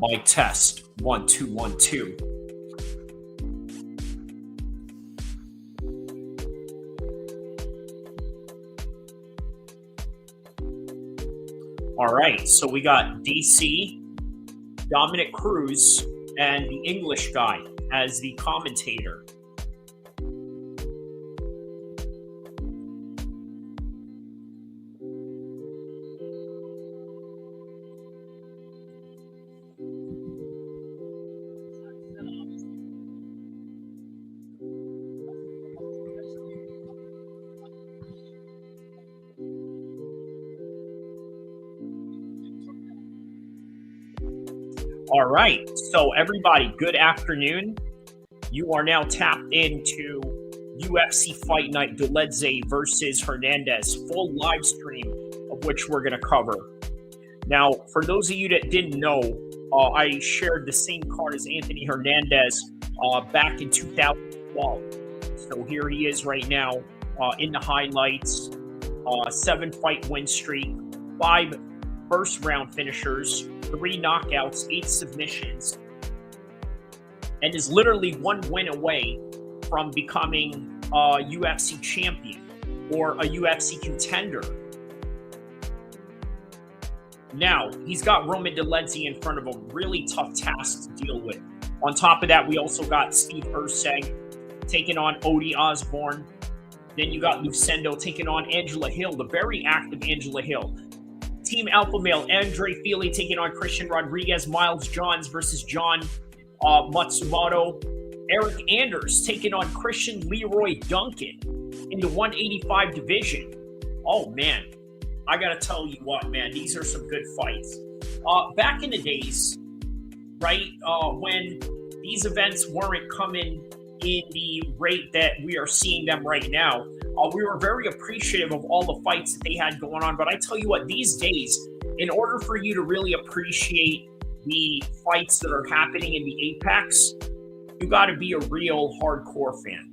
Mic test 1 2 1 2. All right, so we got DC, Dominic Cruz, and the English guy as the commentator. All right, so everybody, good afternoon. You are now tapped into UFC Fight Night Dolidze versus Hernandez, full live stream of which we're going to cover. Now, for those of you that didn't know, I shared the same card as Anthony Hernandez back in 2012. So here he is right now in the highlights. 7-fight win streak, 5 first-round finishers, 3 knockouts, 8 submissions, and is literally 1 win away from becoming a UFC champion or a UFC contender. Now, he's got Roman Dolidze in front of a really tough task to deal with. On top of that, we also got Steve Erceg taking on Event Osborne. Then you got Lucindo taking on Angela Hill, the very active Angela Hill. Team Alpha Male, Andre Fili taking on Christian Rodriguez, Miles Johns versus John Matsumoto. Eric Anders taking on Christian Leroy Duncan in the 185 division. Oh, man. I got to tell you what, man. These are some good fights. Back in the days, right, when these events weren't coming in the rate that we are seeing them right now, we were very appreciative of all the fights that they had going on. But I tell you what, these days, in order for you to really appreciate the fights that are happening in the Apex, you got to be a real hardcore fan.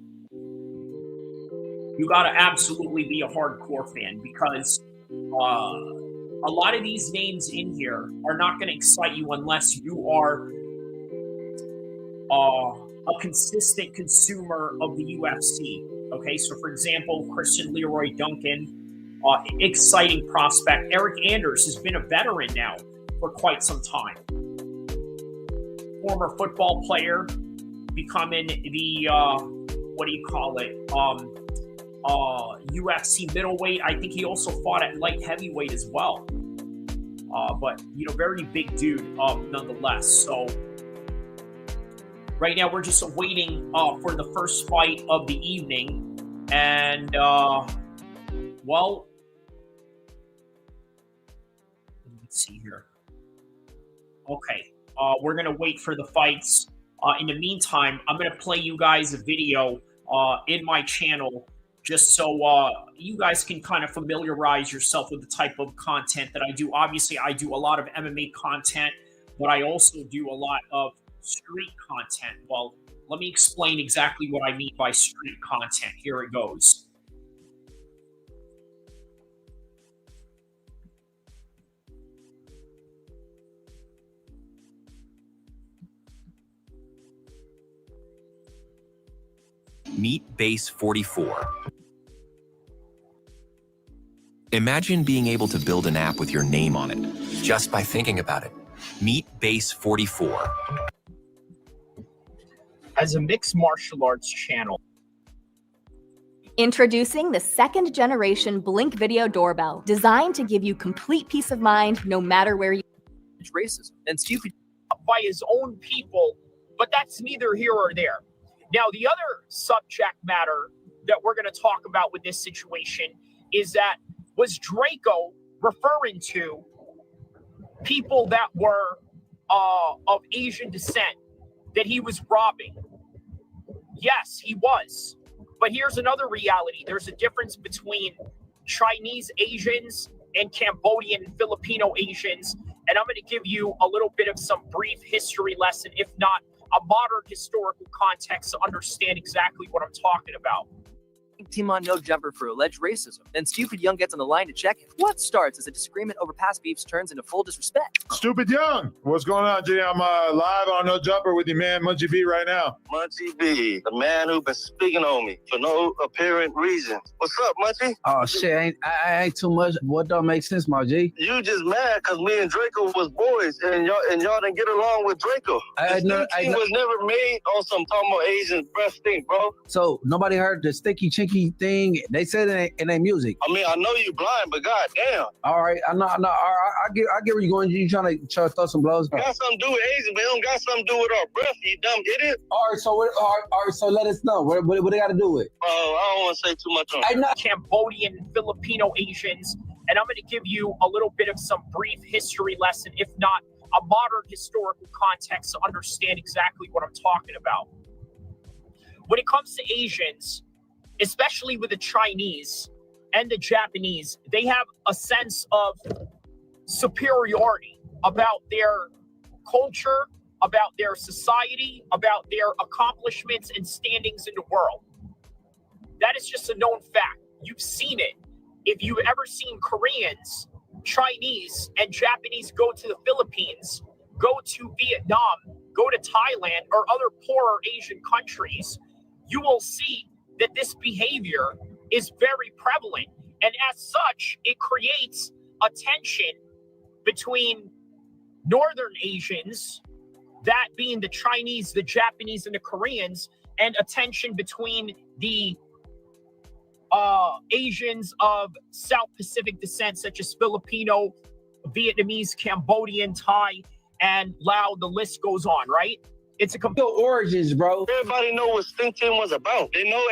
You got to absolutely be a hardcore fan, because a lot of these names in here are not going to excite you unless you are a consistent consumer of the UFC. Okay, so for example, Christian Leroy Duncan, exciting prospect. Eric Anders has been a veteran now for quite some time. Former football player, becoming the, UFC middleweight. I think he also fought at light heavyweight as well. But, very big dude nonetheless. So right now we're just waiting for the first fight of the evening. And, well, let's see here. Okay, we're going to wait for the fights. In the meantime, I'm going to play you guys a video in my channel just so you guys can kind of familiarize yourself with the type of content that I do. Obviously, I do a lot of MMA content, but I also do a lot of street content. Well, let me explain exactly what I mean by street content. Here it goes. Meet Base 44. Imagine being able to build an app with your name on it, just by thinking about it. Meet Base 44. As a mixed martial arts channel. Introducing the 2nd generation Blink Video Doorbell, designed to give you complete peace of mind no matter where you are. Racism. And stupid by his own people, but that's neither here or there. Now, the other subject matter that we're going to talk about with this situation is that, was Draco referring to people that were of Asian descent that he was robbing? Yes, he was. But here's another reality. There's a difference between Chinese Asians and Cambodian and Filipino Asians. And I'm going to give you a little bit of some brief history lesson, if not a modern historical context, to understand exactly what I'm talking about. Team on no jumper for alleged racism. Then Stupid Young gets on the line to check it. What starts as a disagreement over past beefs turns into full disrespect. Stupid Young, what's going on, G? I'm live on No Jumper with your man Munchie B right now. Munchie B, the man who been speaking on me for no apparent reason. What's up, Munchie? Oh shit, I ain't too much. What don't make sense, my G? You just mad because me and Draco was boys and y'all didn't get along with Draco. I was never made on some talking about Asian breath stink, bro. So nobody heard the stinky chinky thing. They said it in their music. I mean, I know you blind, but goddamn. All right, I know. All right, I get where you going. You trying to throw some blows? Got something to do with Asian, but it don't got something to do with our breath, you dumb idiot. All right, so let us know what they got to do with. I don't want to say too much on it. Cambodian, Filipino Asians, and I'm going to give you a little bit of some brief history lesson, if not a modern historical context to understand exactly what I'm talking about. When it comes to Asians, especially with the Chinese and the Japanese, they have a sense of superiority about their culture, about their society, about their accomplishments and standings in the world. That is just a known fact. You've seen it. If you've ever seen Koreans, Chinese, and Japanese go to the Philippines, go to Vietnam, go to Thailand, or other poorer Asian countries, you will see that this behavior is very prevalent. And as such, it creates a tension between Northern Asians, that being the Chinese, the Japanese, and the Koreans, and a tension between the Asians of South Pacific descent, such as Filipino, Vietnamese, Cambodian, Thai, and Lao. The list goes on, right? It's a complete origins, bro. Everybody know what Stink Team was about. They know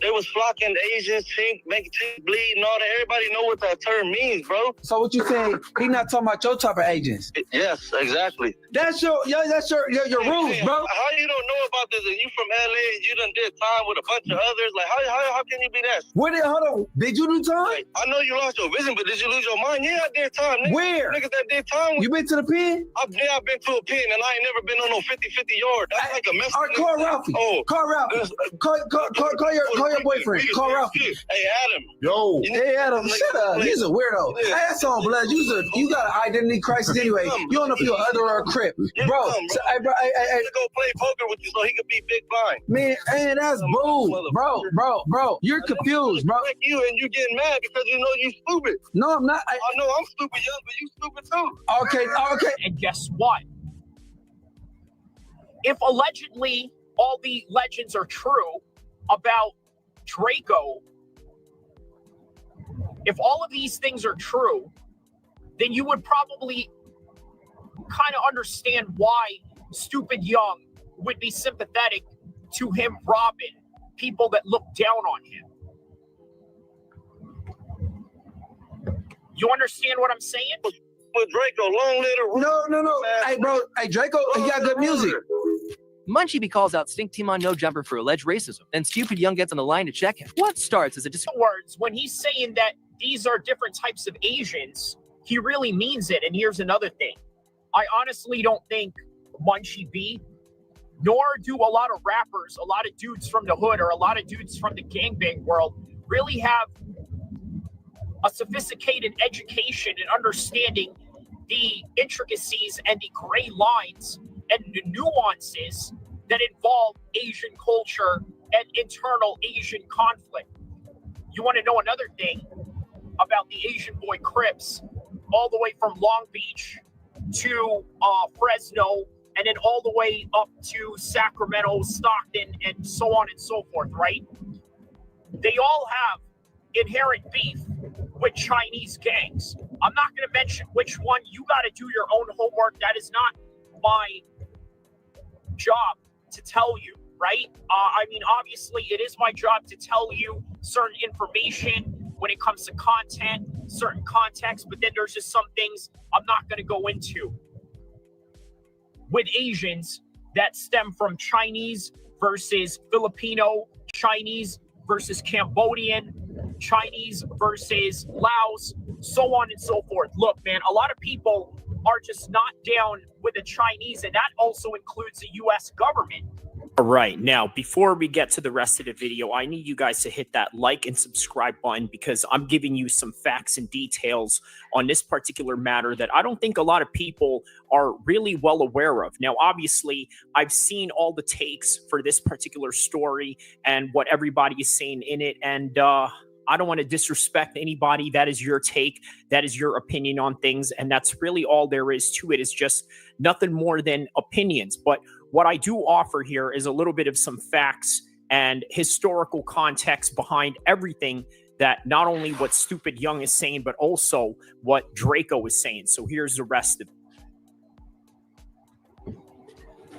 they was flocking Asians, making Tink bleed and all that. Everybody know what that term means, bro. So what you saying? He not talking about your type of agents. Yes, exactly. That's your rules, bro. How you don't know about this? And you from LA and you done did time with a bunch of others. Like how can you be that? Hold on. Did you do time? Like, I know you lost your vision, but did you lose your mind? Yeah, I did time. Nigga. Where? Niggas that did time. You been to the pen? I've been to a pen and I ain't never been on no 50-50 yard. That's like a mess. All right, call Ralphie. Call Ralphie. Call your boyfriend. Call Ralphie. Hey, Adam. Yo. Hey, Adam. Shut up. He's a weirdo. Hey, that's all, Blood. You got an identity crisis anyway. You don't know if you're other or a Crip. Bro. Bro. Hey, go play poker with you so he could be big blind. Man, that's bull. Bro. You're confused, bro. Like you and you getting mad because you know you stupid. No, I'm not. I know I'm stupid, young, but you stupid too. Okay. And guess what? If allegedly all the legends are true about Draco, if all of these things are true, then you would probably kind of understand why Stupid Young would be sympathetic to him robbing people that look down on him. You understand what I'm saying? With Draco, long little. No. Hey, bro. Hey, Draco, he got good music. Munchie B calls out Stink Team on no jumper for alleged racism. Then Stupid Young gets on the line to check him. What starts as a words, when he's saying that these are different types of Asians, he really means it. And here's another thing. I honestly don't think Munchie B, nor do a lot of rappers, a lot of dudes from the hood, or a lot of dudes from the gangbang world really have a sophisticated education and understanding the intricacies and the gray lines and the nuances that involve Asian culture and internal Asian conflict. You want to know another thing about the Asian boy Crips, all the way from Long Beach to Fresno, and then all the way up to Sacramento, Stockton, and so on and so forth, right? They all have inherent beef with Chinese gangs. I'm not going to mention which one. You got to do your own homework. That is not my job to tell you, right? I mean, obviously, it is my job to tell you certain information when it comes to content, certain context, but then there's just some things I'm not going to go into with Asians that stem from Chinese versus Filipino, Chinese versus Cambodian, Chinese versus Laos, so on and so forth. Look, man, a lot of people are just not down with the Chinese, and that also includes the U.S. government. All right, now before we get to the rest of the video, I need you guys to hit that like and subscribe button because I'm giving you some facts and details on this particular matter that I don't think a lot of people are really well aware of. Now, obviously, I've seen all the takes for this particular story and what everybody is saying in it, and I don't want to disrespect anybody. That is your take. That is your opinion on things, and that's really all there is to it. It's just nothing more than opinions. But what I do offer here is a little bit of some facts and historical context behind everything that not only what Stupid Young is saying, but also what Draco is saying. So here's the rest of it.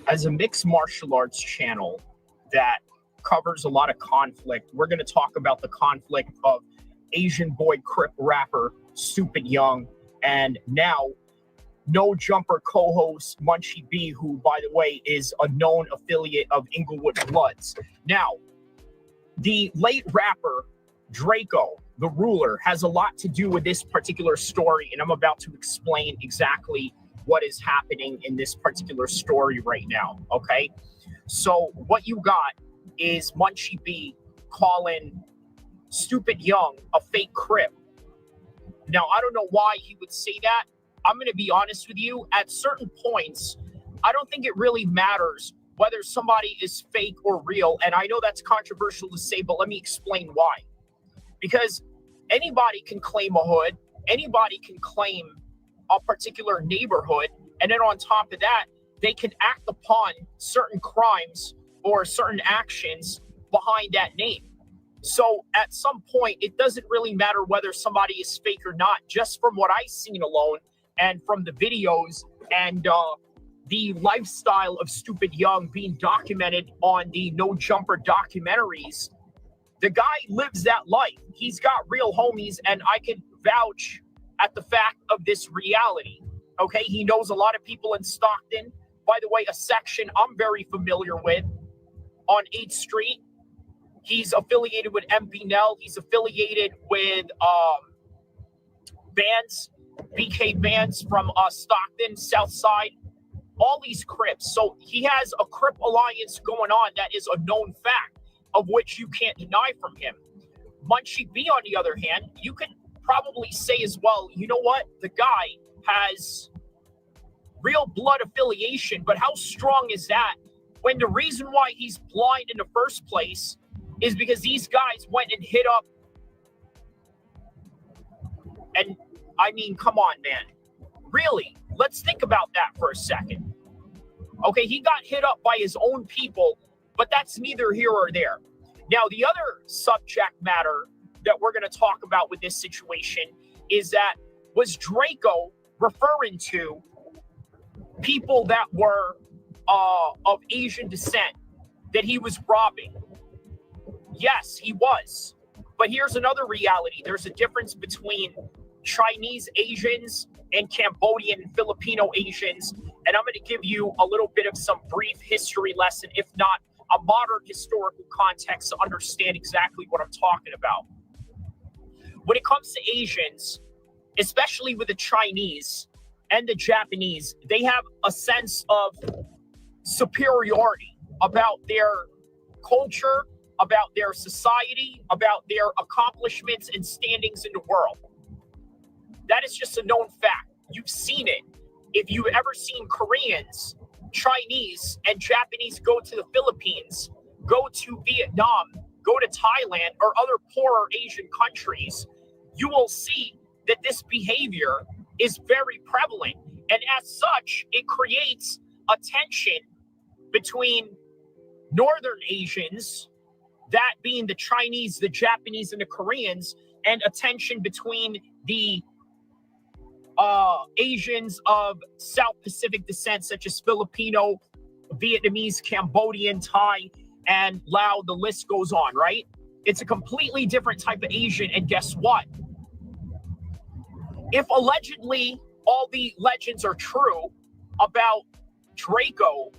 As a mixed martial arts channel that covers a lot of conflict, we're going to talk about the conflict of Asian boy Crip rapper Stupid Young and now No Jumper co-host Munchie B, who, by the way, is a known affiliate of Inglewood Bloods. Now, the late rapper Draco, the ruler, has a lot to do with this particular story, and I'm about to explain exactly what is happening in this particular story right now, okay? So what you got is Munchie B calling Stupid Young a fake Crip. Now, I don't know why he would say that. I'm going to be honest with you. At certain points, I don't think it really matters whether somebody is fake or real. And I know that's controversial to say, but let me explain why. Because anybody can claim a hood. Anybody can claim a particular neighborhood. And then on top of that, they can act upon certain crimes or certain actions behind that name. So at some point, it doesn't really matter whether somebody is fake or not, just from what I've seen alone. And from the videos and the lifestyle of Stupid Young being documented on the No Jumper documentaries, the guy lives that life. He's got real homies, and I can vouch at the fact of this reality. Okay, he knows a lot of people in Stockton. By the way, a section I'm very familiar with on 8th Street. He's affiliated with MP Nell. He's affiliated with bands. BK bands from Stockton, Southside, all these Crips. So he has a Crip alliance going on that is a known fact, of which you can't deny from him. Munchie B, on the other hand, you could probably say as well, you know what? The guy has real blood affiliation, but how strong is that when the reason why he's blind in the first place is because these guys went and hit up and I mean, come on, man. Really? Let's think about that for a second. Okay, he got hit up by his own people, but that's neither here or there. Now, the other subject matter that we're going to talk about with this situation is that was Draco referring to people that were of Asian descent that he was robbing? Yes, he was. But here's another reality. There's a difference between Chinese Asians and Cambodian and Filipino Asians. And I'm going to give you a little bit of some brief history lesson, if not a modern historical context to understand exactly what I'm talking about. When it comes to Asians, especially with the Chinese and the Japanese, they have a sense of superiority about their culture, about their society, about their accomplishments and standings in the world. That is just a known fact. You've seen it. If you've ever seen Koreans, Chinese, and Japanese go to the Philippines, go to Vietnam, go to Thailand, or other poorer Asian countries, you will see that this behavior is very prevalent. And as such, it creates a tension between Northern Asians, that being the Chinese, the Japanese, and the Koreans, and a tension between the Asians of South Pacific descent, such as Filipino, Vietnamese, Cambodian, Thai, and Lao. The list goes on, right? It's a completely different type of Asian. And guess what? If allegedly all the legends are true about Draco,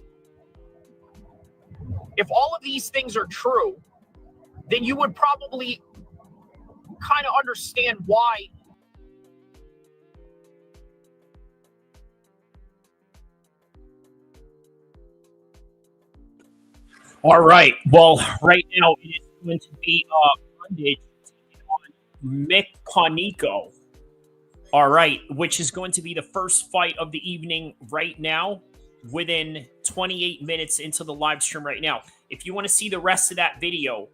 if all of these things are true, then you would probably kind of understand why All right. Well, right now it is going to be Brundage on McConico. All right, which is going to be the first fight of the evening right now, within 28 minutes into the live stream right now. If you want to see the rest of that video,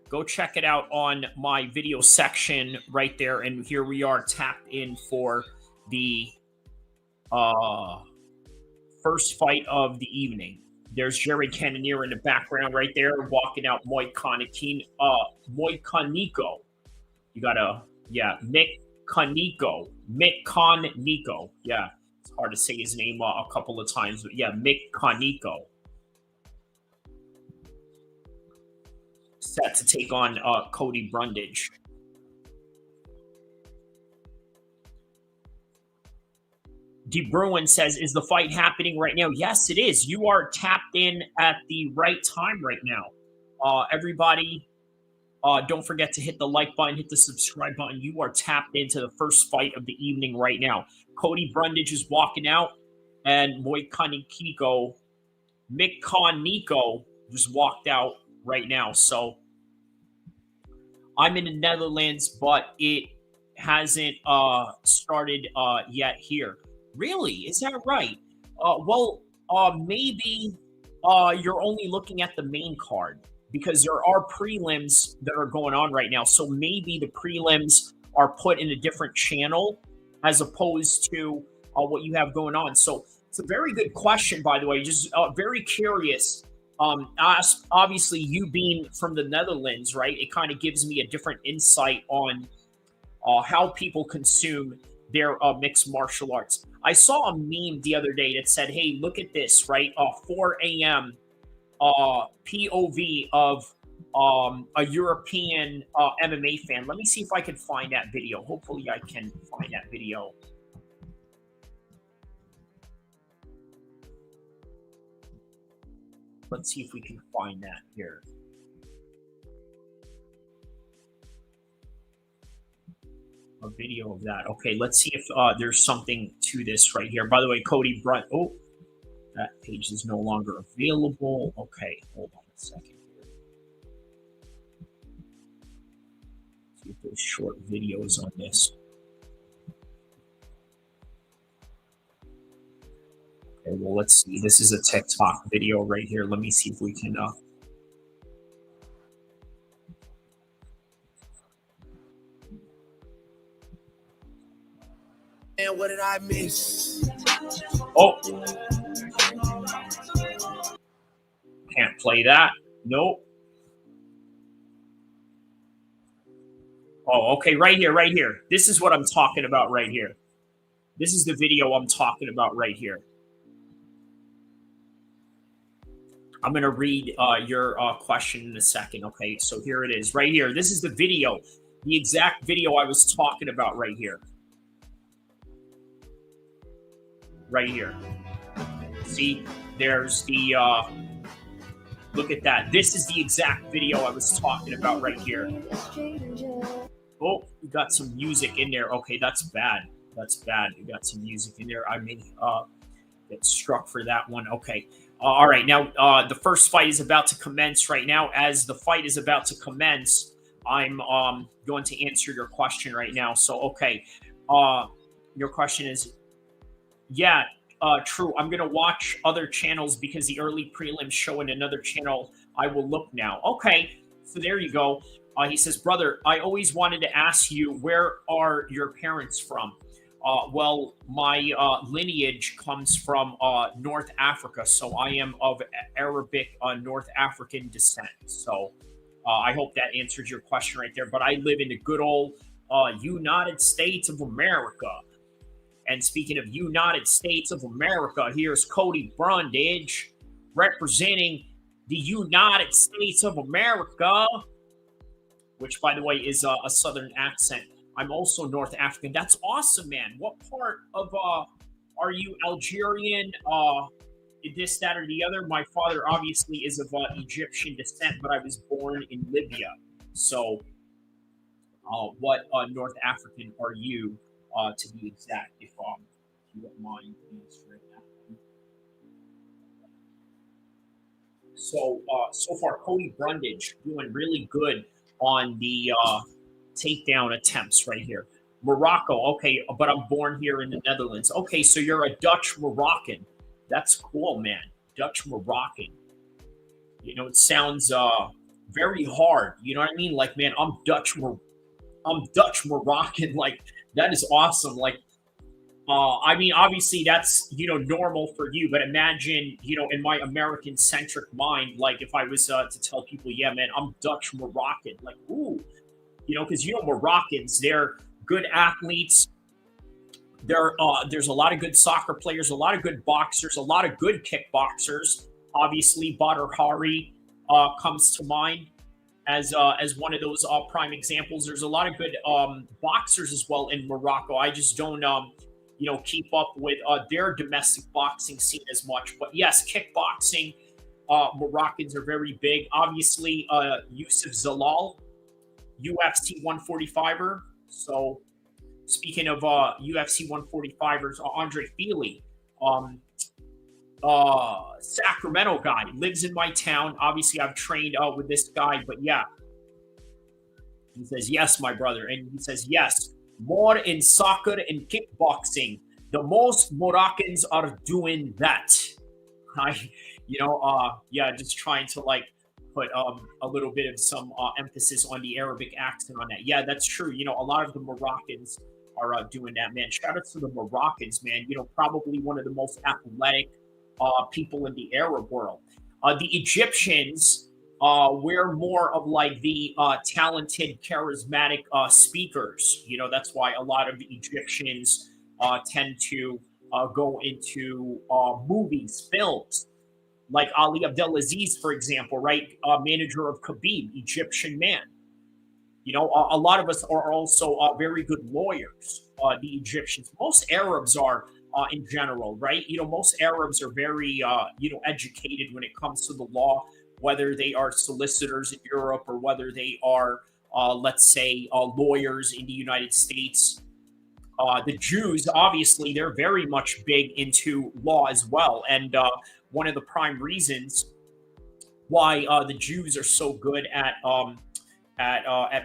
go check it out on my video section right there. And here we are tapped in for the first fight of the evening. There's Jerry Cannonier in the background right there, walking out McConico. You gotta, yeah, McConico. Yeah, it's hard to say his name a couple of times, but yeah, McConico. Set to take on Cody Brundage. De Bruin says, is the fight happening right now? Yes, it is. You are tapped in at the right time right now. Everybody, don't forget to hit the like button, hit the subscribe button. You are tapped into the first fight of the evening right now. Cody Brundage is walking out, and McConico just walked out right now. So I'm in the Netherlands, but it hasn't started yet here. Really? Is that right? Maybe you're only looking at the main card, because there are prelims that are going on right now. So maybe the prelims are put in a different channel as opposed to what you have going on. So it's a very good question, by the way. Just very curious. Obviously, you being from the Netherlands, right? It kind of gives me a different insight on how people consume their mixed martial arts. I saw a meme the other day that said, hey, look at this, right? 4 a.m. POV of a European MMA fan. Let me see if I can find that video. Hopefully I can find that video. Let's see if we can find that here. A video of that. Okay, let's see if there's something to this right here. By the way, Cody Brunt. Oh, that page is no longer available. Okay, hold on a second here. See if there's short videos on this. Okay, well, let's see. This is a TikTok video right here. Let me see if we can And what did I miss? Oh. Can't play that. Nope. Oh, okay. Right here, right here. This is what I'm talking about right here. This is the video I'm talking about right here. I'm going to read your question in a second. Okay, so here it is right here. This is the video, the exact video I was talking about right here. Right here. See, there's the, look at that. This is the exact video I was talking about right here. Oh, we got some music in there. Okay, that's bad. That's bad. We got some music in there. I may get struck for that one. Okay. All right. Now, the first fight is about to commence right now. As the fight is about to commence, I'm going to answer your question right now. So, okay. Your question is, yeah, true. I'm going to watch other channels because the early prelims show in another channel. I will look now. Okay. So there you go. He says, brother, I always wanted to ask you, where are your parents from? Well, my lineage comes from North Africa, so I am of Arabic North African descent. So I hope that answers your question right there. But I live in the good old United States of America. And speaking of United States of America, here's Cody Brundage representing the United States of America, which, by the way, is a Southern accent. I'm also North African. That's awesome, man. What part of are you? Algerian? This, that, or the other? My father obviously is of Egyptian descent, but I was born in Libya. So, what North African are you, to be exact? If you don't mind answering that. So so far, Cody Brundage doing really good on the takedown attempts right here. Morocco, okay, but I'm born here in the Netherlands. Okay, so you're a Dutch Moroccan. That's cool, man. Dutch Moroccan. You know, it sounds very hard. You know what I mean? Like, man, I'm Dutch Moroccan. Like, that is awesome. Like, I mean, obviously that's, you know, normal for you, but imagine, you know, in my American centric mind, like if I was to tell people, yeah, man, I'm Dutch Moroccan, like, ooh, you know, because, you know, Moroccans, they're good athletes. There's a lot of good soccer players, a lot of good boxers, a lot of good kickboxers. Obviously, Badr Hari comes to mind as one of those prime examples. There's a lot of good boxers as well in Morocco. I just don't you know, keep up with their domestic boxing scene as much. But yes, kickboxing, Moroccans are very big. Obviously, Yusuf Zalal, UFC 145er. So speaking of UFC 145ers, Andre Fili, Sacramento guy, lives in my town. Obviously, I've trained with this guy, but yeah. He says, yes, my brother. And he says, yes, more in soccer and kickboxing. The most Moroccans are doing that. Yeah, just trying to like put a little bit of some emphasis on the Arabic accent on that. Yeah, that's true. You know, a lot of the Moroccans are doing that, man. Shout out to the Moroccans, man. You know, probably one of the most athletic people in the Arab world. The Egyptians, we're more of like the talented, charismatic speakers. You know, that's why a lot of the Egyptians tend to go into movies, films, like Ali Abdelaziz, for example, right? Manager of Khabib, Egyptian man. You know, a lot of us are also very good lawyers, the Egyptians. Most Arabs are in general, right? You know, most Arabs are very, you know, educated when it comes to the law, whether they are solicitors in Europe or whether they are, let's say, lawyers in the United States. The Jews, obviously, they're very much big into law as well. And one of the prime reasons why the Jews are so good at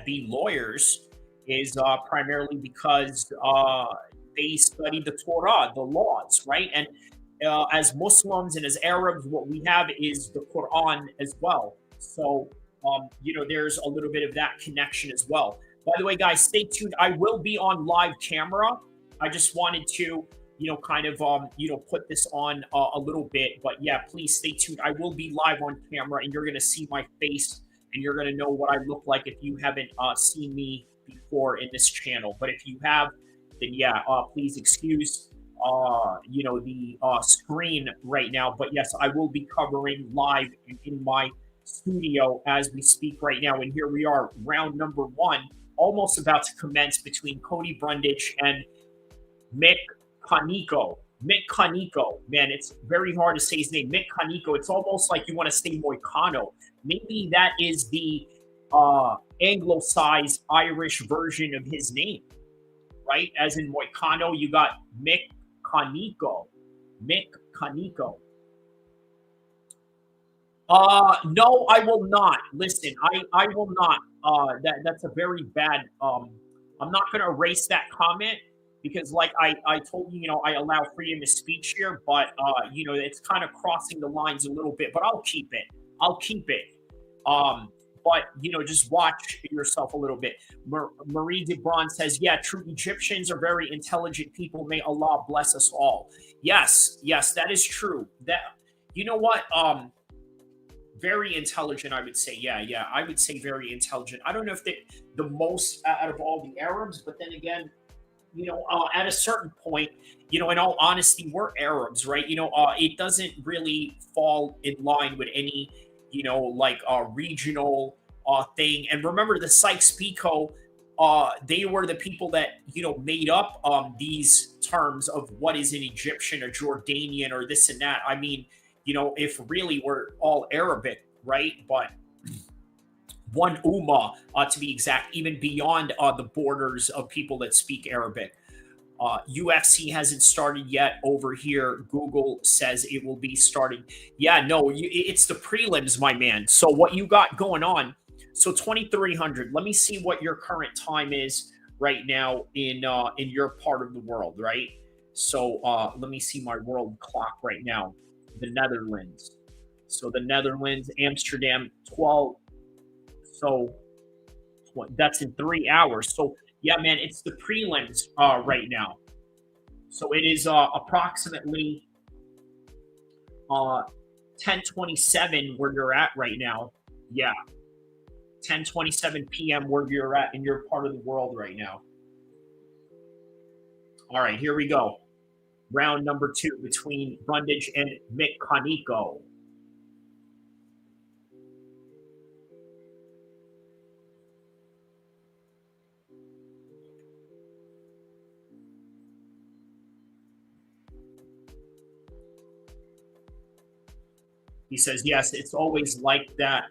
being lawyers is primarily because they study the Torah, the laws, right? And as Muslims and as Arabs, what we have is the Quran as well. So, you know, there's a little bit of that connection as well. By the way, guys, stay tuned. I will be on live camera. I just wanted to, you know, kind of, you know, put this on a little bit. But yeah, please stay tuned. I will be live on camera and you're going to see my face and you're going to know what I look like if you haven't seen me before in this channel. But if you have, then yeah, please excuse, you know, the screen right now. But yes, I will be covering live in my studio as we speak right now. And here we are, round number one, almost about to commence between Cody Brundage and McConico. McConico, man, it's very hard to say his name. McConico. It's almost like you want to say Moicano. Maybe that is the anglicized Irish version of his name, right? As in Moicano, you got McConico. McConico. No, I will not. Listen, I will not. That's a very bad. I'm not going to erase that comment because, like I told you, you know, I allow freedom of speech here, but you know, it's kind of crossing the lines a little bit. But I'll keep it. I'll keep it. But you know, just watch yourself a little bit. Marie DeBron says, "Yeah, true. Egyptians are very intelligent people. May Allah bless us all." Yes, yes, that is true. That, you know what? Very intelligent, I would say. Yeah, I would say very intelligent. I don't know if they the most out of all the Arabs, but then again, you know, at a certain point, you know, in all honesty, we're Arabs, right? You know, it doesn't really fall in line with any, you know, like regional thing. And remember, the Sykes-Picot, they were the people that, you know, made up these terms of what is an Egyptian or Jordanian or this and that. I mean, you know, if really we're all Arabic, right? But one ummah, to be exact, even beyond the borders of people that speak Arabic. UFC hasn't started yet over here. Google says it will be starting. Yeah, no, it's the prelims, my man. So what you got going on? So 2300. Let me see what your current time is right now in your part of the world, right? So let me see my world clock right now. The Netherlands. So the Netherlands, Amsterdam, 12. So that's in 3 hours. So yeah, man, it's the prelims right now. So it is approximately 10:27 where you're at right now. Yeah, 10:27 p.m. where you're at in your part of the world right now. All right, here we go. Round number 2 between Brundage and McConico. He says, yes, it's always like that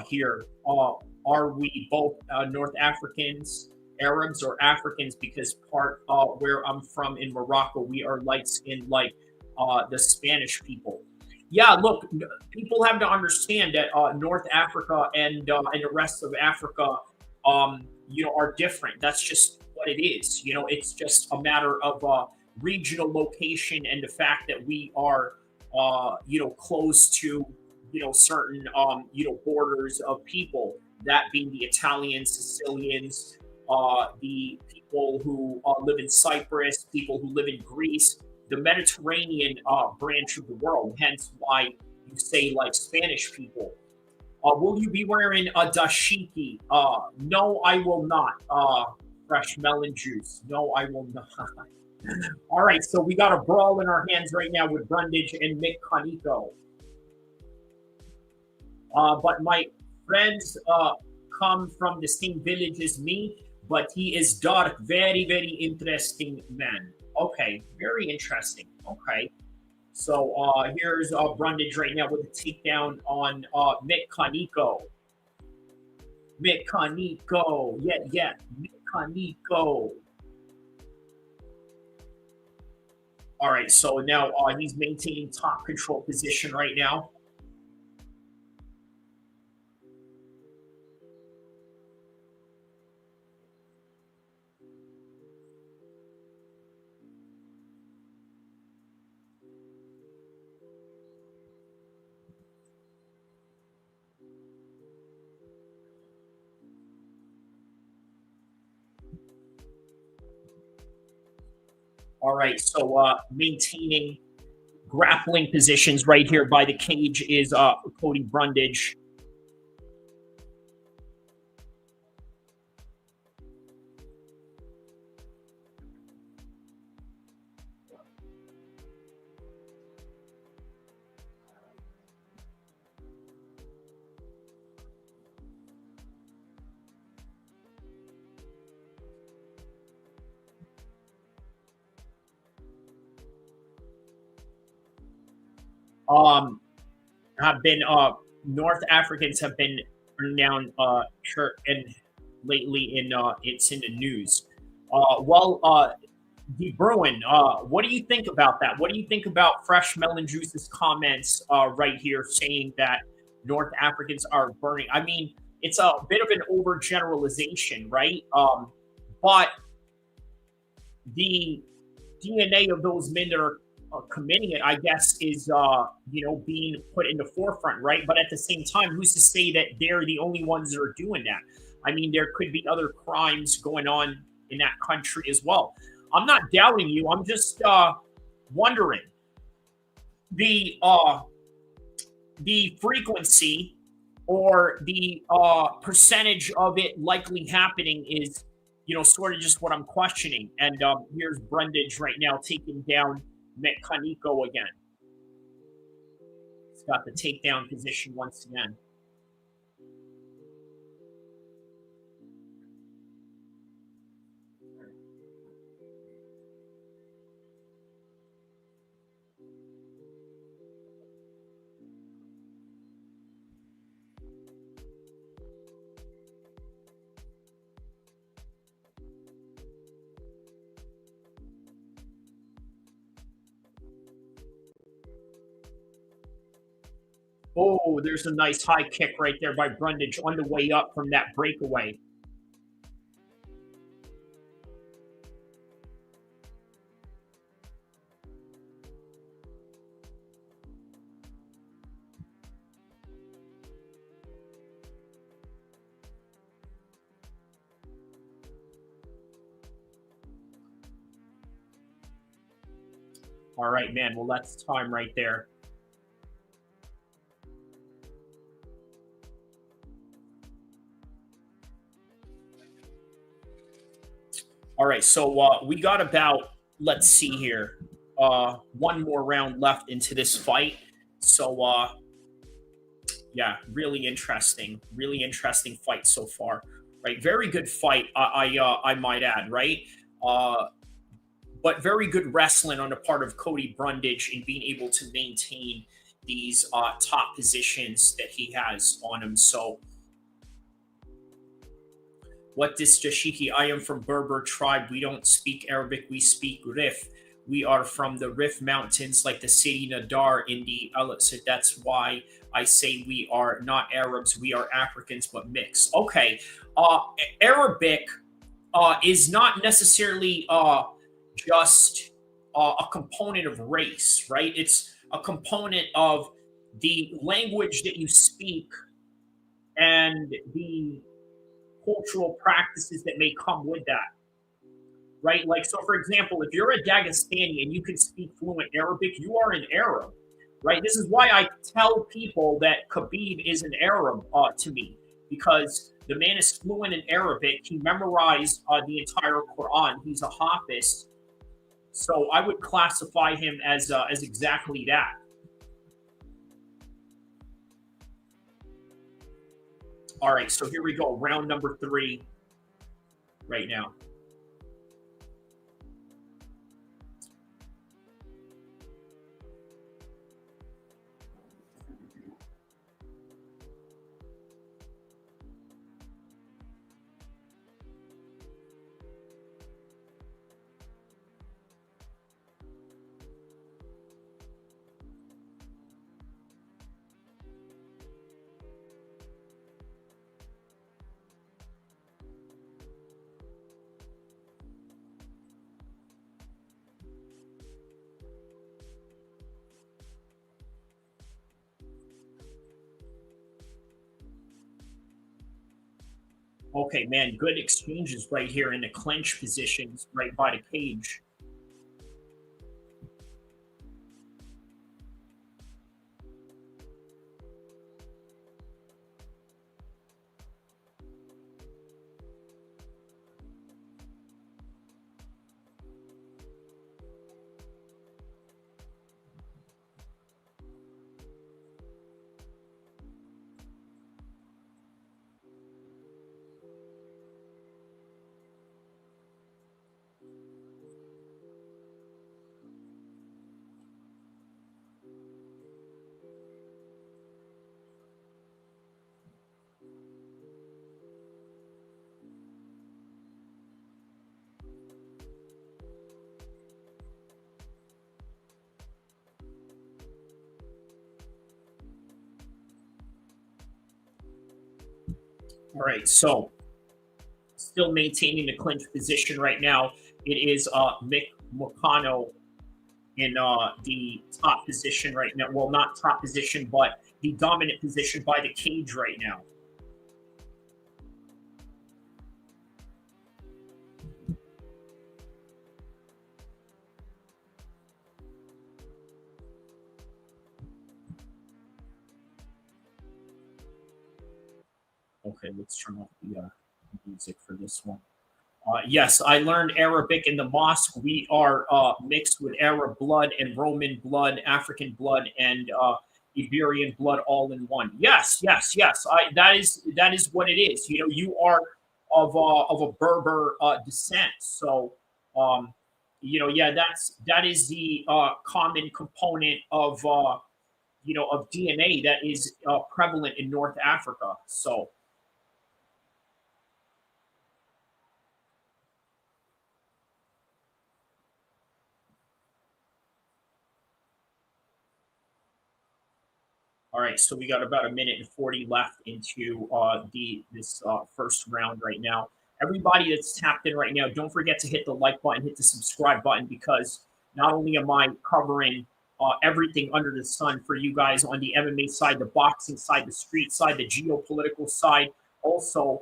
here. Are we both North Africans, Arabs, or Africans? Because part where I'm from in Morocco, we are light-skinned like the Spanish people. Yeah, look, people have to understand that North Africa and the rest of Africa, are different. That's just what it is. It's just a matter of regional location and the fact that we are close to, certain, borders of people, that being the Italians, Sicilians, the people who live in Cyprus, people who live in Greece, the Mediterranean branch of the world, hence why you say like Spanish people. Will you be wearing a dashiki? No, I will not. Fresh melon juice. No, I will not. All right, so we got a brawl in our hands right now with Brundage and McConico. But my friends come from the same village as me, but he is dark, very, very interesting man. Okay, very interesting. Okay, so here's Brundage right now with a takedown on McConico. McConico, yeah, McConico. All right, so now he's maintaining top control position right now. All right, so maintaining grappling positions right here by the cage is Cody Brundage. Have been North Africans have been renowned and lately in it's in the news. De Bruin, what do you think about that? What do you think about Fresh Melon Juice's comments right here saying that North Africans are burning? I mean, it's a bit of an overgeneralization, right? But the DNA of those men that are committing it, I guess, is being put in the forefront, right? But at the same time, who's to say that they're the only ones that are doing that? I mean, there could be other crimes going on in that country as well. I'm not doubting you. I'm just wondering the frequency or the percentage of it likely happening is, sort of just what I'm questioning. And here's Brundage right now taking down McConico again. He's got the takedown position once again. Oh, there's a nice high kick right there by Brundage on the way up from that breakaway. All right, man. Well, that's time right there. All right, so we got about, let's see here, one more round left into this fight. So, yeah, really interesting fight so far, right? Very good fight, I might add, right? But very good wrestling on the part of Cody Brundage in being able to maintain these top positions that he has on him. So, what this Jashiki? I am from Berber tribe. We don't speak Arabic. We speak Rif. We are from the Rif Mountains, like the city Nadar in the El-Kheer. That's why I say we are not Arabs. We are Africans, but mixed. Okay. Arabic is not necessarily just a component of race, right? It's a component of the language that you speak and the cultural practices that may come with that, right? Like, so for example, if you're a Dagestani and you can speak fluent Arabic, you are an Arab, right? This is why I tell people that Khabib is an Arab to me, because the man is fluent in Arabic. He memorized the entire Quran. He's a Hafiz. So I would classify him as exactly that. All right, so here we go. Round number 3 right now. Okay, man, good exchanges right here in the clinch positions right by the cage. All right, so still maintaining the clinch position right now. It is McConico in the top position right now. Well, not top position, but the dominant position by the cage right now. Okay, let's turn off the music for this one. Yes, I learned Arabic in the mosque. We are mixed with Arab blood and Roman blood, African blood, and Iberian blood all in one. Yes, yes, yes. That is what it is. You know, you are of a Berber descent, so you know, yeah, that is the common component of you know, of DNA that is prevalent in North Africa. So. All right, so we got about a minute and 40 left into this first round right now. Everybody that's tapped in right now, don't forget to hit the like button, hit the subscribe button, because not only am I covering everything under the sun for you guys on the MMA side, the boxing side, the street side, the geopolitical side, also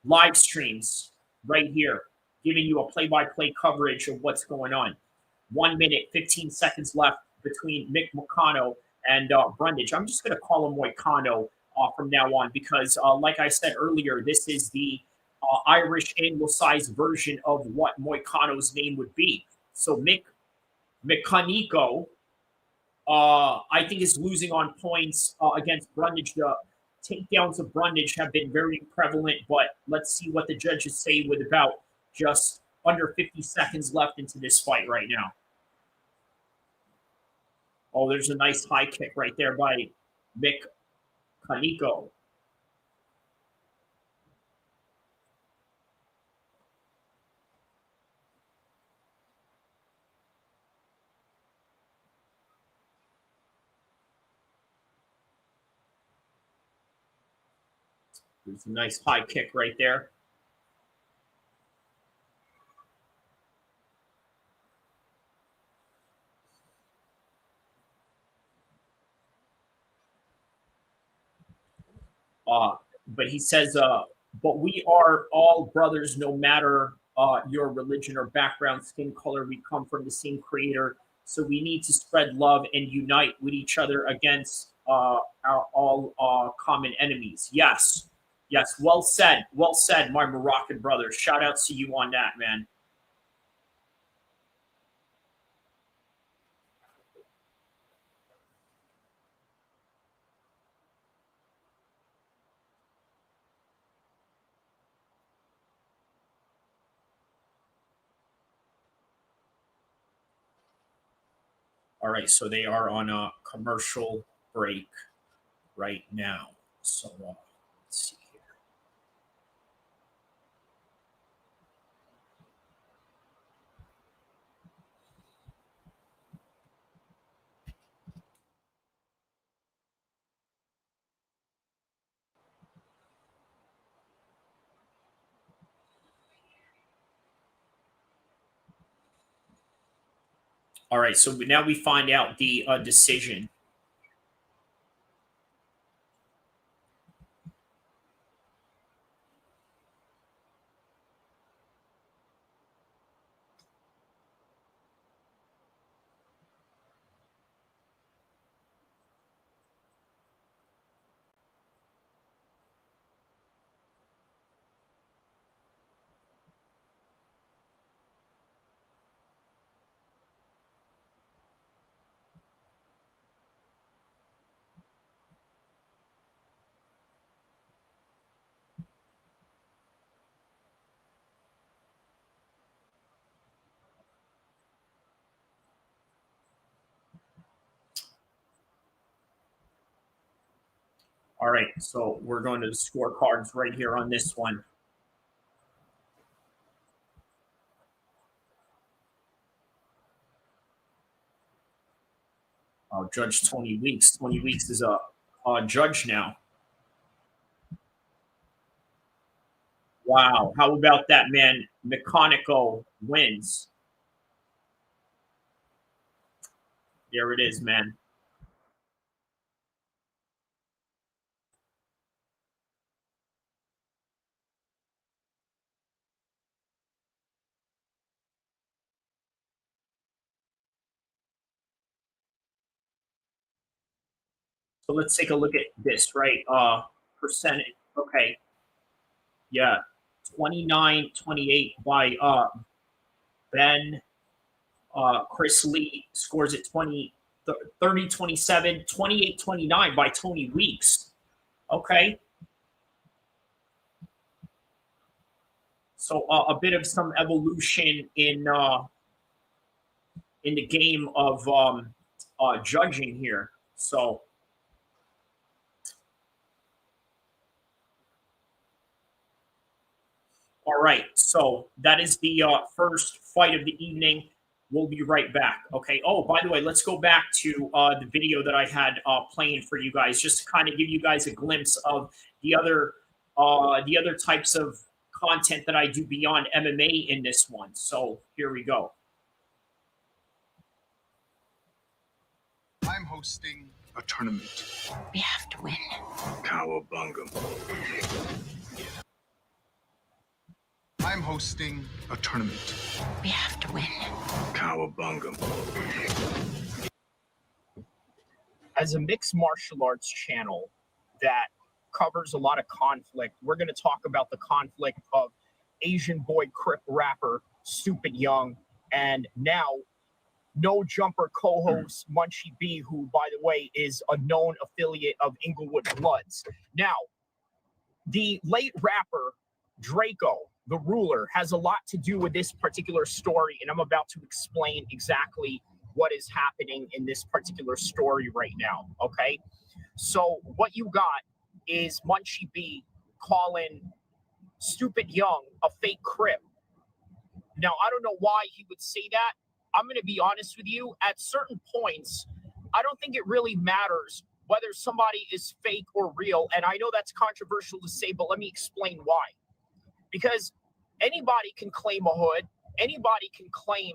live streams right here, giving you a play-by-play coverage of what's going on. 1 minute, 15 seconds left between McConico and Brundage. I'm just going to call him Moicano from now on because, like I said earlier, this is the Irish anglicized version of what Moicano's name would be. So McConico, I think, is losing on points against Brundage. The takedowns of Brundage have been very prevalent, but let's see what the judges say with about just under 50 seconds left into this fight right now. Oh, there's a nice high kick right there by McConico. There's a nice high kick right there. But he says, but we are all brothers, no matter your religion or background, skin color. We come from the same creator. So we need to spread love and unite with each other against all common enemies. Yes. Yes. Well said. Well said, my Moroccan brother. Shout out to you on that, man. All right, so they are on a commercial break right now. So let's see here. All right, so now we find out the decision. All right, so we're going to the scorecards right here on this one. Judge Tony Weeks. Tony Weeks is a judge now. Wow, how about that, man? McConico wins. There it is, man. So let's take a look at this, right? Percentage. Okay. Yeah. 29-28 by Ben. Chris Lee scores at 30-27, 28-29 by Tony Weeks. Okay. So a bit of some evolution in the game of judging here. So all right, so that is the first fight of the evening. We'll be right back. Okay. Oh, by the way, let's go back to the video that I had playing for you guys, just to kind of give you guys a glimpse of the other types of content that I do beyond MMA in this one. So here we go. I'm hosting a tournament. We have to win. Cowabunga. I'm hosting a tournament. We have to win. Cowabunga. As a mixed martial arts channel that covers a lot of conflict, we're going to talk about the conflict of Asian boy Crip rapper Stupid Young, and now No Jumper co-host Munchie B, who, by the way, is a known affiliate of Inglewood Bloods. Now, the late rapper Draco, the ruler, has a lot to do with this particular story, and I'm about to explain exactly what is happening in this particular story right now, okay? So what you got is Munchie B calling Stupid Young a fake Crip. Now, I don't know why he would say that. I'm going to be honest with you. At certain points, I don't think it really matters whether somebody is fake or real, and I know that's controversial to say, but let me explain why. Because anybody can claim a hood, anybody can claim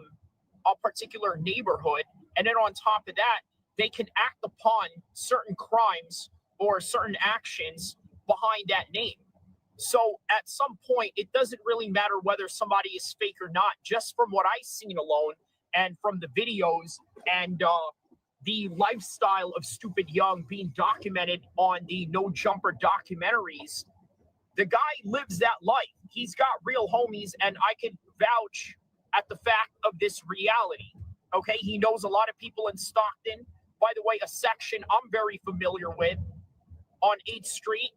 a particular neighborhood, and then on top of that, they can act upon certain crimes or certain actions behind that name. So at some point, it doesn't really matter whether somebody is fake or not, just from what I've seen alone and from the videos and the lifestyle of Stupid Young being documented on the No Jumper documentaries. The guy lives that life. He's got real homies, and I can vouch at the fact of this reality. Okay, he knows a lot of people in Stockton. By the way, a section I'm very familiar with on 8th Street.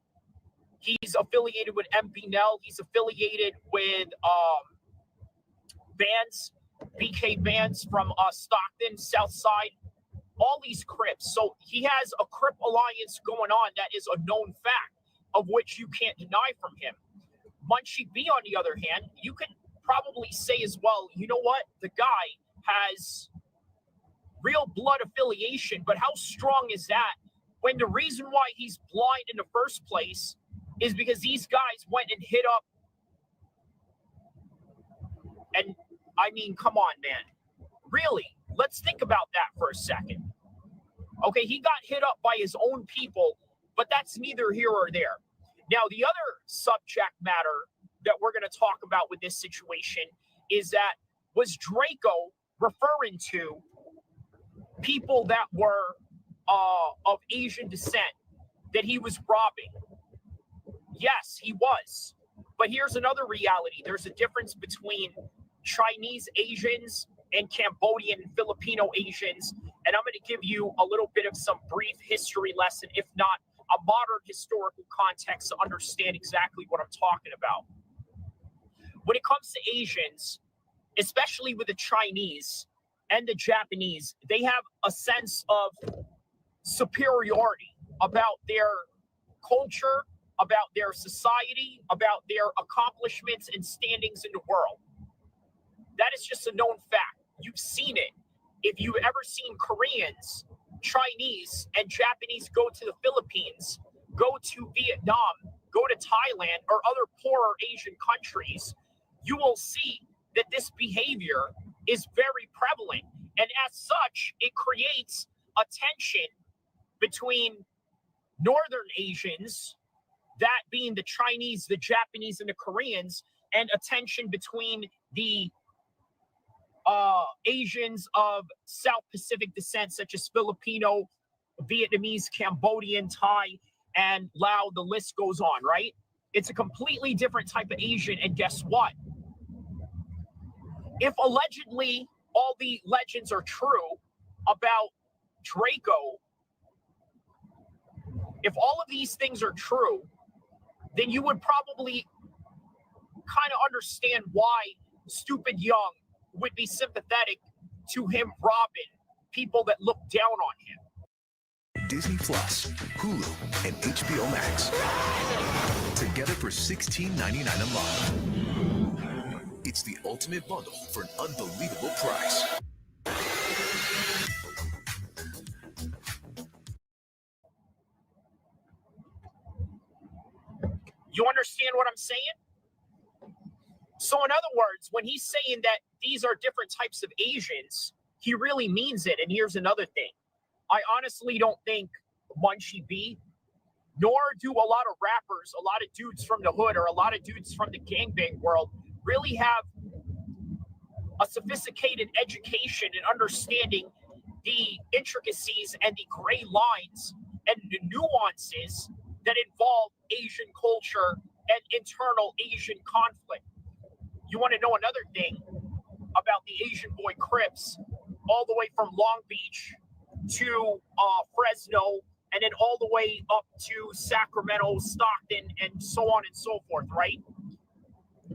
He's affiliated with MP Nell. He's affiliated with bands, BK bands from Stockton, South Side, all these Crips. So he has a Crip alliance going on that is a known fact, of which you can't deny from him. Munchie B, on the other hand, you could probably say as well, you know what? The guy has real blood affiliation, but how strong is that when the reason why he's blind in the first place is because these guys went and hit up, and I mean, come on, man. Really? Let's think about that for a second. Okay, he got hit up by his own people, but that's neither here or there. Now, the other subject matter that we're going to talk about with this situation is that was Draco referring to people that were of Asian descent that he was robbing? Yes, he was. But here's another reality. There's a difference between Chinese Asians and Cambodian and Filipino Asians. And I'm going to give you a little bit of some brief history lesson, if not a modern historical context to understand exactly what I'm talking about. When it comes to Asians, especially with the Chinese and the Japanese, they have a sense of superiority about their culture, about their society, about their accomplishments and standings in the world. That is just a known fact. You've seen it. If you've ever seen Koreans, Chinese, and Japanese go to the Philippines, go to Vietnam, go to Thailand, or other poorer Asian countries, you will see that this behavior is very prevalent. And as such, it creates a tension between Northern Asians, that being the Chinese, the Japanese, and the Koreans, and a tension between the Asians of South Pacific descent, such as Filipino, Vietnamese, Cambodian, Thai, and Lao. The list goes on, right? It's a completely different type of Asian. And guess what? If allegedly all the legends are true about Draco, if all of these things are true, then you would probably kind of understand why Stupid Young would be sympathetic to him robbing people that look down on him. Disney Plus, Hulu, and HBO Max. Together for $16.99 a month. It's the ultimate bundle for an unbelievable price. You understand what I'm saying? So in other words, when he's saying that these are different types of Asians, he really means it. And here's another thing. I honestly don't think Munchie B, nor do a lot of rappers, a lot of dudes from the hood or a lot of dudes from the gangbang world really have a sophisticated education and understanding the intricacies and the gray lines and the nuances that involve Asian culture and internal Asian conflict. You want to know another thing about the Asian boy Crips, all the way from Long Beach to Fresno, and then all the way up to Sacramento, Stockton, and so on and so forth, right?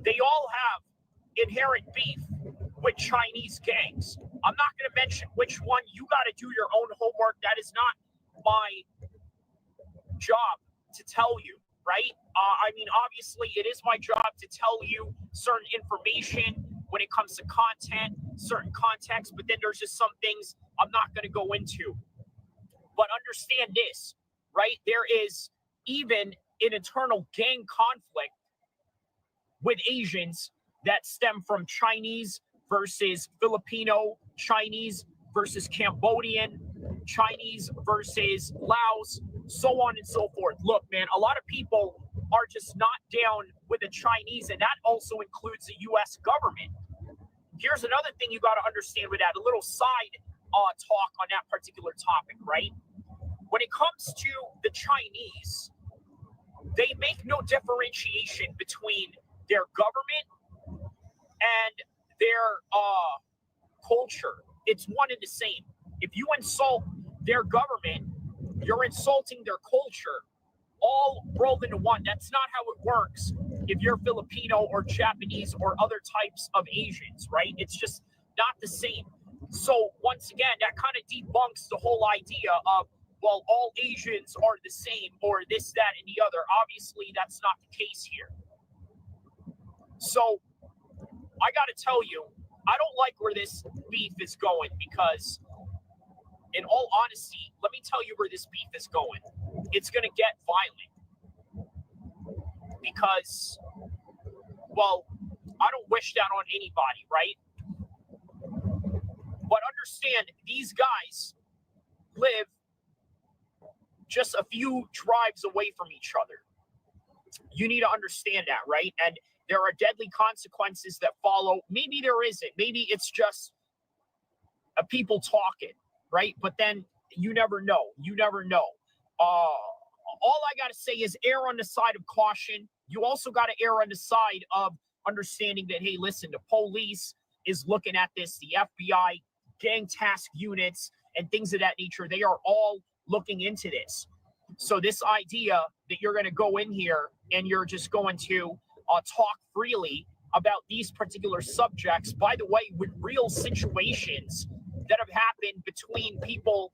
They all have inherent beef with Chinese gangs. I'm not going to mention which one. You got to do your own homework. That is not my job to tell you, right? I mean, obviously, it is my job to tell you certain information when it comes to content, certain context, but then there's just some things I'm not going to go into. But understand this, right? There is even an internal gang conflict with Asians that stem from Chinese versus Filipino, Chinese versus Cambodian, Chinese versus Laos, so on and so forth. Look, man, a lot of people are just not down with the Chinese, and that also includes the U.S. government. Here's another thing you got to understand with that, a little side talk on that particular topic, right? When it comes to the Chinese, they make no differentiation between their government and their culture. It's one and the same. If you insult their government, you're insulting their culture, all rolled into one. That's not how it works if you're Filipino or Japanese or other types of Asians, right? It's just not the same. So once again, that kind of debunks the whole idea of, well, all Asians are the same or this, that, and the other. Obviously, that's not the case here. So I got to tell you, I don't like where this beef is going because, in all honesty, let me tell you where this beef is going. It's going to get violent because, well, I don't wish that on anybody, right? But understand, these guys live just a few drives away from each other. You need to understand that, right? And there are deadly consequences that follow. Maybe there isn't. Maybe it's just a people talking, right? But then you never know. You never know. All I got to say is err on the side of caution. You also got to err on the side of understanding that, hey, listen, the police is looking at this, the FBI, gang task units, and things of that nature. They are all looking into this. So this idea that you're going to go in here and you're just going to talk freely about these particular subjects, by the way, with real situations that have happened between people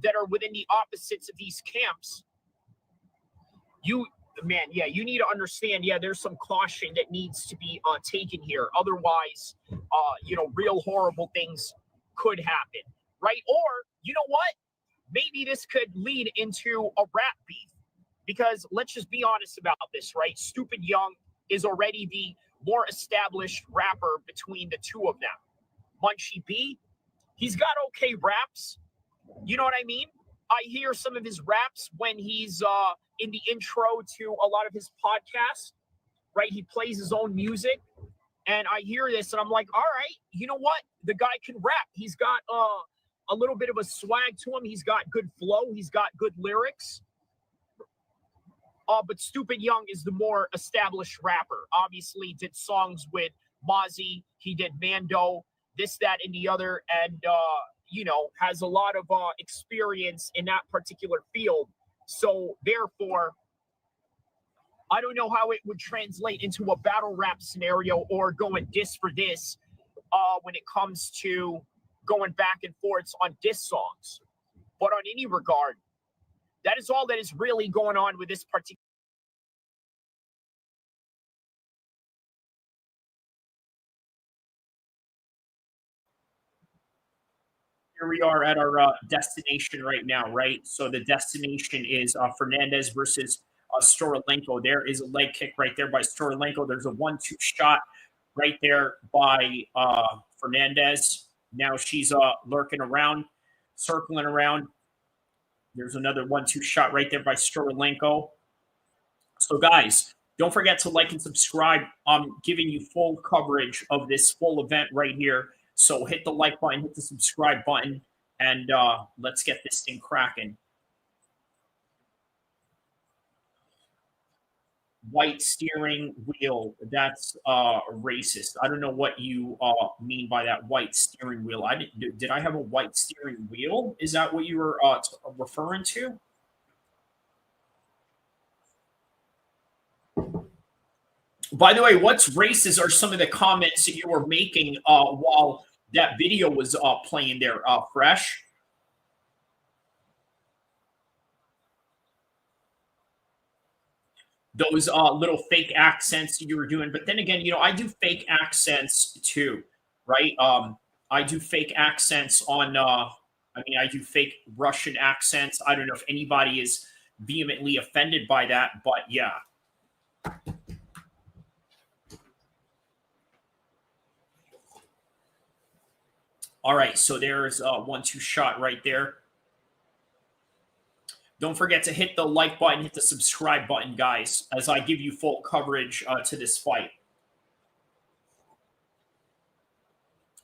that are within the opposites of these camps, you need to understand, there's some caution that needs to be taken here. Otherwise, real horrible things could happen, right? Or, you know what? Maybe this could lead into a rap beef, because let's just be honest about this, right? Stupid Young is already the more established rapper between the two of them. Munchie B, he's got okay raps. You know what I mean? I hear some of his raps when he's in the intro to a lot of his podcasts, right? He plays his own music, and I hear this, and I'm like, all right, you know what? The guy can rap. He's got a little bit of a swag to him. He's got good flow. He's got good lyrics. But Stupid Young is the more established rapper. Obviously, did songs with Mozzie. He did Mando, this, that, and the other, and has a lot of experience in that particular field. So therefore, I don't know how it would translate into a battle rap scenario or going diss for this when it comes to going back and forth on diss songs. But on any regard, that is all that is really going on with this particular. Here we are at our destination right now, right? So the destination is Fernandez versus Stoliarenko. There is a leg kick right there by Stoliarenko. There's a 1-2 shot right there by Fernandez. Now she's lurking around, circling around. There's another 1-2 shot right there by Stoliarenko. So, guys, don't forget to like and subscribe. I'm giving you full coverage of this full event right here. So hit the like button, hit the subscribe button, and let's get this thing cracking. White steering wheel, that's racist. I don't know what you mean by that, white steering wheel. Did I have a white steering wheel? Is that what you were referring to? By the way, what's racist are some of the comments that you were making while that video was playing there, Fresh. Those little fake accents you were doing. But then again, I do fake accents too, right? I do fake accents on, I do fake Russian accents. I don't know if anybody is vehemently offended by that, but yeah. All right, so there's a 1-2 shot right there. Don't forget to hit the like button, hit the subscribe button, guys, as I give you full coverage to this fight.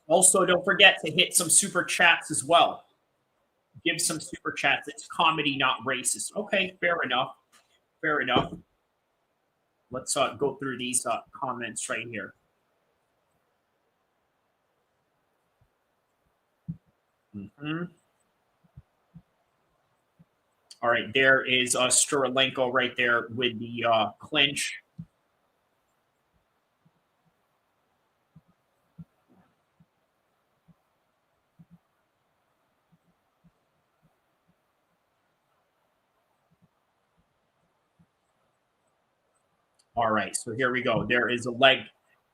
Also, don't forget to hit some super chats as well. Give some super chats. It's comedy, not racist. Okay, fair enough. Fair enough. Let's go through these comments right here. All right, there is Stoliarenko right there with the clinch. All right, so here we go. There is a leg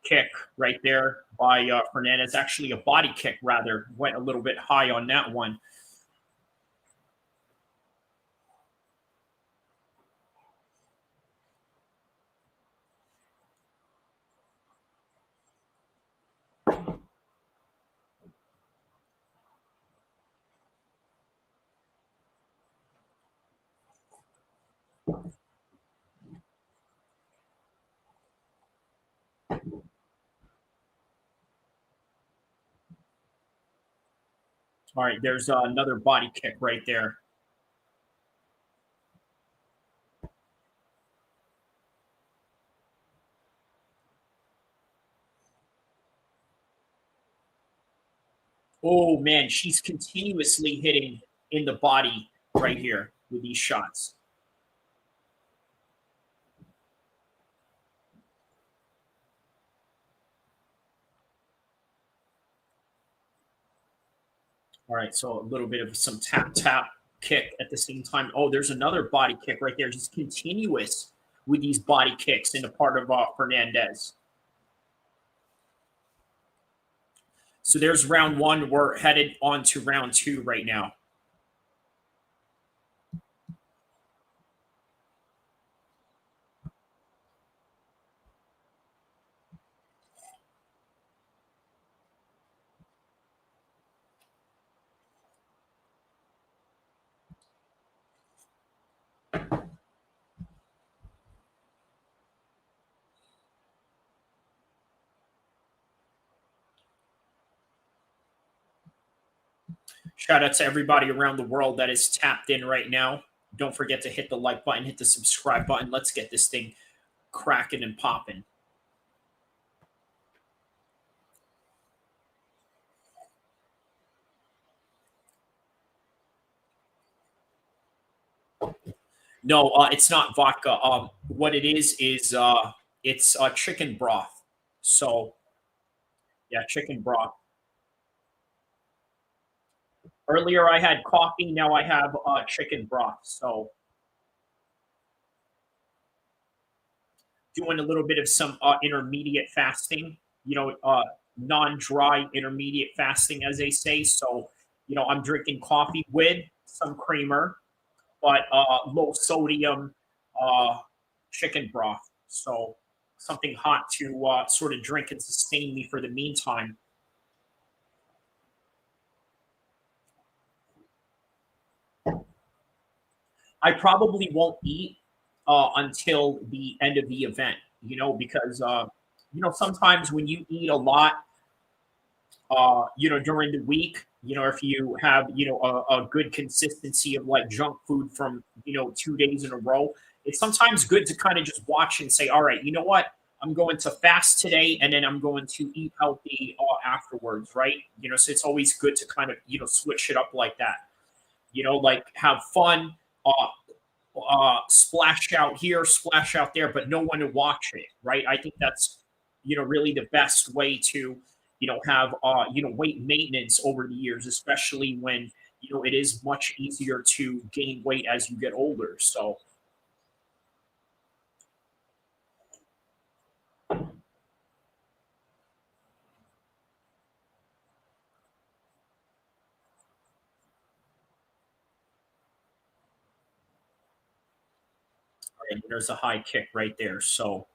kick right there by Hernandez. Actually, a body kick, rather. Went a little bit high on that one. All right, there's another body kick right there. Oh, man, she's continuously hitting in the body right here with these shots. All right, so a little bit of some tap kick at the same time. Oh, there's another body kick right there. Just continuous with these body kicks in the part of Fernandez. So there's round one. We're headed on to round two right now. Shout out to everybody around the world that is tapped in right now. Don't forget to hit the like button, hit the subscribe button. Let's get this thing cracking and popping. No, it's not vodka. What it is it's chicken broth. So, yeah, chicken broth. Earlier I had coffee. Now I have chicken broth. So, doing a little bit of some intermediate fasting. Non-dry intermediate fasting, as they say. So, I'm drinking coffee with some creamer, but low sodium, chicken broth. So something hot to sort of drink and sustain me for the meantime. I probably won't eat until the end of the event, because sometimes when you eat a lot, during the week, if you have, a good consistency of like junk food from, 2 days in a row, it's sometimes good to kind of just watch and say, all right, you know what? I'm going to fast today and then I'm going to eat healthy afterwards, right? So it's always good to kind of, switch it up like that, like have fun, splash out here, splash out there, but no one to watch it, right? I think that's, really the best way to, have, weight maintenance over the years, especially when, it is much easier to gain weight as you get older. So, all right, there's a high kick right there. So,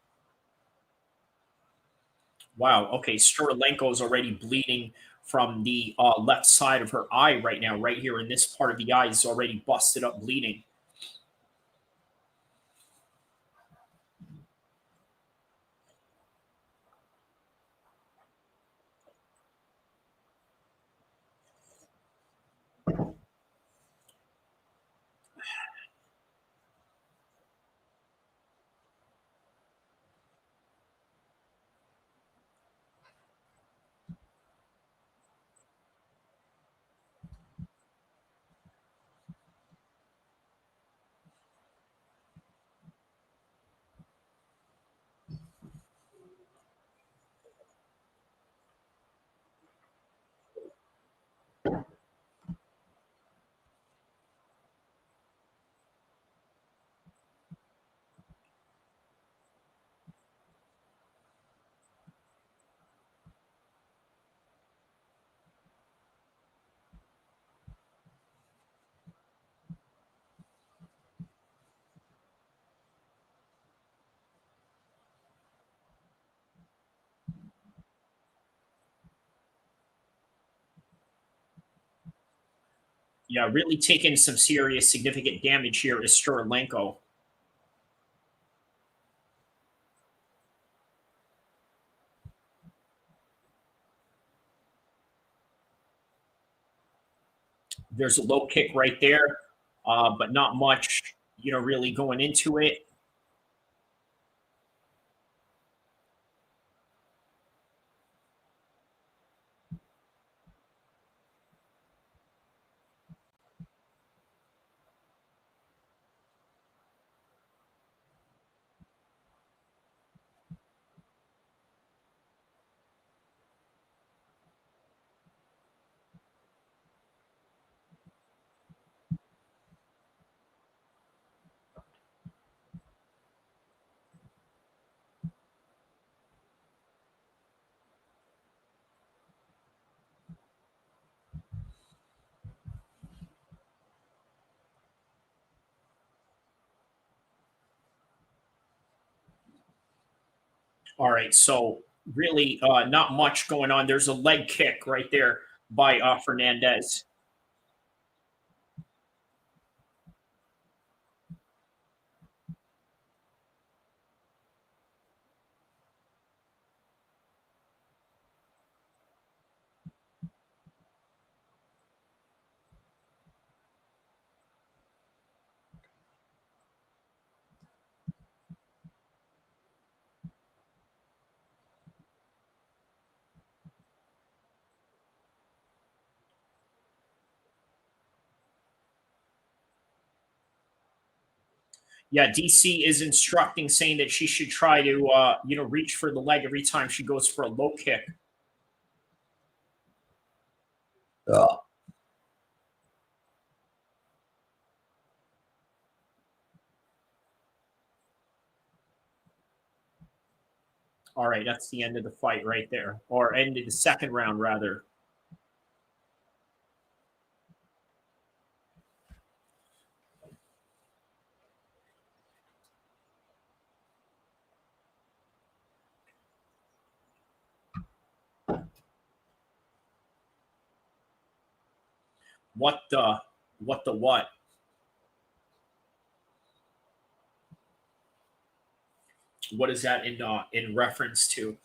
wow. Okay, Stoliarenko is already bleeding from the left side of her eye right now. Right here in this part of the eye is already busted up, bleeding. Yeah, really taking some serious, significant damage here is Stoliarenko. There's a low kick right there, but not much, really going into it. All right, so really not much going on. There's a leg kick right there by Fernandez. Yeah, DC is instructing, saying that she should try to, reach for the leg every time she goes for a low kick. All right, that's the end of the fight right there, or end of the second round, rather. What the what? What is that in reference to?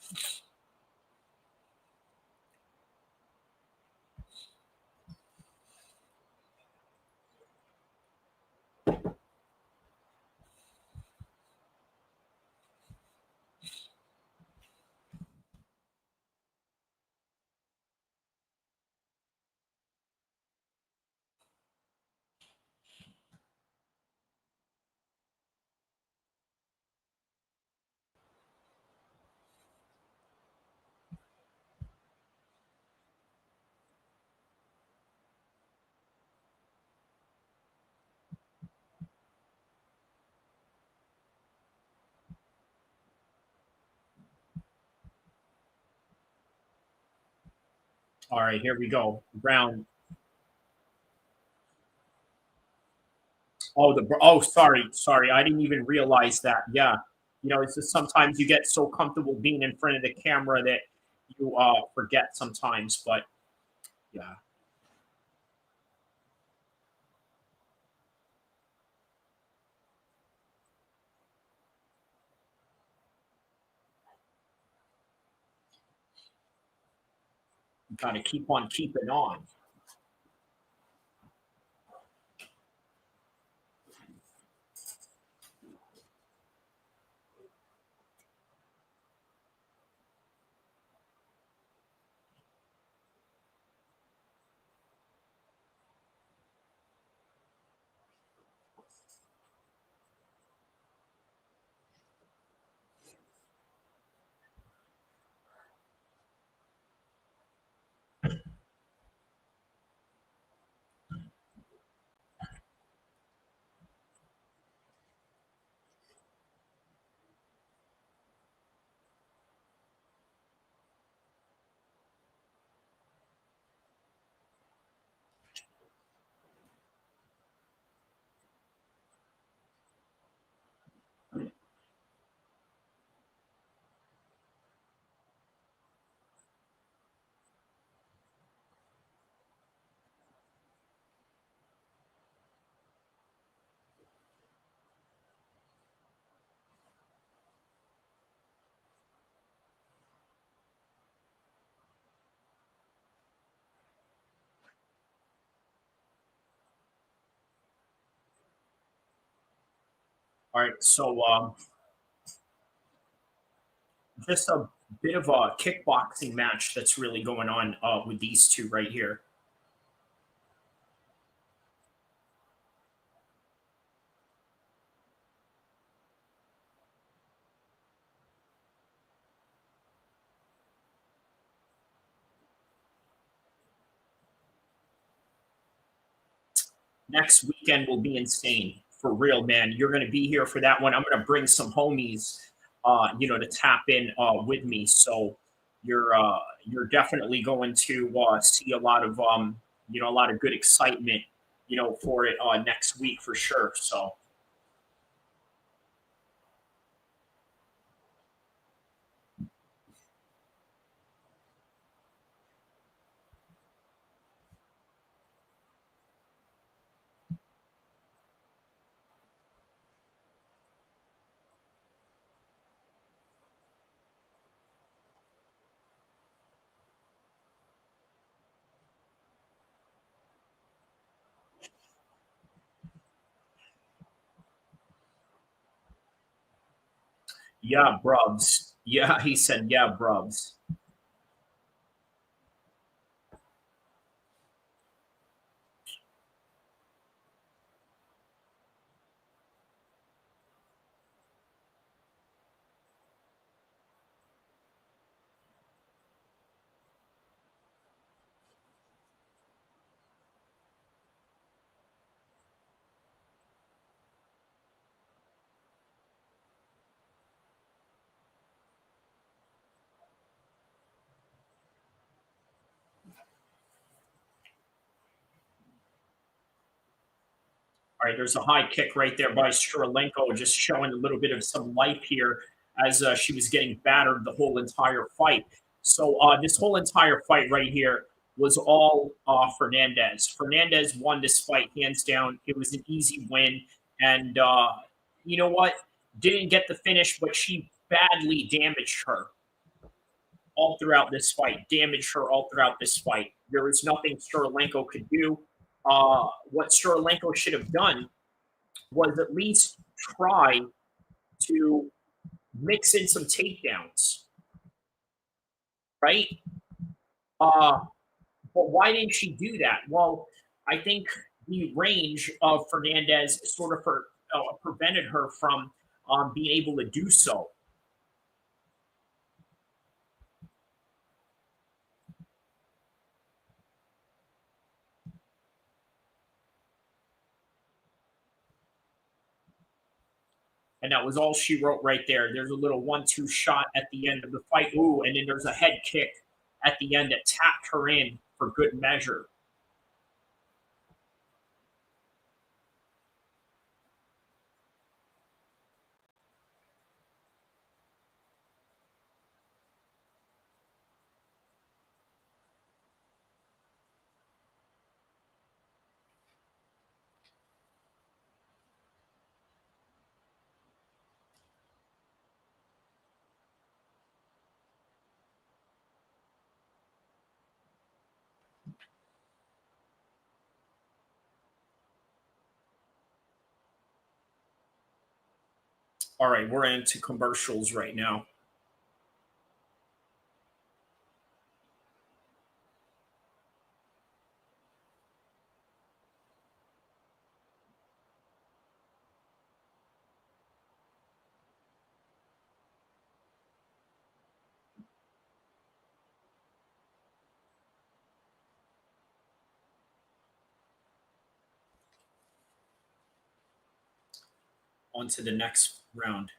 All right, here we go. Round. Sorry. I didn't even realize that. Yeah, it's just sometimes you get so comfortable being in front of the camera that you forget sometimes. But yeah. Got to keep on keeping on. All right, so just a bit of a kickboxing match that's really going on with these two right here. Next weekend will be insane for real, man. You're going to be here for that one. I'm going to bring some homies, to tap in with me. So you're definitely going to see a lot of a lot of good excitement, for it next week for sure. So. Yeah, brubs. Yeah, he said, yeah, brubs. All right, there's a high kick right there by Stoliarenko, just showing a little bit of some life here as she was getting battered the whole entire fight. So this whole entire fight right here, was all Fernandez. Fernandez won this fight hands down. It was an easy win. And you know what? Didn't get the finish, but she badly damaged her all throughout this fight. Damaged her all throughout this fight. There was nothing Stoliarenko could do. What Stoliarenko should have done was at least try to mix in some takedowns, right? But why didn't she do that? Well, I think the range of Fernandez sort of prevented her from being able to do so. And that was all she wrote right there. There's a little 1-2 shot at the end of the fight. Ooh, and then there's a head kick at the end that tapped her in for good measure. All right, we're into commercials right now. On to the next round.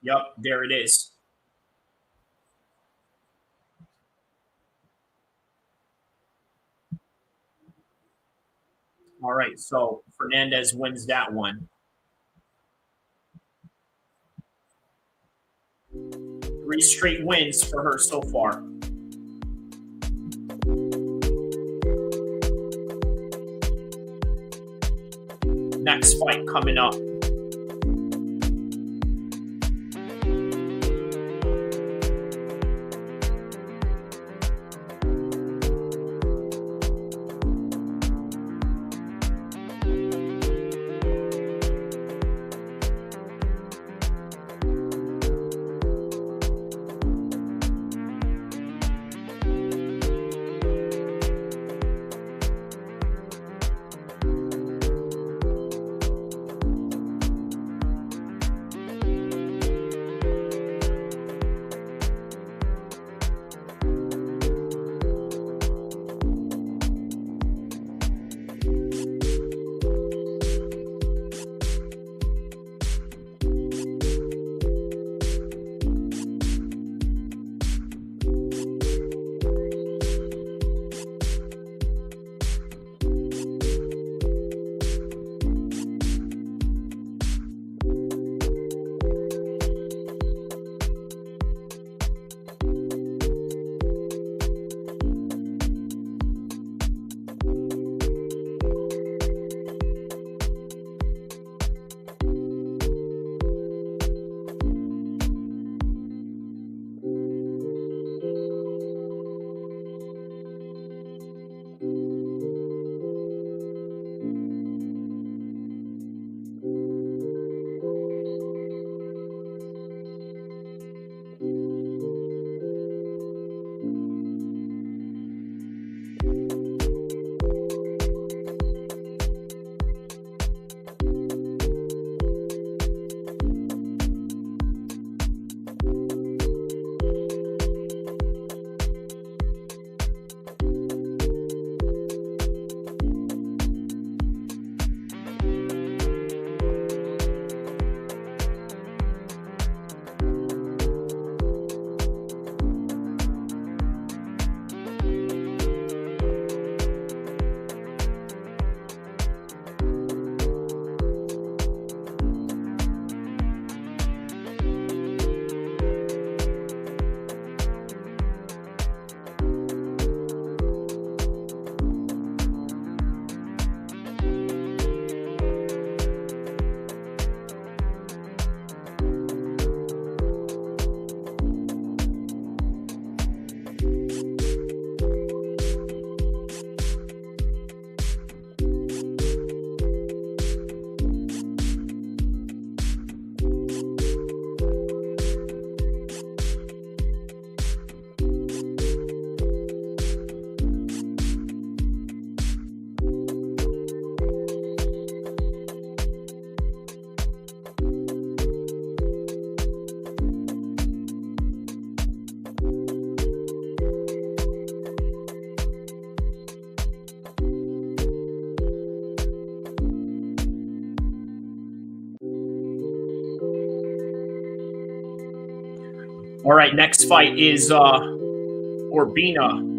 Yep, there it is. All right, so Fernandez wins that one. 3 straight wins for her so far. Next fight coming up. All right, next fight is Urbina.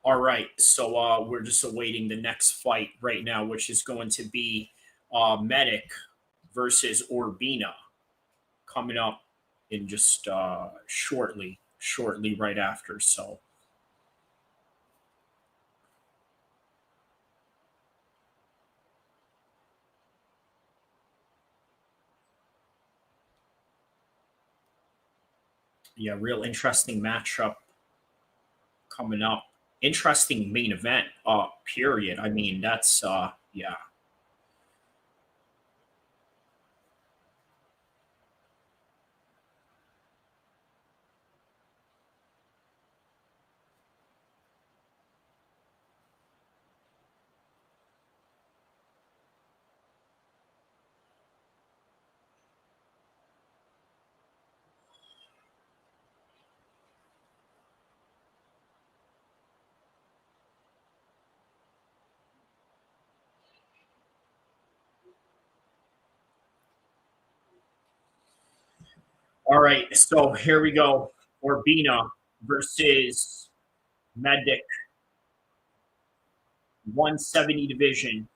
All right, so we're just awaiting the next fight right now, which is going to be Medic versus Urbina coming up in just shortly right after. So yeah, real interesting matchup coming up. Interesting main event, period. I mean, that's yeah. All right, so here we go. Urbina versus Medic, 170 division.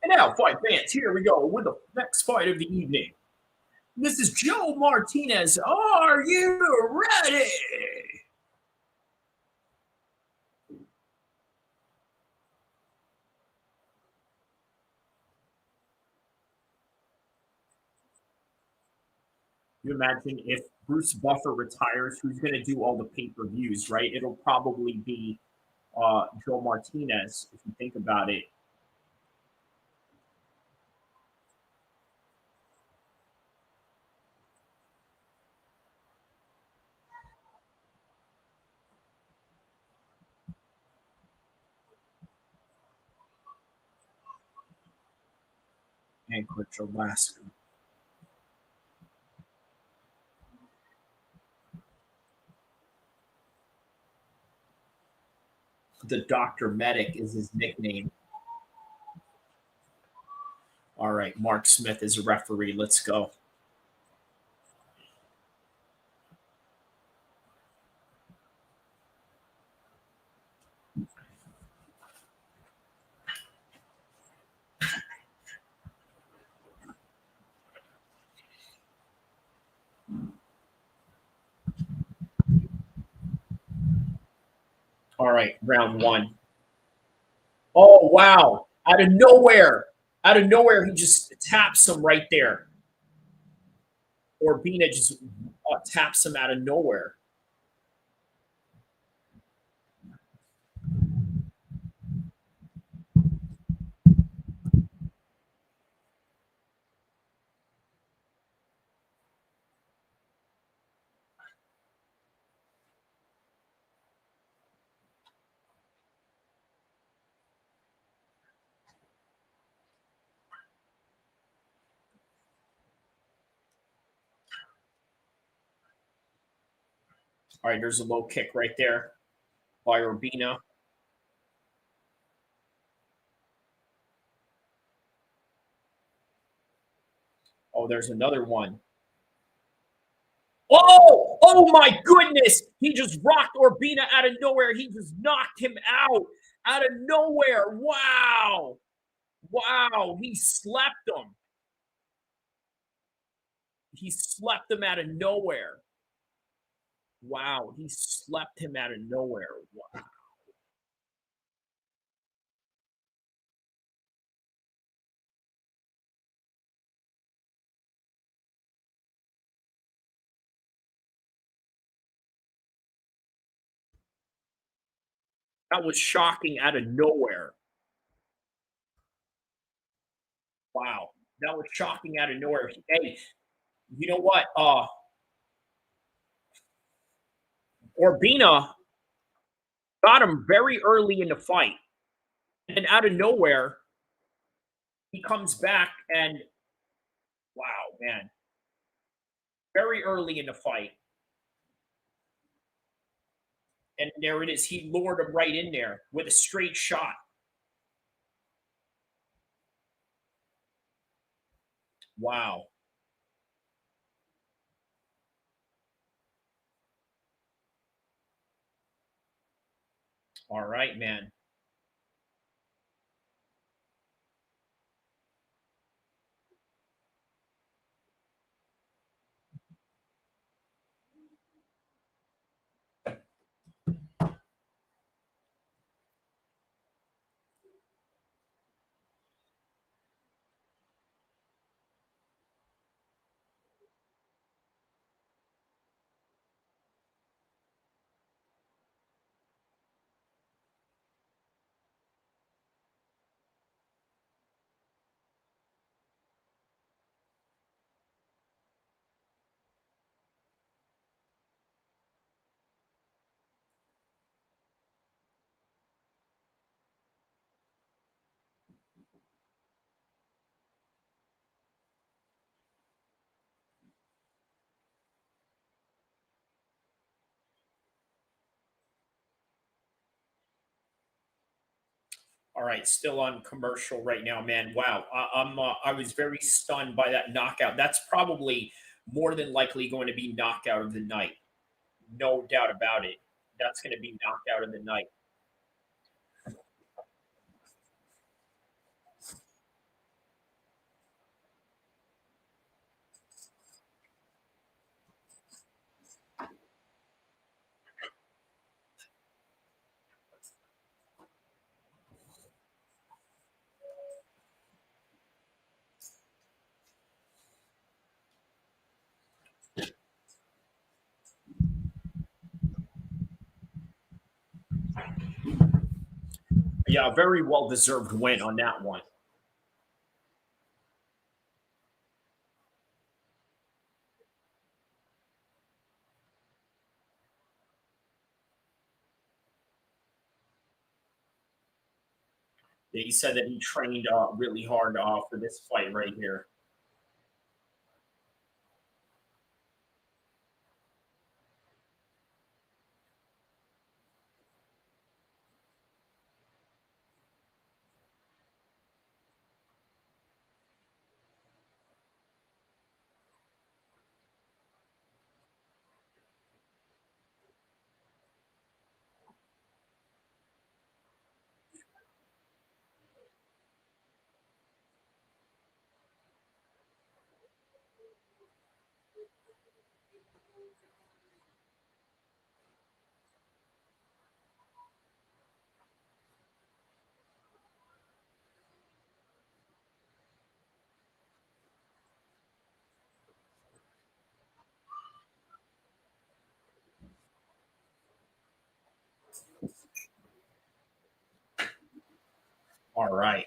And now, fight fans, here we go with the next fight of the evening. This is Joe Martinez. Are you ready? You imagine if Bruce Buffer retires, who's going to do all the pay-per-views, right? It'll probably be Joe Martinez, if you think about it. Anchorage, Alaska. The Dr. Medic is his nickname. All right, Mark Smith is a referee. Let's go. All right, round one. Oh, wow. Out of nowhere. Out of nowhere, he just taps him right there. Urbina just taps him out of nowhere. All right, there's a low kick right there by Urbina. Oh, there's another one. Oh, oh my goodness. He just rocked Urbina out of nowhere. He just knocked him out of nowhere. Wow. Wow. He slept him. He slept him out of nowhere. Wow. He slept him out of nowhere. Wow. That was shocking out of nowhere. Wow. That was shocking out of nowhere. Hey, you know what? Urbina got him very early in the fight. And out of nowhere, he comes back and wow, man. Very early in the fight. And there it is. He lured him right in there with a straight shot. Wow. All right, man. All right, still on commercial right now, man. Wow, I was very stunned by that knockout. That's probably more than likely going to be knockout of the night, no doubt about it. That's going to be knockout of the night. Yeah, very well deserved win on that one. He said that he trained really hard for this fight right here. All right.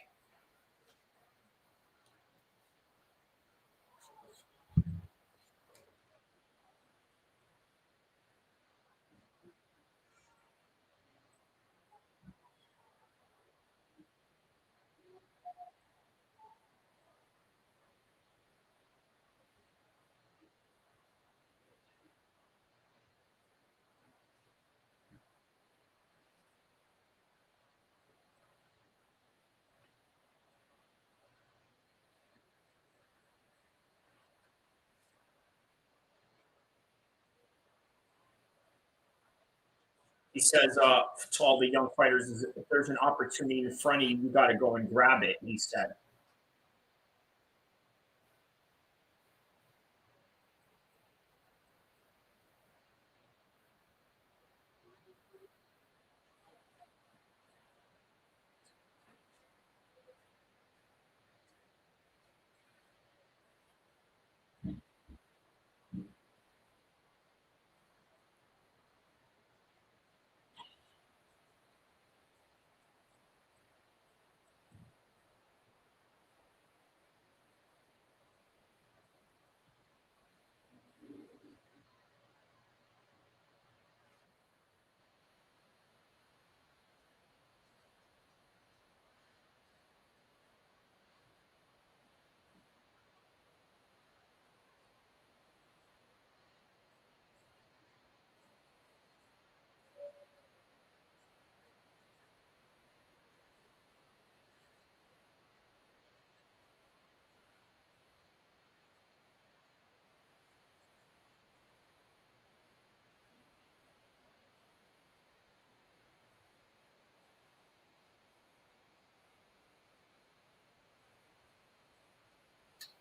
He says to all the young fighters, is if there's an opportunity in front of you, you got to go and grab it, he said.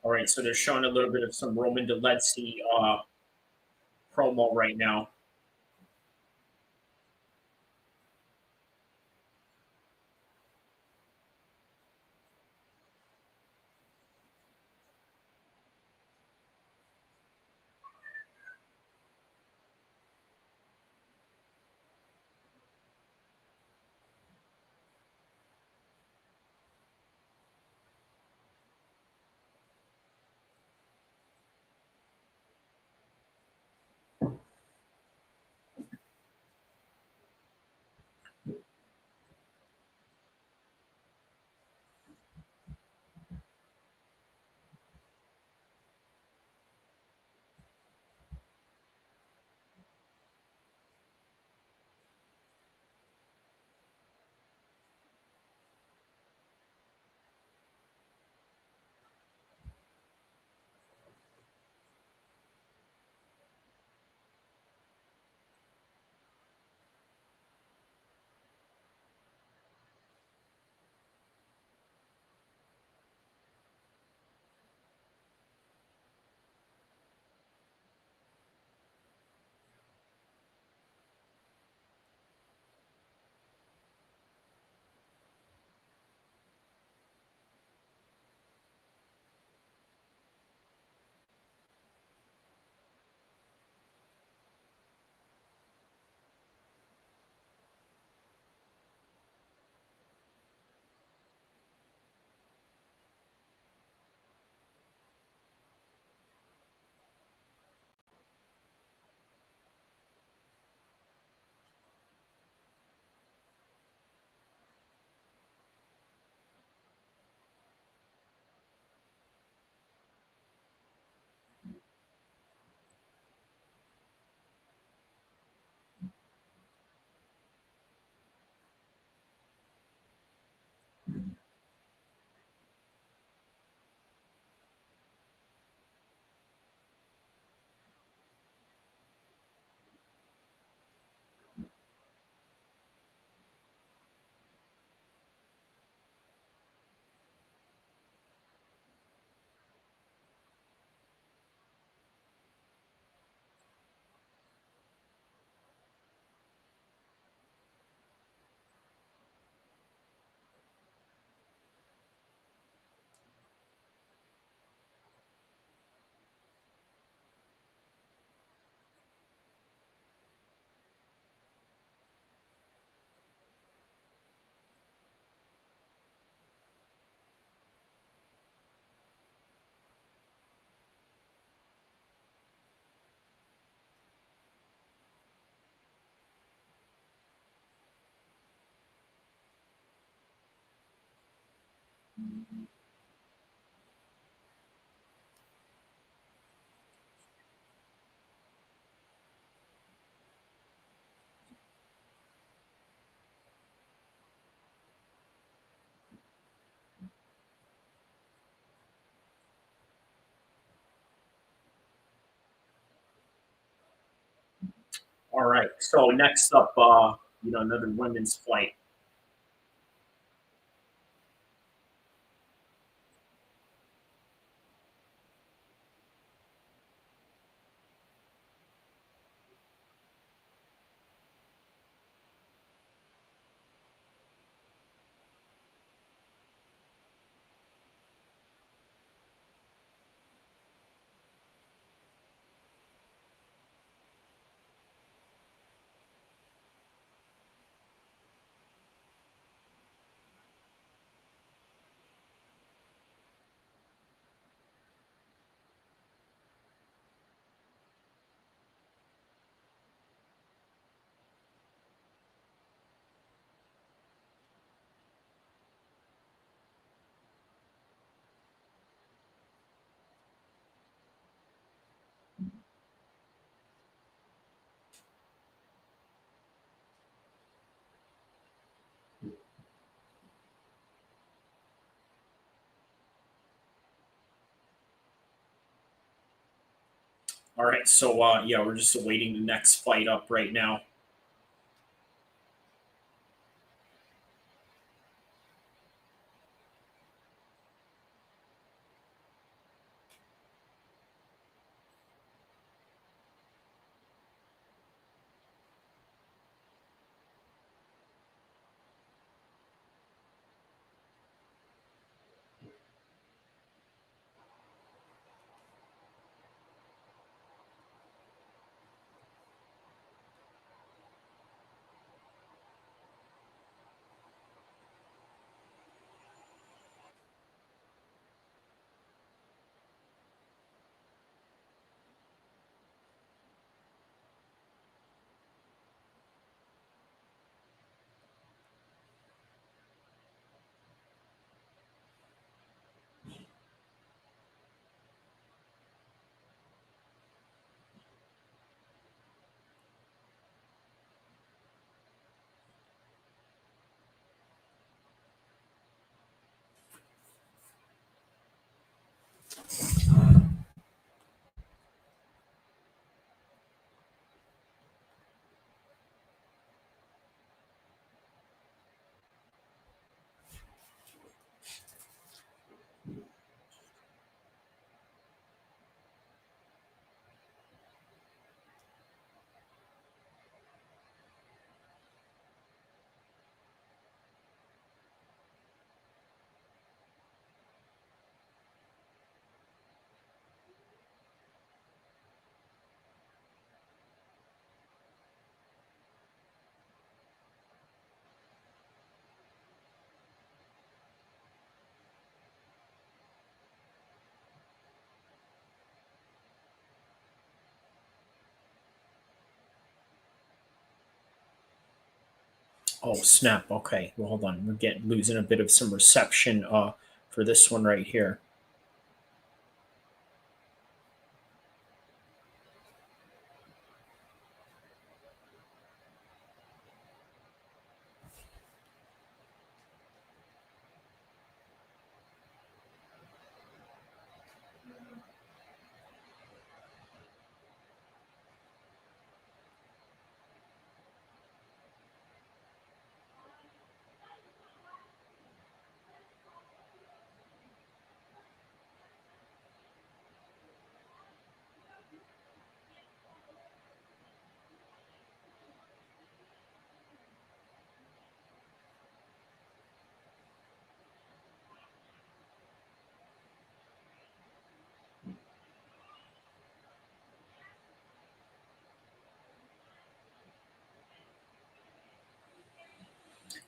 All right, so they're showing a little bit of some Roman Dolidze promo right now. All right. So next up, another women's fight. All right. So we're just awaiting the next fight up right now. Oh snap! Okay, well hold on. We're losing a bit of some reception for this one right here.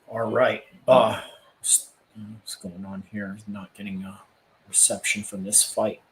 All right. What's going on here? Not getting a reception from this fight.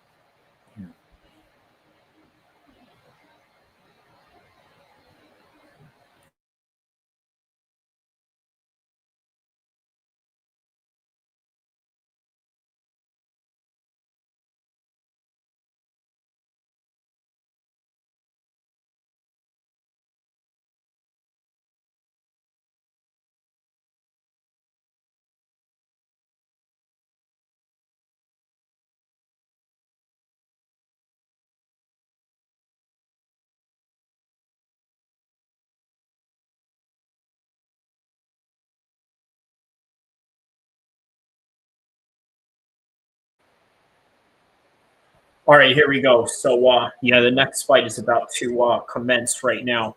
All right, here we go. So, yeah, the next fight is about to commence right now.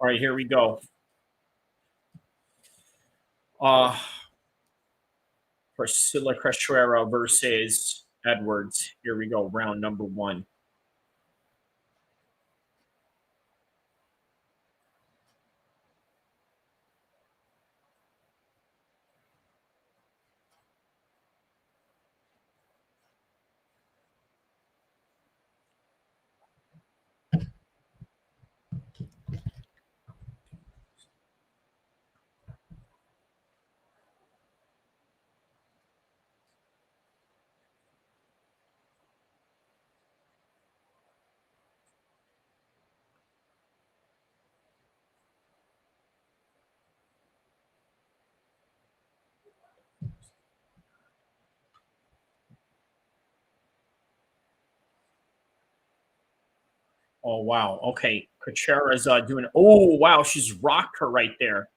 All right, here we go. Priscilla Creschuera versus Edwards. Here we go, round number 1. Oh, wow. Okay. Creschuera's doing. Oh, wow. She's rocked her right there.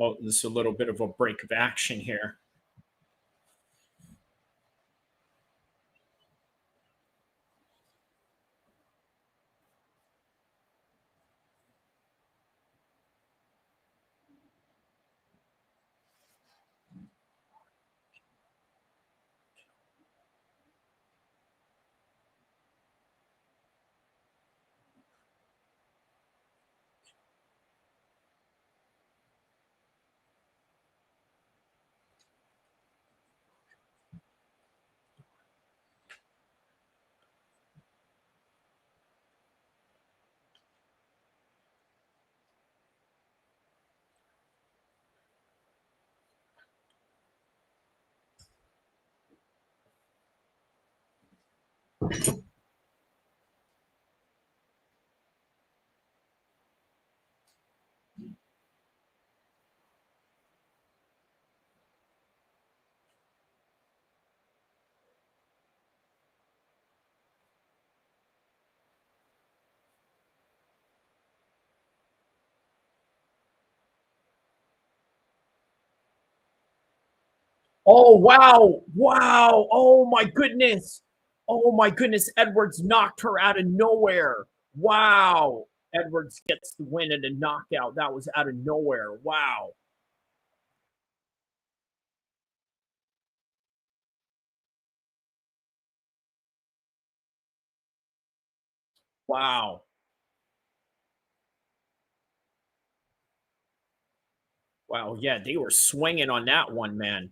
Oh, this is a little bit of a break of action here. Oh, wow. Wow. Oh, my goodness. Oh, my goodness. Edwards knocked her out of nowhere. Wow. Edwards gets the win and a knockout. That was out of nowhere. Wow. Wow. Wow. Yeah, they were swinging on that one, man.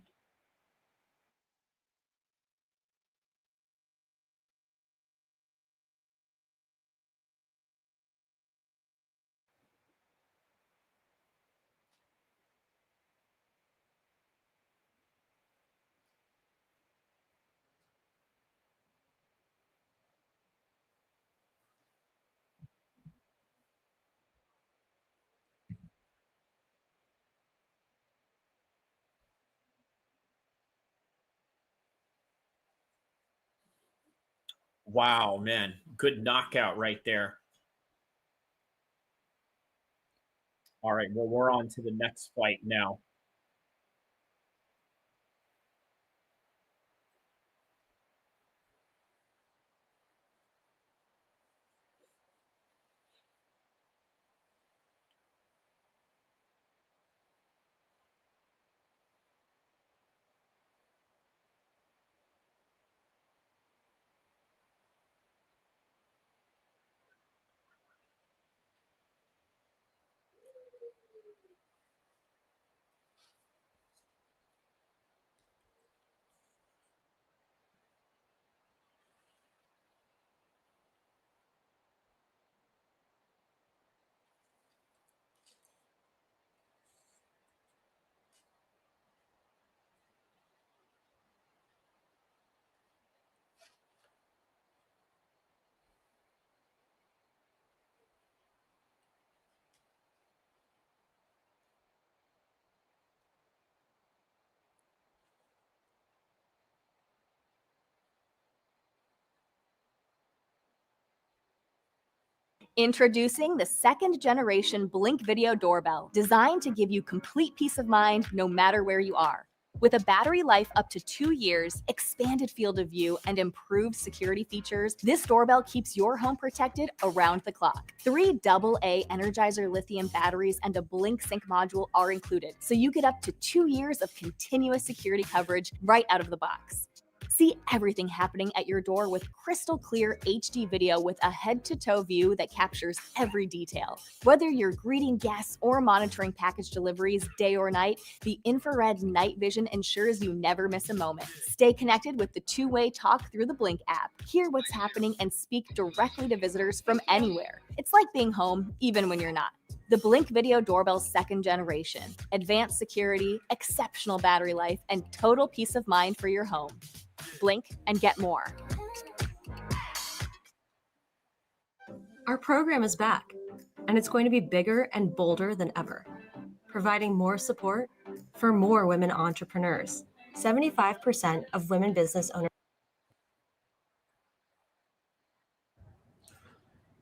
Wow, man. Good knockout right there. All right. Well, we're on to the next fight now. Introducing the second generation Blink Video Doorbell, designed to give you complete peace of mind no matter where you are. With a battery life up to 2 years, expanded field of view, and improved security features, this doorbell keeps your home protected around the clock. 3 AA Energizer lithium batteries and a Blink Sync module are included, so you get up to 2 years of continuous security coverage right out of the box. See everything happening at your door with crystal clear HD video with a head-to-toe view that captures every detail. Whether you're greeting guests or monitoring package deliveries day or night, the infrared night vision ensures you never miss a moment. Stay connected with the two-way talk through the Blink app. Hear what's happening and speak directly to visitors from anywhere. It's like being home, even when you're not. The Blink Video Doorbell's second generation. Advanced security, exceptional battery life, and total peace of mind for your home. Blink and get more. Our program is back, and it's going to be bigger and bolder than ever, providing more support for more women entrepreneurs. 75% of women business owners.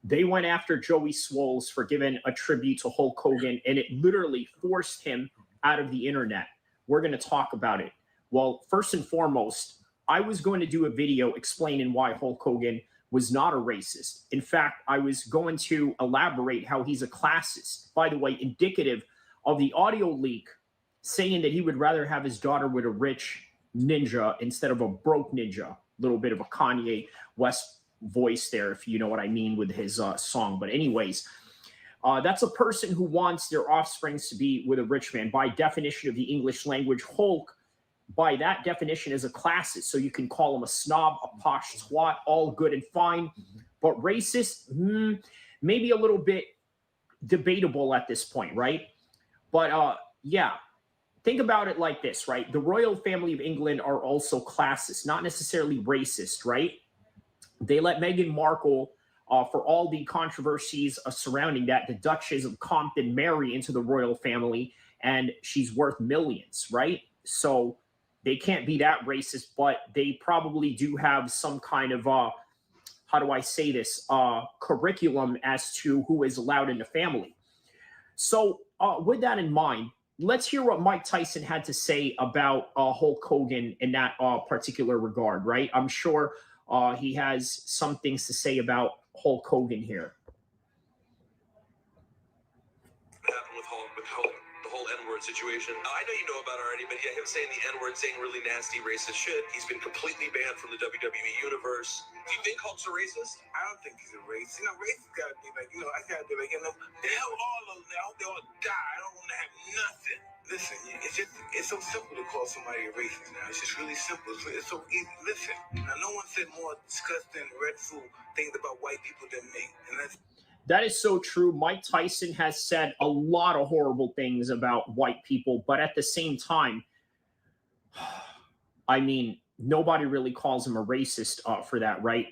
They went after Joey Swolls for giving a tribute to Hulk Hogan, and it literally forced him out of the internet. We're going to talk about it. Well, first and foremost, I was going to do a video explaining why Hulk Hogan was not a racist. In fact, I was going to elaborate how he's a classist. By the way, indicative of the audio leak saying that he would rather have his daughter with a rich ninja instead of a broke ninja. A little bit of a Kanye West voice there, if you know what I mean, with his song. But anyways, that's a person who wants their offsprings to be with a rich man. By definition of the English language, Hulk, by that definition, is a classist. So you can call him a snob, a posh twat, all good and fine. But racist, maybe a little bit debatable at this point, right? But yeah, think about it like this, right? The royal family of England are also classist, not necessarily racist, right? They let Meghan Markle, for all the controversies surrounding that, the Duchess of Compton, marry into the royal family, and she's worth millions, right? So they can't be that racist, but they probably do have some kind of, how do I say this, curriculum as to who is allowed in the family. So with that in mind, let's hear what Mike Tyson had to say about Hulk Hogan in that particular regard, right? I'm sure he has some things to say about Hulk Hogan here. What happened with Hulk, the whole N-word situation? I know you know about it already, but yeah, him saying the N-word, saying really nasty racist shit, he's been completely banned from the WWE universe. Do you think Hulk's a racist? I don't think he's a racist. You know, racist gotta be like, I gotta be like, the hell all of them, I hope they all die. I don't want to have nothing. Listen, it's so simple to call somebody a racist now. It's just really simple. It's so easy. Listen, now no one said more disgusting, dreadful things about white people than me. And that is so true. Mike Tyson has said a lot of horrible things about white people, but at the same time, I mean, nobody really calls him a racist for that, right?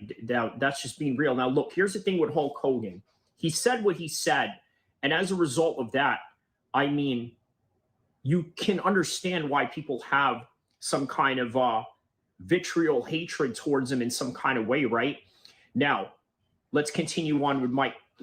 That's just being real. Now, look, here's the thing with Hulk Hogan. He said what he said, and as a result of that, I mean, you can understand why people have some kind of vitriol hatred towards him in some kind of way, right? Now, let's continue on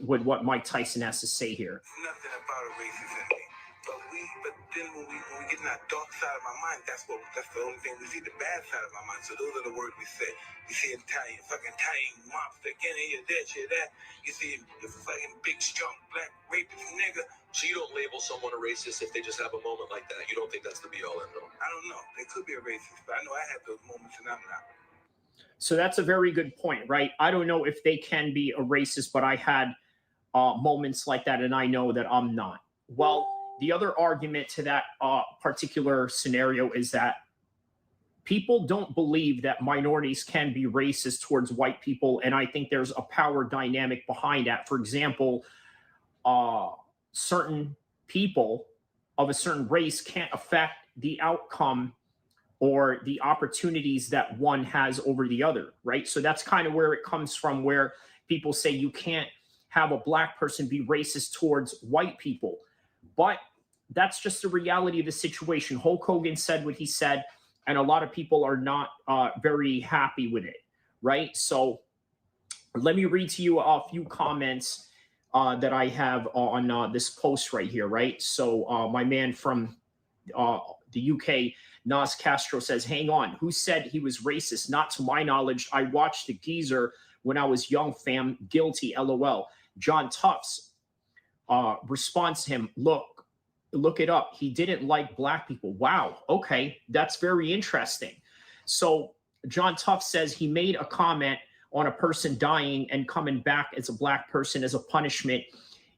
with what Mike Tyson has to say here. Nothing about a racist in me. But then when we get in that dark side of my mind, that's the only thing we see, the bad side of my mind. So those are the words we say. You see Italian, fucking Italian mobster, get in here, that shit, that. You see the fucking big, strong, black, rapist nigga. So you don't label someone a racist if they just have a moment like that? You don't think that's the be-all, end-all? I don't know. They could be a racist, but I know I have those moments and I'm not. So that's a very good point, right? I don't know if they can be a racist, but I had moments like that, and I know that I'm not. Well, the other argument to that particular scenario is that people don't believe that minorities can be racist towards white people, and I think there's a power dynamic behind that. For example, certain people of a certain race can't affect the outcome or the opportunities that one has over the other, right? So that's kind of where it comes from, where people say you can't have a black person be racist towards white people. But that's just the reality of the situation. Hulk Hogan said what he said, and a lot of people are not very happy with it, right? So let me read to you a few comments that I have on this post right here, right? So my man from the UK, Nas Castro, says, hang on, who said he was racist? Not to my knowledge. I watched the geezer when I was young, fam. Guilty, LOL. John Tufts responds to him, look it up. He didn't like black people. Wow. Okay. That's very interesting. So John Tufts says he made a comment on a person dying and coming back as a black person as a punishment.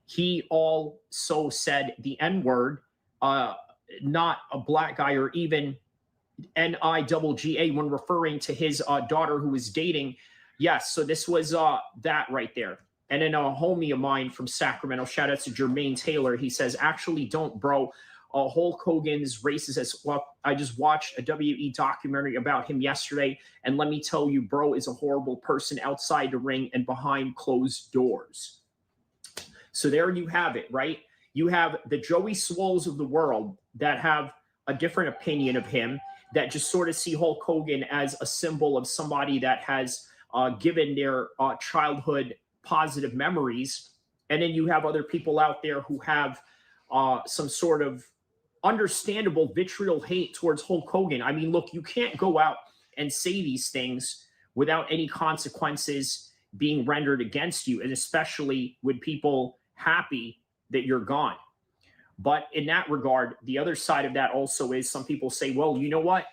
He also said the N-word, not a black guy, or even N-I-double-G-A when referring to his daughter who was dating. Yes, so this was that right there. And then a homie of mine from Sacramento, shout out to Jermaine Taylor, he says, actually don't, bro. Hulk Hogan's racist as well. I just watched a WE documentary about him yesterday, and let me tell you, bro is a horrible person outside the ring and behind closed doors. So there you have it, right? You have the Joey Swolls of the world that have a different opinion of him, that just sort of see Hulk Hogan as a symbol of somebody that has given their childhood positive memories. And then you have other people out there who have some sort of understandable vitriol hate towards Hulk Hogan. I mean, look, you can't go out and say these things without any consequences being rendered against you, and especially with people happy that you're gone. But in that regard, the other side of that also is some people say, well, you know what?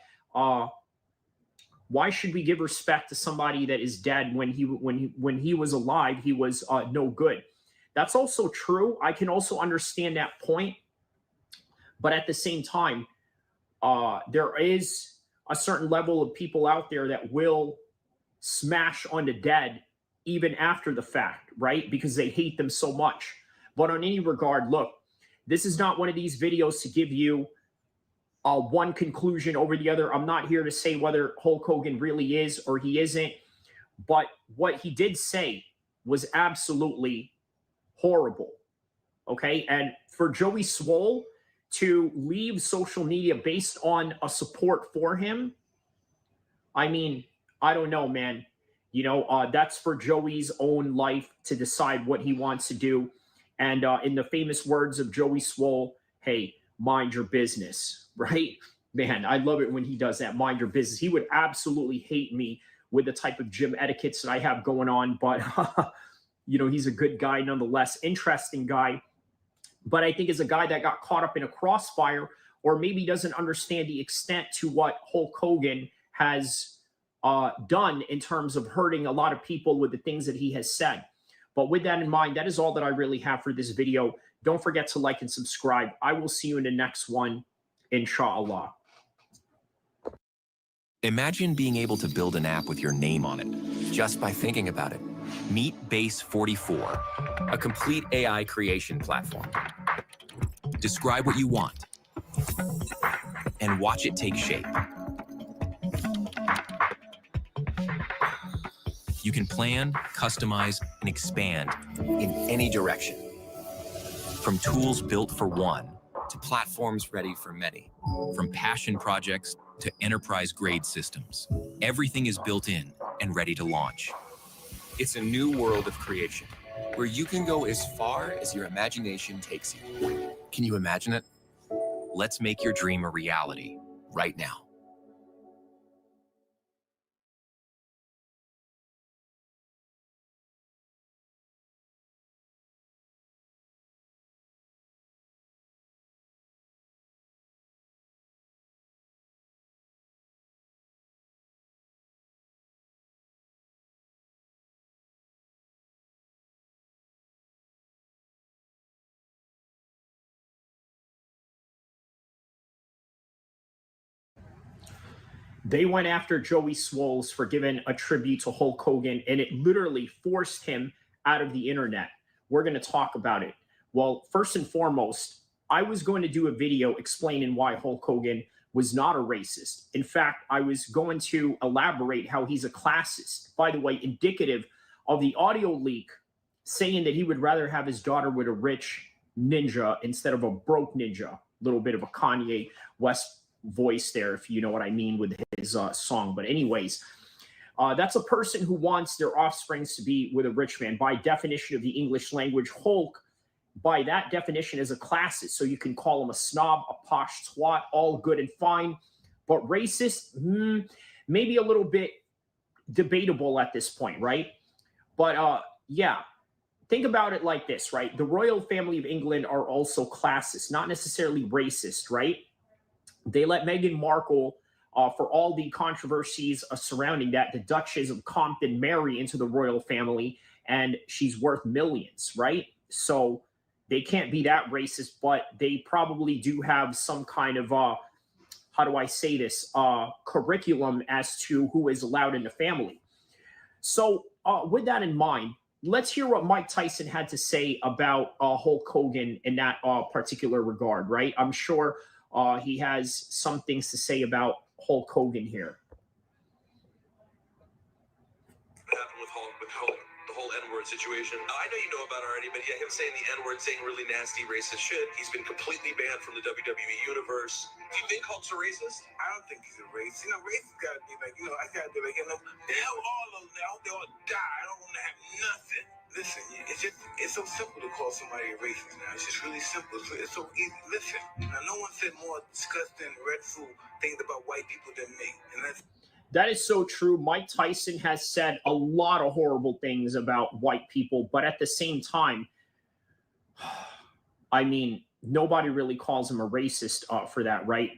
Why should we give respect to somebody that is dead when he was alive, he was no good? That's also true. I can also understand that point. But at the same time, there is a certain level of people out there that will smash on the dead even after the fact, right? Because they hate them so much. But on any regard, look, this is not one of these videos to give you one conclusion over the other. I'm not here to say whether Hulk Hogan really is or he isn't. But what he did say was absolutely horrible, okay? And for Joey Swoll to leave social media based on a support for him, I mean, I don't know, man. You know, that's for Joey's own life to decide what he wants to do. And in the famous words of Joey Swoll, hey, mind your business, right? Man, I love it when he does that, mind your business. He would absolutely hate me with the type of gym etiquettes that I have going on. But, you know, he's a good guy nonetheless, interesting guy. But I think as a guy that got caught up in a crossfire, or maybe doesn't understand the extent to what Hulk Hogan has done in terms of hurting a lot of people with the things that he has said. But with that in mind, that is all that I really have for this video. Don't forget to like and subscribe. I will see you in the next one, inshallah. Imagine being able to build an app with your name on it, just by thinking about it. Meet Base 44, a complete AI creation platform. Describe what you want, and watch it take shape. You can plan, customize, and expand in any direction. From tools built for one, to platforms ready for many. From passion projects to enterprise-grade systems. Everything is built in and ready to launch. It's a new world of creation, where you can go as far as your imagination takes you. Can you imagine it? Let's make your dream a reality right now. They went after Joey Swolls for giving a tribute to Hulk Hogan, and it literally forced him out of the internet. We're going to talk about it. Well, first and foremost, I was going to do a video explaining why Hulk Hogan was not a racist. In fact, I was going to elaborate how he's a classist. By the way, indicative of the audio leak saying that he would rather have his daughter with a rich ninja instead of a broke ninja. A little bit of a Kanye West voice there, if you know what I mean, with his song. But anyways, That's a person who wants their offsprings to be with a rich man. By definition of the English language, Hulk, by that definition, is a classist. So you can call him a snob, a posh twat, all good and fine. But racist, maybe a little bit debatable at this point, right? But yeah, think about it like this, right? The royal family of England are also classist, not necessarily racist, right? They let Meghan Markle, for all the controversies surrounding that, the Duchess of Compton marry into the royal family, and she's worth millions, right? So they can't be that racist, but they probably do have some kind of, how do I say this, curriculum as to who is allowed in the family. So with that in mind, let's hear what Mike Tyson had to say about Hulk Hogan in that particular regard, right? I'm sure he has some things to say about Hulk Hogan here. What happened with Hulk, the whole N-word situation? I know you know about it already, but yeah, him saying the N-word, saying really nasty racist shit, he's been completely banned from the WWE universe. Do you think Hulk's a racist? I don't think he's a racist. You know, racist gotta be like, I gotta be like, the hell all of them, I hope they all die. I don't want to have nothing. Listen, it's so simple to call somebody a racist now. It's just really simple. It's so easy. Listen, now no one said more disgusting, dreadful things about white people than me. And that is so true. Mike Tyson has said a lot of horrible things about white people, but at the same time, I mean, nobody really calls him a racist for that, right?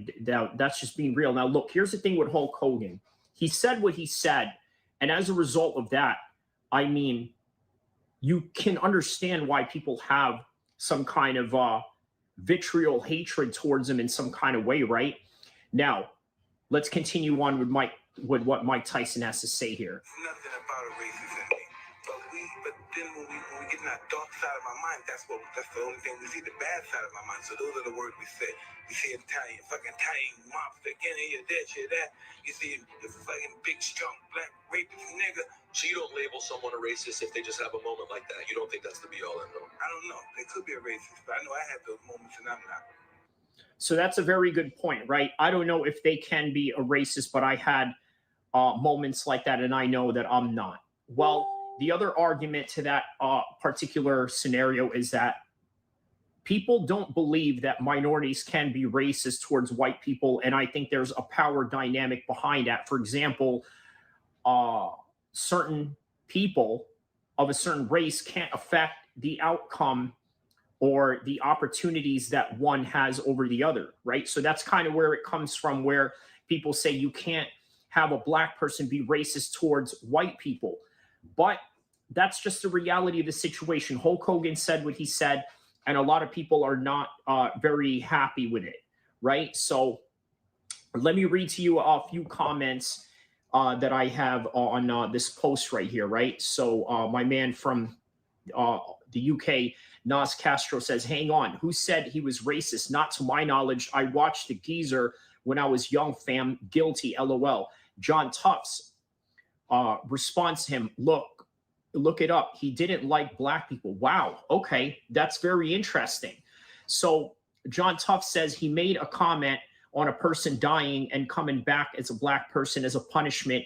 That's just being real. Now, look, here's the thing with Hulk Hogan. He said what he said, and as a result of that, I mean, you can understand why people have some kind of vitriol hatred towards him in some kind of way, right? Now, let's continue on with what Mike Tyson has to say here. Nothing about a racist in me. But then when we get in that dark side of my mind, that's the only thing we see, the bad side of my mind. So those are the words we say. You see Italian, fucking Italian mobster, get in here, that shit, that. You see the fucking big, strong, black, rapist nigga. So you don't label someone a racist if they just have a moment like that? You don't think that's the be-all and all? I don't know. They could be a racist, but I know I have those moments and I'm not. So that's a very good point, right? I don't know if they can be a racist, but I had moments like that, and I know that I'm not. Well, the other argument to that particular scenario is that people don't believe that minorities can be racist towards white people, and I think there's a power dynamic behind that. For example, certain people of a certain race can't affect the outcome or the opportunities that one has over the other, right? So that's kind of where it comes from, where people say you can't have a black person be racist towards white people. But that's just the reality of the situation. Hulk Hogan said what he said, and a lot of people are not very happy with it, right? So let me read to you a few comments that I have on this post right here, right? So my man from the UK, Nas Castro, says, hang on, who said he was racist? Not to my knowledge. I watched the geezer when I was young, fam. Guilty, LOL. John Tufts responds to him, look it up. He didn't like black people. Wow. Okay. That's very interesting. So John Tufts says he made a comment on a person dying and coming back as a black person as a punishment.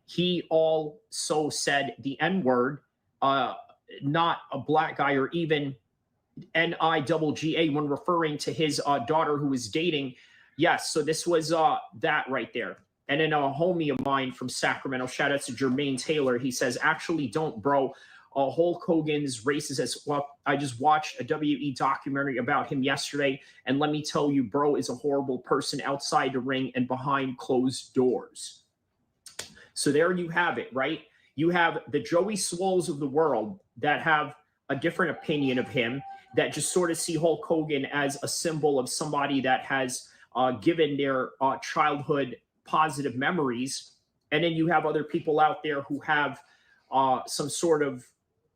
He also said the N-word, not a black guy, or even N-I-double-G-A when referring to his daughter who was dating. Yes, so this was that right there. And then a homie of mine from Sacramento, shout out to Jermaine Taylor, he says, actually don't, bro. Hulk Hogan's racist as well. I just watched a WE documentary about him yesterday, and let me tell you, bro is a horrible person outside the ring and behind closed doors. So there you have it, right? You have the Joey Swolls of the world that have a different opinion of him, that just sort of see Hulk Hogan as a symbol of somebody that has given their childhood positive memories. And then you have other people out there who have some sort of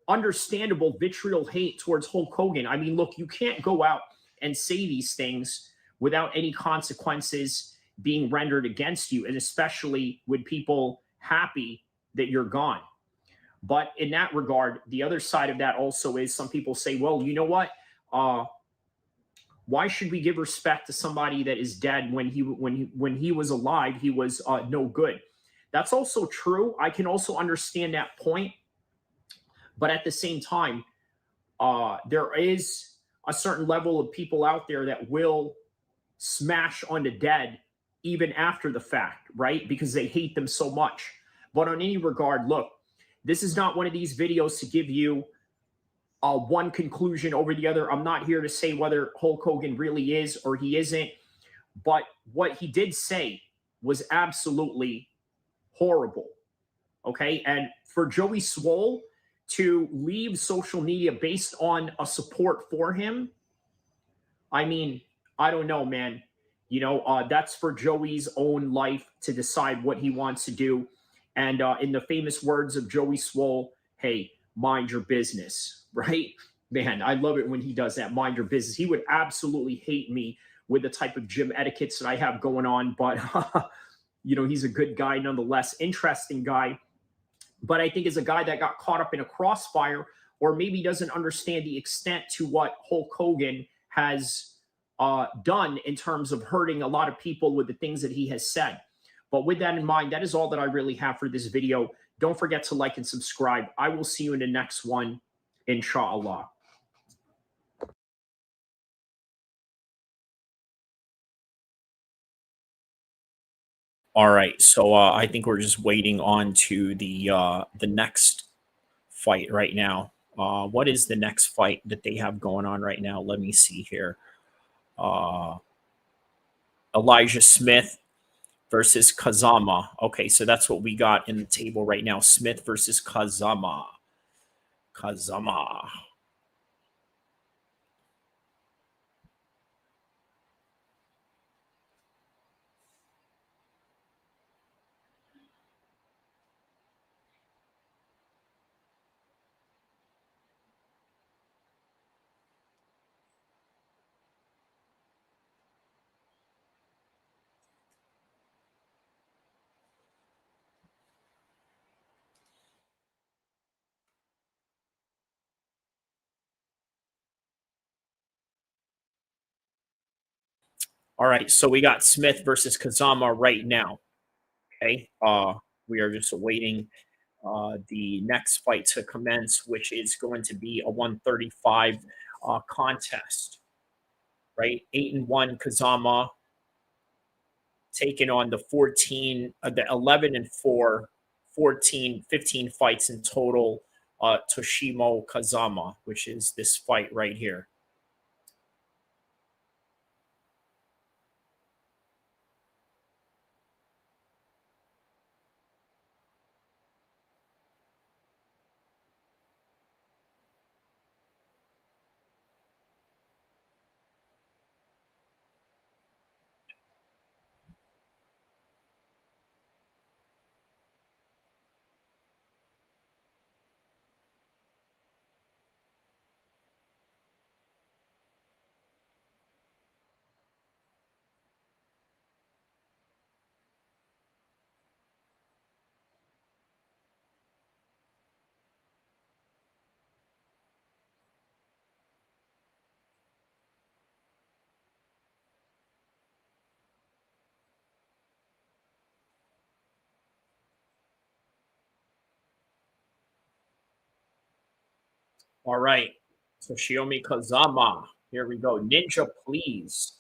understandable vitriol hate towards Hulk Hogan. I mean, look, you can't go out and say these things without any consequences being rendered against you, and especially with people happy that you're gone. But in that regard, the other side of that also is some people say, well, you know what? Why should we give respect to somebody that is dead when he was alive? He was no good. That's also true. I can also understand that point. But at the same time, there is a certain level of people out there that will smash on the dead even after the fact, right? Because they hate them so much. But on any regard, look, this is not one of these videos to give you one conclusion over the other. I'm not here to say whether Hulk Hogan really is or he isn't. But what he did say was absolutely horrible. Okay. And for Joey Swoll to leave social media based on a support for him, I mean, I don't know, man. You know, that's for Joey's own life to decide what he wants to do. And in the famous words of Joey Swoll, hey, mind your business, right? Man, I love it when he does that, mind your business. He would absolutely hate me with the type of gym etiquettes that I have going on. But, you know, he's a good guy nonetheless, interesting guy. But I think as a guy that got caught up in a crossfire or maybe doesn't understand the extent to what Hulk Hogan has done in terms of hurting a lot of people with the things that he has said. But with that in mind, that is all that I really have for this video. Don't forget to like and subscribe. I will see you in the next one, inshallah. All right, so I think we're just waiting on to the next fight right now. What is the next fight that they have going on right now? Let me see here. Elijah Smith versus Kazama. Okay, so that's what we got in the table right now. Smith versus Kazama. Kazama. All right, so we got Smith versus Kazama right now. Okay, we are just awaiting the next fight to commence, which is going to be a 135 contest. Right, 8-1 Kazama taking on the 11-4, 15 fights in total. Toshimo Kazama, which is this fight right here. All right, Toshiomi Kazama. Here we go. Ninja, please.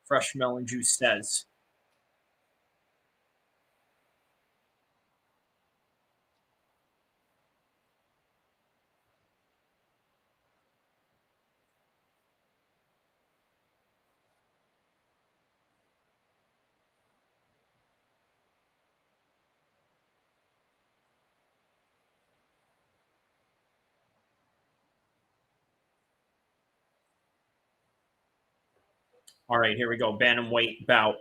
Fresh Melon Juice says. All right, here we go. Bantamweight bout.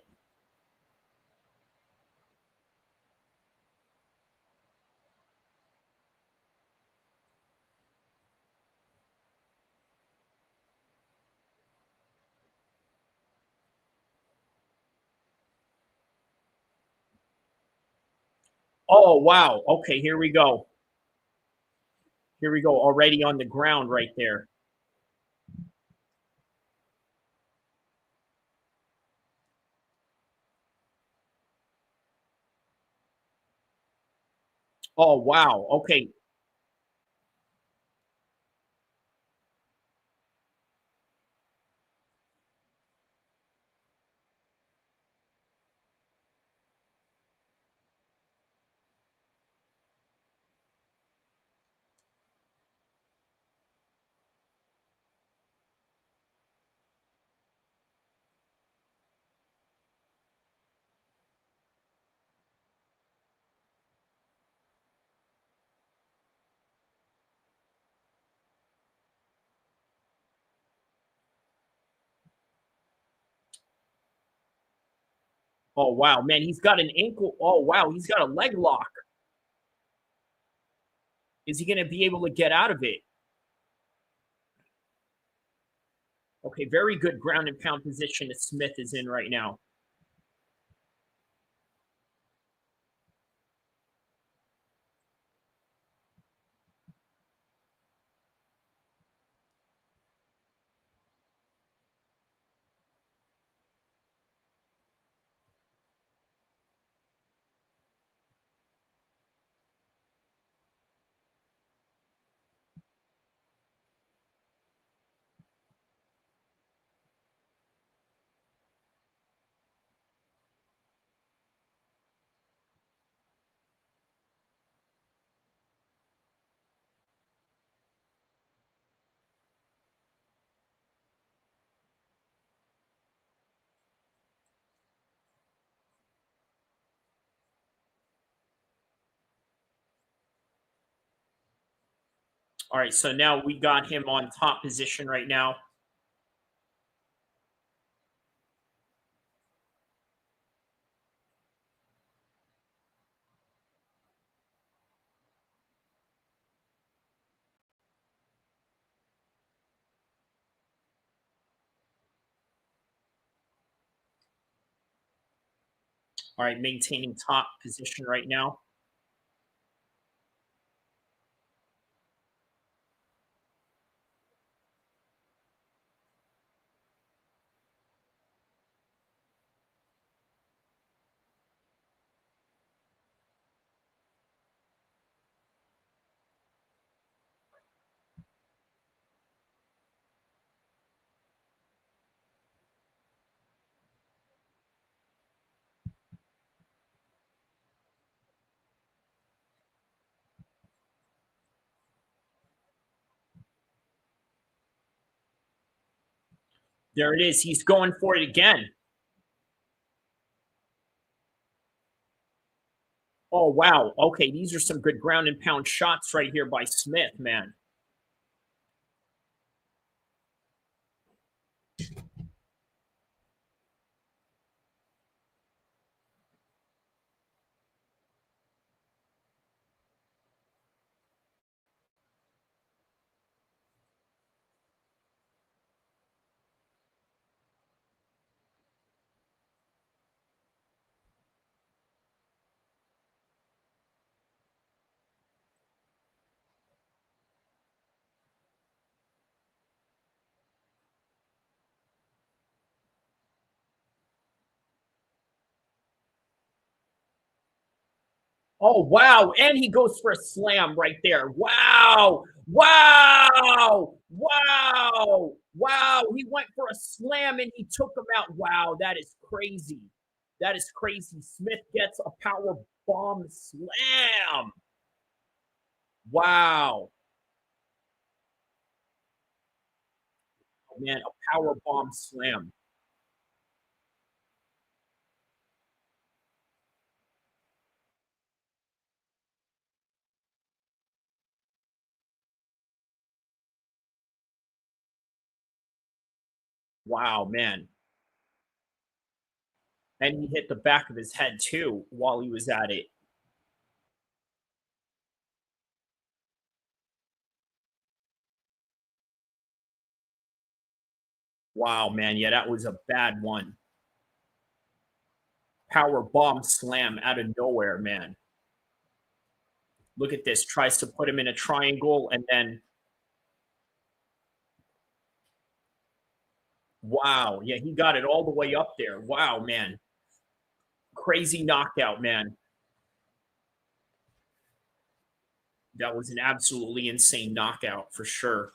Oh, wow. Okay, here we go. Here we go. Already on the ground right there. Oh, wow. Okay. Oh, wow, man, he's got an ankle. Oh, wow, he's got a leg lock. Is he going to be able to get out of it? Okay, very good ground and pound position that Smith is in right now. All right, so now we got him on top position right now. All right, maintaining top position right now. There it is. He's going for it again. Oh, wow. Okay, these are some good ground and pound shots right here by Smith, man. Oh, wow. And he goes for a slam right there. Wow. Wow. Wow. Wow. He went for a slam and he took him out. Wow. That is crazy. That is crazy. Smith gets a power bomb slam. Wow. Oh, man, a power bomb slam. Wow, man. And he hit the back of his head too while he was at it. Wow, man. Yeah, that was a bad one. Power bomb slam out of nowhere, man. Look at this. Tries to put him in a triangle and then. Wow. Yeah, he got it all the way up there. Wow, man. Crazy knockout, man. That was an absolutely insane knockout for sure.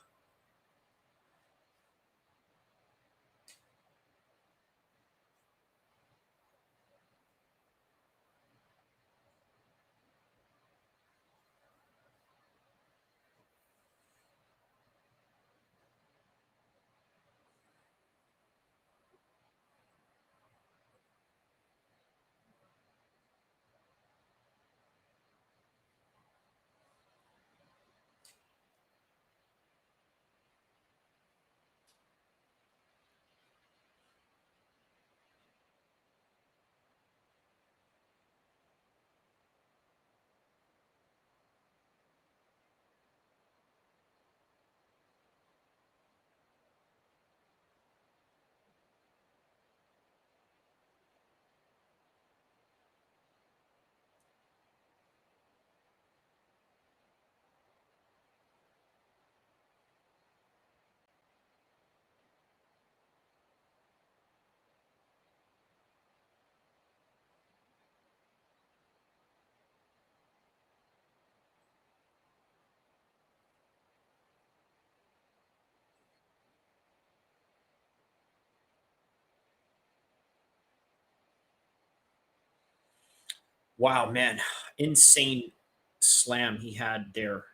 Wow, man. Insane slam he had there.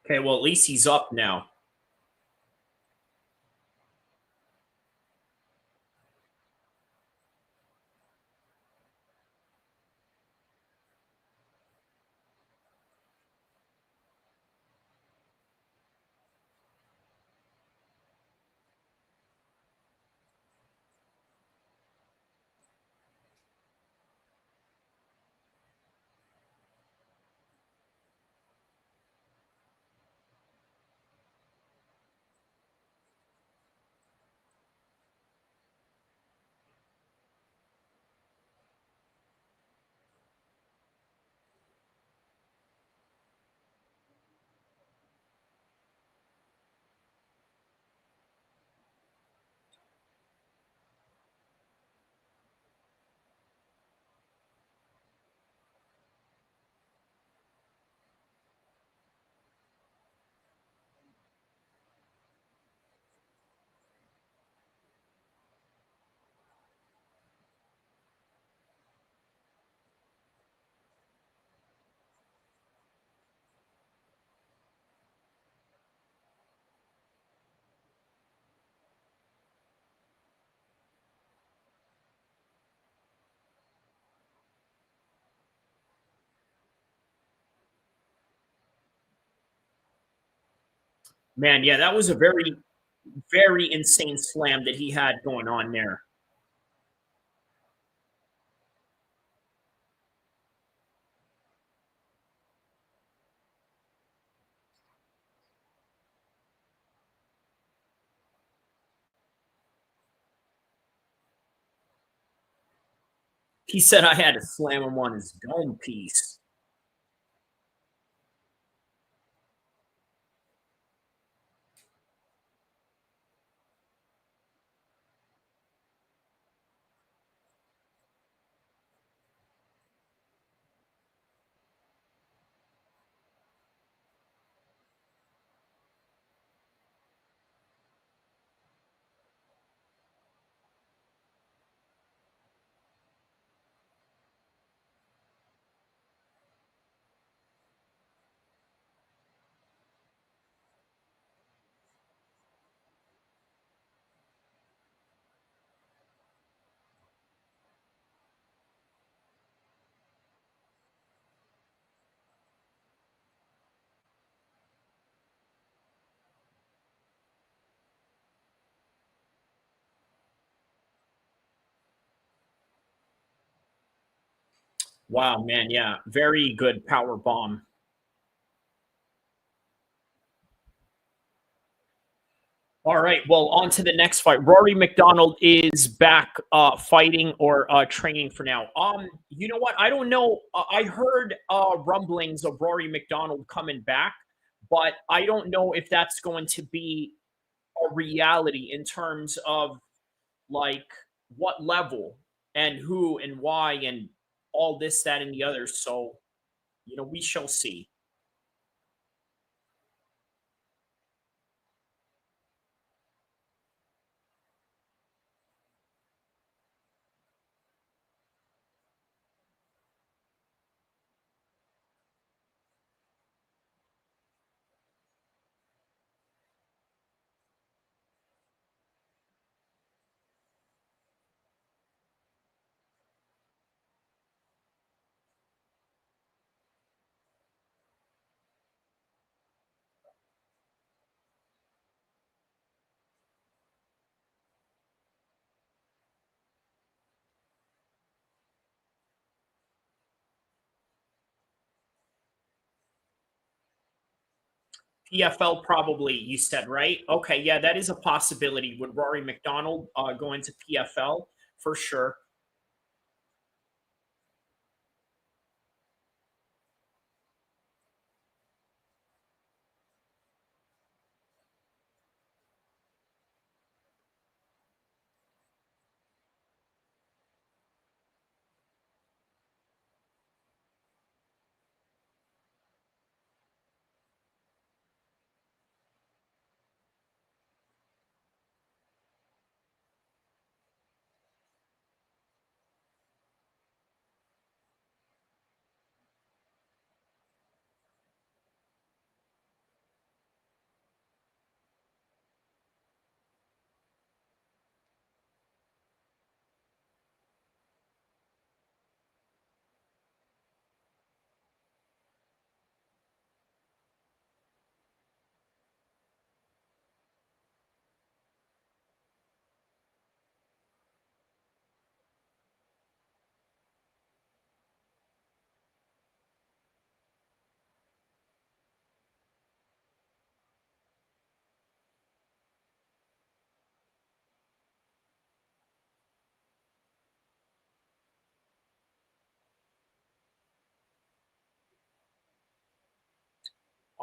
Okay, well, at least he's up now. Man, yeah, that was a very, very insane slam that he had going on there. He said I had to slam him on his dome piece. Wow, man, yeah, very good power bomb. All right, well, on to the next fight. Rory McDonald is back fighting or training for now. You know what? I don't know. I heard rumblings of Rory McDonald coming back, but I don't know if that's going to be a reality in terms of like what level and who and why and all this, that, and the other. So, we shall see. PFL probably, you said, right? Okay, yeah, that is a possibility. Would Rory McDonald go into PFL? For sure.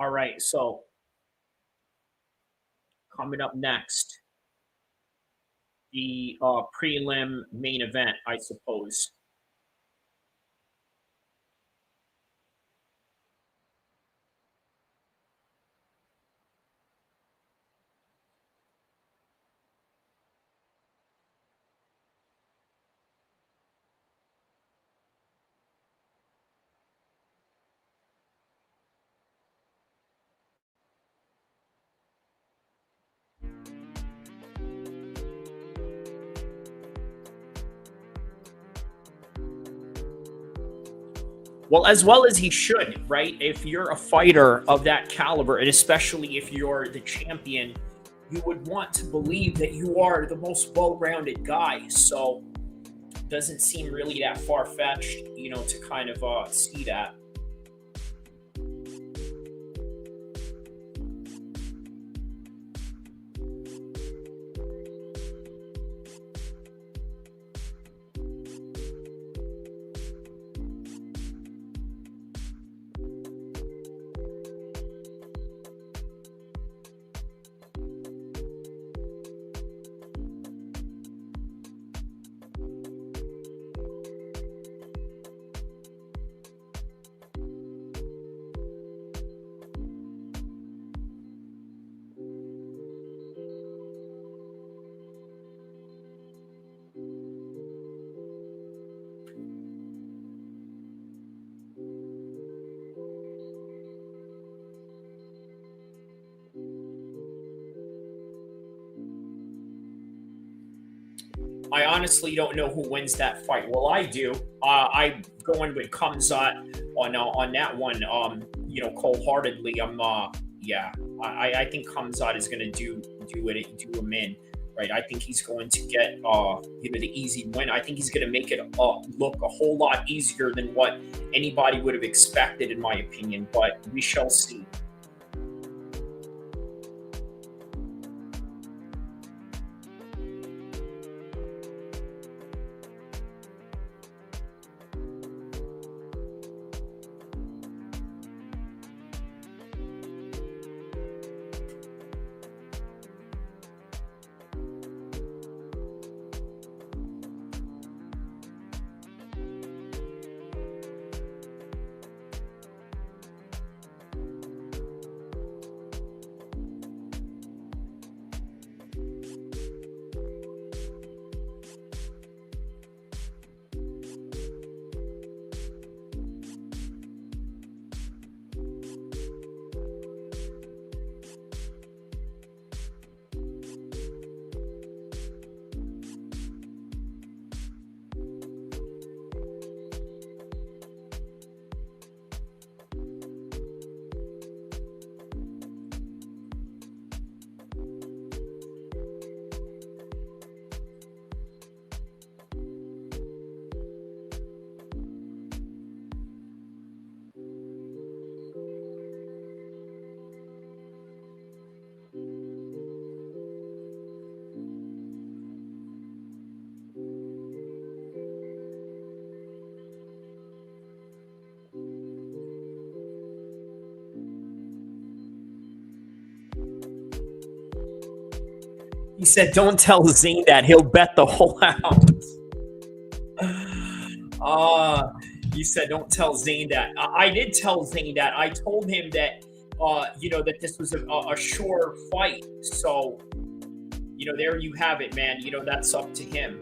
All right, so coming up next, the prelim main event, I suppose. Well, as well as he should, right? If you're a fighter of that caliber, and especially if you're the champion, you would want to believe that you are the most well-rounded guy. So it doesn't seem really that far-fetched, to kind of see that. I honestly don't know who wins that fight. Well, I do. I'm going with Khamzat on that one. Cold-heartedly. I think Khamzat is going to do him in. Right. I think he's going to get the easy win. I think he's going to make it look a whole lot easier than what anybody would have expected, in my opinion. But we shall see. He said, "Don't tell Zayn that. He'll bet the whole house." He said, "Don't tell Zayn that." I did tell Zayn that. I told him that, that this was a sure fight. So, there you have it, man. That's up to him.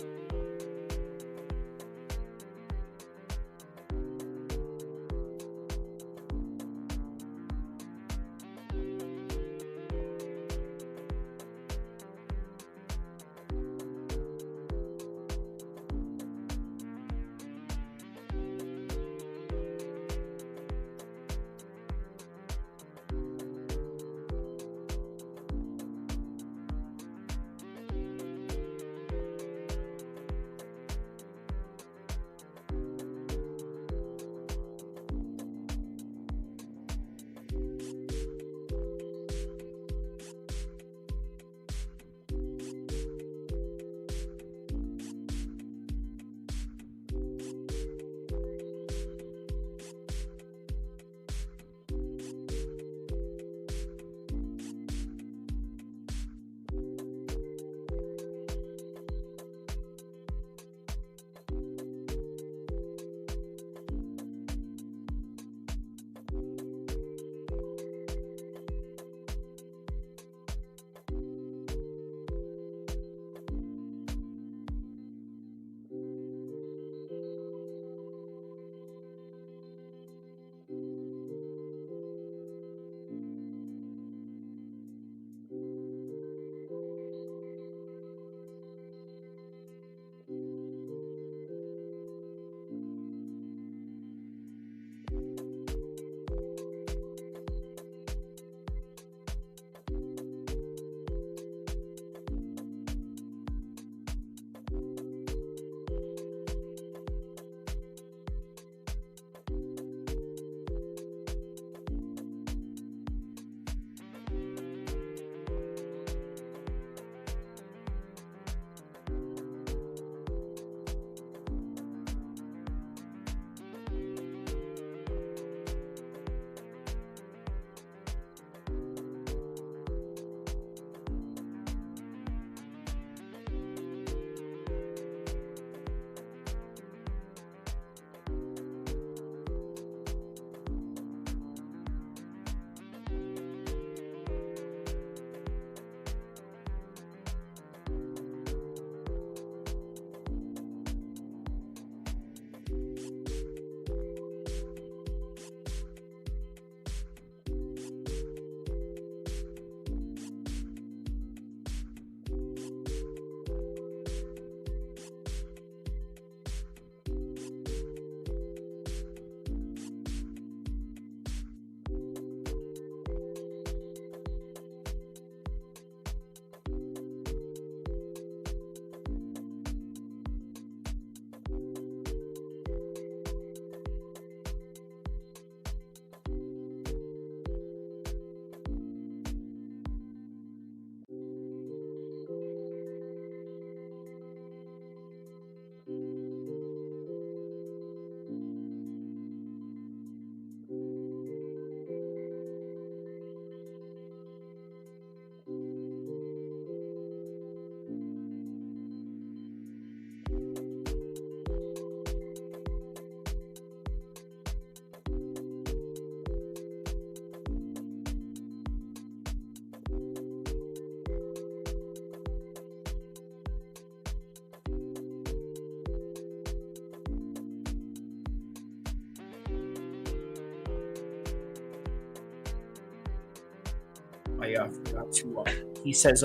I forgot to. He says,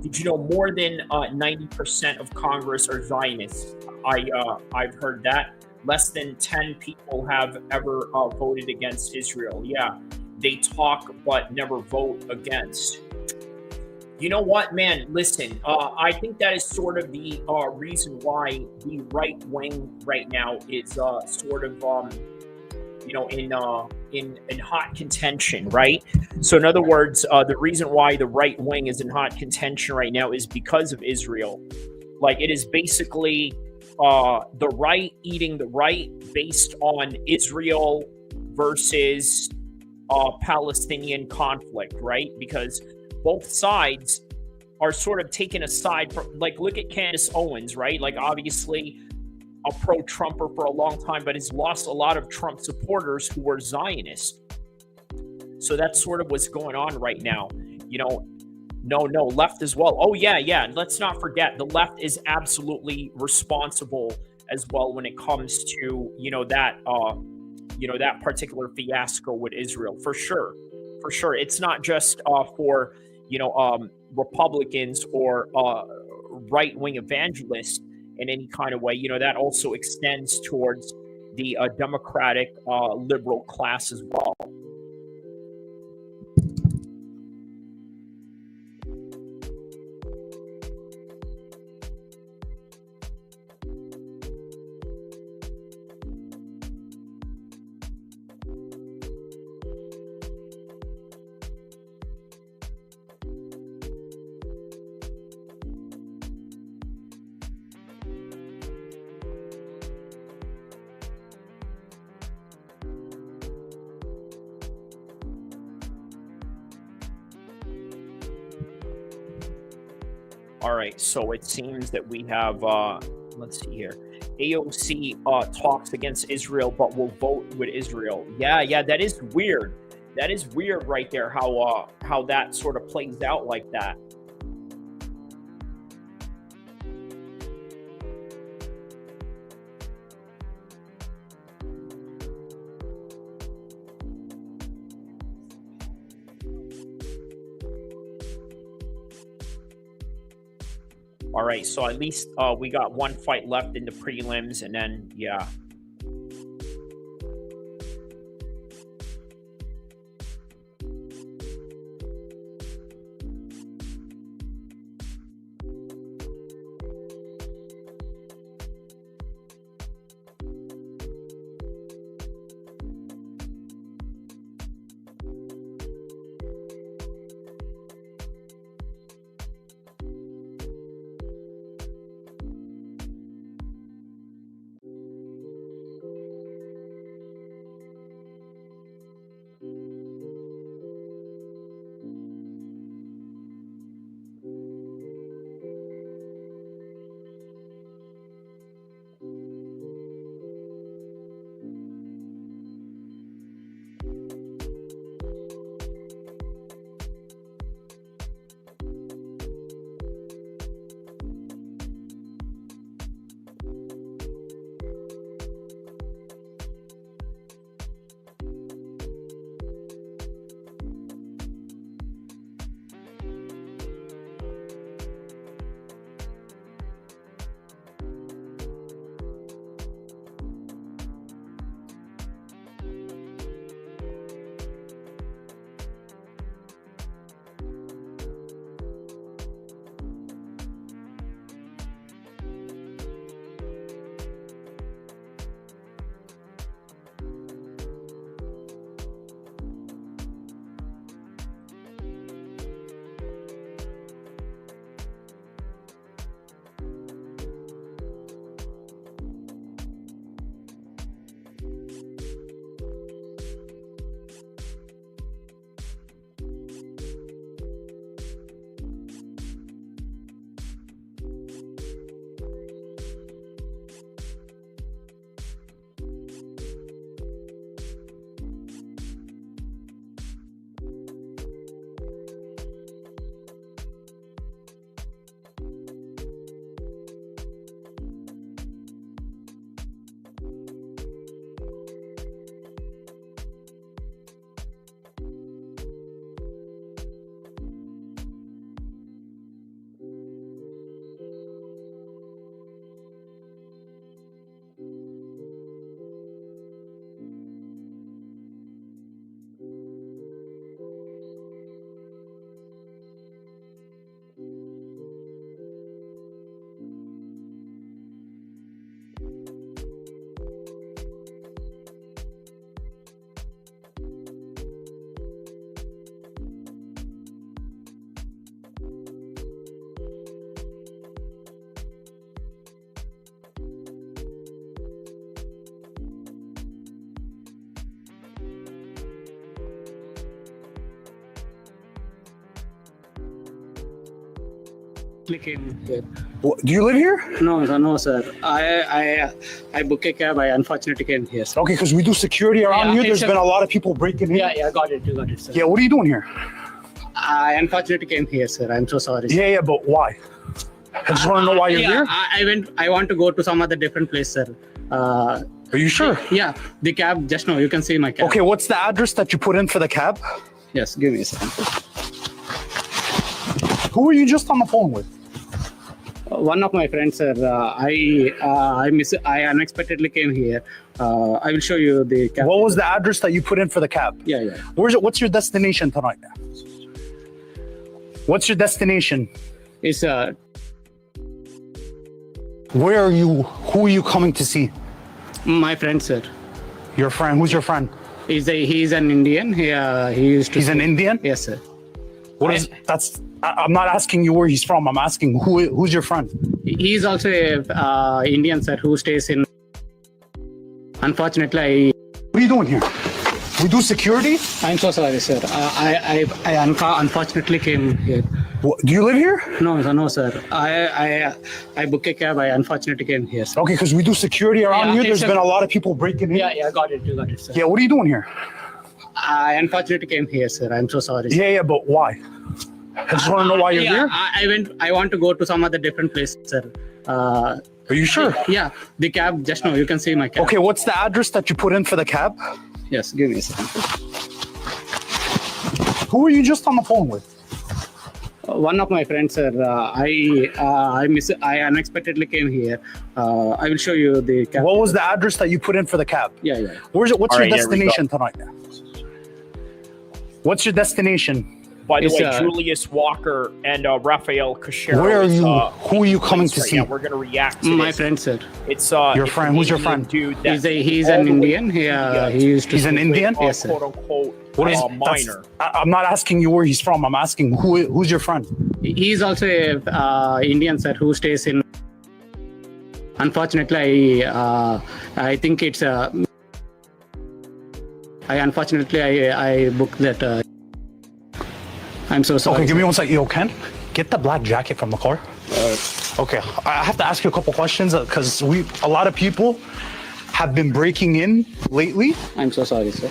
"Did you know more than 90% of Congress are Zionists?" I've heard that. Less than 10 people have ever voted against Israel. Yeah, they talk but never vote against. You know what, man? Listen, I think that is sort of the reason why the right wing right now is sort of in hot contention, right? So in other words, the reason why the right wing is in hot contention right now is because of Israel. Like, it is basically the right eating the right based on Israel versus Palestinian conflict, right? Because both sides are sort of taken aside from, like, look at Candace Owens, right? Like, obviously a pro-Trumper for a long time, but has lost a lot of Trump supporters who were Zionists. So that's sort of what's going on right now. You know, no, left as well. Oh, yeah. Let's not forget, the left is absolutely responsible as well when it comes to, that particular fiasco with Israel, for sure. It's not just for, Republicans or right-wing evangelists in any kind of way. That also extends towards the Democratic liberal class as well. All right, so it seems that we have, let's see here. AOC talks against Israel, but will vote with Israel. Yeah, that is weird. That is weird right there, how that sort of plays out like that. All right, so at least we got one fight left in the prelims, and then, yeah. Came here. Do you live here? No, sir. I booked a cab. I unfortunately came here. Sir. Okay, because we do security around here. There's been a lot of people breaking in. Yeah, got it, sir. Yeah, what are you doing here? I unfortunately came here, sir. I'm so sorry. Sir. Yeah, but why? I just want to know why you're here. I want to go to some other different place, sir. Are you sure? Yeah, the cab just now. You can see my cab. Okay, what's the address that you put in for the cab? Yes, give me a second. Who were you just on the phone with? One of my friends, sir. I unexpectedly came here. I will show you the cab. What was the address that you put in for the cab? Yeah. Where's it? What's your destination tonight? What's your destination? It's Where are you? Who are you coming to see? My friend, sir. Your friend? Who's your friend? He's an Indian. He used to. He's an Indian? Yes, sir. I'm not asking you where he's from. I'm asking who's your friend? He's also a Indian, sir, who stays in. Unfortunately, What are you doing here? We do security? I'm so sorry, sir. I unfortunately came here. Do you live here? No, sir. I booked a cab. I unfortunately came here. Sir. Okay, because we do security around here. There's been a lot of people breaking in. Yeah, got it, sir. Yeah, what are you doing here? I unfortunately came here, sir. I'm so sorry. Sir. Yeah, but why? I just want to know why you're here. I want to go to some other different place, sir. Are you sure? Yeah, the cab just now. You can see my cab. Okay, what's the address that you put in for the cab? Yes, give me a second. Who were you just on the phone with? One of my friends, sir. I unexpectedly came here. I will show you the cab. What was the address that you put in for the cab? Yeah. Where's it? What's your destination tonight? What's your destination? By the way, Julius Walker and Rafael Cachero. Where are you? Who are you coming to see? Yeah, we're gonna react to my this. friend, sir. It's your friend. Who's your friend? Dude, he's an Indian. He used to. He's an Indian. Yes, sir. Quote unquote minor. I'm not asking you where he's from. I'm asking who's your friend. He's also a Indian, sir, who stays in. Unfortunately, I think it's I booked that. I'm so sorry. Okay, give me 1 second. Yo, Ken, get the black jacket from the car. Okay, I have to ask you a couple questions because a lot of people have been breaking in lately. I'm so sorry, sir.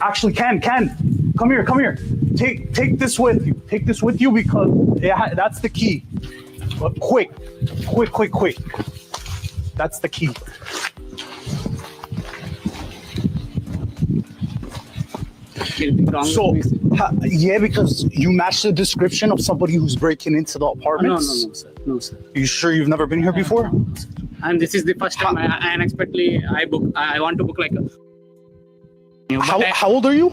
Actually, Ken, come here. Take this with you. Take this with you because that's the key. But quick. That's the key. So, yeah, because you match the description of somebody who's breaking into the apartments. No, sir. You sure you've never been here before? And this is the first time I unexpectedly I want to book like a. How old are you?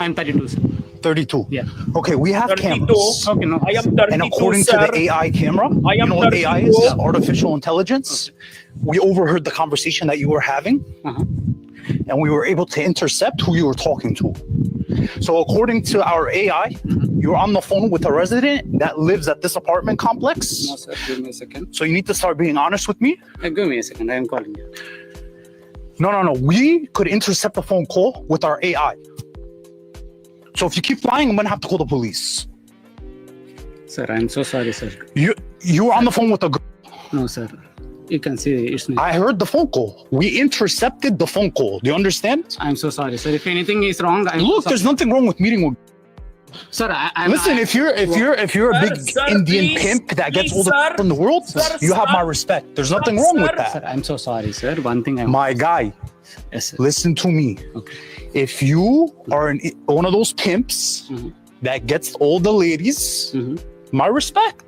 I'm 32, sir. 32. Yeah. Okay, we have 32. cameras. Okay, no. I am 32, and according sir. to the AI camera, I am you know what 32. AI is? Artificial intelligence. Okay. We overheard the conversation that you were having. And we were able to intercept who you were talking to. So according to our AI, you're on the phone with a resident that lives at this apartment complex. No, sir. Give me a second. So you need to start being honest with me. Give me a second. I am calling you. No. We could intercept the phone call with our AI. So if you keep lying, I'm going to have to call the police. Sir, I'm so sorry, sir. You were on the phone with a girl. No, sir. You can see it's me. I heard the phone call. We intercepted the phone call. Do you understand? I'm so sorry, sir. If anything is wrong, look, there's nothing wrong with meeting with. Sir, listen. If you're a big Indian pimp that gets all the from the world, you have my respect. There's nothing wrong with that. Sir, I'm so sorry, sir. One thing my guy. Yes, sir. Listen to me. Okay. If you are one of those pimps that gets all the ladies, my respect.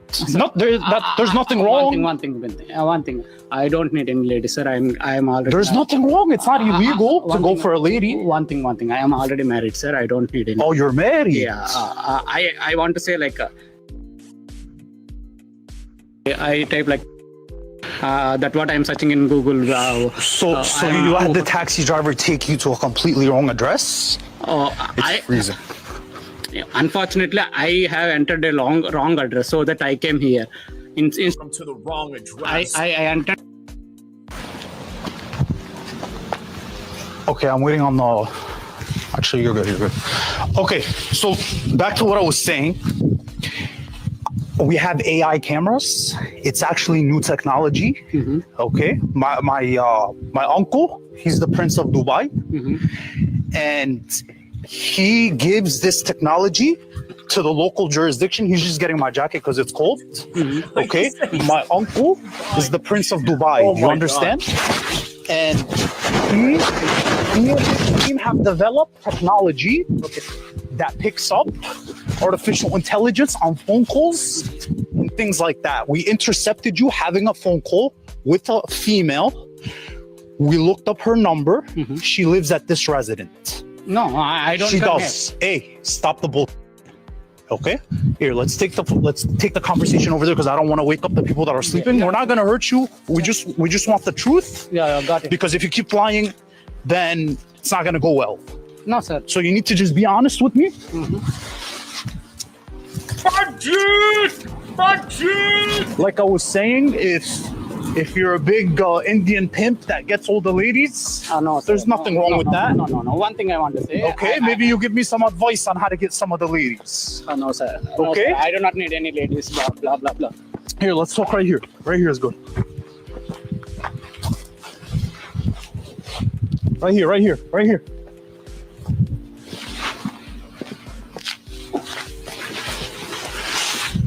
There's nothing wrong. One thing. I don't need any lady, sir. I'm already. There's nothing wrong. It's not illegal to go for a lady. One thing. I am already married, sir. I don't need any. Oh, you're married. Yeah. I want to say like. I type like. That what I'm searching in Google. So you had the taxi driver take you to a completely wrong address? It's freezing. Unfortunately, I have entered a wrong address, so that I came here. Come to the wrong address. I entered. Okay, I'm waiting on the. Actually, you're good. Okay, so back to what I was saying. We have AI cameras. It's actually new technology. Okay, my uncle, he's the Prince of Dubai, and he gives this technology to the local jurisdiction. He's just getting my jacket because it's cold. Okay, my uncle is the Prince of Dubai. You understand? And he and his team have developed technology that picks up artificial intelligence on phone calls and things like that. We intercepted you having a phone call with a female. We looked up her number. She lives at this residence. No, I don't. She does. Hey, stop the bull. Okay, here, let's take the conversation over there because I don't want to wake up the people that are sleeping. We're not gonna hurt you. We just want the truth. Yeah, got it. Because if you keep lying, then it's not gonna go well. No, sir. So you need to just be honest with me. Like I was saying, if you're a big Indian pimp that gets all the ladies, no, there's nothing wrong with that. No. One thing I want to say. Okay, maybe you give me some advice on how to get some of the ladies. No, sir. Okay. No, sir. I do not need any ladies. Blah blah blah blah. Here, let's talk right here. Right here is good. Right here.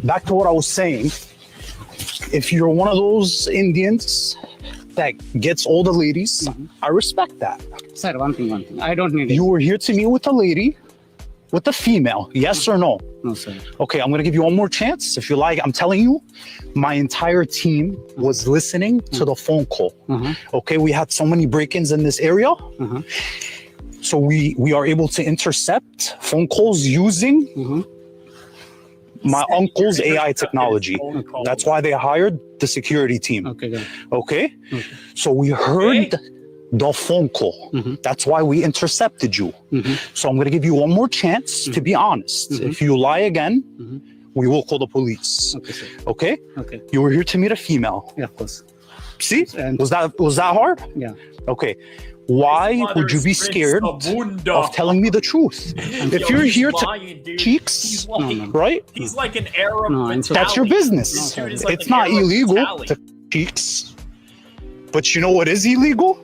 Back to what I was saying. If you're one of those Indians that gets all the ladies, I respect that. Sir, one thing. I don't need it. You were here to meet with a lady, with a female, yes or no? No, sir. Okay, I'm gonna give you one more chance. If you like, I'm telling you, my entire team was listening to the phone call. Okay, we had so many break-ins in this area. So we are able to intercept phone calls using my uncle's AI technology. That's why they hired the security team. Okay? So we heard the phone call. That's why we intercepted you. So I'm going to give you one more chance to be honest. If you lie again, we will call the police. Okay, sir. Okay? Okay. You were here to meet a female. Yeah, of course. See? Was that hard? Yeah. Okay. Why would you be scared of telling me the truth? If you're here to cheeks, right? He's like an Arab. That's your business. It's not illegal to cheeks. But you know what is illegal?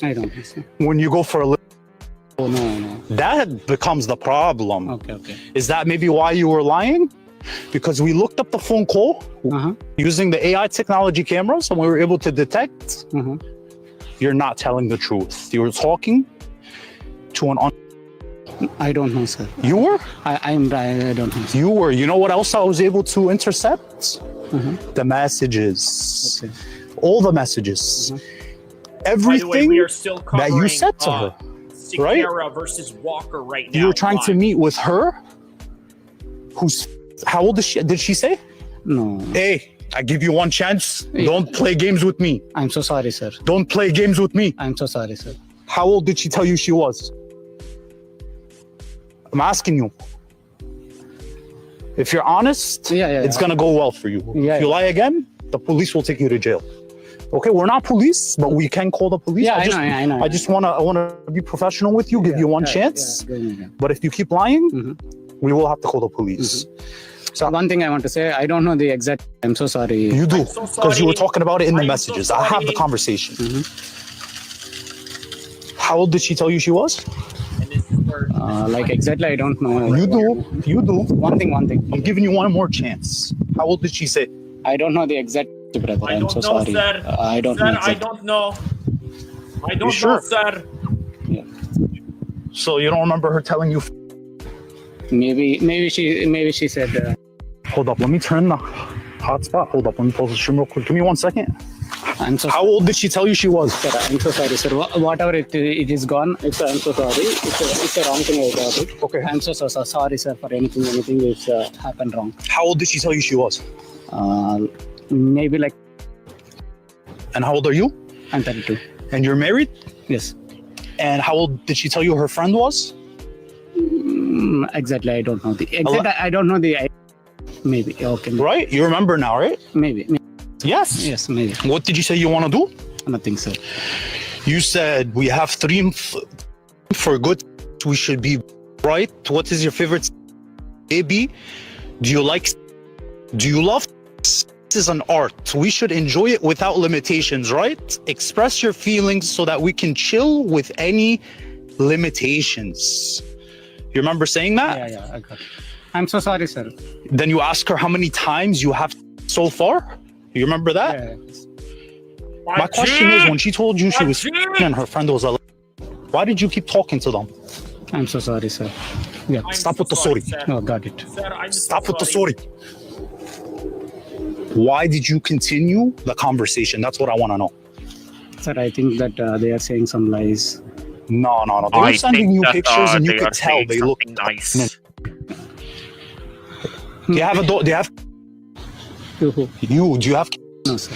I don't know, sir. When you go for a no. That becomes the problem. Okay. Is that maybe why you were lying? Because we looked up the phone call using the AI technology cameras and we were able to detect you're not telling the truth. You were talking to an I don't know, sir. You were? I don't know, sir. You were. You know what else I was able to intercept? The messages. Okay. All the messages. Everything By the way, we are still that you said to her. Right? Cerqueira versus Walker right now. You were trying to meet with her? How old is she? Did she say? No. Hey, I give you one chance. Don't play games with me. I'm so sorry, sir. Don't play games with me. I'm so sorry, sir. How old did she tell you she was? I'm asking you. If you're honest, it's gonna go well for you. If you lie again, the police will take you to jail. Okay, we're not police, but we can call the police. Yeah, I know. I just wanna be professional with you, give you one chance. But if you keep lying, we will have to call the police. So one thing I want to say, I don't know the exact. I'm so sorry. You do, because you were talking about it in the messages. I have the conversation. How old did she tell you she was? Like exactly, I don't know. You do. One thing. I'm giving you one more chance. How old did she say? I don't know the exact, brother. I'm so sorry. Sir. I don't know. I don't know. I don't sure? know, sir. Yeah. So you don't remember her telling you? Maybe she said. Hold up, let me turn the hotspot. Hold up, let me pause the stream real quick. Give me 1 second. I'm so How old did she tell you she was? Sir, I'm so sorry, sir. Whatever it is gone. I'm so sorry. It's a wrong thing I got it. Okay. I'm so sorry, sir, for anything is happened wrong. How old did she tell you she was? Maybe like. And how old are you? I'm 32. And you're married? Yes. And how old did she tell you her friend was? Exactly, I don't know the exact. I don't know the. Maybe okay. Right, you remember now, right? Maybe. Yes. Yes, maybe. What did you say you want to do? Nothing, sir. You said we have 3 for good. We should be right. What is your favorite? AB. Do you like? Do you love sex is an art? We should enjoy it without limitations, right? Express your feelings so that we can chill with any limitations. You remember saying that? Yeah, I got it. I'm so sorry, sir. Then you ask her how many times you have so far? You remember that? Yeah. My question is, when she told you she was and her friend was a, why did you keep talking to them? I'm so sorry, sir. Yeah. Stop with the sorry. No, got it. Stop with the sorry. Why did you continue the conversation? That's what I want to know. Sir, I think that they are saying some lies. No. They were sending you pictures and you could tell they look nice. Do you have a do you have do you have no, sir.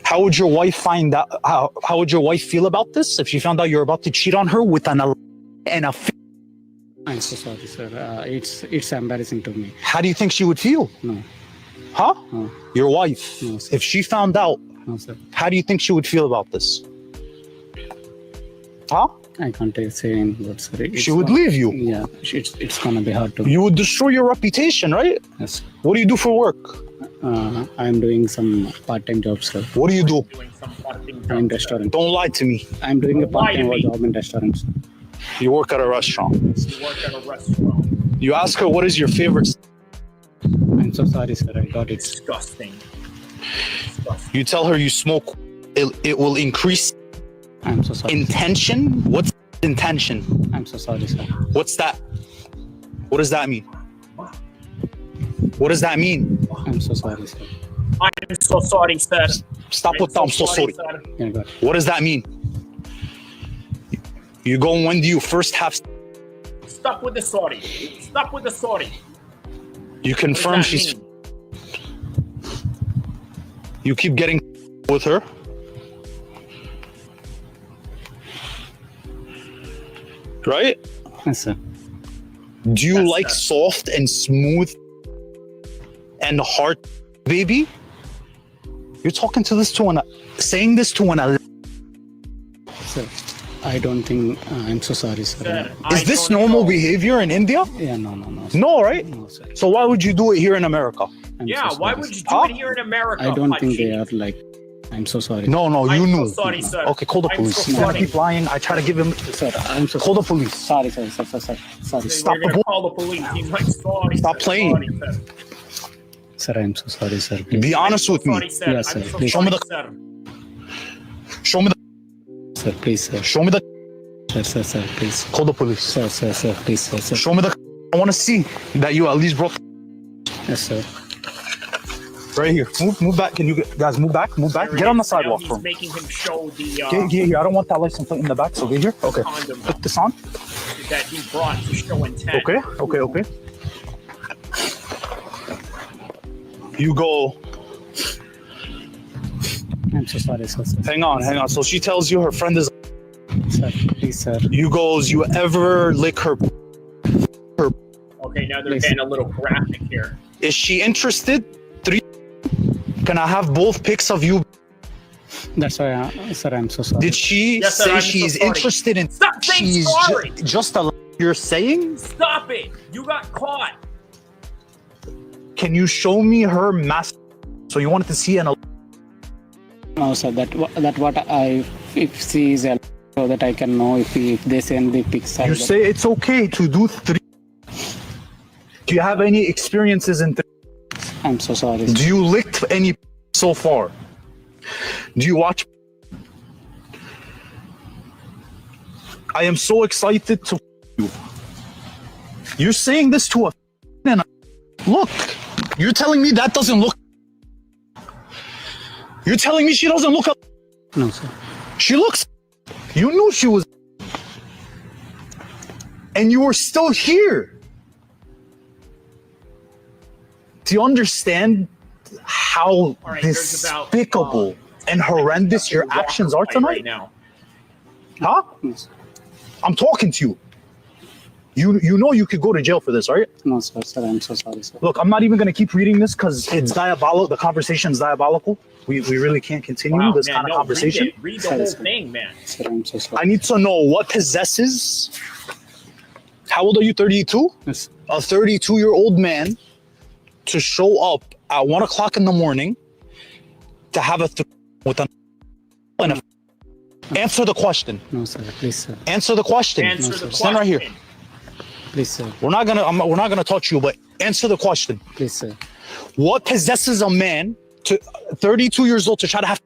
How would your wife find out? How would your wife feel about this if she found out you're about to cheat on her with an and a? I'm so sorry, sir. It's embarrassing to me. How do you think she would feel? No. Huh? No. Your wife. No, sir. If she found out, No, sir. how do you think she would feel about this? Huh? I can't say any words, sir. She would leave you. Yeah, it's gonna be hard to. You would destroy your reputation, right? Yes. What do you do for work? I'm doing some part-time jobs, sir. What do you do? In restaurant. Don't lie to me. I'm doing a part-time job in restaurants. You work at a restaurant. You work at a restaurant. You ask her what is your favorite. I'm so sorry, sir. I got it. Disgusting. You tell her you smoke. It will increase. I'm so sorry. Intention? What's intention? I'm so sorry, sir. What's that? What does that mean? What does that mean? I'm so sorry, sir. I'm so sorry, sir. Stop with that. I'm so sorry. Yeah, got it. What does that mean? You go, when do you first have? Stop with the sorry. Stop with the sorry. You confirm she's. You keep getting with her. Right? Yes, sir. Do you like soft and smooth and hard, baby? You're talking to this to an, saying this to an. Sir, I don't think. I'm so sorry, sir. Is this normal behavior in India? Yeah, no. No, right? No, sir. So why would you do it here in America? Yeah, why would you do it here in America? I don't think they are like. I'm so sorry. No, you knew. So sorry, sir. Okay, call the police. He's gonna keep lying. I try to give him. Sir, I'm so call the police. Sorry, sir. Sorry. Stop We're gonna call the police. He's like, sorry. Stop playing. Sorry, sir, I'm so sorry, sir. Please. Be honest with me. Sorry, sir. Yes, sir. I'm so Please. Show me sorry, the. Show me the. Sir, please, sir. Show me the. Sir, please. Call the police. Sir, please, sir. Show me the. I want to see that you at least broke. Yes, sir. Right here. Move back. Can you guys move back? Move back. Get on the sidewalk for He's him. making him show the Get here. I don't want that license plate in the back. So get here. Okay. condom Put this on. that he brought to show intent. Okay. You go. I'm so sorry, sir. Hang on. So she tells you her friend is. Sir, please, sir. You goes. You ever lick her? Okay, now they're getting a little graphic here. Is she interested? 3. Can I have both pics of you? That's why, sir, I'm so sorry. Did she Yes, sir, say I'm she's so sorry. interested in? Stop saying She's sorry. just a. You're saying? Stop it! You got caught. Can you show me her mask? So you wanted to see an. No, sir. That what I if she is so that I can know if they send the pics. You say it's okay to do 3. Do you have any experiences in 3? I'm so sorry. Do you licked any so far? Do you watch? I am so excited to you. You're saying this to a and look. You're telling me that doesn't look. You're telling me she doesn't look up. No, sir. She looks. You knew she was. And you were still here. Do you understand how despicable and horrendous your actions are tonight? Right now. Huh? I'm talking to you. You know you could go to jail for this, right? No, sir. I'm so sorry, sir. Look, I'm not even going to keep reading this because it's diabolical. The conversation's diabolical. We really can't continue this kind of conversation. Read the whole thing, man. Sir, I'm so sorry. I need to know what possesses. How old are you? 32? Yes. A 32-year-old man to show up at 1 o'clock in the morning to have a with an answer the question. No, sir. Please, sir. Answer the question. Answer the question. Stand right here. Please, sir. We're not gonna touch you, but answer the question. Please, sir. What possesses a man to 32 years old to try to have?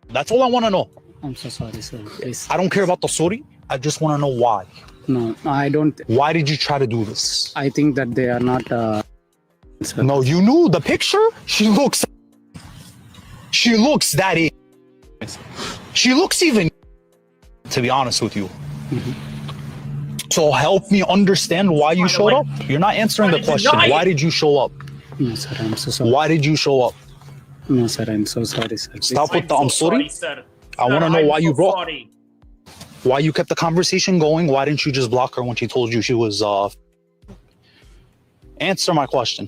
That's all I want to know. I'm so sorry, sir. Please. I don't care about the story. I just want to know why. No, I don't. Why did you try to do this? I think that they are not. No, you knew the picture. She looks that age. She looks even, to be honest with you. So help me understand why you showed up. You're not answering the question. Why did you show up? No, sir. I'm so sorry. Why did you show up? No, sir. I'm so sorry, sir. Stop with the I'm sorry. I want to know why you brought. Why you kept the conversation going? Why didn't you just block her when she told you she was? Answer my question.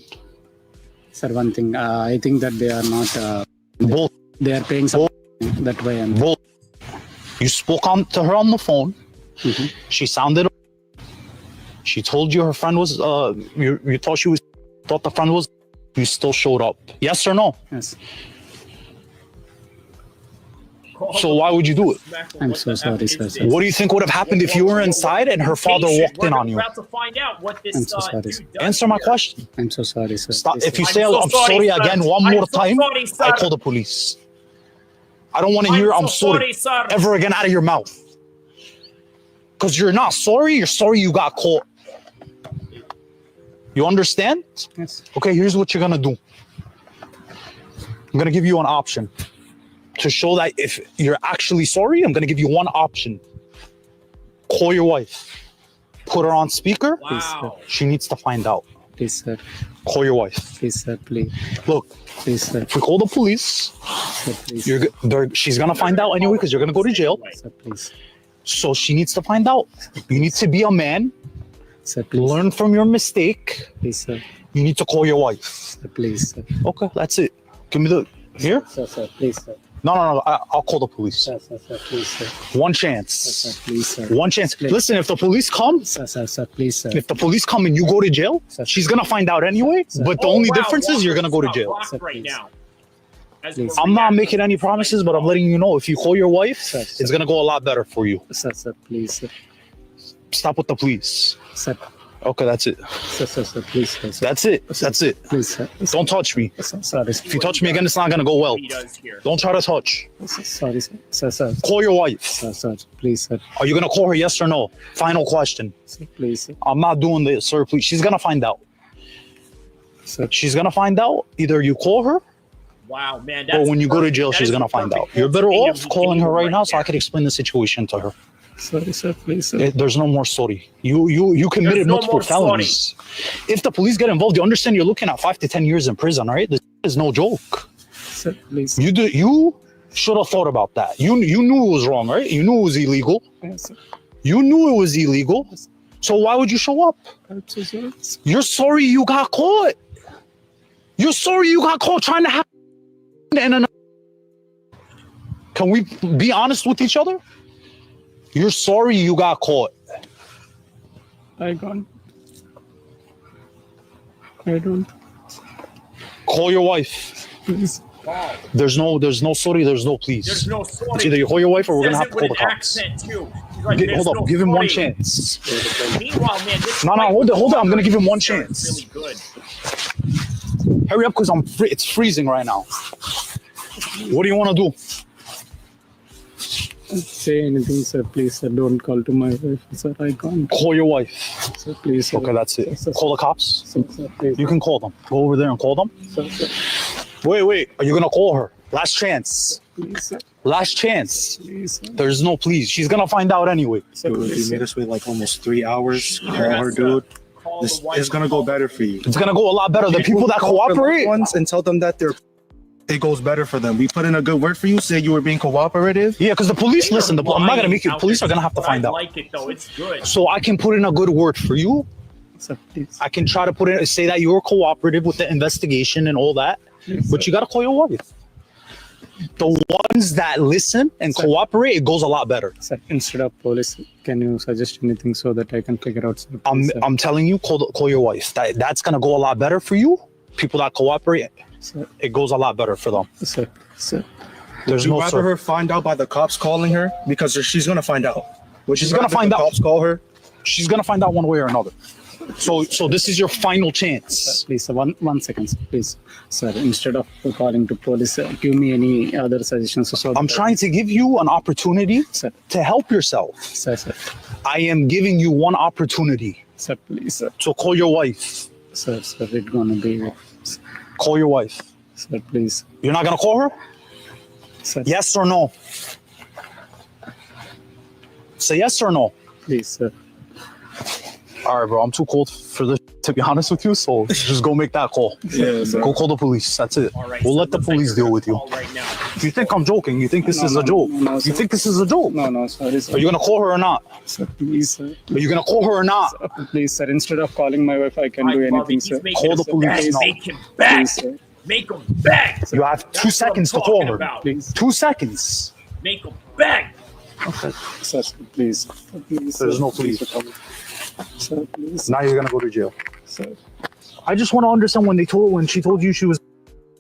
Sir, one thing. I think that they are not. Both. They are paying some. That way. And both. You spoke to her on the phone. She sounded. She told you her friend was. You thought she was. Thought the friend was. You still showed up. Yes or no? Yes. So why would you do it? I'm so sorry, sir. What do you think would have happened if you were inside and her father walked in on you? We're about to find out what this I'm so sorry, sir. Answer my question. I'm so sorry, sir. Stop. Please, If you sir. say I'm sorry again one more time, I call the police. I don't want to hear I'm sorry ever again out of your mouth. Because you're not sorry. You're sorry you got caught. You understand? Yes. Okay, here's what you're going to do. I'm going to give you an option. To show that if you're actually sorry, I'm going to give you one option. Call your wife. Put her on speaker. Please, sir. She needs to find out. Please, sir. Call your wife. Please, sir. Please. Look, please, sir. If we call the police, sir, please. She's going to find out anyway because you're going to go to jail. Sir, please. So she needs to find out. You need to be a man. Sir, please. Learn from your mistake. Please, sir. You need to call your wife. Sir, please, sir. Okay, that's it. Give me the... Here? Sir, please, sir. No. I'll call the police. Sir, please, sir. One chance. Sir, please, sir. One chance. Please. Listen, if the police come, sir, please, sir. If the police come and you go to jail, she's gonna find out anyway. Sir. But the only difference is you're gonna go to jail. Sir, right please. now. I'm not making any promises, but I'm letting you know if you call your wife, Sir. it's gonna go a lot better for you. Sir, please, sir. Stop with the police. Sir. Okay, that's it. Sir, please, sir. That's it. That's it. Please, sir. Don't touch me. Sorry. If you touch me again, it's not gonna go well. Don't try to touch. Sorry, sir. Sir. Call your wife. Sir, please, sir. Are you gonna call her? Yes or no? Final question. Sir, please, sir. I'm not doing this, sir. Please. She's gonna find out. Sir. She's gonna find out. Either you call her. Wow, man. Or when you go to jail, she's gonna find out. You're better off calling her right now so I can explain the situation to her. Sorry, sir, please, sir. There's no more sorry. You committed multiple felonies. If the police get involved, you understand you're looking at 5 to 10 years in prison, right? This is no joke. Sir, please. You should have thought about that. You knew it was wrong, right? You knew it was illegal. Yes, sir. You knew it was illegal. So why would you show up? I'm so sorry. You're sorry you got caught. You're sorry you got caught trying to have. Can we be honest with each other? You're sorry you got caught. I don't. Call your wife. Please. Wow. There's no sorry, there's no please. There's no sorry. It's either you call your wife or we're gonna have to call the cops. Hold up, give him one chance. Meanwhile, man, this No, hold on. I'm gonna give him one chance. really good. Hurry up, because it's freezing right now. What do you want to do? Say anything, sir. Please, sir. Don't call to my wife, sir. I can't. Call your wife. Sir, please, sir. Okay, that's it. Sir, call the cops. Sir, please. You can call them. Go over there and call them. Sir. Wait. Are you gonna call her? Last chance. Please, sir. Last chance. Please, sir. There's no please. She's gonna find out anyway. Sir, Dude, you made us wait like almost 3 hours. Call her, dude. This is gonna go better for you. It's gonna go a lot better. The people that cooperate and tell them that it goes better for them. We put in a good word for you. Say you were being cooperative. Yeah, because the police listen. I'm not gonna make you. The police are gonna have to find out. I like it though. It's good. So I can put in a good word for you. Sir, please. I can try to say that you were cooperative with the investigation and all that. Yes, but you gotta call your wife. the ones that listen and cooperate, it goes a lot better. Sir, instead of police, can you suggest anything so that I can figure out? Sir, I'm telling you, call your wife. That's gonna go a lot better for you. People that cooperate, sir, it goes a lot better for them. Sir. There's Would no you rather her find out by the cops calling her, because she's gonna find out. She's gonna find out. Cops call her. She's gonna find out one way or another. So this is your final chance. Please, sir, one second, sir, please, sir. Instead of calling to police, give me any other suggestions. So I'm trying to give you an opportunity, sir, to help yourself. Sir. I am giving you one opportunity. Sir, please, sir. So call your wife. Sir, it's gonna be. Call your wife. Sir, please. You're not gonna call her? Sir. Yes or no? Say yes or no. Please, sir. All right, bro. I'm too cold for this, to be honest with you. So just go make that call. Yeah, go call the police. That's it. All right, we'll so let the police deal with you. Right now. You think I'm joking? You think this is a joke? No, you think this is a joke? No, sorry, sir. Are you gonna call her or not? Sir, please, sir. Are you gonna call her or not? Sir, please, sir. Instead of calling my wife, I can do anything, sir. Call the police now. Make him back. Please, sir. Make him back. You have 2 seconds to call her. Please. 2 seconds. Make him back. Okay. Sir, please. There's no please. Sir, please. Now you're gonna go to jail. Sir. I just want to understand when she told you she was.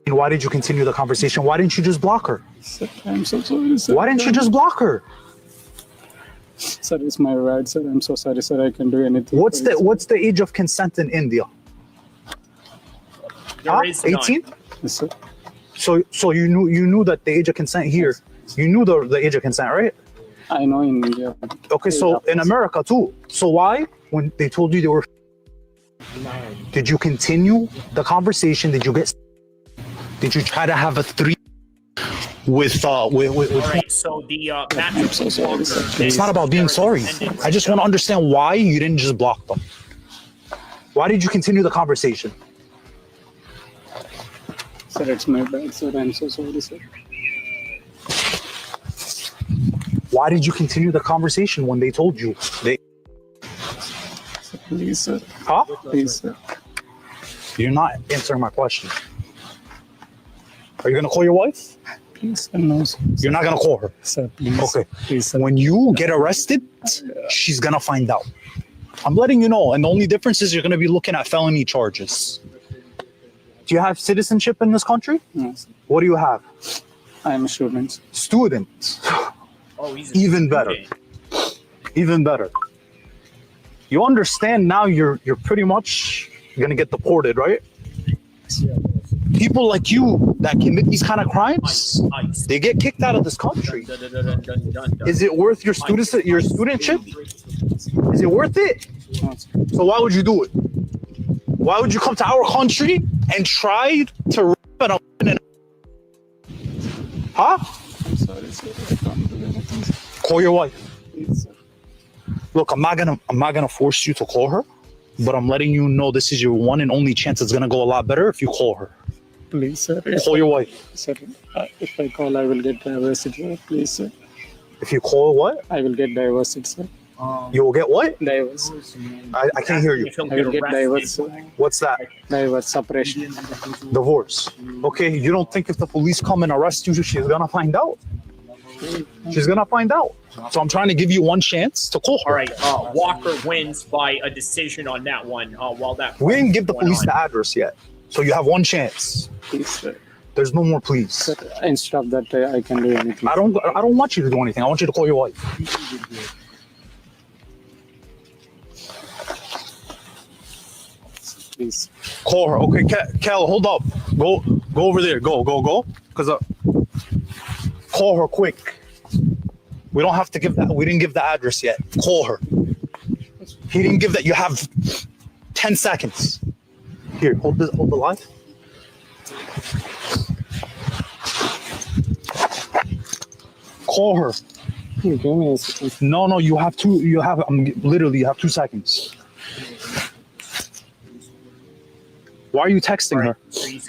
Why did you continue the conversation? Why didn't you just block her? Sir, I'm so sorry, sir. Why didn't you just block her? Sir, it's my right, sir. I'm so sorry, sir. I can do anything. What's the age of consent in India? There is 18? Yes, sir. So you knew that the age of consent here. You knew the age of consent, right? I know in India. Okay, so in America too. So why, when they told you they were, did you continue the conversation? Did you try to have a three with All right, so the match. So sorry, It's not about being sorry. I just want to understand why you didn't just block them. Why did you continue the conversation? Sir, it's my bad, sir. I'm so sorry, sir. Why did you continue the conversation when they told you? Please, sir. Huh? Please, sir. You're not answering my question. Are you gonna call your wife? Please, sir. No, sir. You're not gonna call her. Sir, please. Okay. Please, sir. When you get arrested, she's gonna find out. I'm letting you know. And the only difference is you're gonna be looking at felony charges. Do you have citizenship in this country? No, sir. What do you have? I'm a student. Student. Oh, he's Even better. Even better. You understand now you're pretty much gonna get deported, right? People like you that commit these kind of crimes, they get kicked out of this country. Is it worth your studentship? Is it worth it? So why would you do it? Why would you come to our country and try to rip it up? Huh? I'm sorry, sir. I can't do anything. Call your wife. Please, sir. Look, I'm not gonna force you to call her, but I'm letting you know this is your one and only chance. It's gonna go a lot better if you call her. Please, sir. Call your wife. Sir, if I call, I will get divorced, sir. Please, sir. If you call what? I will get divorced, sir. You will get what? Divorce. I can't hear you. I will get divorced, sir. What's that? Divorce, separation. Divorce. Okay, you don't think if the police come and arrest you, she's gonna find out? She's gonna find out. So I'm trying to give you one chance to call her. All right, Walker wins by a decision on that one. While that We didn't give the police the address yet, so you have one chance. Please, sir. There's no more please. Sir, instead of that, I can do anything. I don't want you to do anything. I want you to call your wife. Please. Call her. Okay, Cal, hold up. Go over there. Go. Cause call her quick. We don't have to give that. We didn't give the address yet. Call her. He didn't give that. You have 10 seconds. Here, hold the line. Call her. Give me a second. No, you have 2 seconds. Why are you texting her?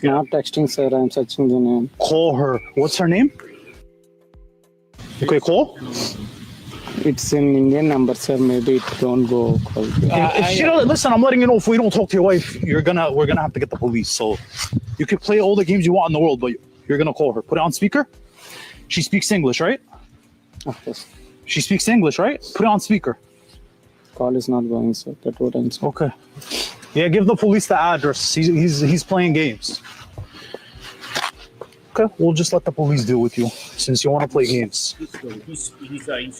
Not texting, sir. I'm searching the name. Call her. What's her name? Okay, call. It's an Indian number, sir. Maybe it don't go. If she don't listen, I'm letting you know. If we don't talk to your wife, we're gonna have to get the police. So you can play all the games you want in the world, but you're gonna call her. Put it on speaker. She speaks English, right? Of course. She speaks English, right? Put it on speaker. Call is not going, sir. That's what I'm saying. Okay. Yeah, give the police the address. He's playing games. Okay, we'll just let the police deal with you since you want to play games. He's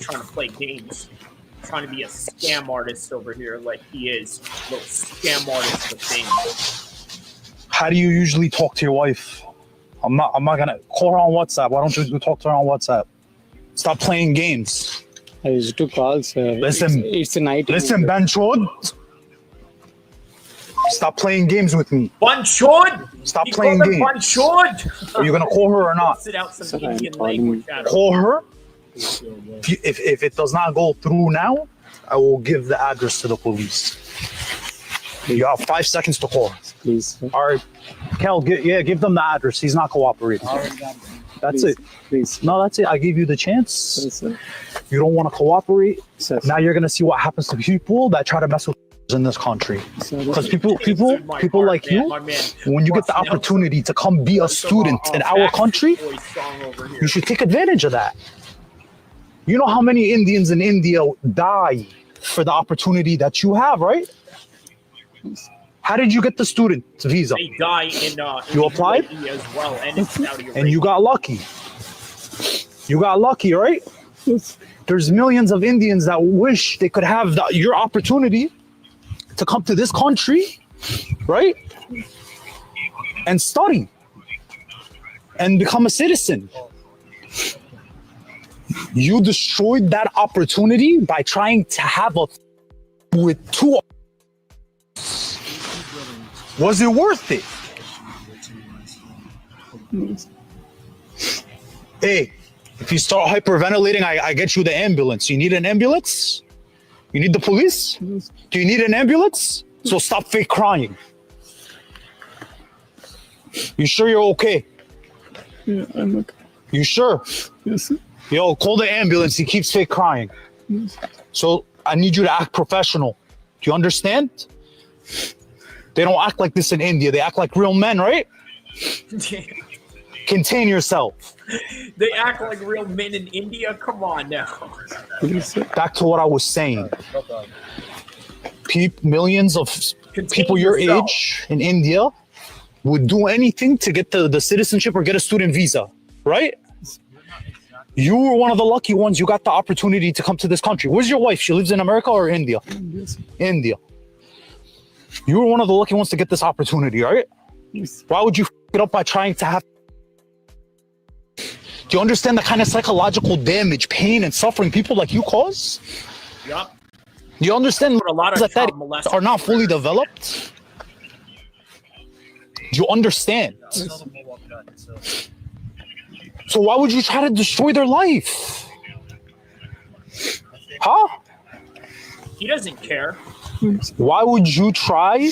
trying to play games. Trying to be a scam artist over here, like he is. Little scam artist of fame. How do you usually talk to your wife? I'm not gonna call her on WhatsApp. Why don't you talk to her on WhatsApp? Stop playing games. I used to call, sir. Listen, it's a night. Listen, Banchod. Stop playing games with me. Banchod. Stop playing games. Banchod. Are you gonna call her or not? Sit out some Indian language. Call her. If it does not go through now, I will give the address to the police. You have 5 seconds to call. Please. All right, Kel, give them the address. He's not cooperating. That's it. Please. No, that's it. I gave you the chance. Yes, sir. You don't want to cooperate. Yes, now you're gonna see what happens to people that try to mess with in this country. Because people like you, when you get the opportunity to come be a student in our country, you should take advantage of that. You know how many Indians in India die for the opportunity that you have, right? How did you get the student visa? They die in you applied as well, and in Saudi Arabia. and you got lucky. You got lucky, right? There's millions of Indians that wish they could have your opportunity to come to this country, right? And study and become a citizen. You destroyed that opportunity by trying to have a with two. Was it worth it? Hey, if you start hyperventilating, I get you the ambulance. You need an ambulance? You need the police? Do you need an ambulance? So stop fake crying. You sure you're okay? Yeah, I'm okay. You sure? Yes, sir. Yo, call the ambulance. He keeps fake crying. Yes. So I need you to act professional. Do you understand? They don't act like this in India. They act like real men, right? Contain yourself. They act like real men in India? Come on now. Back to what I was saying. Millions of people your age in India would do anything to get the citizenship or get a student visa, right? You were one of the lucky ones. You got the opportunity to come to this country. Where's your wife? She lives in America or India? India. You were one of the lucky ones to get this opportunity, right? Why would you f it up by trying to have... Do you understand the kind of psychological damage, pain, and suffering people like you cause? Yup. Do you understand a lot of that are not fully developed? Do you understand? So why would you try to destroy their life? Huh? He doesn't care. Why would you try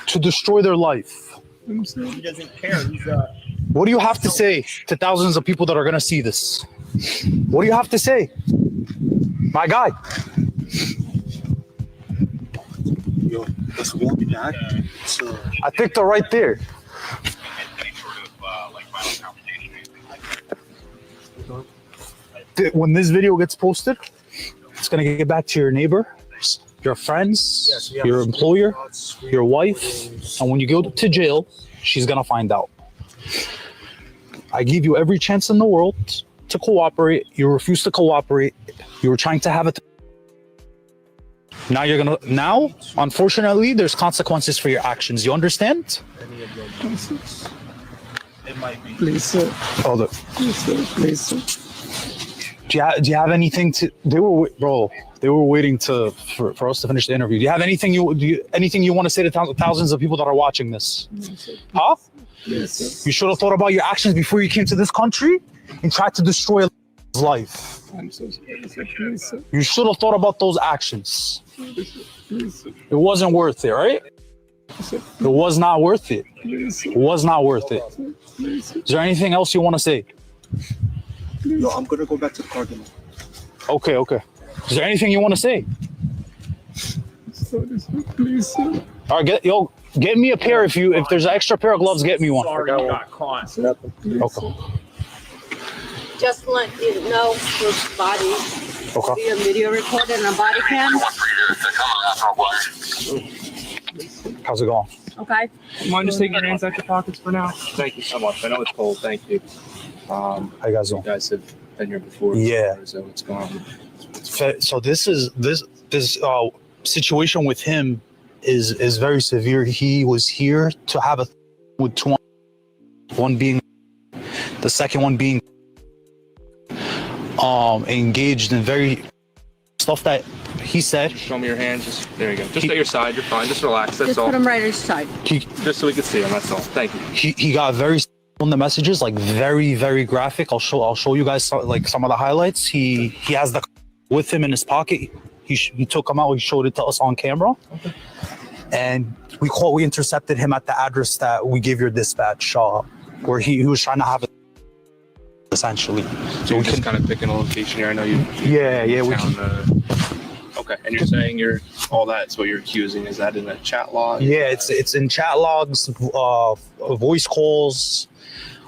to destroy their life? He doesn't care. What do you have to say to thousands of people that are going to see this? What do you have to say? My guy. Yo, let's walk back. I think they're right there. When this video gets posted, it's going to get back to your neighbor, your friends, your employer, your wife, and when you go to jail, she's going to find out. I give you every chance in the world to cooperate. You refuse to cooperate. You were trying to have it. Now, unfortunately, there's consequences for your actions. You understand? Please, sir. Hold it. Please, sir. Please, sir. Do you have anything to? They were waiting for us to finish the interview. Do you have anything you want to say to thousands of people that are watching this? Huh? Yes, you should have thought about your actions before you came to this country and tried to destroy his life. I'm so sorry, sir. Please, sir. You should have thought about those actions. Please, sir. It wasn't worth it, right? It was not worth it. It was not worth it. Is there anything else you want to say? No, I'm gonna go back to the car now. Okay. Is there anything you want to say? Sorry, sir. Please, sir. All right, get me a pair if there's an extra pair of gloves, get me one. Sorry, you got caught. Okay. just let you know the body. Okay. Be a video recorder and a body cam. How's it going? Okay. Mind just taking your hands out your pockets for now? Thank you so much. I know it's cold. Thank you. How you guys doing? You guys have been here before. Yeah. So what's going on? So this situation with him is very severe. He was here to have a with two, one being the second one being engaged in very stuff that he said. Show me your hands. Just there you go. Just at your side. You're fine. Just relax. That's Just all. put him right at his side. Just so we can see him. That's all. Thank you. He got very on the messages, like very graphic. I'll show you guys some of the highlights. He has the with him in his pocket. He took him out. He showed it to us on camera. Okay. And we intercepted him at the address that we gave your dispatch, where he was trying to have it essentially. So we're just kind of picking a location here. I know you. Yeah. We can. Okay, and you're saying all that's what you're accusing. Is that in a chat log? Yeah, it's in chat logs, voice calls.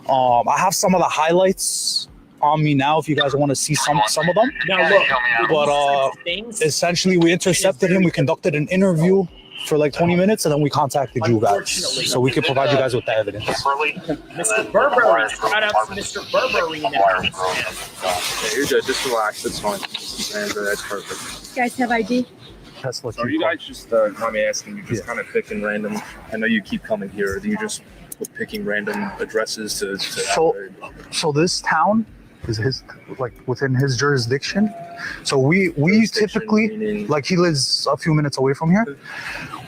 I have some of the highlights on me now if you guys want to see some of them. Now look, but essentially we intercepted him. We conducted an interview for like 20 minutes, and then we contacted you guys so we could provide you guys with the evidence. Mr. Burberry, shout out to Mr. Burberry now. Yeah, you're good. Just relax. It's fine. And that's perfect. You guys have ID? So are you guys just, I'm asking, you just kind of picking random, I know you keep coming here, do you just picking random addresses to so this town is his, like within his jurisdiction. So we typically, meaning? like he lives a few minutes away from here.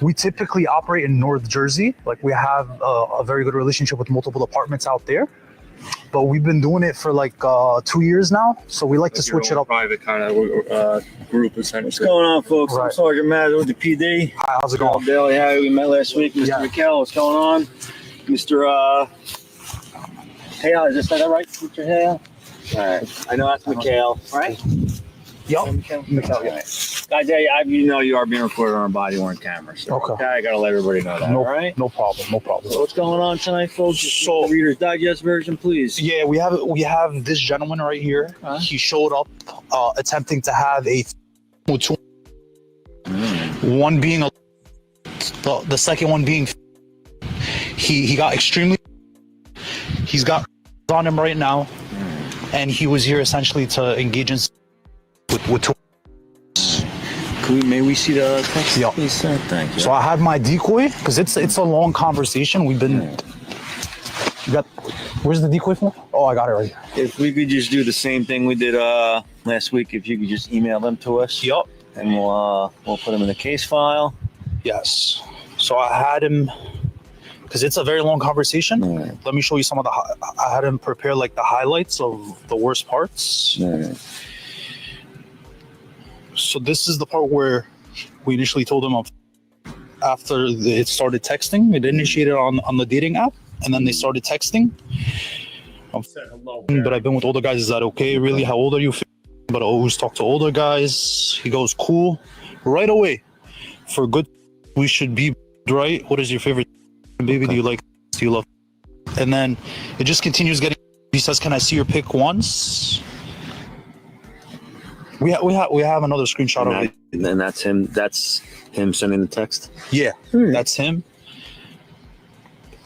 We typically operate in North Jersey. Like we have a very good relationship with multiple apartments out there. But we've been doing it for like 2 years now. So we like to switch it up. Private kind of group essentially. What's going on, folks? Right. I'm Sergeant Matt with the PD. Hi, how's it going? Daily, how we met last week. Mr. McCall, what's going on? Mr. Hale, did I say that right? Mr. Hale? All right. I know that's McHale, right? Yep. McHale, yeah. Guys, you know you are being recorded on our body worn camera. So, okay. I got to let everybody know that, all right? No problem. So what's going on tonight, folks? So, Reader's Digest version, please. Yeah, we have this gentleman right here. He showed up attempting to have a with two, one being the second one being he got extremely, he's got on him right now, and he was here essentially to engage in with two. May we see the text? Yeah. Please, thank you. So I have my decoy because it's a long conversation. We've been. You got. Where's the decoy from? Oh, I got it right here. If we could just do the same thing we did last week, if you could just email them to us. Yep. And we'll put them in the case file. Yes. So I had him because it's a very long conversation. Let me show you some of the. I had him prepare like the highlights of the worst parts. So this is the part where we initially told him after it started texting. It initiated on the dating app, and then they started texting. But I've been with older guys. Is that okay? Really? How old are you? But I always talk to older guys. He goes, cool. Right away. For good, we should be right. What is your favorite baby? Do you like? Do you love? And then it just continues getting. He says, can I see your pic once? We have another screenshot of it. And that's him. That's him sending the text. Yeah, that's him.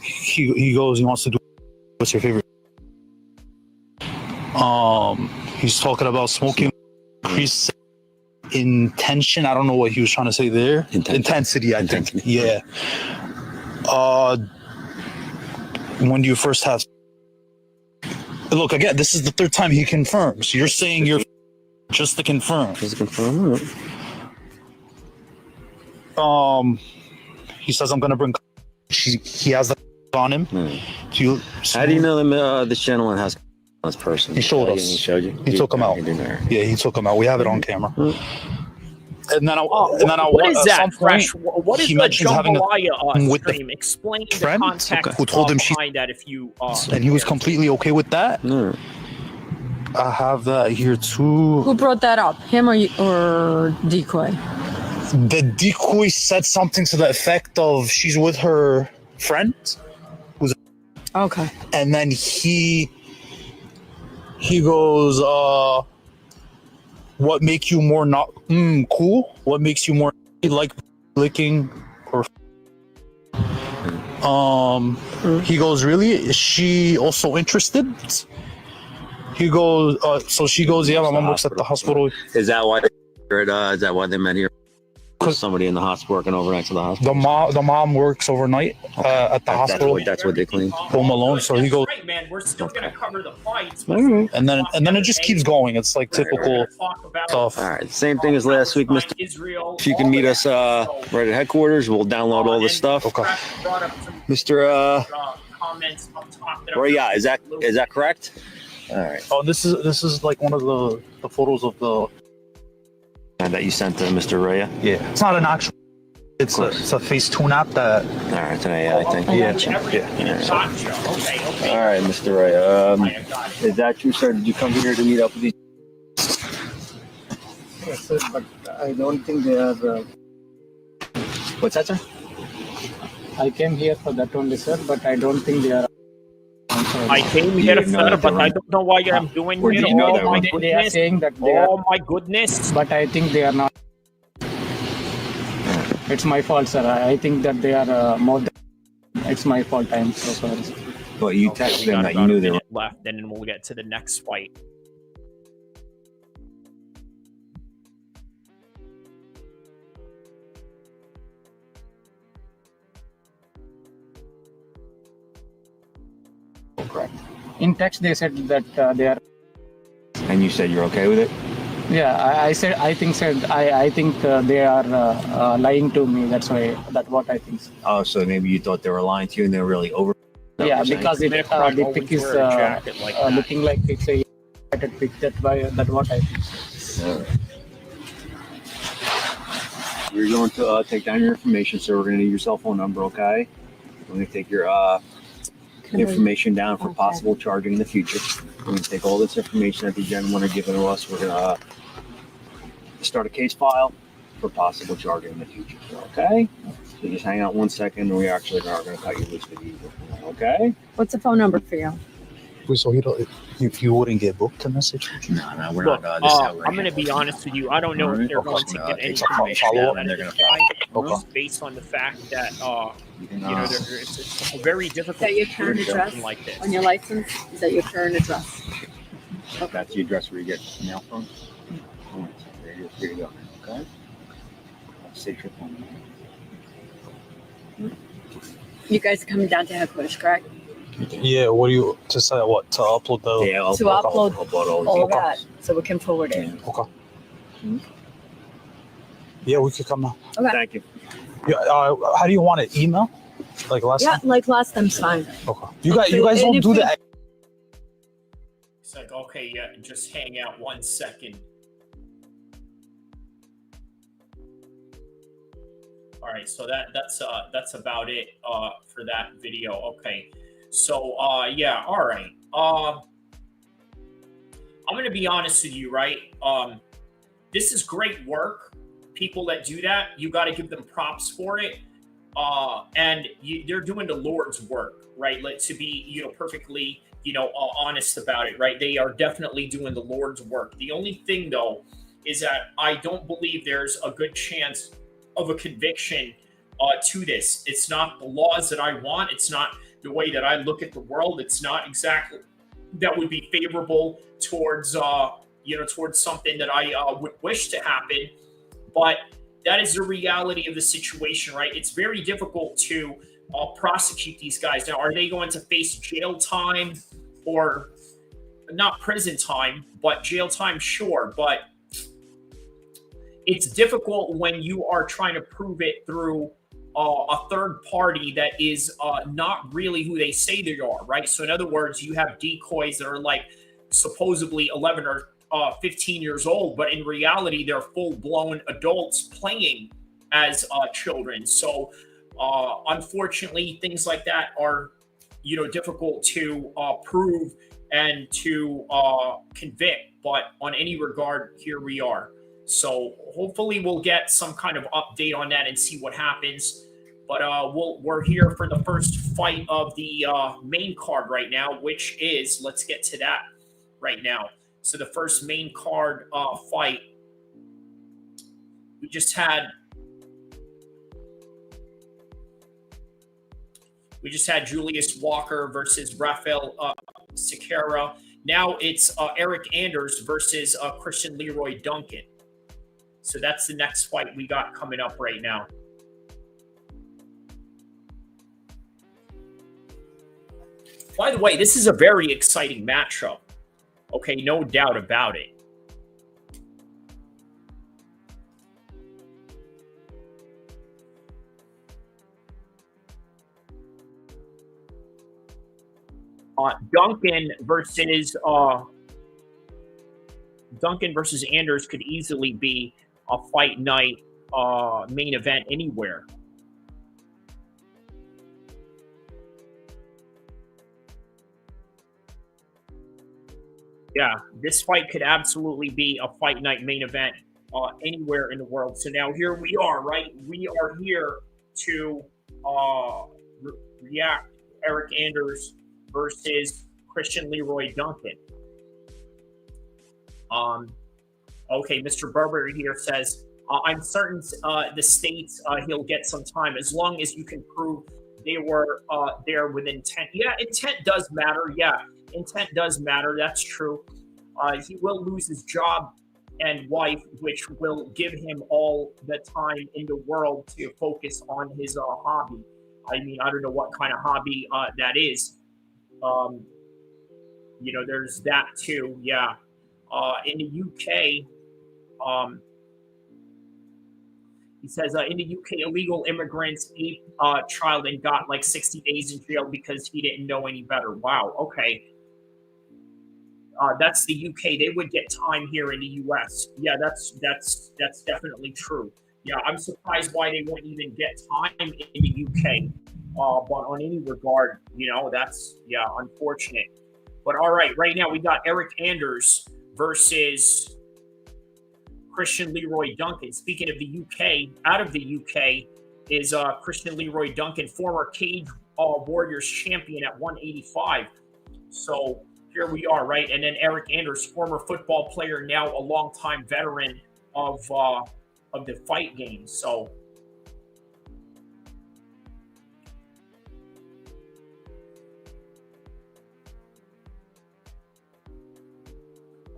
He goes. He wants to do. What's your favorite? He's talking about smoking. Increase intention. I don't know what he was trying to say there. Intensity. I think. Yeah. When do you first have? Look again. This is the third time he confirms. You're saying you're. Just to confirm. Just to confirm. He says I'm gonna bring. He has the on him. How do you know this gentleman has this person? He showed us. He showed you. He took him out. Yeah, he took him out. We have it on camera. And then what is that, Fresh? What is the jambalaya with stream? Explain the context who told him behind that if you. And he was completely okay with that. I have that here too. Who brought that up? Him or Decoy? The decoy said something to the effect of she's with her friend. Okay. And then he He goes, what makes you more not cool? What makes you more like licking or he goes, really? Is she also interested? He goes, so she goes, yeah, my mom works at the hospital. Is that why they met here? Somebody in the hospital working overnight to the hospital. The mom works overnight at the hospital. That's what they claim. Home alone. So he goes. Right, man. We're still gonna cover the fights. And then it just keeps going. It's like typical stuff. All right, same thing as last week, Mr. If you can meet us right at headquarters, we'll download all this stuff. Okay. Mr. Comments up top. Roya, is that correct? All right. Oh, this is like one of the photos of the. That you sent to Mr. Roya? Yeah. It's not an actual. It's a Facetune app that. All right, it's an AI thing. Yeah. Okay. All right, Mr. Roya. Is that true, sir? Did you come here to meet up with these? Yes, sir, but I don't think they are. What's that, sir? I came here for that only, sir, but I don't think they are. I came here, sir, but I don't know why I'm doing it. Oh my goodness! They are saying that they oh my goodness! But I think they are not. It's my fault, sir. I think that they are more than. It's my fault. I'm so sorry. But you texted them that you knew they were left, then we'll get to the next fight. correct. In text, they said that they are. And you said you're okay with it? Yeah, I said. I think they are lying to me. That's what I think. Oh, so maybe you thought they were lying to you, and they're really over. Yeah, because the pic is looking like it's a pic. That's what I think. All right. We're going to take down your information, so we're going to need your cell phone number, okay? We're going to take your information down for possible charging in the future. We're going to take all this information that the gentlemen are giving to us. We're going to start a case file for possible charging in the future, okay? So just hang out 1 second, and we actually are going to cut you loose with you, okay? What's the phone number for you? So you wouldn't get booked in this situation? No, we're Look, not. I'm going to be honest with you. I don't know if they're going to get any information out of this guy based on the fact that it's very difficult. Is that your current address like this. on your license? Is that your current address? Okay. That's the address where you get mail from? Here you go. Okay. Save your phone. You guys are coming down to headquarters, correct? Yeah, what do you to say? What to upload the? Yeah, to upload all the that, so we can forward it. Okay. Mm-hmm. Yeah, we could come now. Okay. Thank you. Yeah, how do you want it? Email? Like last time? Yeah, like last time's fine. Okay. You guys don't do that. It's like, okay, yeah, just hang out 1 second. All right, so that's about it for that video. Okay. So, yeah, all right. I'm going to be honest with you, right? This is great work. People that do that, you got to give them props for it. And they're doing the Lord's work, right? To be, perfectly, honest about it, right? They are definitely doing the Lord's work. The only thing, though, is that I don't believe there's a good chance of a conviction to this. It's not the laws that I want. It's not the way that I look at the world. It's not exactly that would be favorable towards towards something that I would wish to happen. But that is the reality of the situation, right? It's very difficult to prosecute these guys. Now, are they going to face jail time or not prison time, but jail time? Sure, but it's difficult when you are trying to prove it through a third party that is not really who they say they are, right? So in other words, you have decoys that are like supposedly 11 or 15 years old, but in reality, they're full-blown adults playing as children. So unfortunately, things like that are, difficult to prove and to convict. But on any regard, here we are. So hopefully we'll get some kind of update on that and see what happens. But we're here for the first fight of the main card right now, which is, let's get to that right now. So the first main card fight, we just had Julius Walker versus Rafael Cerqueira. Now it's Eric Anders versus Christian Leroy Duncan. So that's the next fight we got coming up right now. By the way, this is a very exciting matchup. Okay, no doubt about it. Duncan versus Anders could easily be a fight night main event anywhere. Yeah, this fight could absolutely be a fight night main event anywhere in the world. So now here we are, right? We are here to react Eric Anders versus Christian Leroy Duncan. Okay, Mr. Berber here says, I'm certain the states he'll get some time as long as you can prove they were there with intent. Yeah, intent does matter. Yeah, intent does matter. That's true. He will lose his job and wife, which will give him all the time in the world to focus on his hobby. I mean, I don't know what kind of hobby that is. You know, there's that too. Yeah. In the UK, he says, in the UK, illegal immigrants trial and got like 60 days in jail because he didn't know any better. Wow. Okay. That's the UK. They would get time here in the US. Yeah, that's definitely true. Yeah, I'm surprised why they wouldn't even get time in the UK. But on any regard, you know, that's, yeah, unfortunate. But all right, right now we got Eric Anders versus Christian Leroy Duncan. Speaking of the UK, out of the UK is Christian Leroy Duncan, former Cage Warriors champion at 185. So here we are, right? And then Eric Anders, former football player, now a longtime veteran of the fight game. So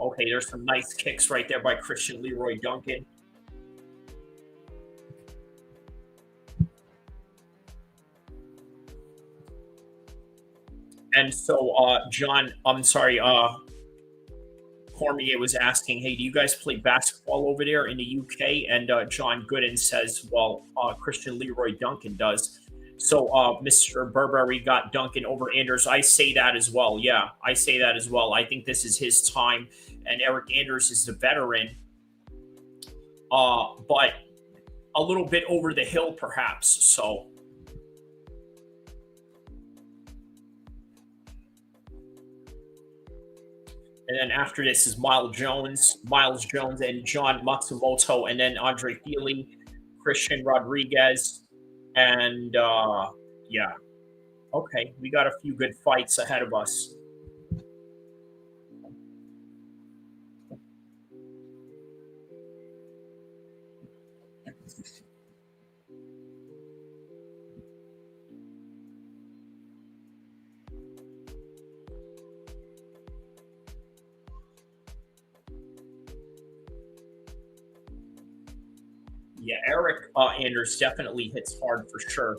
okay, there's some nice kicks right there by Christian Leroy Duncan. And so, Cormier was asking, hey, do you guys play basketball over there in the UK? And John Gooden says, well, Christian Leroy Duncan does. So, Mr. Burberry got Duncan over Anders. I say that as well. Yeah, I say that as well. I think this is his time. And Eric Anders is the veteran. But a little bit over the hill, perhaps. So, and then after this is Miles Jones and John Matsumoto, and then Andre Fili, Christian Rodriguez, and yeah. Okay, we got a few good fights ahead of us. Yeah, Eric Anders definitely hits hard for sure.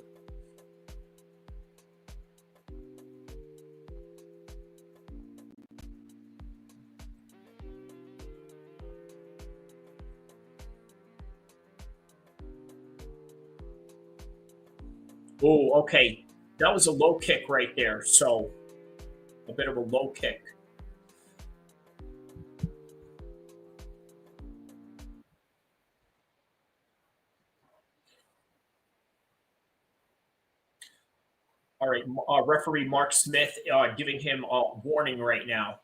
Oh, okay. That was a low kick right there. So, a bit of a low kick. All right, referee Mark Smith giving him a warning right now.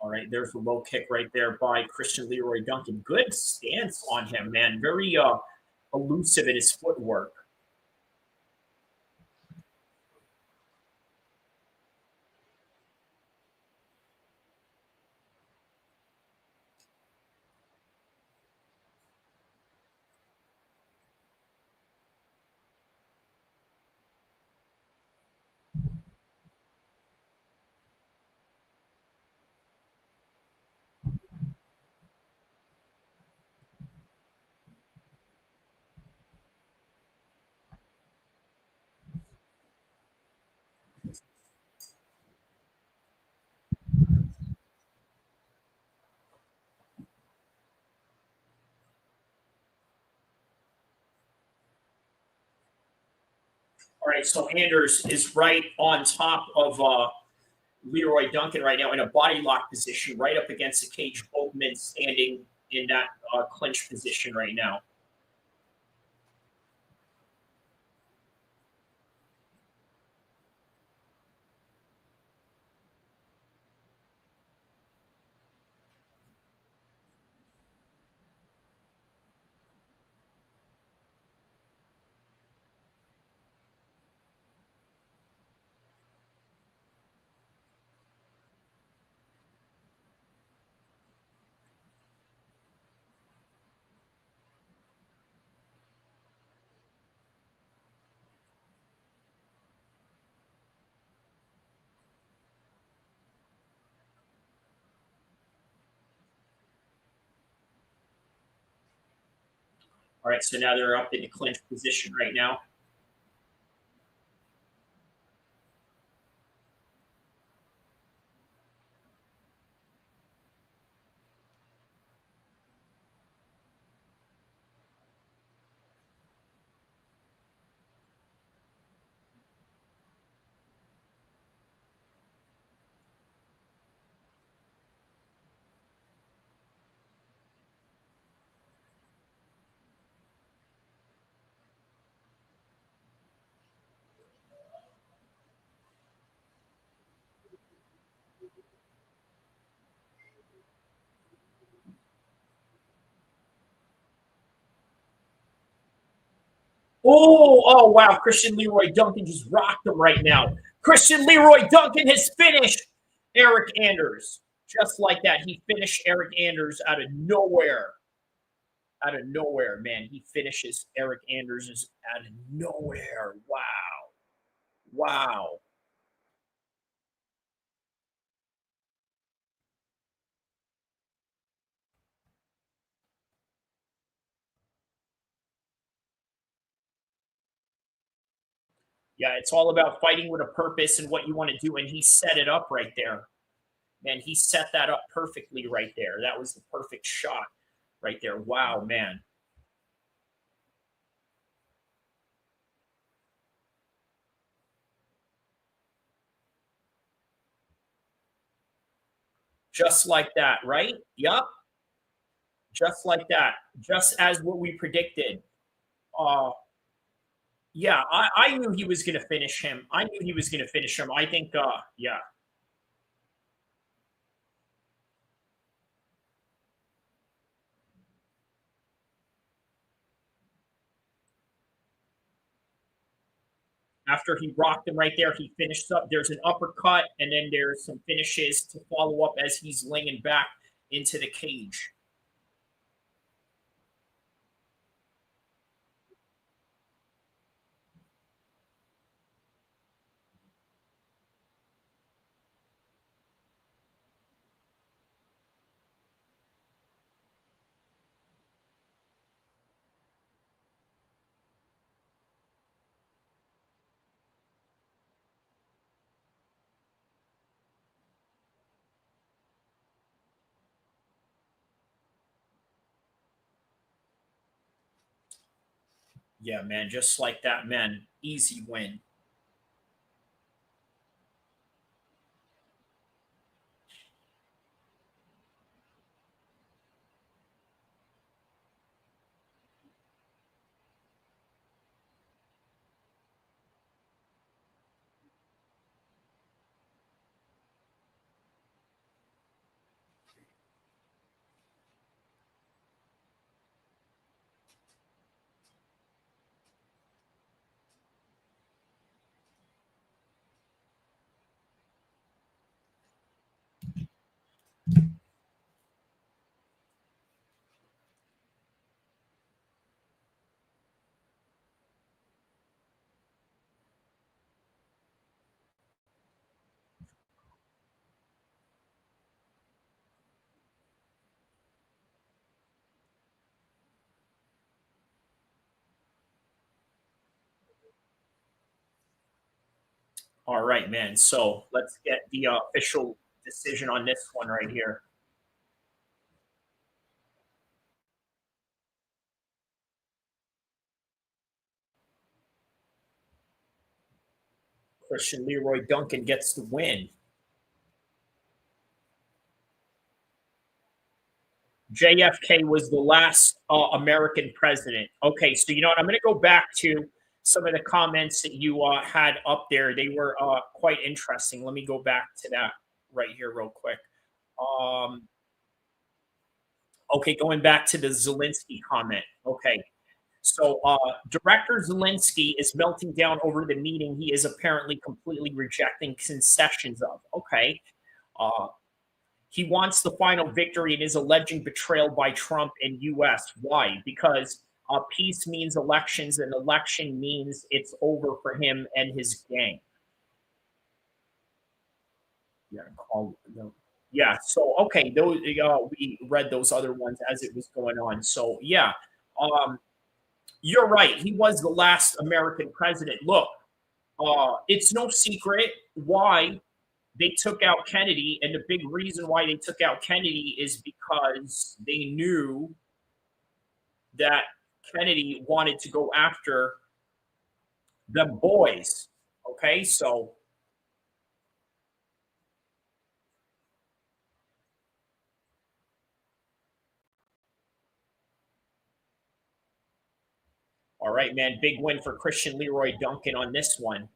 All right, there's a low kick right there by Christian Leroy Duncan. Good stance on him, man. Very elusive in his footwork. All right, so Anders is right on top of Leroy Duncan right now in a body lock position, right up against the cage. Both men standing in that clinch position right now. All right, so now they're up in the clinch position right now. Oh, wow. Christian Leroy Duncan just rocked him right now. Christian Leroy Duncan has finished Eric Anders. Just like that, he finished Eric Anders out of nowhere. Out of nowhere, man. He finishes Eric Anders out of nowhere. Wow. Wow. Yeah, it's all about fighting with a purpose and what you want to do, and he set it up right there. Man, he set that up perfectly right there. That was the perfect shot right there. Wow, man. Just like that, right? Yup. Just like that. Just as what we predicted. Yeah, I knew he was going to finish him. I knew he was going to finish him. I think, yeah. After he rocked him right there, he finished up. There's an uppercut, and then there's some finishes to follow up as he's laying back into the cage. Yeah, man, just like that, man. Easy win. All right, man. So let's get the official decision on this one right here. Christian Leroy Duncan gets the win. JFK was the last American president. Okay, so you know what? I'm going to go back to some of the comments that you had up there. They were quite interesting. Let me go back to that right here real quick. Okay, going back to the Zelensky comment. Okay, so Director Zelensky is melting down over the meeting he is apparently completely rejecting concessions of. Okay. He wants the final victory and is alleging betrayal by Trump and U.S. Why? Because peace means elections, and election means it's over for him and his gang. Yeah. So okay, those we read those other ones as it was going on. So yeah, you're right. He was the last American president. Look, it's no secret why they took out Kennedy, and the big reason why they took out Kennedy is because they knew that Kennedy wanted to go after the boys. Okay, so all right, man, big win for Christian Leroy Duncan on this one.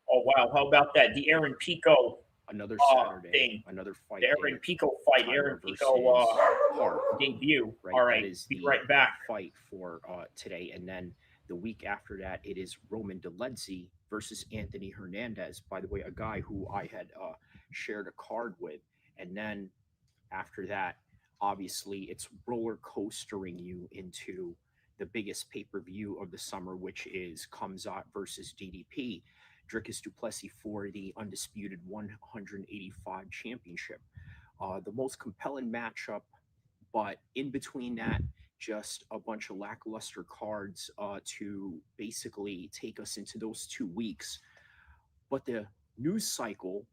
Oh wow, how about that? The Aaron Pico another Saturday, thing. Another fight. The Aaron Pico fight, Aaron Pico debut. Right? All right, that is be the right back. Fight for today, and then the week after that, it is Dolidze versus Anthony Hernandez. By the way, a guy who I had shared a card with, and then after that, obviously, it's roller coastering you into the biggest pay-per-view of the summer, which is Kamzat versus DDP. Dricus du Plessis for the undisputed 185 championship. The most compelling matchup, but in between that, just a bunch of lackluster cards to basically take us into those 2 weeks. But the news cycle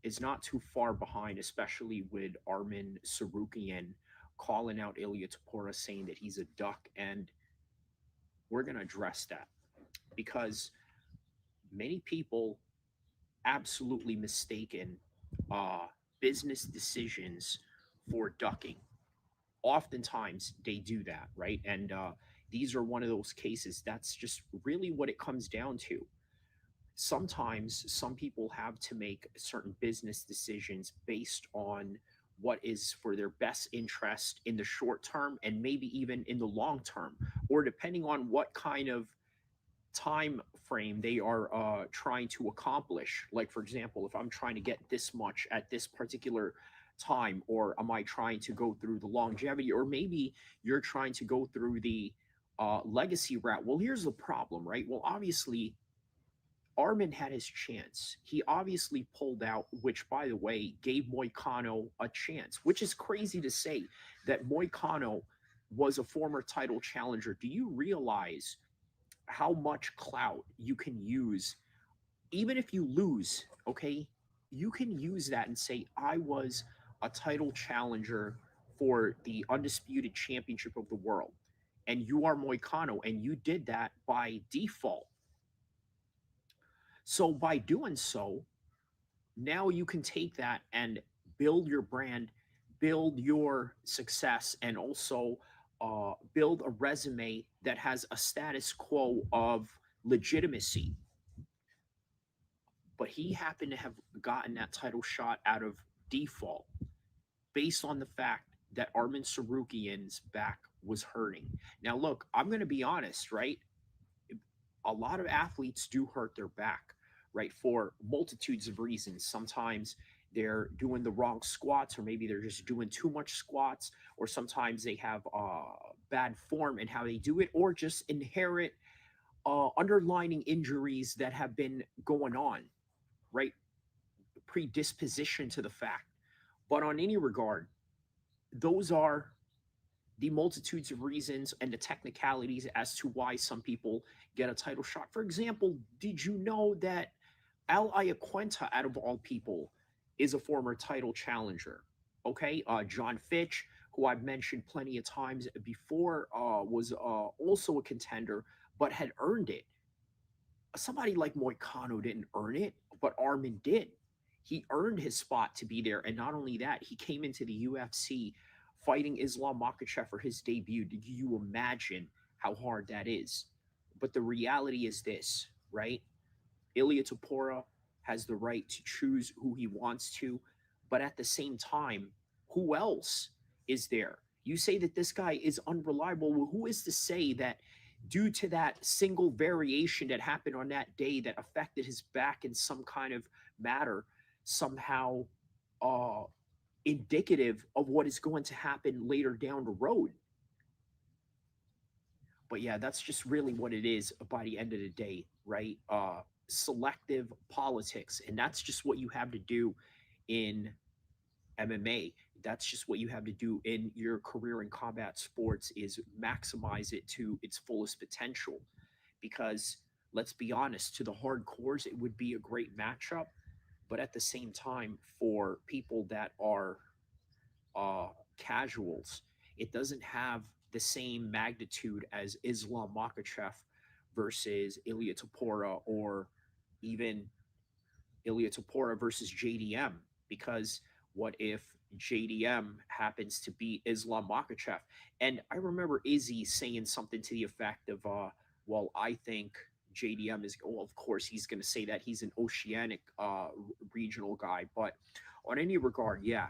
is not too far behind, especially with Arman Tsarukyan calling out Ilya Tapora, saying that he's a duck. And we're going to address that because many people absolutely mistaken business decisions for ducking. Oftentimes they do that, right? And these are one of those cases. That's just really what it comes down to. Sometimes some people have to make certain business decisions based on what is for their best interest in the short term and maybe even in the long term, or depending on what kind of time frame they are trying to accomplish. Like, for example, if I'm trying to get this much at this particular time, or am I trying to go through the longevity, or maybe you're trying to go through the legacy route. Well, here's the problem, right? Well, obviously Arman had his chance. He obviously pulled out, which, by the way, gave Moicano a chance, which is crazy to say that Moicano was a former title challenger. Do you realize how much clout you can use, even if you lose? Okay, you can use that and say, I was a title challenger for the undisputed championship of the world, and you are Moicano, and you did that by default. So by doing so, now you can take that and build your brand build your success and also build a resume that has a status quo of legitimacy. But he happened to have gotten that title shot out of default based on the fact that Arman Tsarukyan's back was hurting. Now, look, I'm going to be honest, right? A lot of athletes do hurt their back, right? For multitudes of reasons. Sometimes they're doing the wrong squats, or maybe they're just doing too much squats, or sometimes they have bad form in how they do it, or just inherent underlining injuries that have been going on, right? Predisposition to the fact. But on any regard, those are the multitudes of reasons and the technicalities as to why some people get a title shot. For example, did you know that Al Iaquinta, out of all people, is a former title challenger? Okay, John Fitch, who I've mentioned plenty of times before, was also a contender, but had earned it. Somebody like Moicano didn't earn it, but Arman did. He earned his spot to be there. And not only that, he came into the UFC fighting Islam Makhachev for his debut. Do you imagine how hard that is? But the reality is this, right? Ilia Topuria has the right to choose who he wants to. But at the same time, who else is there? You say that this guy is unreliable. Well, who is to say that due to that single variation that happened on that day that affected his back in some kind of matter, somehow indicative of what is going to happen later down the road? But yeah, that's just really what it is by the end of the day, right? Selective politics. And that's just what you have to do in MMA. That's just what you have to do in your career in combat sports, is maximize it to its fullest potential. Because let's be honest, to the hardcores, it would be a great matchup. But at the same time, for people that are casuals, it doesn't have the same magnitude as Islam Makhachev versus Ilia Topuria, or even Ilia Topuria versus JDM. Because what if JDM happens to beat Islam Makhachev? And I remember Izzy saying something to the effect of, well, I think JDM is, well, of course, he's going to say that he's an oceanic regional guy. But on any regard, yeah,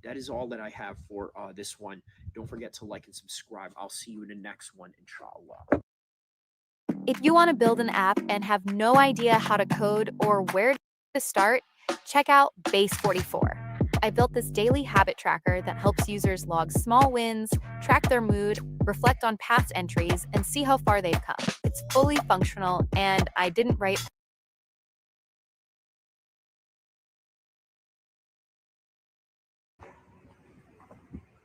that is all that I have for this one. Don't forget to like and subscribe. I'll see you in the next one, inshallah. If you want to build an app and have no idea how to code or where to start, check out Base44. I built this daily habit tracker that helps users log small wins, track their mood, reflect on past entries, and see how far they've come. It's fully functional, and I didn't write.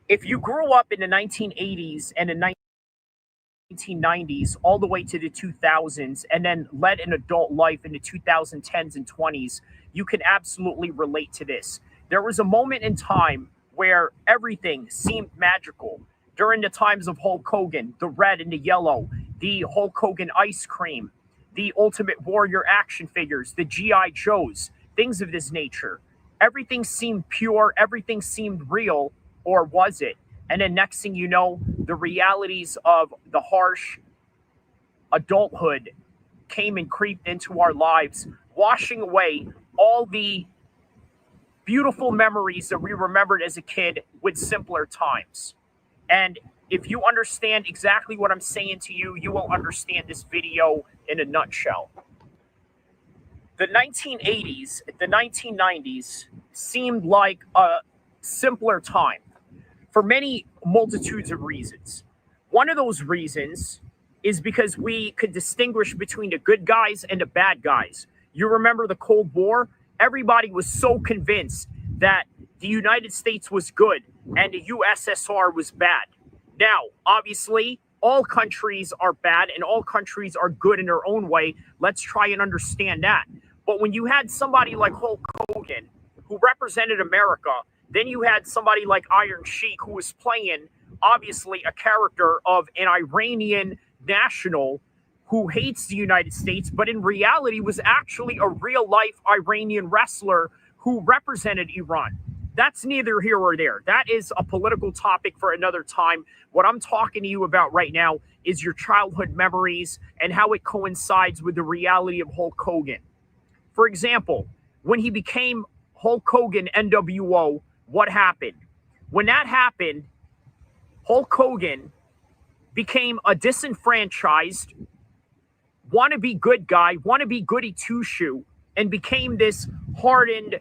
If you grew up in the 1980s and the 1990s all the way to the 2000s, and then led an adult life in the 2010s and 20s, you can absolutely relate to this. There was a moment in time where everything seemed magical. During the times of Hulk Hogan, the red and the yellow, the Hulk Hogan ice cream, the Ultimate Warrior action figures, the G.I. Joes, things of this nature. Everything seemed pure, everything seemed real, or was it? And then next thing you know, the realities of the harsh adulthood came and creeped into our lives, washing away all the beautiful memories that we remembered as a kid with simpler times. And if you understand exactly what I'm saying to you, you will understand this video in a nutshell. The 1980s, the 1990s seemed like a simpler time for many multitudes of reasons. One of those reasons is because we could distinguish between the good guys and the bad guys. You remember the Cold War? Everybody was so convinced that the United States was good and the USSR was bad. Now, obviously, all countries are bad and all countries are good in their own way. Let's try and understand that. But when you had somebody like Hulk Hogan, who represented America, then you had somebody like Iron Sheik, who was playing, obviously, a character of an Iranian national who hates the United States, but in reality was actually a real-life Iranian wrestler who represented Iran. that's neither here or there. That is a political topic for another time. What I'm talking to you about right now is your childhood memories and how it coincides with the reality of Hulk Hogan. For example, when he became Hulk Hogan NWO, what happened? When that happened, Hulk Hogan became a disenfranchised, wannabe good guy, wannabe goody two-shoe, and became this hardened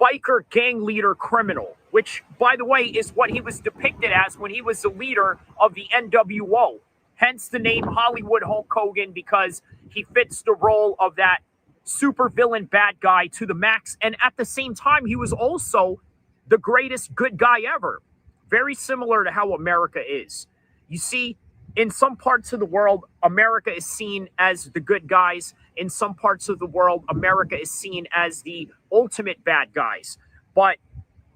biker gang leader criminal, which, by the way, is what he was depicted as when he was the leader of the NWO. Hence the name Hollywood Hulk Hogan, because he fits the role of that supervillain bad guy to the max. And at the same time, he was also the greatest good guy ever. Very similar to how America is. You see, in some parts of the world, America is seen as the good guys. In some parts of the world, America is seen as the ultimate bad guys. But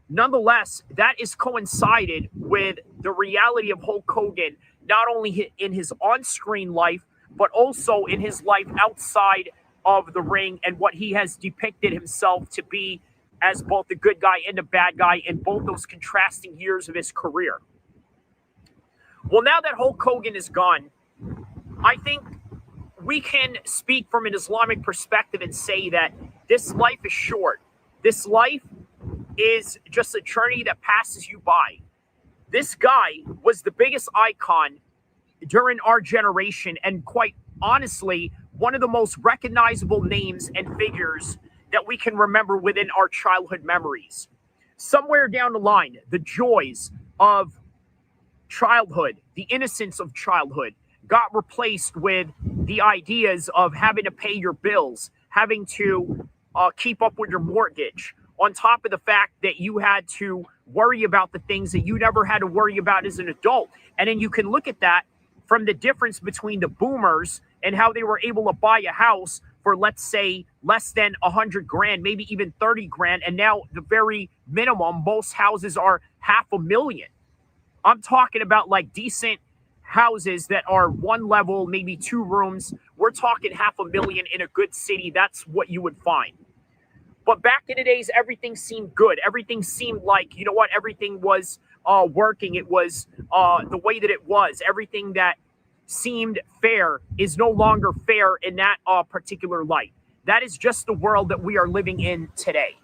nonetheless, that is coincided with the reality of Hulk Hogan, not only in his on-screen life, but also in his life outside of the ring and what he has depicted himself to be as both the good guy and the bad guy in both those contrasting years of his career. Well, now that Hulk Hogan is gone, I think we can speak from an Islamic perspective and say that this life is short. This life is just a journey that passes you by. This guy was the biggest icon during our generation, and quite honestly, one of the most recognizable names and figures that we can remember within our childhood memories. Somewhere down the line, the joys of childhood, the innocence of childhood, got replaced with the ideas of having to pay your bills, having to keep up with your mortgage, on top of the fact that you had to worry about the things that you never had to worry about as an adult. And then you can look at that from the difference between the boomers and how they were able to buy a house for, let's say, less than 100 grand, maybe even 30 grand. And now the very minimum, most houses are $500,000. I'm talking about like decent houses that are one level, maybe 2 rooms. We're talking $500,000 in a good city. That's what you would find. But back in the days, everything seemed good. Everything seemed like, you know what, everything was working. It was the way that it was. Everything that seemed fair is no longer fair in that particular light. That is just the world that we are living in today.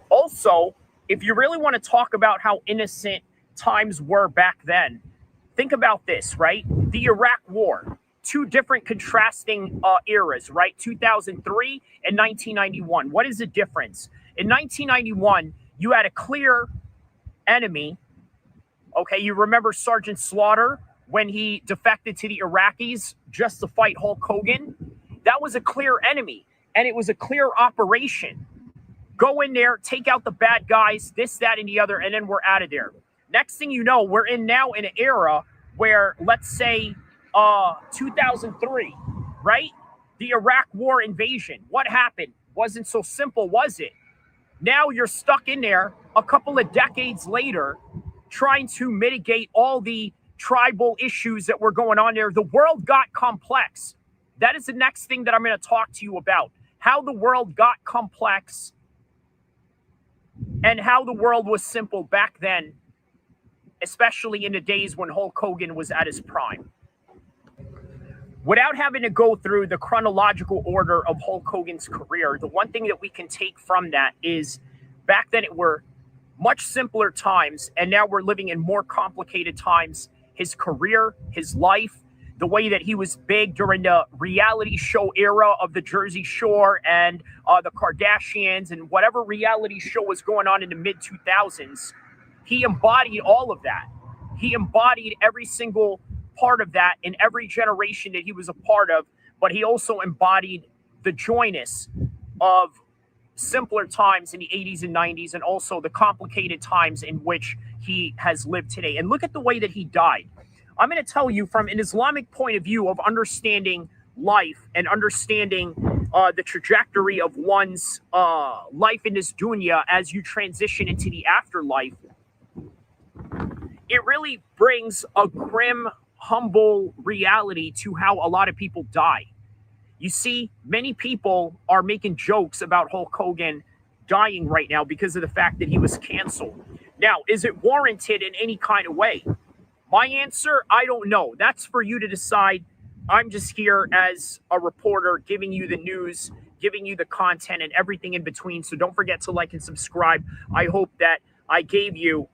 Also, if you really want to talk about how innocent times were back then, think about this, right? The Iraq War. 2 different contrasting eras, right? 2003 and 1991. What is the difference? In 1991, you had a clear enemy. Okay, you remember Sergeant Slaughter when he defected to the Iraqis just to fight Hulk Hogan? That was a clear enemy, and it was a clear operation. Go in there, take out the bad guys, this, that, and the other, and then we're out of there. Next thing you know, we're now in an era where, let's say, 2003, right? The Iraq War invasion. What happened? Wasn't so simple, was it? Now you're stuck in there a couple of decades later trying to mitigate all the tribal issues that were going on there. The world got complex. That is the next thing that I'm going to talk to you about. How the world got complex and how the world was simple back then, especially in the days when Hulk Hogan was at his prime. Without having to go through the chronological order of Hulk Hogan's career, the one thing that we can take from that is back then it were much simpler times, and now we're living in more complicated times. His career, his life, the way that he was big during the reality show era of the Jersey Shore and the Kardashians and whatever reality show was going on in the mid-2000s, he embodied all of that. He embodied every single part of that in every generation that he was a part of, but he also embodied the joyness of simpler times in the 80s and 90s, and also the complicated times in which he has lived today. And look at the way that he died. I'm going to tell you from an Islamic point of view of understanding life and understanding the trajectory of one's life in this dunya as you transition into the afterlife. It really brings a grim, humble reality to how a lot of people die. You see, many people are making jokes about Hulk Hogan dying right now because of the fact that he was canceled. Now, is it warranted in any kind of way? My answer, I don't know. That's for you to decide. I'm just here as a reporter giving you the news, giving you the content and everything in between. So don't forget to like and subscribe. I hope that I gave you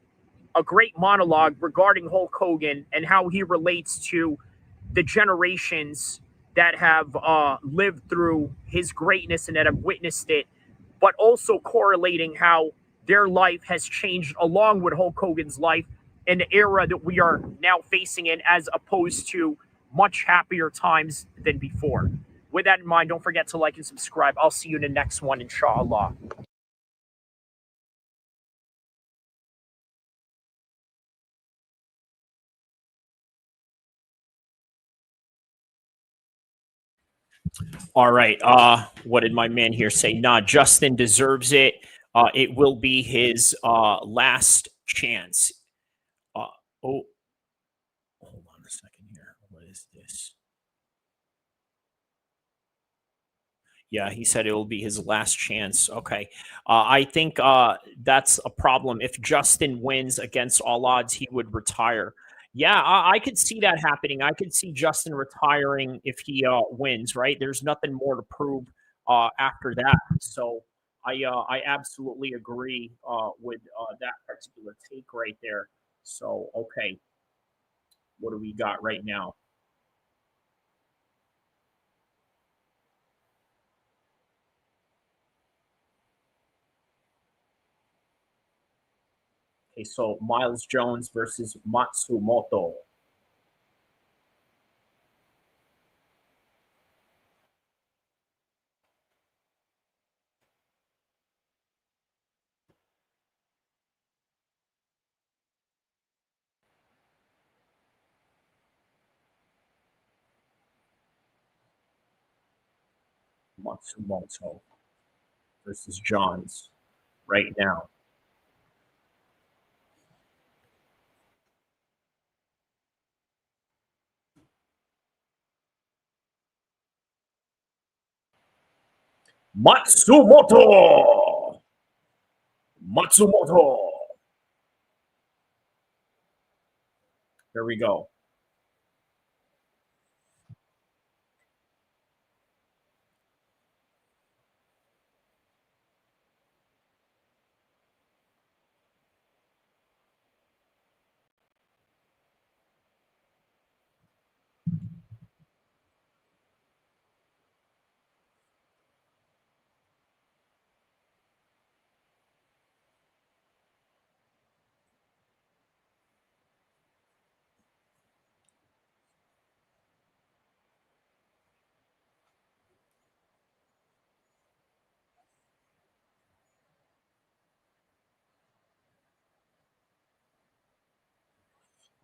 a great monologue regarding Hulk Hogan and how he relates to the generations that have lived through his greatness and that have witnessed it, but also correlating how their life has changed along with Hulk Hogan's life in the era that we are now facing in, as opposed to much happier times than before. With that in mind, don't forget to like and subscribe. I'll see you in the next one, inshallah. All right. What did my man here say? Nah, Justin deserves it. It will be his last chance. Oh, hold on a second here. What is this? Yeah, he said it will be his last chance. Okay. I think that's a problem. If Justin wins against all odds, he would retire. Yeah, I could see that happening. I could see Justin retiring if he wins, right? There's nothing more to prove after that. So I absolutely agree with that particular take right there. So, okay. What do we got right now? Okay, so Miles Jones versus Matsumoto. Matsumoto versus Johns right now. Matsumoto! Matsumoto! There we go.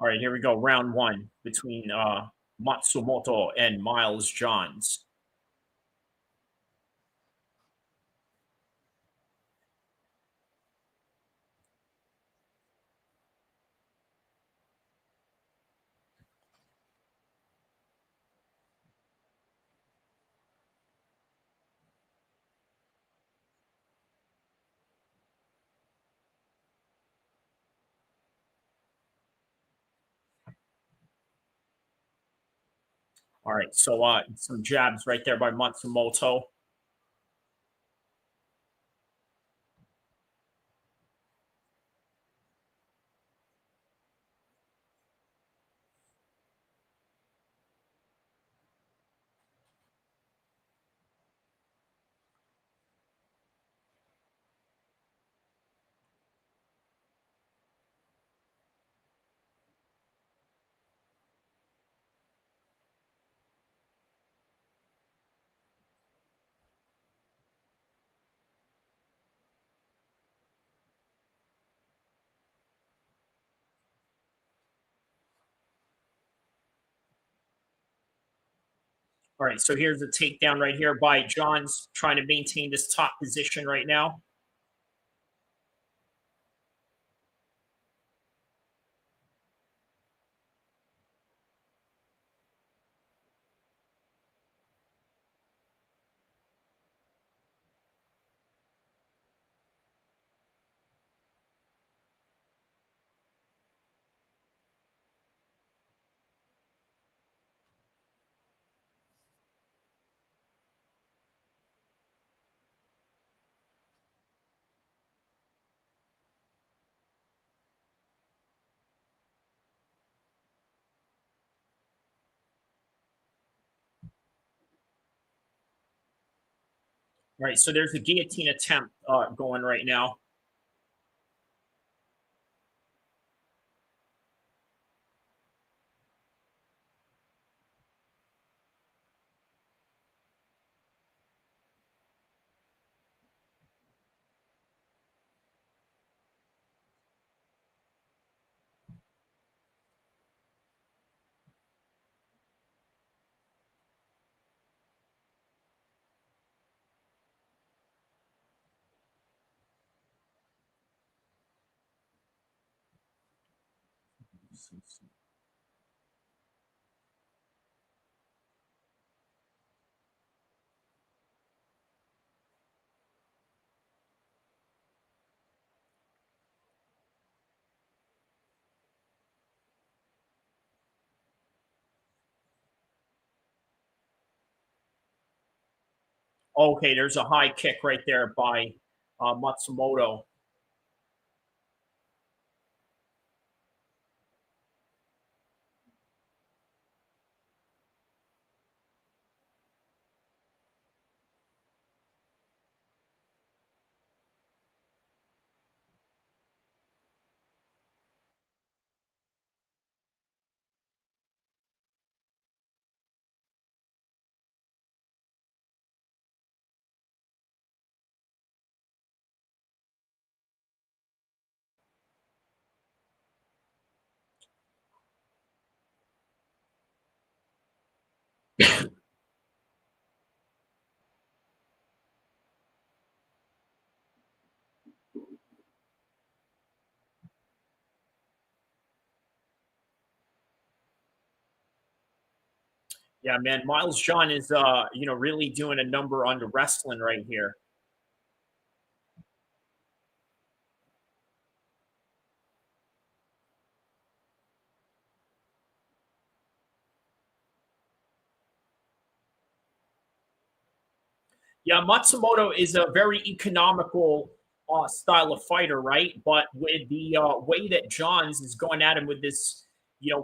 All right, here we go. Round one between Matsumoto and Miles Johns. All right, so some jabs right there by Matsumoto. All right, so here's a takedown right here by Johns, trying to maintain this top position right now. Right, so there's a guillotine attempt going right now. Okay, there's a high kick right there by Matsumoto. Yeah, man, Miles John is really doing a number on the wrestling right here. Yeah, Matsumoto is a very economical style of fighter, right? But with the way that Johns is going at him with this,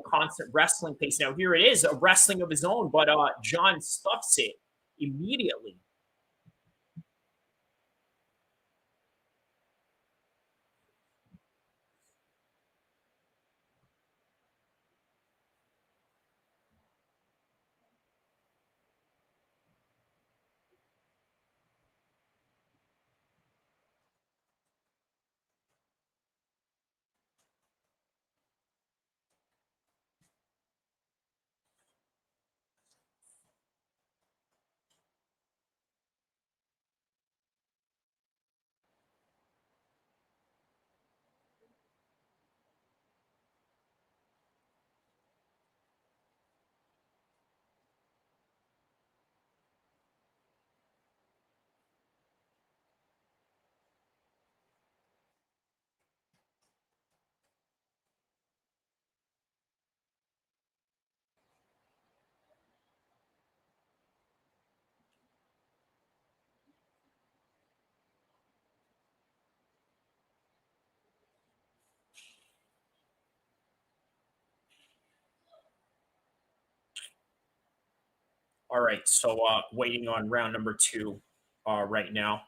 constant wrestling pace. Now here it is, a wrestling of his own, but John stuffs it immediately. All right, so waiting on round number 2 right now.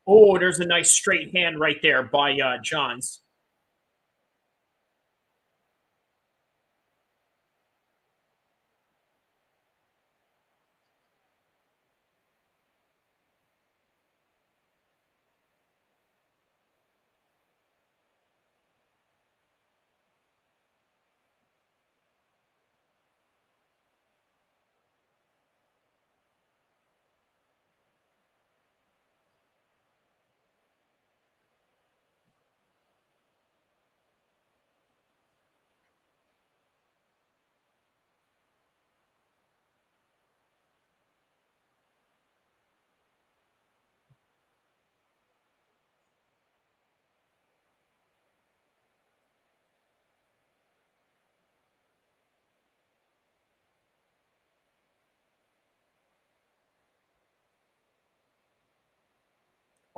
Oh, there's a nice straight hand right there by Johns.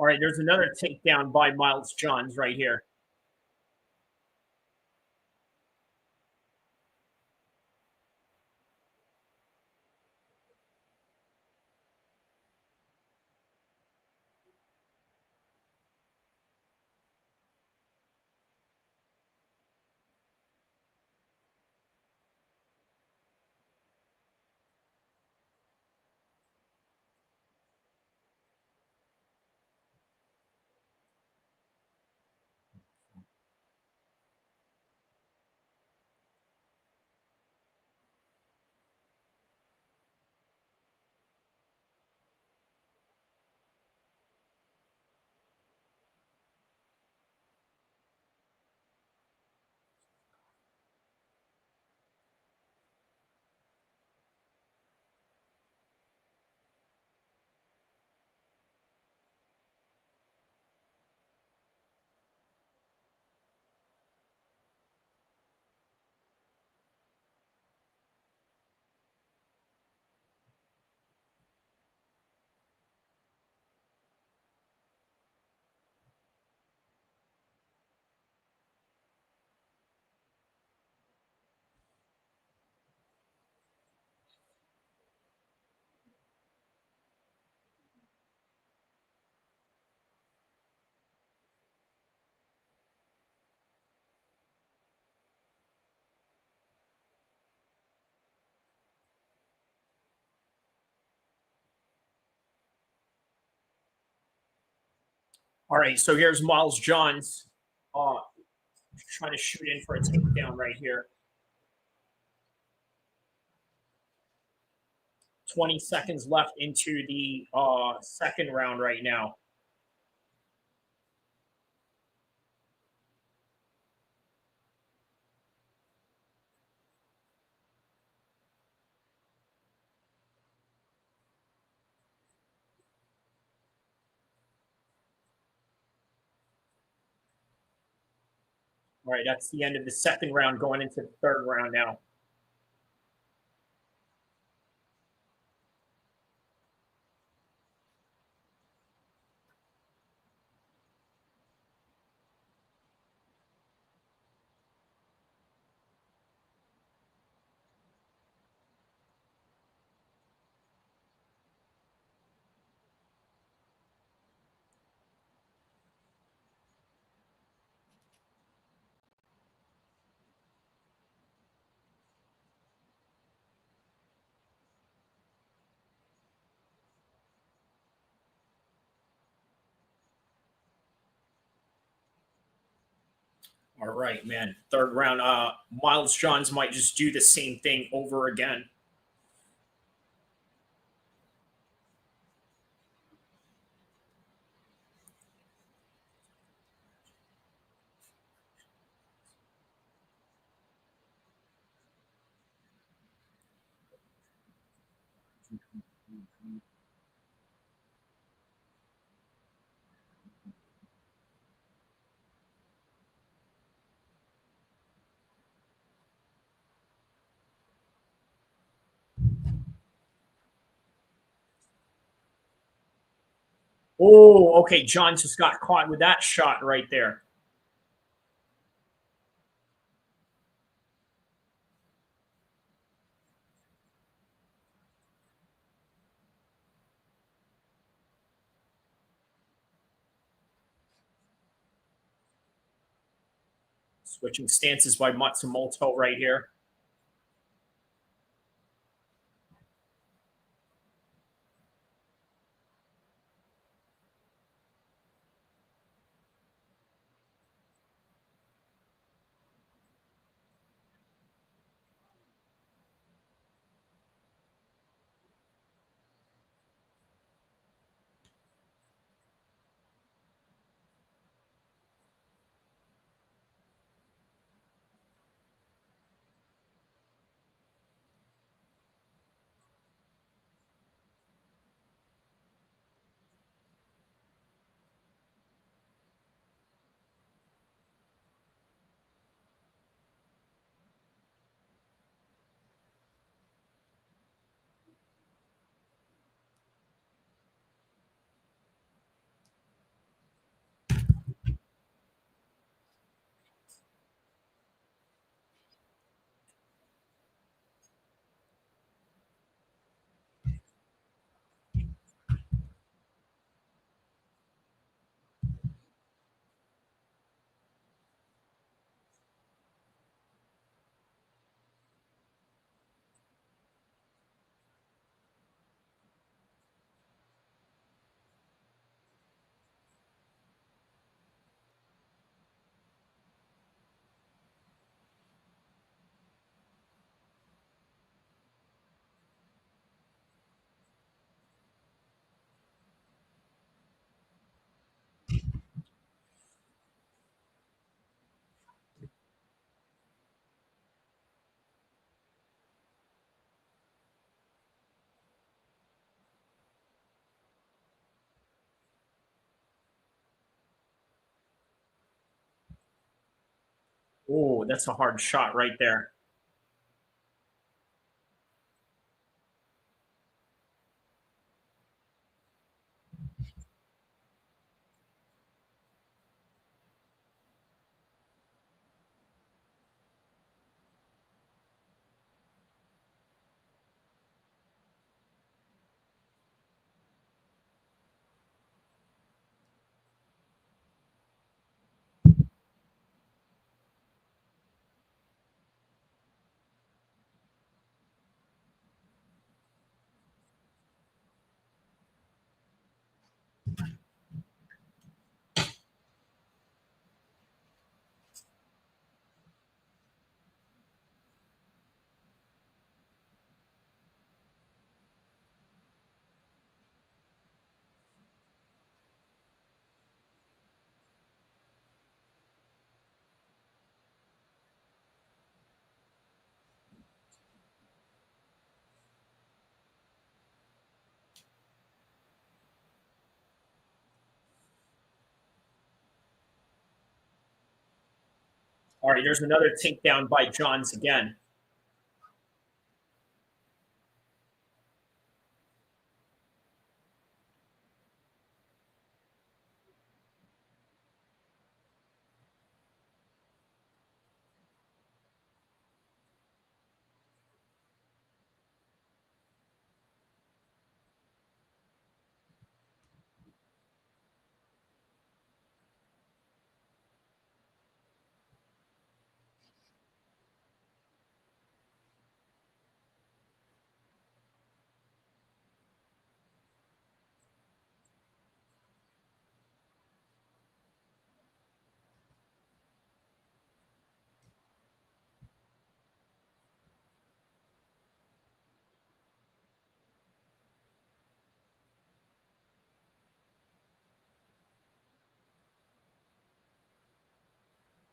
All right, there's another takedown by Miles Johns right here. All right, so here's Miles Johns trying to shoot in for a takedown right here. 20 seconds left into the second round right now. All right, that's the end of the second round, going into the third round now. All right, man. Third round. Miles Johns might just do the same thing over again. Oh, okay. Johns just got caught with that shot right there. Switching stances by Matsumoto right here. Oh, that's a hard shot right there. All right, there's another takedown by Johns again.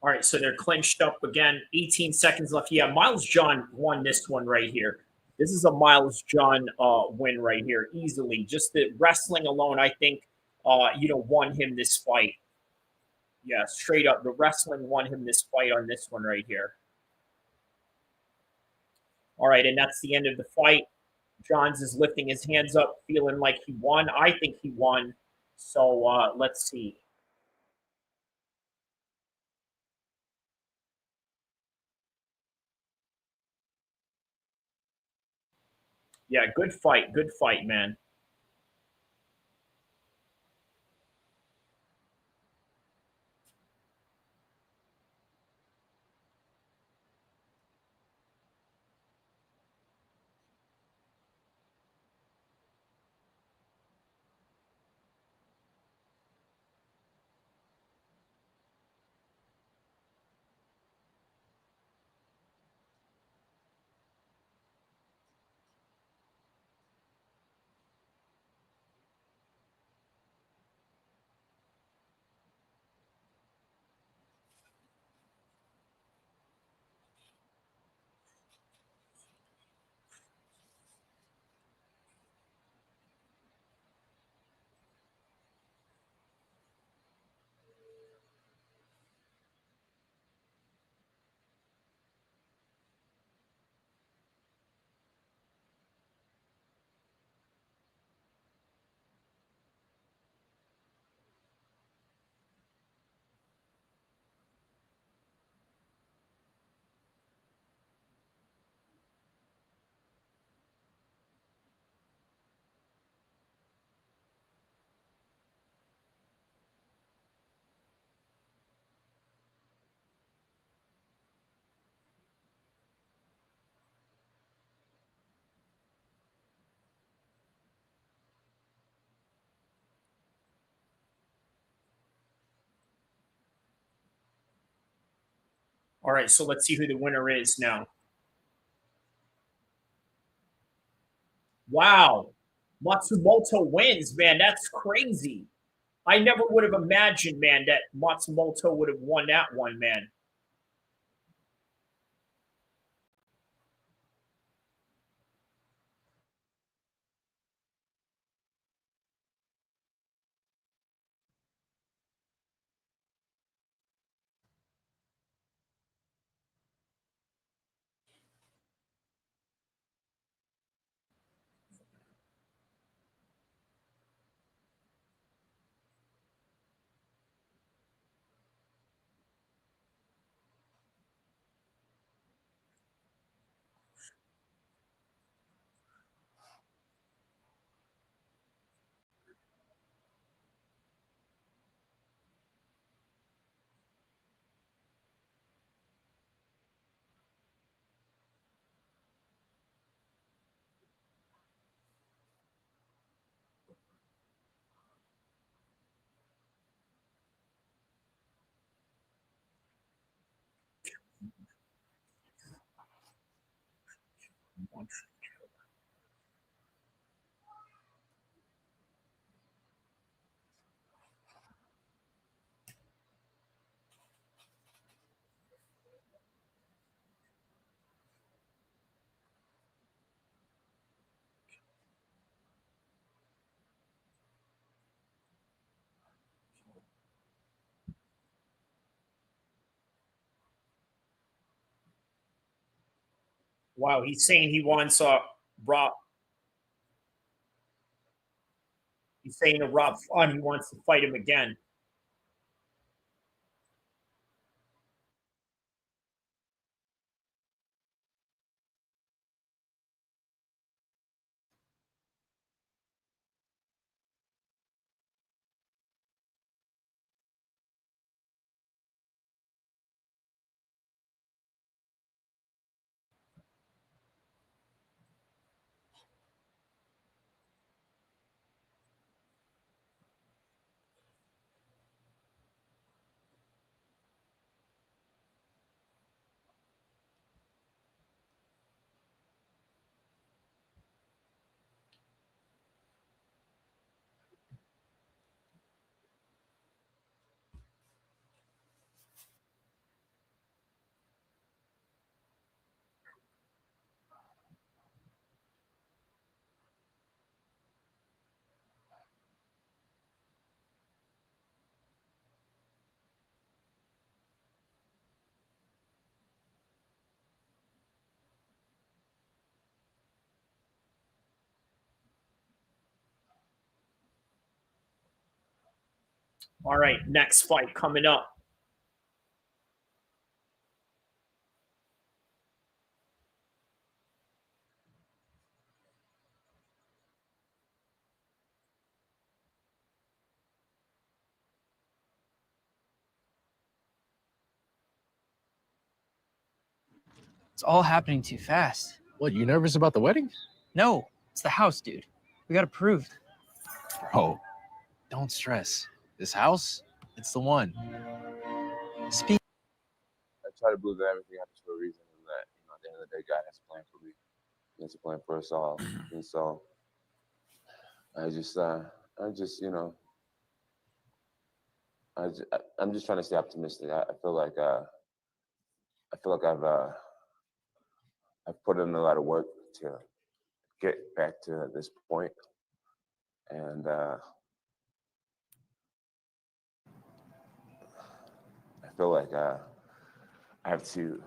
All right, so they're clinched up again. 18 seconds left. Yeah, Miles John won this one right here. This is a Miles John win right here, easily. Just the wrestling alone, I think, won him this fight. Yeah, straight up. The wrestling won him this fight on this one right here. All right, and that's the end of the fight. Johns is lifting his hands up, feeling like he won. I think he won. So let's see. Yeah, good fight, man. All right, so let's see who the winner is now. Wow. Matsumoto wins, man. That's crazy. I never would have imagined, man, that Matsumoto would have won that one, man. Wow, he's saying he wants Rob. He's saying to Rob Fun he wants to fight him again. All right, next fight coming up. It's all happening too fast. What, you nervous about the wedding? No, it's the house, dude. We got approved. Bro, don't stress. This house, it's the one. Speak. I try to believe that everything happens for a reason, and that, you know, at the end of the day, God has a plan for me. He has a plan for us all. And so I'm just trying to stay optimistic. I feel like I've put in a lot of work to get back to this point, and I feel like I have to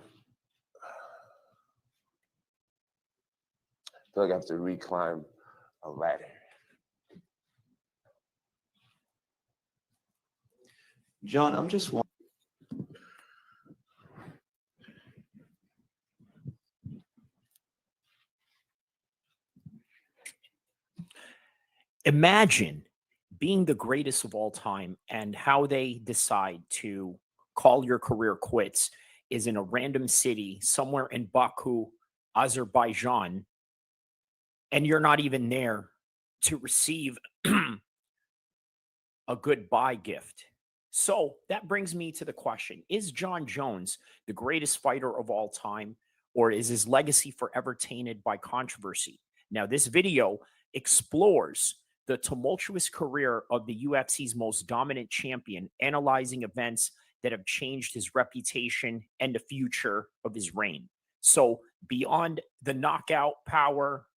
reclimb a ladder. John, I'm just wondering. Imagine being the greatest of all time and how they decide to call your career quits is in a random city somewhere in Baku, Azerbaijan, and you're not even there to receive a goodbye gift. So that brings me to the question, is Jon Jones the greatest fighter of all time, or is his legacy forever tainted by controversy? Now, this video explores the tumultuous career of the UFC's most dominant champion, analyzing events that have changed his reputation and the future of his reign. So beyond the knockout power,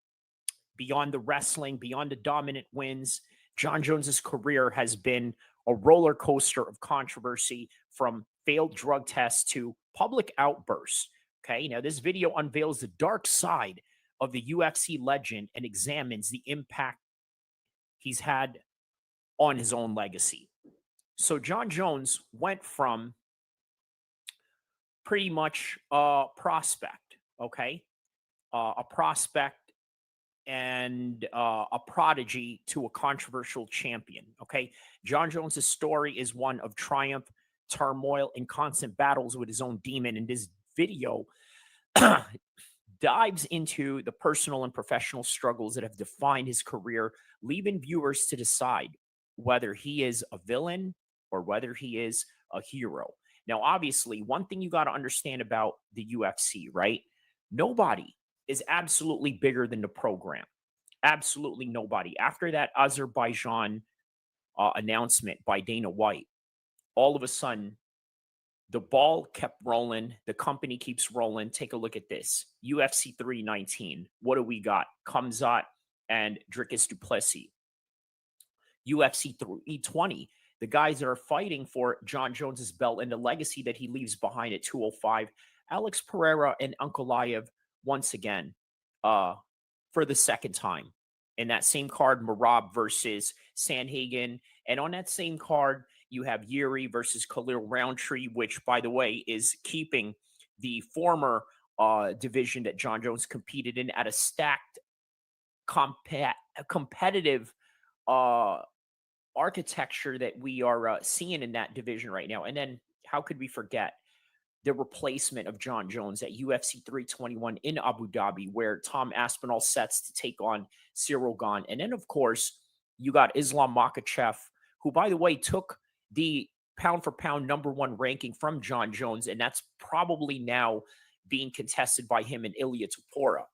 beyond the wrestling, beyond the dominant wins, Jon Jones's career has been a roller coaster of controversy, from failed drug tests to public outbursts. Okay, now this video unveils the dark side of the UFC legend and examines the impact he's had on his own legacy. So Jon Jones went from pretty much a prospect, okay? A prospect and a prodigy to a controversial champion, okay? Jon Jones's story is one of triumph, turmoil, and constant battles with his own demon. And this video dives into the personal and professional struggles that have defined his career, leaving viewers to decide whether he is a villain or whether he is a hero. Now, obviously, one thing you got to understand about the UFC, right? Nobody is absolutely bigger than the program. Absolutely nobody. After that Azerbaijan announcement by Dana White, all of a sudden, the ball kept rolling. The company keeps rolling. Take a look at this. UFC 319. What do we got? Khamzat and Dricus du Plessis. UFC 320. The guys that are fighting for Jon Jones's belt and the legacy that he leaves behind at 205. Alex Pereira and Ankalaev once again for the second time. In that same card, Merab versus Sandhagen. And on that same card, you have Yuri versus Khalil Roundtree, which, by the way, is keeping the former division that Jon Jones competed in at a stacked, competitive architecture that we are seeing in that division right now. And then how could we forget the replacement of Jon Jones at UFC 321 in Abu Dhabi, where Tom Aspinall sets to take on Cyril Gane. And then, of course, you got Islam Makhachev, who, by the way, took the pound-for-pound #1 ranking from Jon Jones, and that's probably now being contested by him and Ilia Topuria.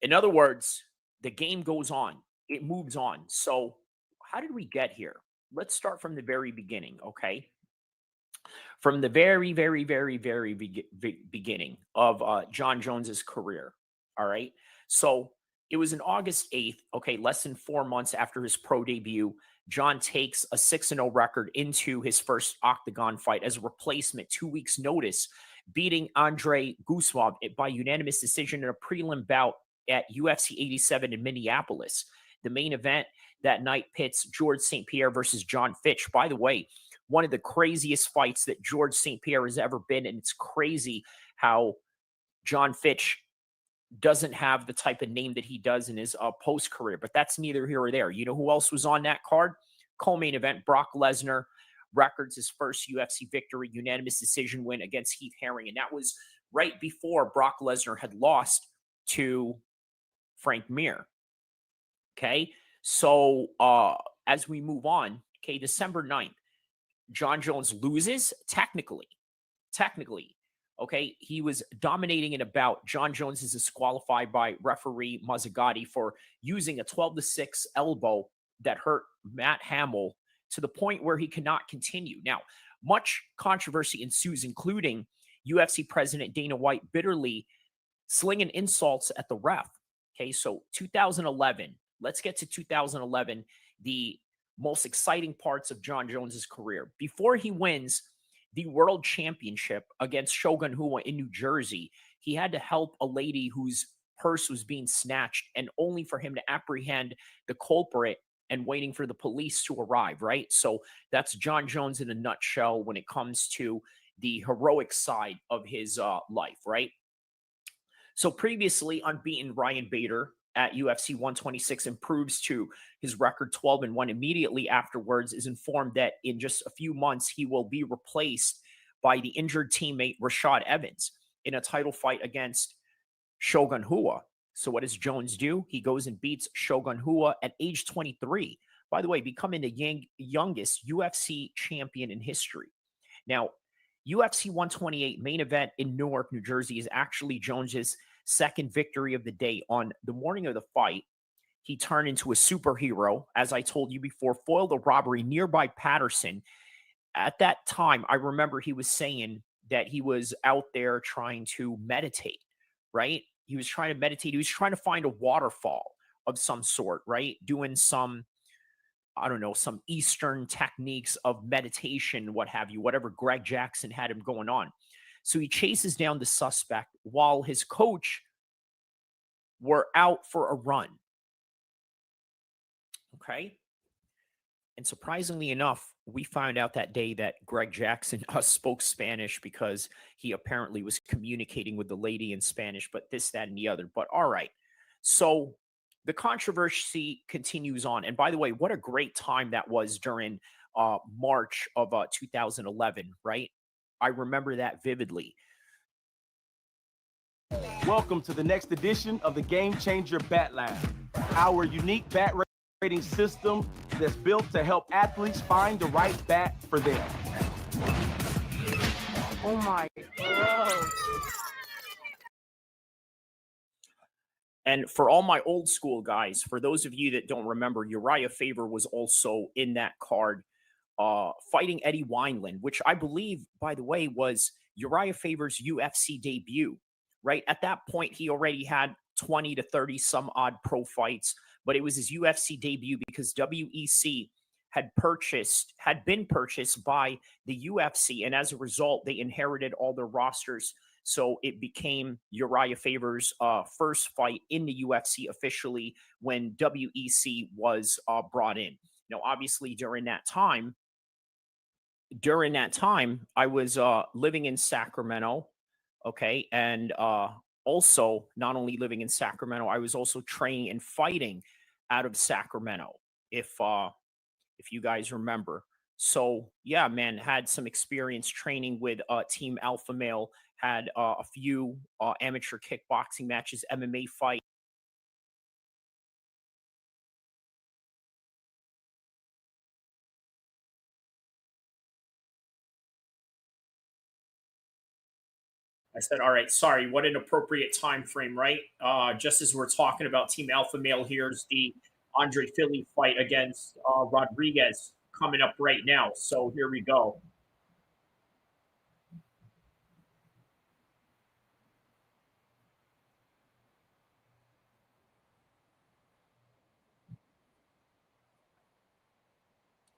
In other words, the game goes on. It moves on. So how did we get here? Let's start from the very beginning, okay? From the very beginning of Jon Jones's career, all right? So it was on August 8th, okay, less than 4 months after his pro debut. Jon takes a 6-0 record into his first octagon fight as a replacement, 2 weeks' notice, beating Andrei Gusmov by unanimous decision in a prelim bout at UFC 87 in Minneapolis. The main event that night pits George St. Pierre versus John Fitch. By the way, one of the craziest fights that George St. Pierre has ever been, and it's crazy how John Fitch doesn't have the type of name that he does in his post career, but that's neither here or there. You know who else was on that card? Co-main event, Brock Lesnar records his first UFC victory, unanimous decision win against Heath Herring, and that was right before Brock Lesnar had lost to Frank Mir. Okay, so as we move on, okay, December 9th, John Jones loses technically. Okay, he was dominating in a bout. John Jones is disqualified by referee Mazzagatti for using a 12-6 elbow that hurt Matt Hamill to the point where he cannot continue. Now, much controversy ensues, including UFC president Dana White bitterly slinging insults at the ref. Okay, so 2011, let's get to 2011, the most exciting parts of John Jones's career. Before he wins the world championship against Shogun Rua in New Jersey, he had to help a lady whose purse was being snatched, and only for him to apprehend the culprit and waiting for the police to arrive, right? So that's John Jones in a nutshell when it comes to the heroic side of his life, right? So previously unbeaten Ryan Bader at UFC 126 improves to his record 12-1. Immediately afterwards is informed that in just a few months he will be replaced by the injured teammate Rashad Evans in a title fight against Shogun Rua. So what does Jones do? He goes and beats Shogun Rua at age 23. By the way, becoming the youngest UFC champion in history. Now, UFC 128 main event in Newark, New Jersey is actually Jones's second victory of the day. On the morning of the fight, he turned into a superhero, as I told you before, foiled a robbery nearby Patterson. At that time, I remember he was saying that he was out there trying to meditate, right? He was trying to meditate. He was trying to find a waterfall of some sort, right? Doing some, I don't know, some Eastern techniques of meditation, what have you, whatever Greg Jackson had him going on. So he chases down the suspect while his coach were out for a run. Okay. And surprisingly enough, we found out that day that Greg Jackson spoke Spanish because he apparently was communicating with the lady in Spanish, but this, that, and the other. But all right. So the controversy continues on. And by the way, what a great time that was during March of 2011, right? I remember that vividly. Welcome to the next edition of the Game Changer Bat Lab, our unique bat rating system that's built to help athletes find the right bat for them. Oh my God. And for all my old school guys, for those of you that don't remember, Uriah Faber was also in that card, fighting Eddie Wineland, which I believe, by the way, was Uriah Faber's UFC debut, right? At that point, he already had 20 to 30 some odd pro fights, but it was his UFC debut because WEC had been purchased by the UFC, and as a result, they inherited all their rosters. So it became Uriah Faber's first fight in the UFC officially when WEC was brought in. Now, obviously, during that time, I was living in Sacramento, okay, and also not only living in Sacramento, I was also training and fighting out of Sacramento, if you guys remember. So yeah, man, had some experience training with Team Alpha Male, had a few amateur kickboxing matches, MMA fight. I said, all right, sorry, what an appropriate time frame, right? Just as we're talking about Team Alpha Male, here's the Andre Fili fight against Rodriguez coming up right now. So here we go.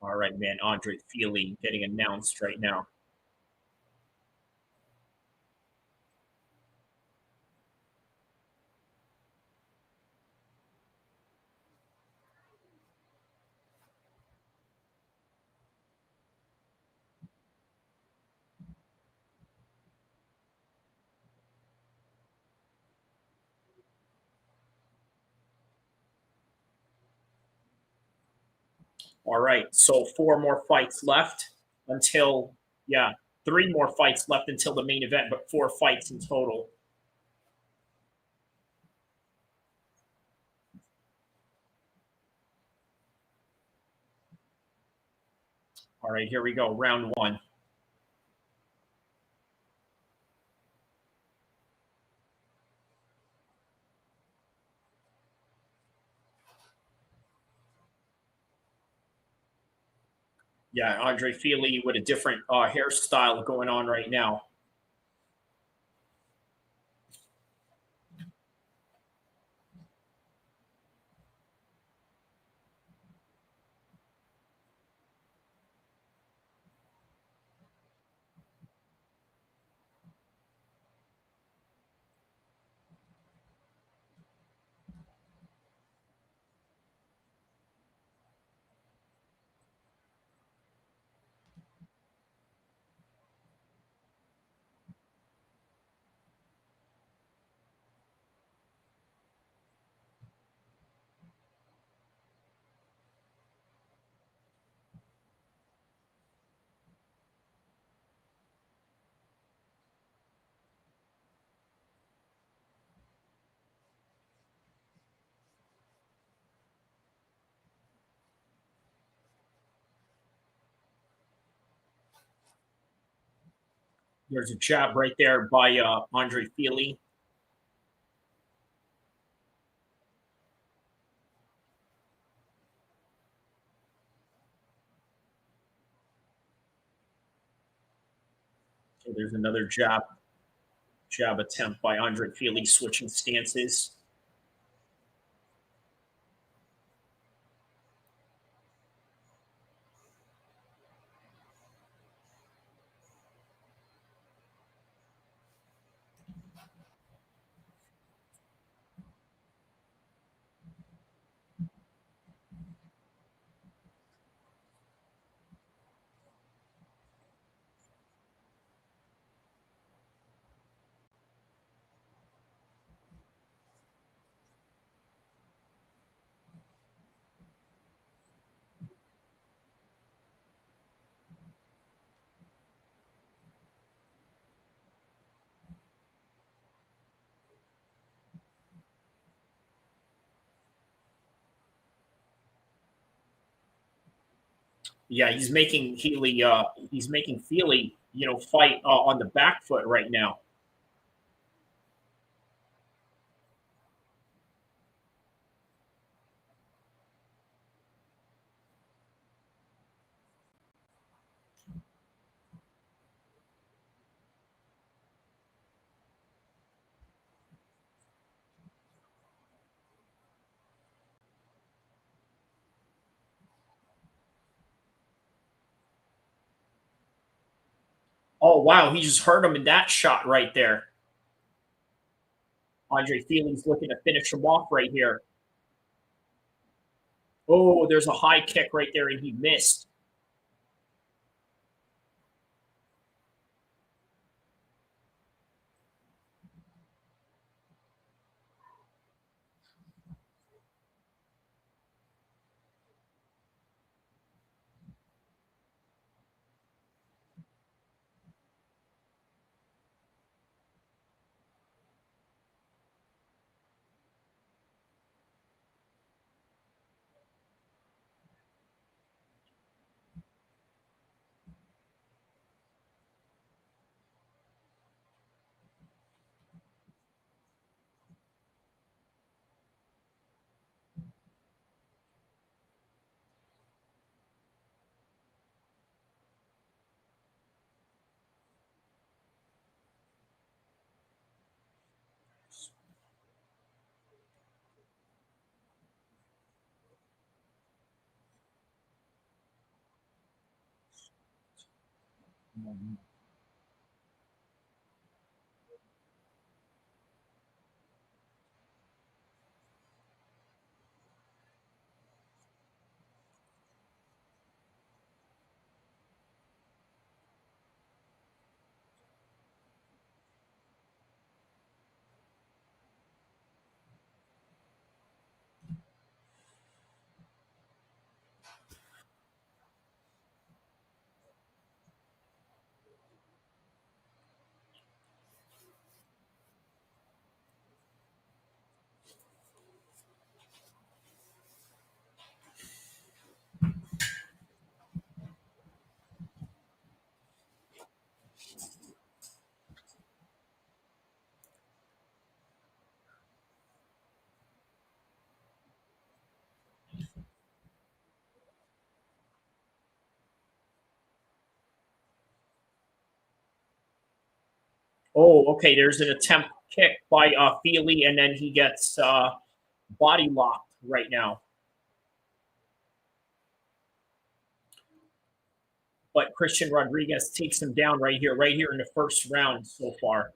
All right, man, Andre Fili getting announced right now. All right, so 4 more fights left until, 3 more fights left until the main event, but 4 fights in total. All right, here we go, round 1. Yeah, Andre Fili with a different hairstyle going on right now. There's a jab right there by Andre Fili. So there's another jab attempt by Andre Fili, switching stances. Yeah, he's making Fili, fight on the back foot right now. Oh, wow, he just hurt him in that shot right there. Andre Fili's looking to finish him off right here. Oh, there's a high kick right there, and he missed. Oh, okay. There's an attempt kick by Fili, and then he gets body locked right now. But Christian Rodriguez takes him down right here in the first round so far.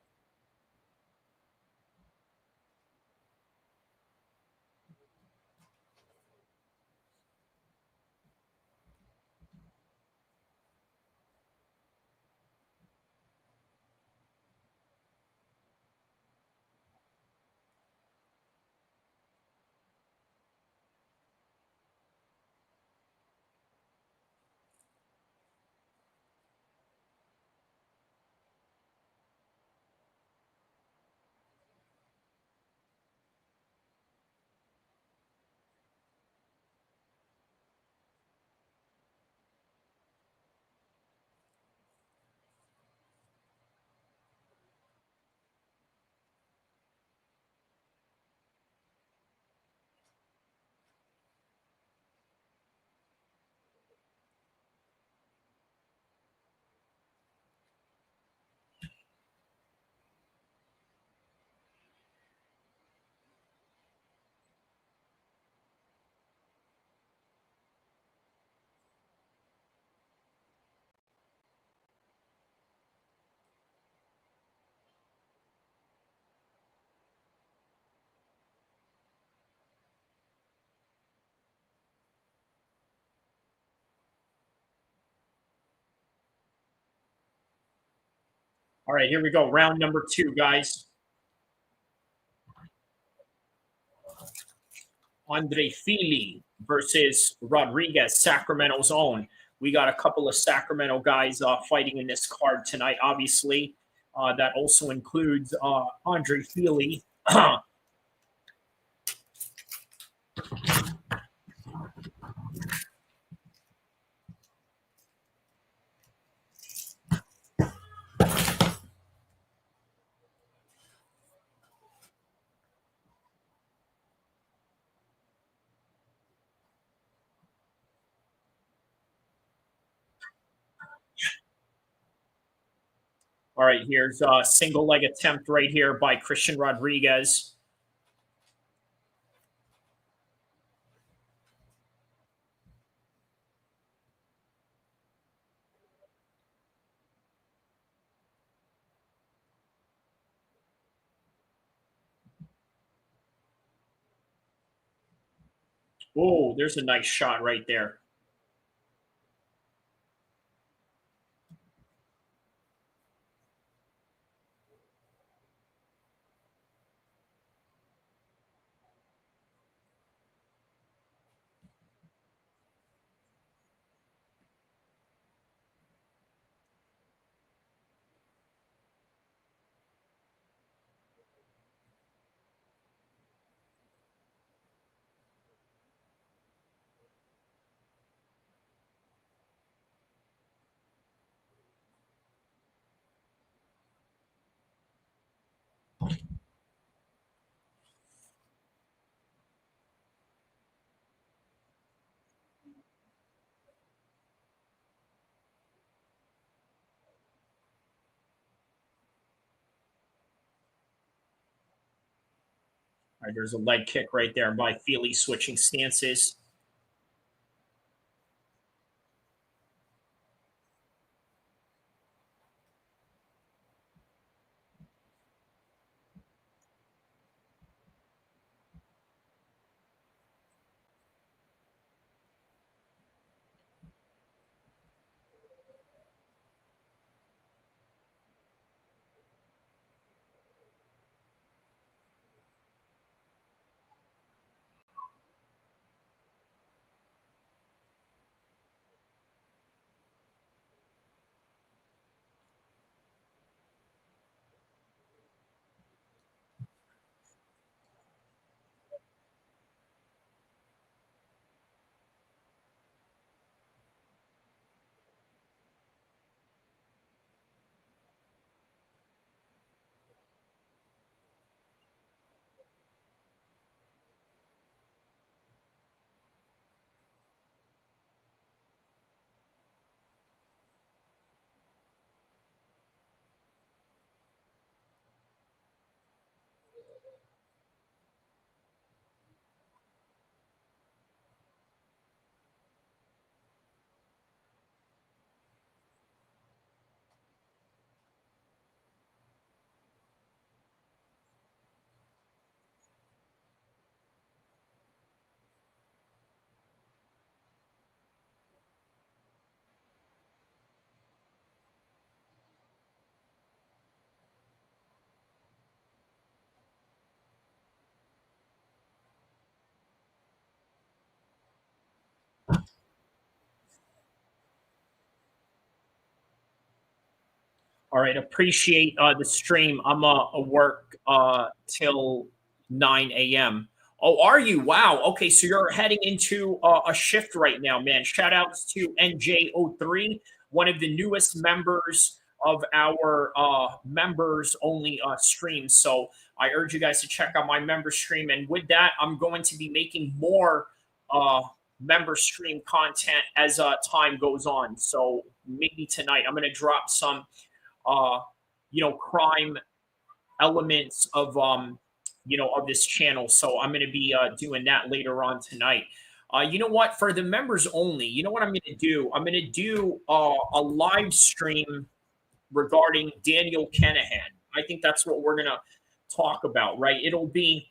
All right, here we go. Round number 2, guys. Andre Fili versus Rodriguez, Sacramento's own. We got a couple of Sacramento guys fighting in this card tonight, obviously. That also includes Andre Fili. All right, here's a single leg attempt right here by Christian Rodriguez. Oh, there's a nice shot right there. All right, there's a leg kick right there by Fili, switching stances. All right, appreciate the stream. I'm work till 9 a.m. Oh, are you? Wow. Okay, so you're heading into a shift right now, man. Shout outs to NJ03, one of the newest members of our members only stream. So I urge you guys to check out my member stream. And with that, I'm going to be making more member stream content as time goes on. So maybe tonight I'm going to drop some crime elements of of this channel. So I'm going to be doing that later on tonight. You know what? For the members only, you know what I'm going to do? I'm going to do a live stream regarding Daniel Kinahan. I think that's what we're going to talk about, right? It'll be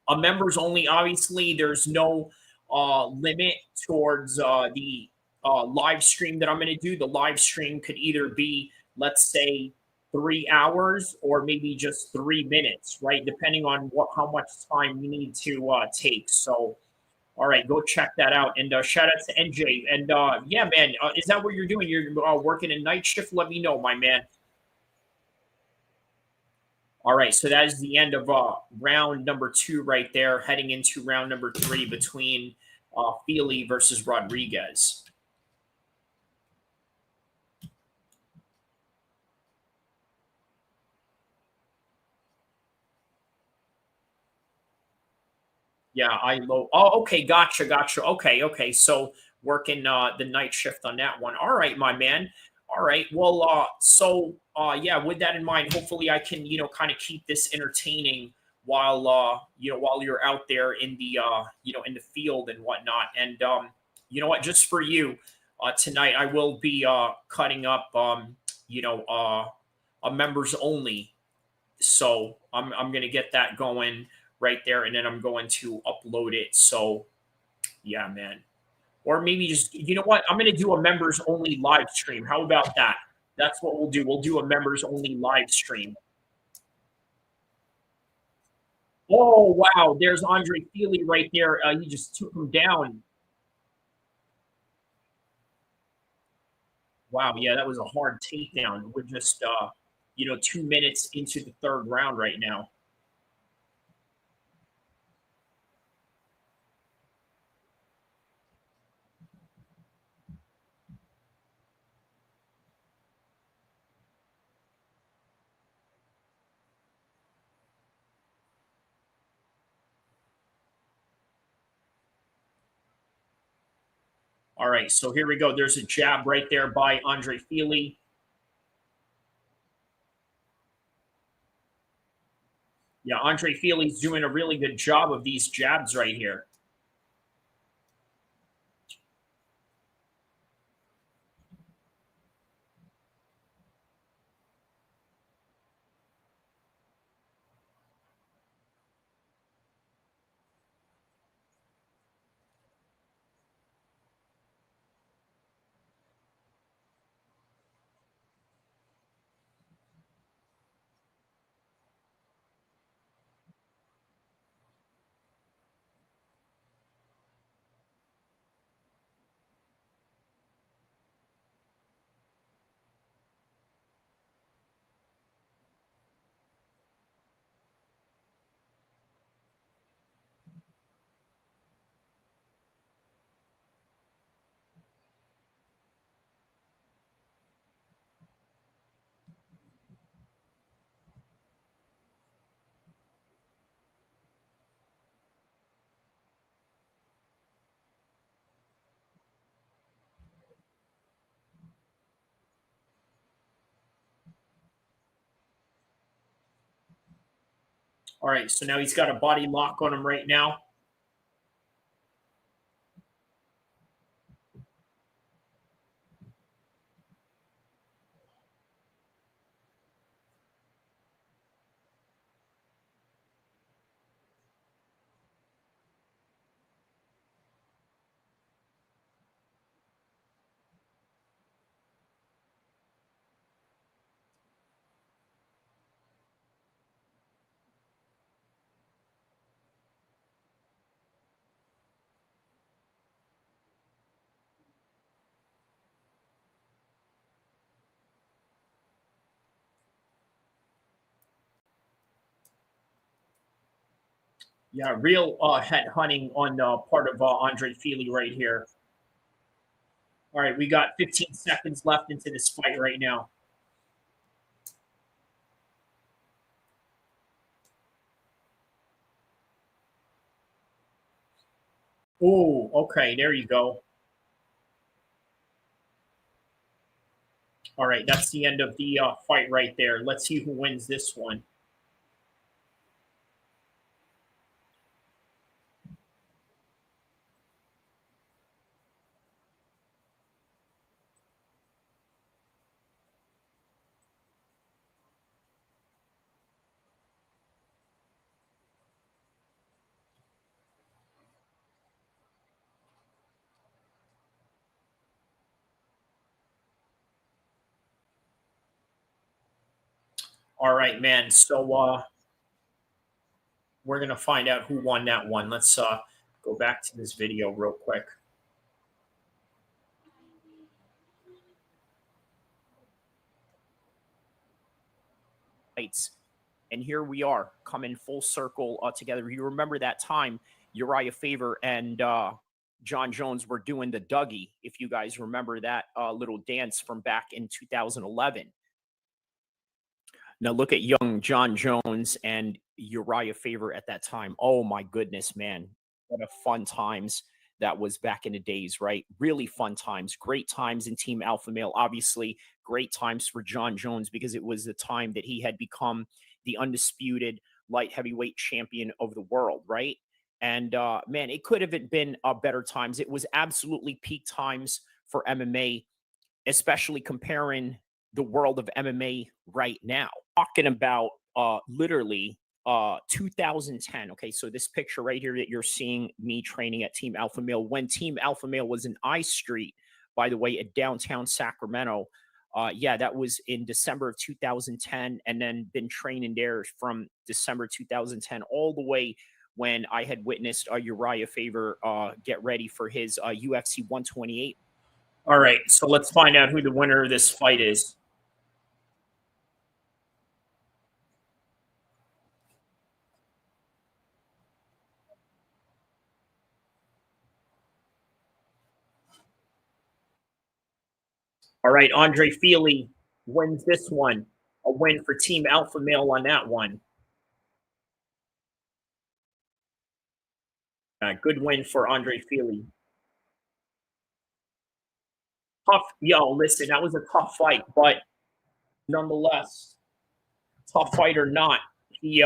a members only. Obviously, there's no limit towards the live stream that I'm going to do. The live stream could either be, let's say, 3 hours or maybe just 3 minutes, right? Depending on how much time you need to take. So, all right, go check that out. And shout out to NJ. And yeah, man, is that what you're doing? You're working a night shift? Let me know, my man. All right, so that is the end of round number 2 right there, heading into round number 3 between Fili versus Rodriguez. Yeah, Oh, okay, gotcha. Okay, so working the night shift on that one. All right, my man. All right. Well, yeah, with that in mind, hopefully I can, kind of keep this entertaining while while you're out there in the in the field and whatnot. And you know what, just for you, tonight I will be cutting up a members only. So I'm gonna get that going right there, and then I'm going to upload it. So yeah, man. Or maybe just, you know what? I'm going to do a members only live stream. How about that? That's what we'll do. We'll do a members only live stream. Oh, wow. There's Andre Fili right there. He just took him down. Wow. Yeah, that was a hard takedown. We're just, 2 minutes into the 3rd round right now. All right, so here we go. There's a jab right there by Andre Fili. Yeah, Andre Fili's doing a really good job of these jabs right here. All right, so now he's got a body lock on him right now. Yeah, real head hunting on the part of Andre Fili right here. All right, we got 15 seconds left into this fight right now. Oh, okay, there you go. All right, that's the end of the fight right there. Let's see who wins this one. All right, man. So we're gonna find out who won that one. Let's go back to this video real quick. And here we are coming full circle together. You remember that time Uriah Faber and John Jones were doing the Dougie, if you guys remember that little dance from back in 2011. Now look at young John Jones and Uriah Faber at that time. Oh my goodness, man. What a fun times that was back in the days, right? Really fun times, great times in Team Alpha Male. Obviously, great times for John Jones because it was the time that he had become the undisputed light heavyweight champion of the world, right? And man, it could have been better times. It was absolutely peak times for MMA, especially comparing the world of MMA right now. Talking about literally 2010. Okay, so this picture right here that you're seeing me training at Team Alpha Male, when Team Alpha Male was in I Street, by the way, at downtown Sacramento. Yeah, that was in December of 2010, and then been training there from December 2010 all the way when I had witnessed Uriah Faber get ready for his UFC 128. All right, so let's find out who the winner of this fight is. All right, Andre Fili wins this one. A win for Team Alpha Male on that one. Good win for Andre Fili. Tough, yo, listen, that was a tough fight, but nonetheless, tough fight or not, he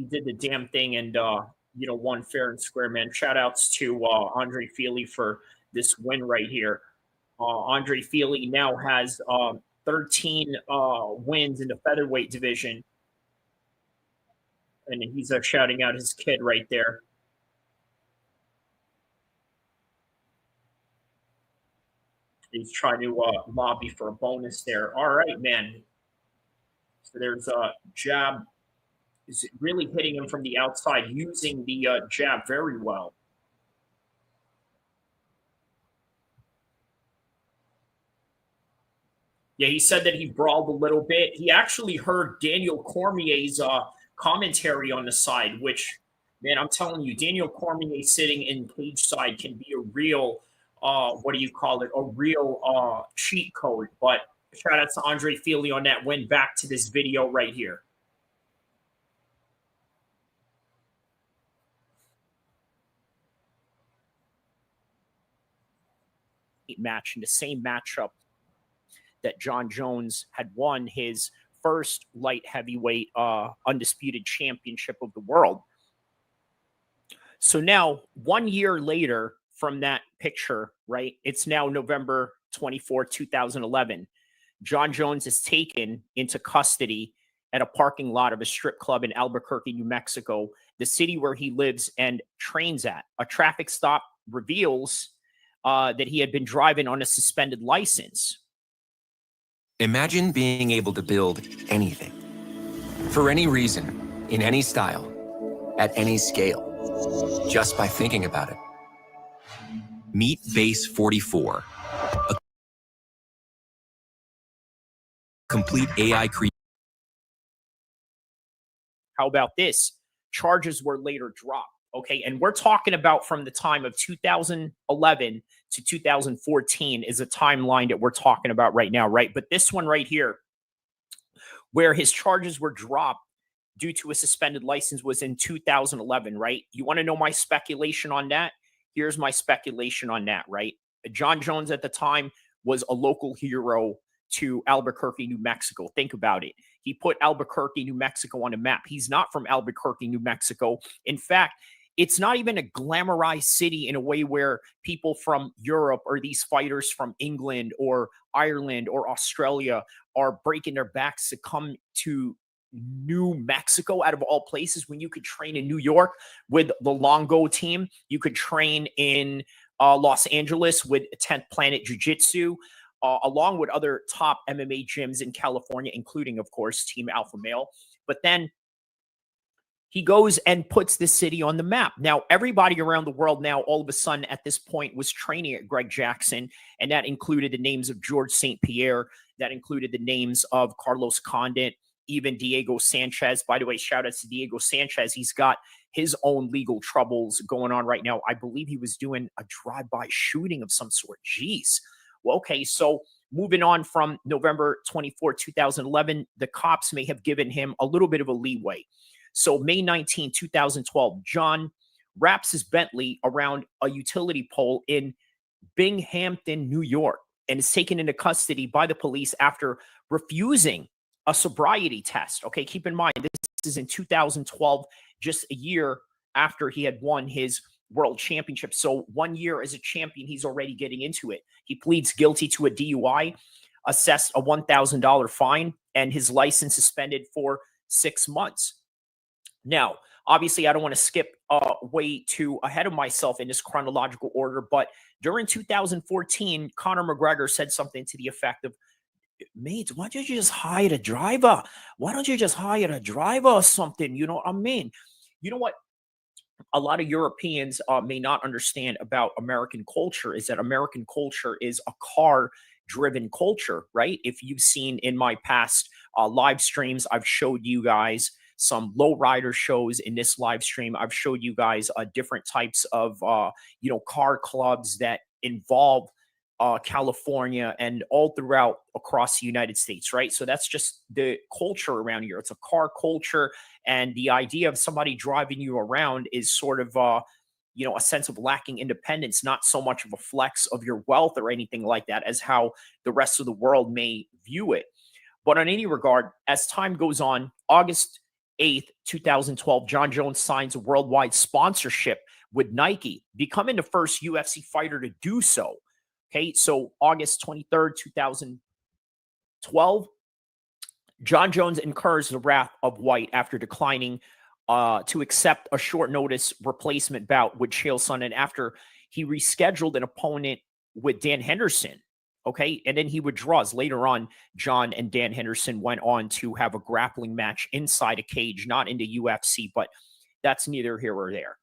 did the damn thing and won fair and square, man. Shout outs to Andre Fili for this win right here. Andre Fili now has 13 wins in the featherweight division. And he's shouting out his kid right there. He's trying to lobby for a bonus there. All right, man. So there's a jab. Is really hitting him from the outside, using the jab very well. Yeah, he said that he brawled a little bit. He actually heard Daniel Cormier's commentary on the side, which, man, I'm telling you, Daniel Cormier sitting in cage side can be a real, what do you call it, a real cheat code. But shout out to Andre Fili on that win. Back to this video right here. Match in the same matchup that John Jones had won his first light heavyweight undisputed championship of the world. So now 1 year later from that picture, right? It's now November 24, 2011. John Jones is taken into custody at a parking lot of a strip club in Albuquerque, New Mexico, the city where he lives and trains at. A traffic stop reveals that he had been driving on a suspended license. Imagine being able to build anything, for any reason, in any style, at any scale, just by thinking about it. Meet Base 44, a complete AI creation How about this? Charges were later dropped. Okay, and we're talking about from the time of 2011 to 2014 is a timeline that we're talking about right now, right? But this one right here, where his charges were dropped due to a suspended license, was in 2011, right? You want to know my speculation on that? Here's my speculation on that, right? John Jones at the time was a local hero to Albuquerque, New Mexico. Think about it. He put Albuquerque, New Mexico on a map. He's not from Albuquerque, New Mexico. In fact, it's not even a glamorized city in a way where people from Europe or these fighters from England or Ireland or Australia are breaking their backs to come to New Mexico out of all places, when you could train in New York with the Longo team. You could train in Los Angeles with 10th Planet Jiu-Jitsu, along with other top MMA gyms in California, including, of course, Team Alpha Male. But then he goes and puts the city on the map. Now, everybody around the world now, all of a sudden, at this point, was training at Greg Jackson, and that included the names of George St. Pierre. That included the names of Carlos Condit, even Diego Sanchez. By the way, shout out to Diego Sanchez. He's got his own legal troubles going on right now. I believe he was doing a drive-by shooting of some sort. Jeez. Well, okay, so moving on from November 24, 2011, the cops may have given him a little bit of a leeway. So May 19, 2012, John wraps his Bentley around a utility pole in Binghamton, New York, and is taken into custody by the police after refusing a sobriety test. Okay, keep in mind, this is in 2012, just a year after he had won his world championship. So 1 year as a champion, he's already getting into it. He pleads guilty to a DUI, assessed a $1,000 fine, and his license suspended for 6 months. Now, obviously, I don't want to skip way too ahead of myself in this chronological order, but during 2014, Conor McGregor said something to the effect of, "Mate, why don't you just hire a driver? Why don't you just hire a driver or something?" You know what I mean? You know what a lot of Europeans may not understand about American culture is that American culture is a car-driven culture, right? If you've seen in my past live streams, I've showed you guys some lowrider shows. In this live stream, I've showed you guys different types of car clubs that involve California and all throughout across the United States, right? So that's just the culture around here. It's a car culture, and the idea of somebody driving you around is sort of a sense of lacking independence, not so much of a flex of your wealth or anything like that as how the rest of the world may view it. But on any regard, as time goes on, August 8th, 2012, John Jones signs a worldwide sponsorship with Nike, becoming the first UFC fighter to do so. Okay, so August 23rd, 2012, John Jones incurs the wrath of White after declining to accept a short notice replacement bout with Chael Sonnen after he rescheduled an opponent with Dan Henderson. Okay, and then he withdraws. Later on, John and Dan Henderson went on to have a grappling match inside a cage, not in the UFC, but that's neither here or there.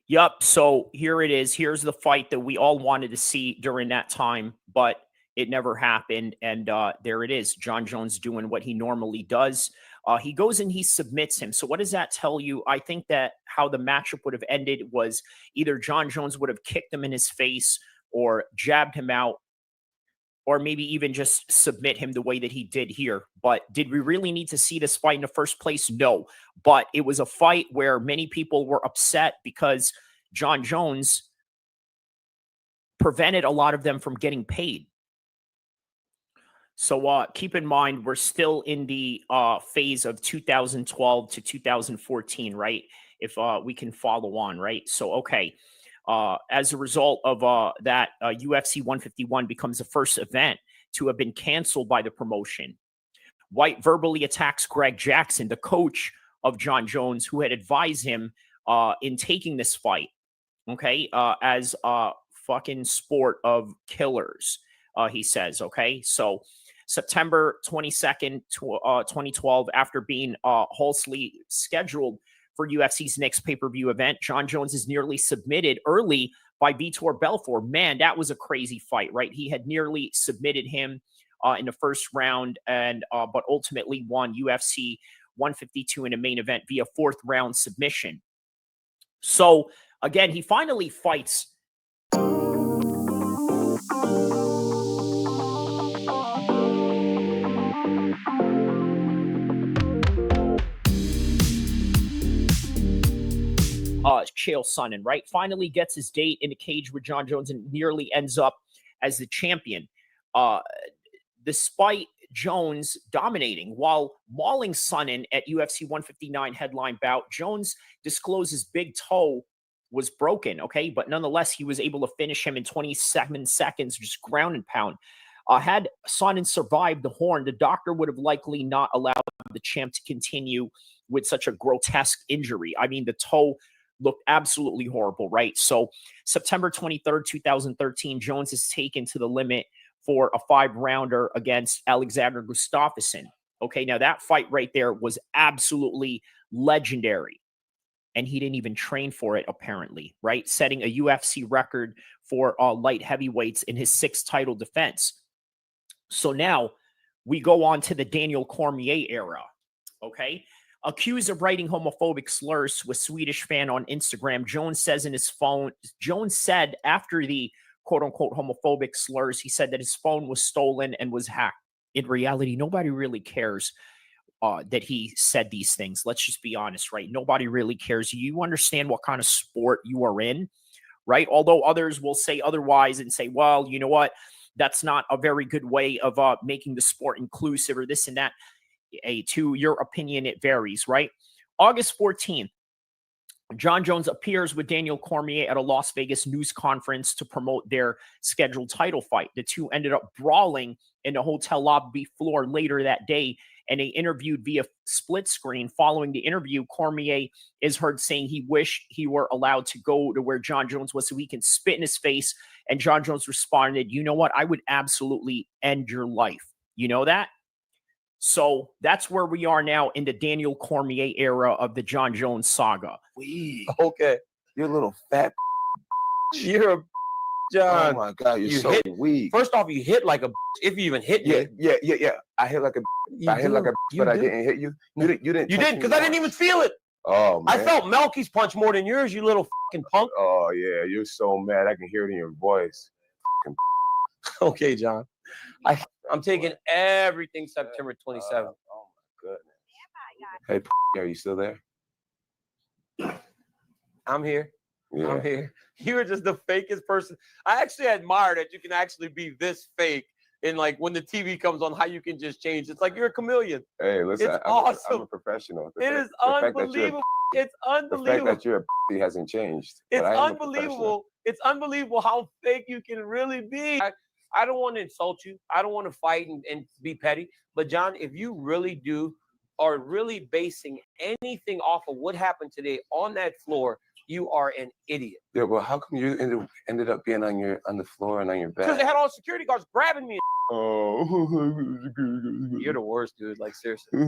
Yep, so here it is. Here's the fight that we all wanted to see during that time, but it never happened. And there it is. John Jones doing what he normally does. He goes and he submits him. So what does that tell you? I think that how the matchup would have ended was either John Jones would have kicked him in his face or jabbed him out, or maybe even just submit him the way that he did here. But did we really need to see this fight in the first place? No. But it was a fight where many people were upset because John Jones prevented a lot of them from getting paid. So keep in mind, we're still in the phase of 2012 to 2014, right? If we can follow on, right? So, okay. As a result of that, UFC 151 becomes the first event to have been canceled by the promotion. White verbally attacks Greg Jackson, the coach of John Jones, who had advised him in taking this fight, okay, as a fucking sport of killers, he says, okay? So September 22nd, 2012, after being falsely scheduled for UFC's next pay-per-view event, John Jones is nearly submitted early by Vitor Belfort. Man, that was a crazy fight, right? He had nearly submitted him in the first round, and but ultimately won UFC 152 in the main event via 4th round submission. So again, he finally fights. Chael Sonnen, right? Finally gets his date in the cage with Jon Jones and nearly ends up as the champion. Despite Jones dominating while mauling Sonnen at UFC 159 headline bout, Jones disclosed his big toe was broken, okay? But nonetheless, he was able to finish him in 27 seconds, just ground and pound. Had Sonnen survived the horn, the doctor would have likely not allowed the champ to continue with such a grotesque injury. I mean, the toe looked absolutely horrible, right? So September 23rd, 2013, Jones is taken to the limit for a 5-rounder against Alexander Gustafsson. Okay, now that fight right there was absolutely legendary. And he didn't even train for it, apparently, right? Setting a UFC record for light heavyweights in his 6th title defense. So now we go on to the Daniel Cormier era, okay? Accused of writing homophobic slurs to a Swedish fan on Instagram, Jones said after the quote-unquote homophobic slurs, he said that his phone was stolen and was hacked. In reality, nobody really cares that he said these things. Let's just be honest, right? Nobody really cares. You understand what kind of sport you are in, right? Although others will say otherwise and say, well, you know what? That's not a very good way of making the sport inclusive or this and that. To your opinion, it varies, right? August 14th, Jon Jones appears with Daniel Cormier at a Las Vegas news conference to promote their scheduled title fight. The two ended up brawling in the hotel lobby floor later that day, and they interviewed via split screen. Following the interview, Cormier is heard saying he wished he were allowed to go to where Jon Jones was so he can spit in his face. And Jon Jones responded, you know what? I would absolutely end your life. You know that? So that's where we are now in the Daniel Cormier era of the Jon Jones saga. Okay. You're a little fat. You're a John. Oh my God, you're so weak. First off, you hit like a if you even hit me. Yeah. I hit like a but I didn't hit you. You didn't. You didn't, because I didn't even feel it. Oh man. I felt Melky's punch more than yours, you little fucking punk. Oh yeah, you're so mad. I can hear it in your voice. Okay, John. I'm taking everything September 27th. Oh my goodness. Hey, are you still there? I'm here. Yeah. I'm here. You're just the fakest person. I actually admire that you can actually be this fake. And like when the TV comes on, how you can just change. It's like you're a chameleon. Hey, listen, it's awesome. I'm a professional. It is unbelievable. It's unbelievable. The fact that you're a hasn't changed. It's unbelievable. It's unbelievable how fake you can really be. I don't want to insult you. I don't want to fight and be petty. But John, if you really are really basing anything off of what happened today on that floor, you are an idiot. Yeah, well, how come you ended up being on the floor and on your back? Because they had all the security guards grabbing me. Oh, you're the worst, dude. Like seriously.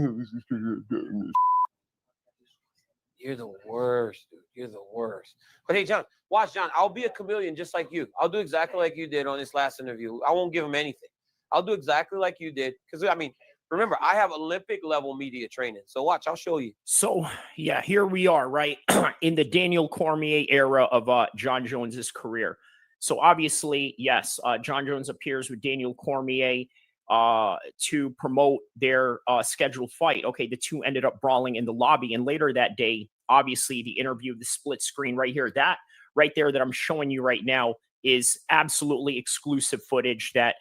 You're the worst, dude. You're the worst. But hey, John, watch, John. I'll be a chameleon just like you. I'll do exactly like you did on this last interview. I won't give him anything. I'll do exactly like you did. Because, I mean, remember, I have Olympic level media training. So watch, I'll show you. So, yeah, here we are, right? In the Daniel Cormier era of Jon Jones's career. So obviously, yes, Jon Jones appears with Daniel Cormier to promote their scheduled fight. Okay, the two ended up brawling in the lobby. And later that day, obviously, the interview, the split screen right here, that right there that I'm showing you right now is absolutely exclusive footage that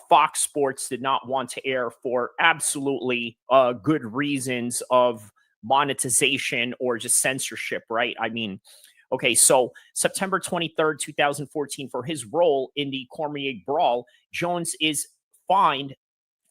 Fox Sports did not want to air for absolutely good reasons of monetization or just censorship, right? I mean, okay, so September 23rd, 2014, for his role in the Cormier brawl, Jones is fined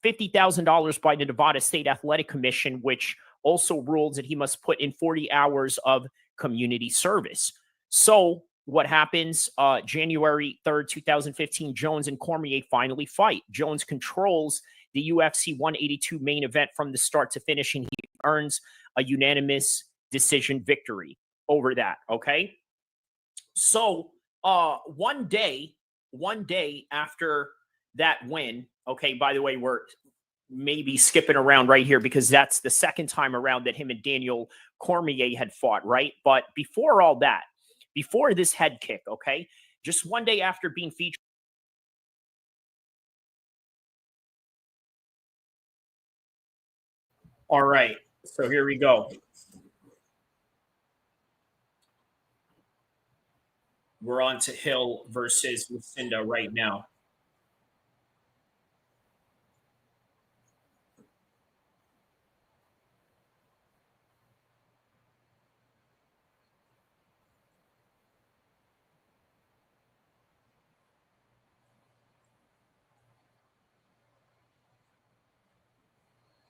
$50,000 by the Nevada State Athletic Commission, which also rules that he must put in 40 hours of community service. So what happens? January 3rd, 2015, Jones and Cormier finally fight. Jones controls the UFC 182 main event from the start to finish, and he earns a unanimous decision victory over that, okay? So one day after that win. Okay, by the way, we're maybe skipping around right here because that's the second time around that him and Daniel Cormier had fought, right? But before all that, before this head kick, okay, just one day after being featured. All right, so here we go. We're on to Hill versus Lucindo right now.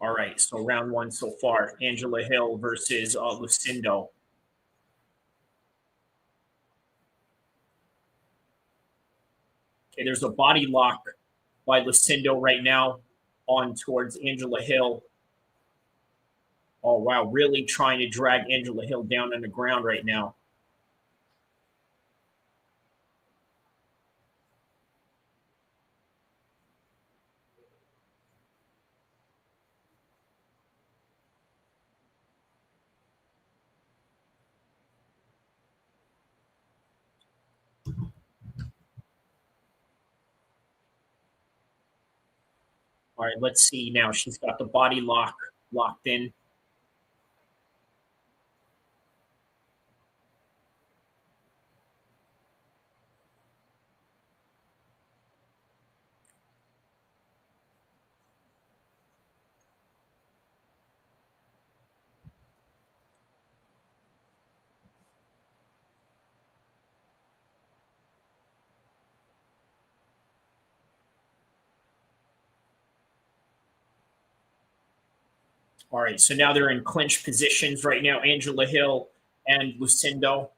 All right, so round one so far, Angela Hill versus Lucindo. Okay, there's a body lock by Lucindo right now on towards Angela Hill. Oh, wow, really trying to drag Angela Hill down on the ground right now. All right, let's see now. She's got the body lock locked in. All right, so now they're in clinch positions right now, Angela Hill and Lucindo.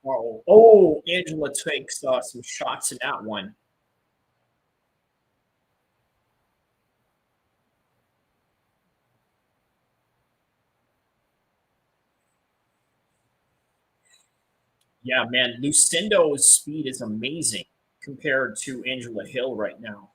Oh, Angela takes some shots in that one. Yeah, man, Lucindo's speed is amazing compared to Angela Hill right now.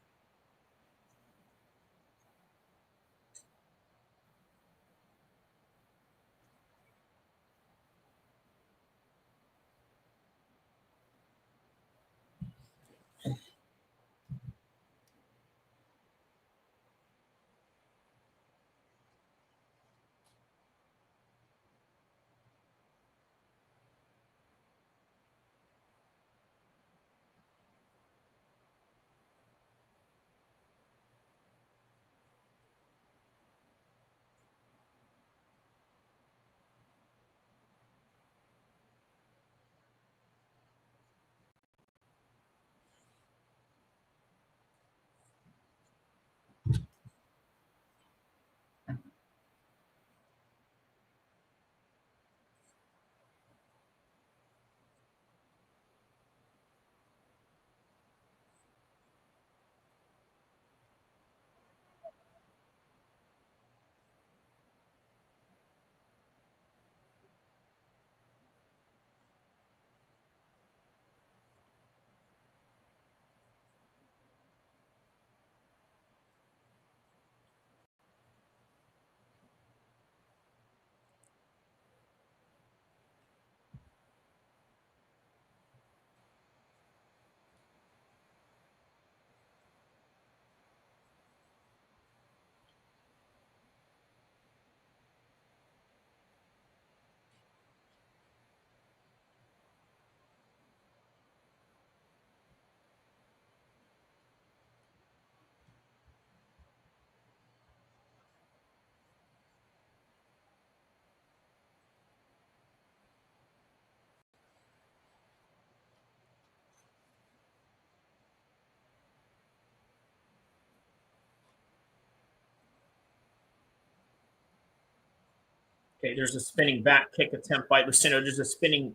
Okay, there's a spinning back kick attempt by Lucindo. There's a spinning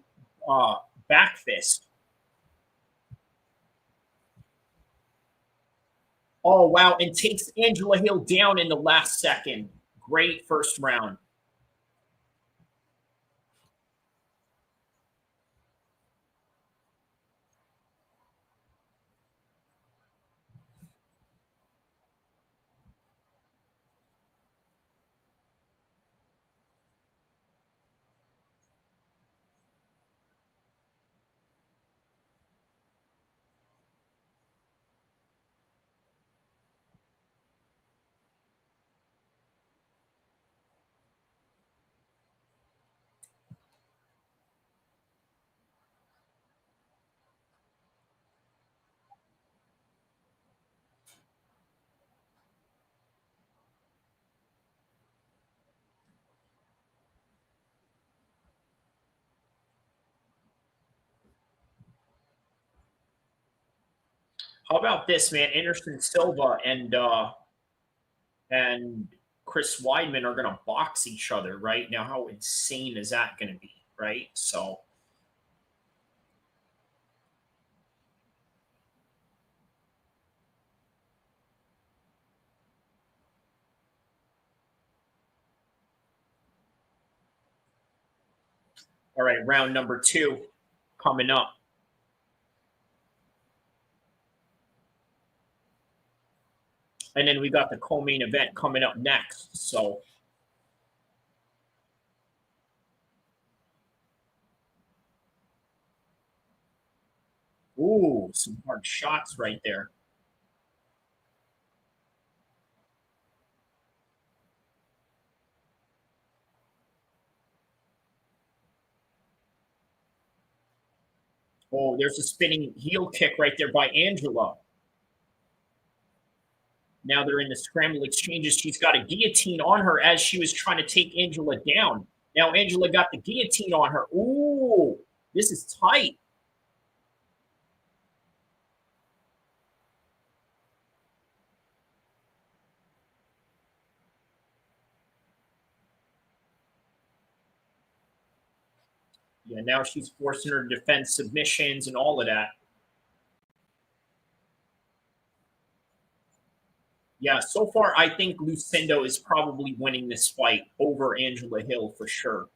back fist. Oh, wow, and takes Angela Hill down in the last second. Great first round. How about this, man? Anderson Silva and Chris Weidman are going to box each other, right? Now, how insane is that going to be, right? So, all right, round number 2 coming up. And then we got the co-main event coming up next. So, ooh, some hard shots right there. Oh, there's a spinning heel kick right there by Angela. Now they're in the scramble exchanges. She's got a guillotine on her as she was trying to take Angela down. Now Angela got the guillotine on her. Ooh, this is tight. Yeah, now she's forcing her to defend submissions and all of that. Yeah, so far I think Lucindo is probably winning this fight over Angela Hill for sure.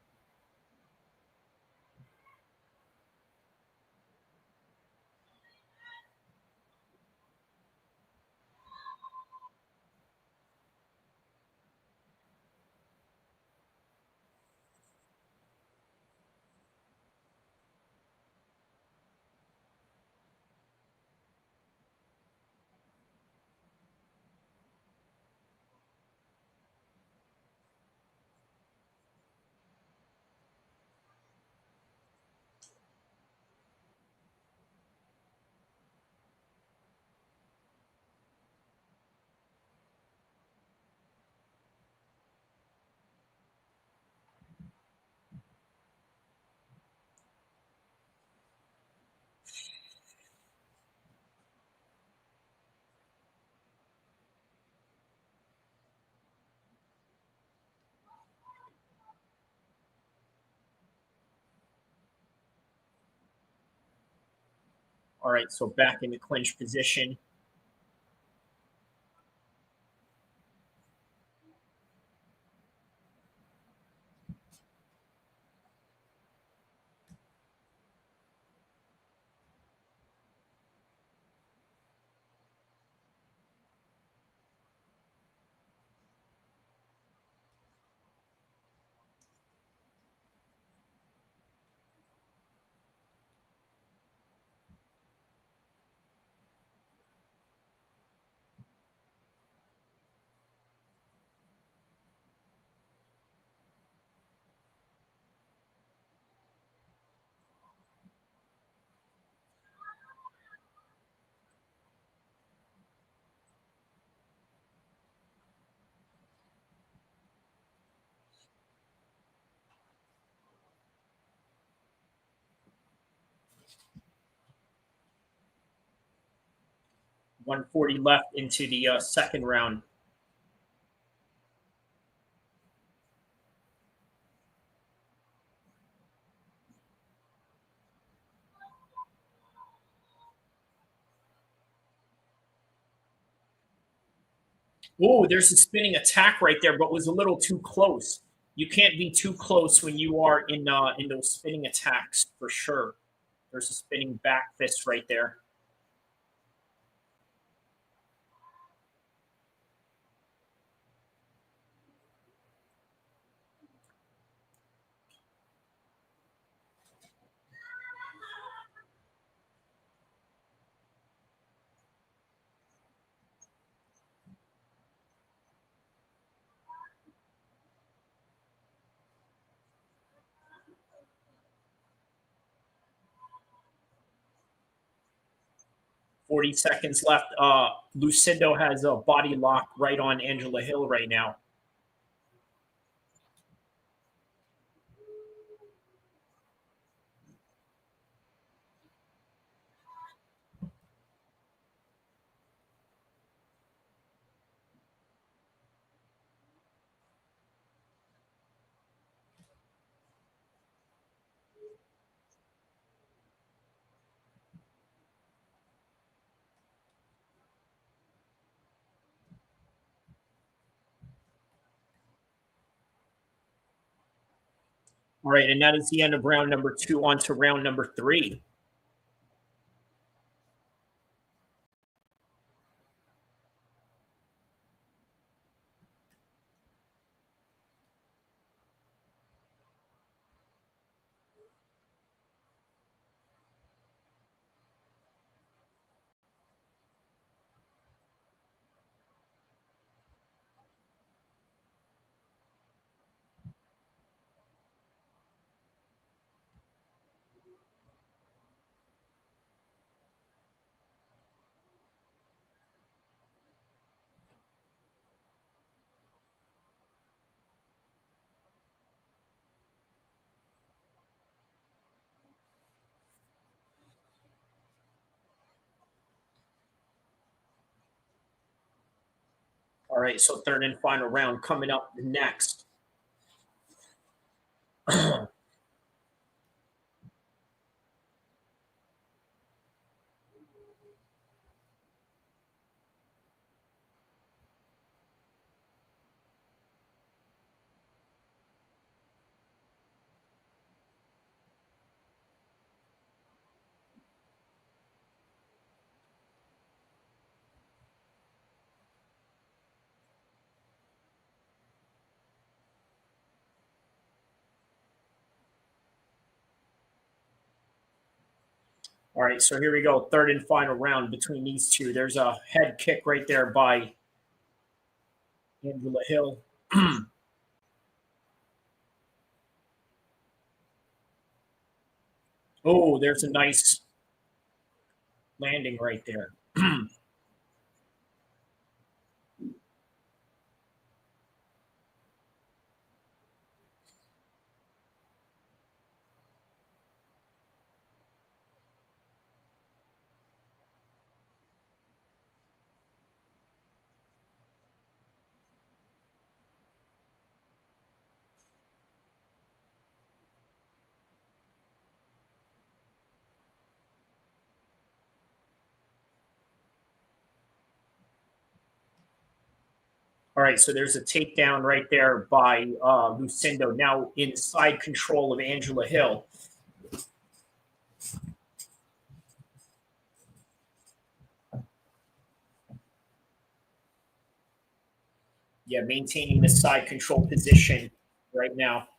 All right, so back in the clinch position. .140 left into the second round. Oh, there's a spinning attack right there, but was a little too close. You can't be too close when you are in those spinning attacks for sure. There's a spinning back fist right there. Forty seconds left. Lucindo has a body lock right on Angela Hill right now. All right, and that is the end of round number 2. On to round number 3. All right, so third and final round coming up next. All right, so here we go. Third and final round between these two. There's a head kick right there by Angela Hill. Oh, there's a nice landing right there. All right, so there's a takedown right there by Lucindo, now inside control of Angela Hill. Yeah, maintaining the side control position right now.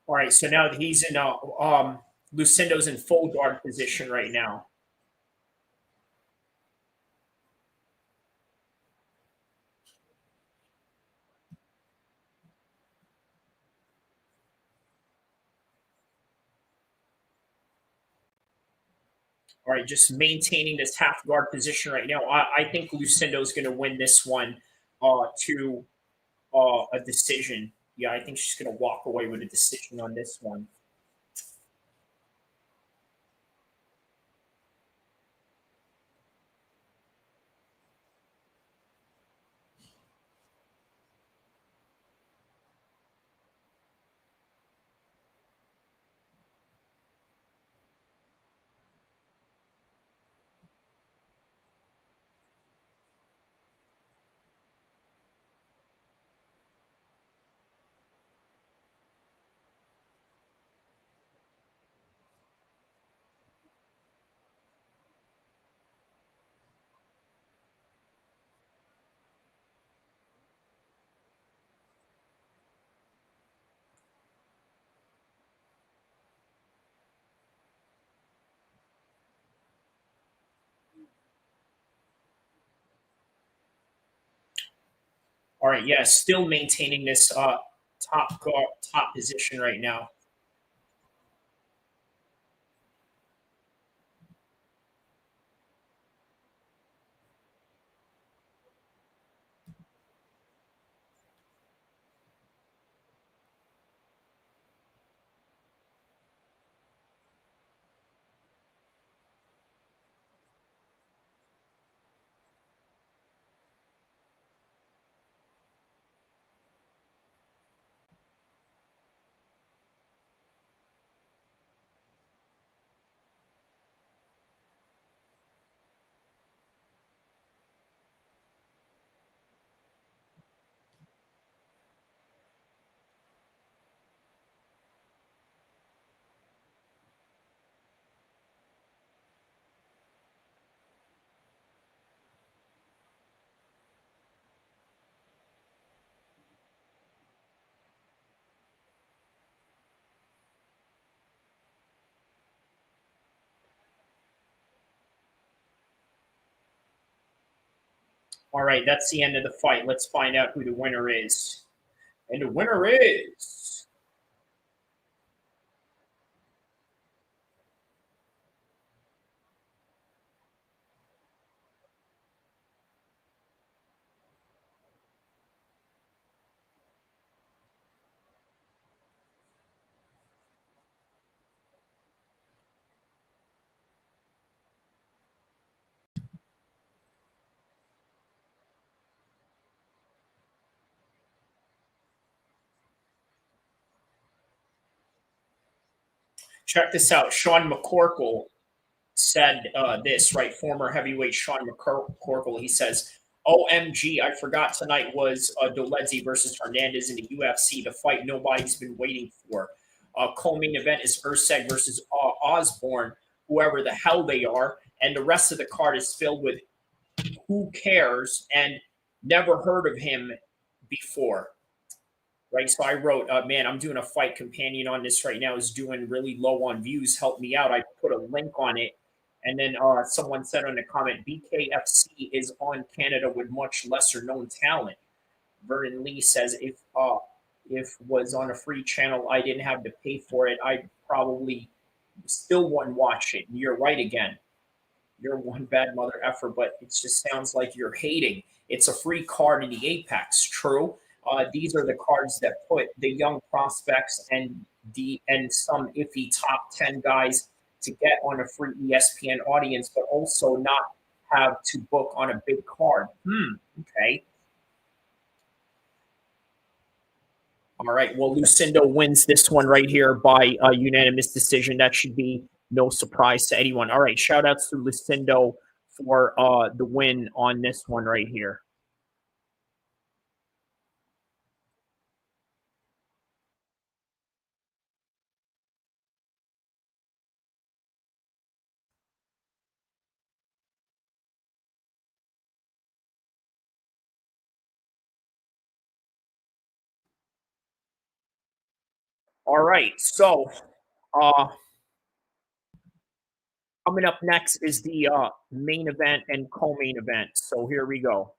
All right, so now he's in Lucindo's in full guard position right now. All right, just maintaining this half guard position right now. I think Lucindo's going to win this one to a decision. Yeah, I think she's going to walk away with a decision on this one. All right, yeah, still maintaining this top position right now. All right, that's the end of the fight. Let's find out who the winner is. And the winner is... Check this out. Sean McCorkle said this, right? Former heavyweight Sean McCorkle. He says, OMG, I forgot tonight was Dolidze versus Hernandez in the UFC, the fight nobody's been waiting for. Co-main event is Erceg versus Osborne, whoever the hell they are. And the rest of the card is filled with who cares and never heard of him before. Right, so I wrote, man, I'm doing a fight companion on this right now. Is doing really low on views. Help me out. I put a link on it, and then someone said on the comment, BKFC is on Canada with much lesser known talent. Vernon Lee says if was on a free channel, I didn't have to pay for it, I probably still wouldn't watch it. You're right again. You're one bad mother effer, but it just sounds like you're hating. It's a free card in the Apex. True. These are the cards that put the young prospects and some iffy top 10 guys to get on a free ESPN audience, but also not have to book on a big card. Okay. All right. Well, Lucindo wins this one right here by unanimous decision. That should be no surprise to anyone. All right. Shout outs to Lucindo for the win on this one right here. All right, so coming up next is the main event and co-main event. So here we go.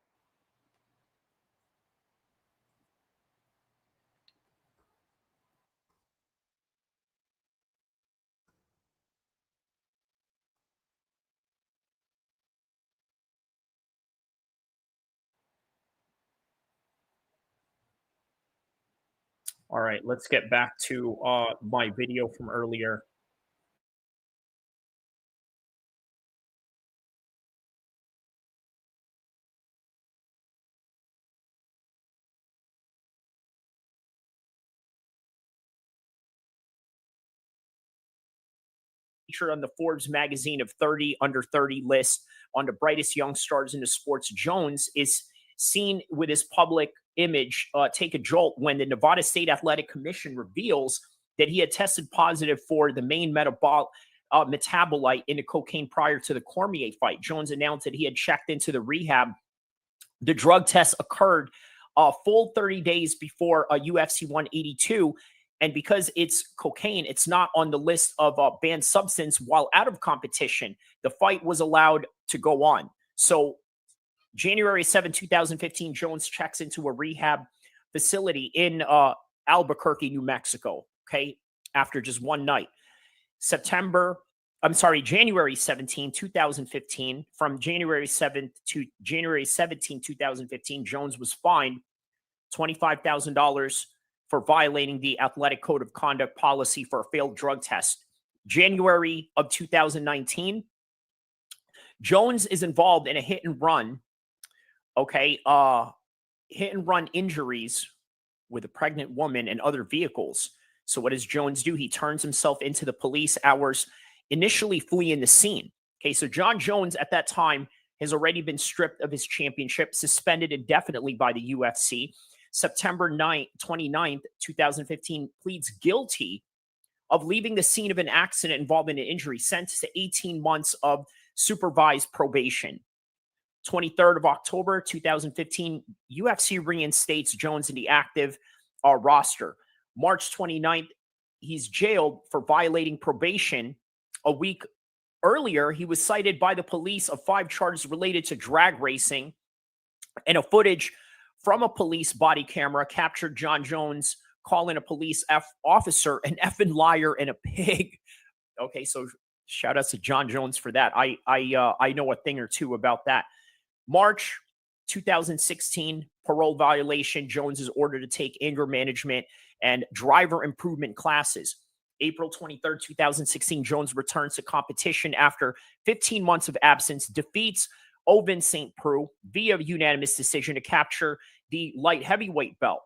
All right, let's get back to my video from earlier. Featured on the Forbes magazine of 30 under 30 list on the brightest young stars in the sports, Jones is seen with his public image take a jolt when the Nevada State Athletic Commission reveals that he had tested positive for the main metabolite in the cocaine prior to the Cormier fight. Jones announced that he had checked into the rehab. The drug test occurred a full 30 days before UFC 182. And because it's cocaine, it's not on the list of banned substance while out of competition. The fight was allowed to go on. So January 7, 2015, Jones checks into a rehab facility in Albuquerque, New Mexico, okay, after just one night. January 17, 2015, from January 7th to January 17, 2015, Jones was fined $25,000 for violating the athletic code of conduct policy for a failed drug test. January of 2019, Jones is involved in a hit and run, hit and run injuries with a pregnant woman and other vehicles. So what does Jones do? He turns himself into the police hours, initially fleeing the scene. Okay, so John Jones at that time has already been stripped of his championship, suspended indefinitely by the UFC. September 29th, 2015, pleads guilty of leaving the scene of an accident involving an injury, sentenced to 18 months of supervised probation. 23rd of October, 2015, UFC reinstates Jones in the active roster. March 29th, he's jailed for violating probation. A week earlier, he was cited by the police of 5 charges related to drag racing, and a footage from a police body camera captured John Jones calling a police officer an effing liar and a pig. Okay, so shout outs to John Jones for that. I know a thing or two about that. March 2016, parole violation. Jones is ordered to take anger management and driver improvement classes. April 23rd, 2016, Jones returns to competition after 15 months of absence, defeats Ovin St. Preux via unanimous decision to capture the light heavyweight belt.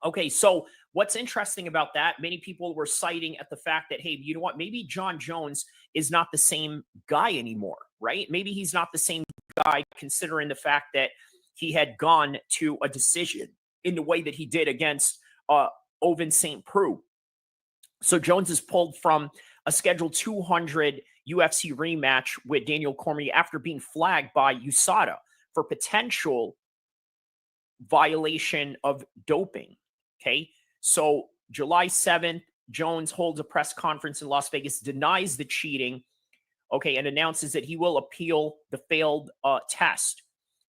Okay, so what's interesting about that, many people were citing at the fact that, hey, you know what, maybe John Jones is not the same guy anymore, right? Maybe he's not the same guy considering the fact that he had gone to a decision in the way that he did against Ovin St. Preux. So Jones is pulled from a scheduled 200 UFC rematch with Daniel Cormier after being flagged by USADA for potential violation of doping. Okay, so July 7th, Jones holds a press conference in Las Vegas, denies the cheating, okay, and announces that he will appeal the failed test.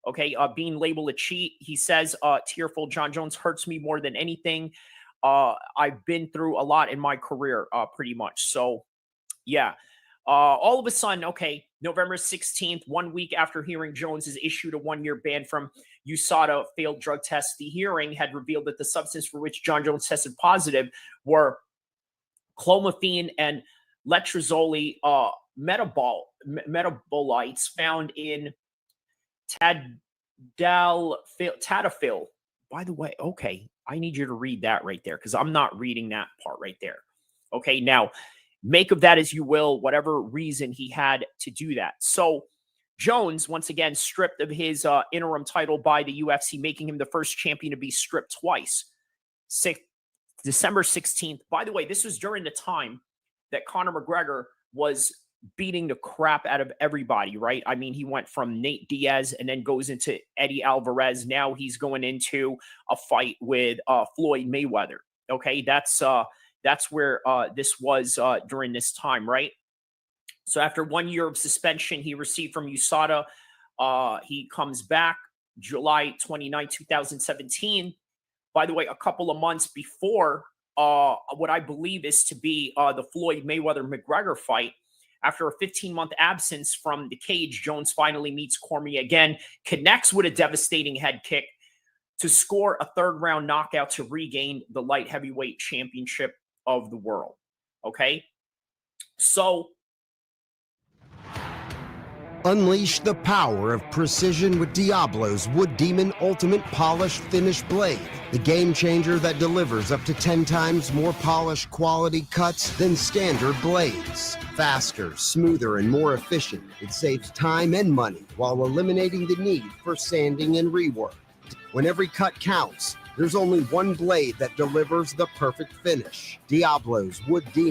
Okay, being labeled a cheat, he says, tearful, John Jones hurts me more than anything. I've been through a lot in my career, pretty much. So, yeah. All of a sudden, okay, November 16th, 1 week after hearing Jones is issued a 1-year ban from USADA failed drug test, the hearing had revealed that the substance for which John Jones tested positive were clomiphene and letrozole metabolites found in tadalafil. By the way, okay, I need you to read that right there because I'm not reading that part right there. Okay, now make of that as you will, whatever reason he had to do that. So Jones, once again, stripped of his interim title by the UFC, making him the first champion to be stripped twice. December 16th. By the way, this was during the time that Conor McGregor was beating the crap out of everybody, right? I mean, he went from Nate Diaz and then goes into Eddie Alvarez. Now he's going into a fight with Floyd Mayweather. Okay, that's That's where this was during this time, right? So after 1 year of suspension he received from USADA, he comes back July 29, 2017. By the way, a couple of months before what I believe is to be the Floyd Mayweather-McGregor fight. After a 15-month absence from the cage, Jones finally meets Cormier again, connects with a devastating head kick to score a third-round knockout to regain the light heavyweight championship of the world. Okay? So unleash the power of precision with Diablo's Wood Demon Ultimate Polished Finish Blade, the game changer that delivers up to 10 times more polished quality cuts than standard blades. Faster, smoother, and more efficient, it saves time and money while eliminating the need for sanding and rework. When every cut counts, there's only one blade that delivers the perfect finish. Diablo's Wood Demon.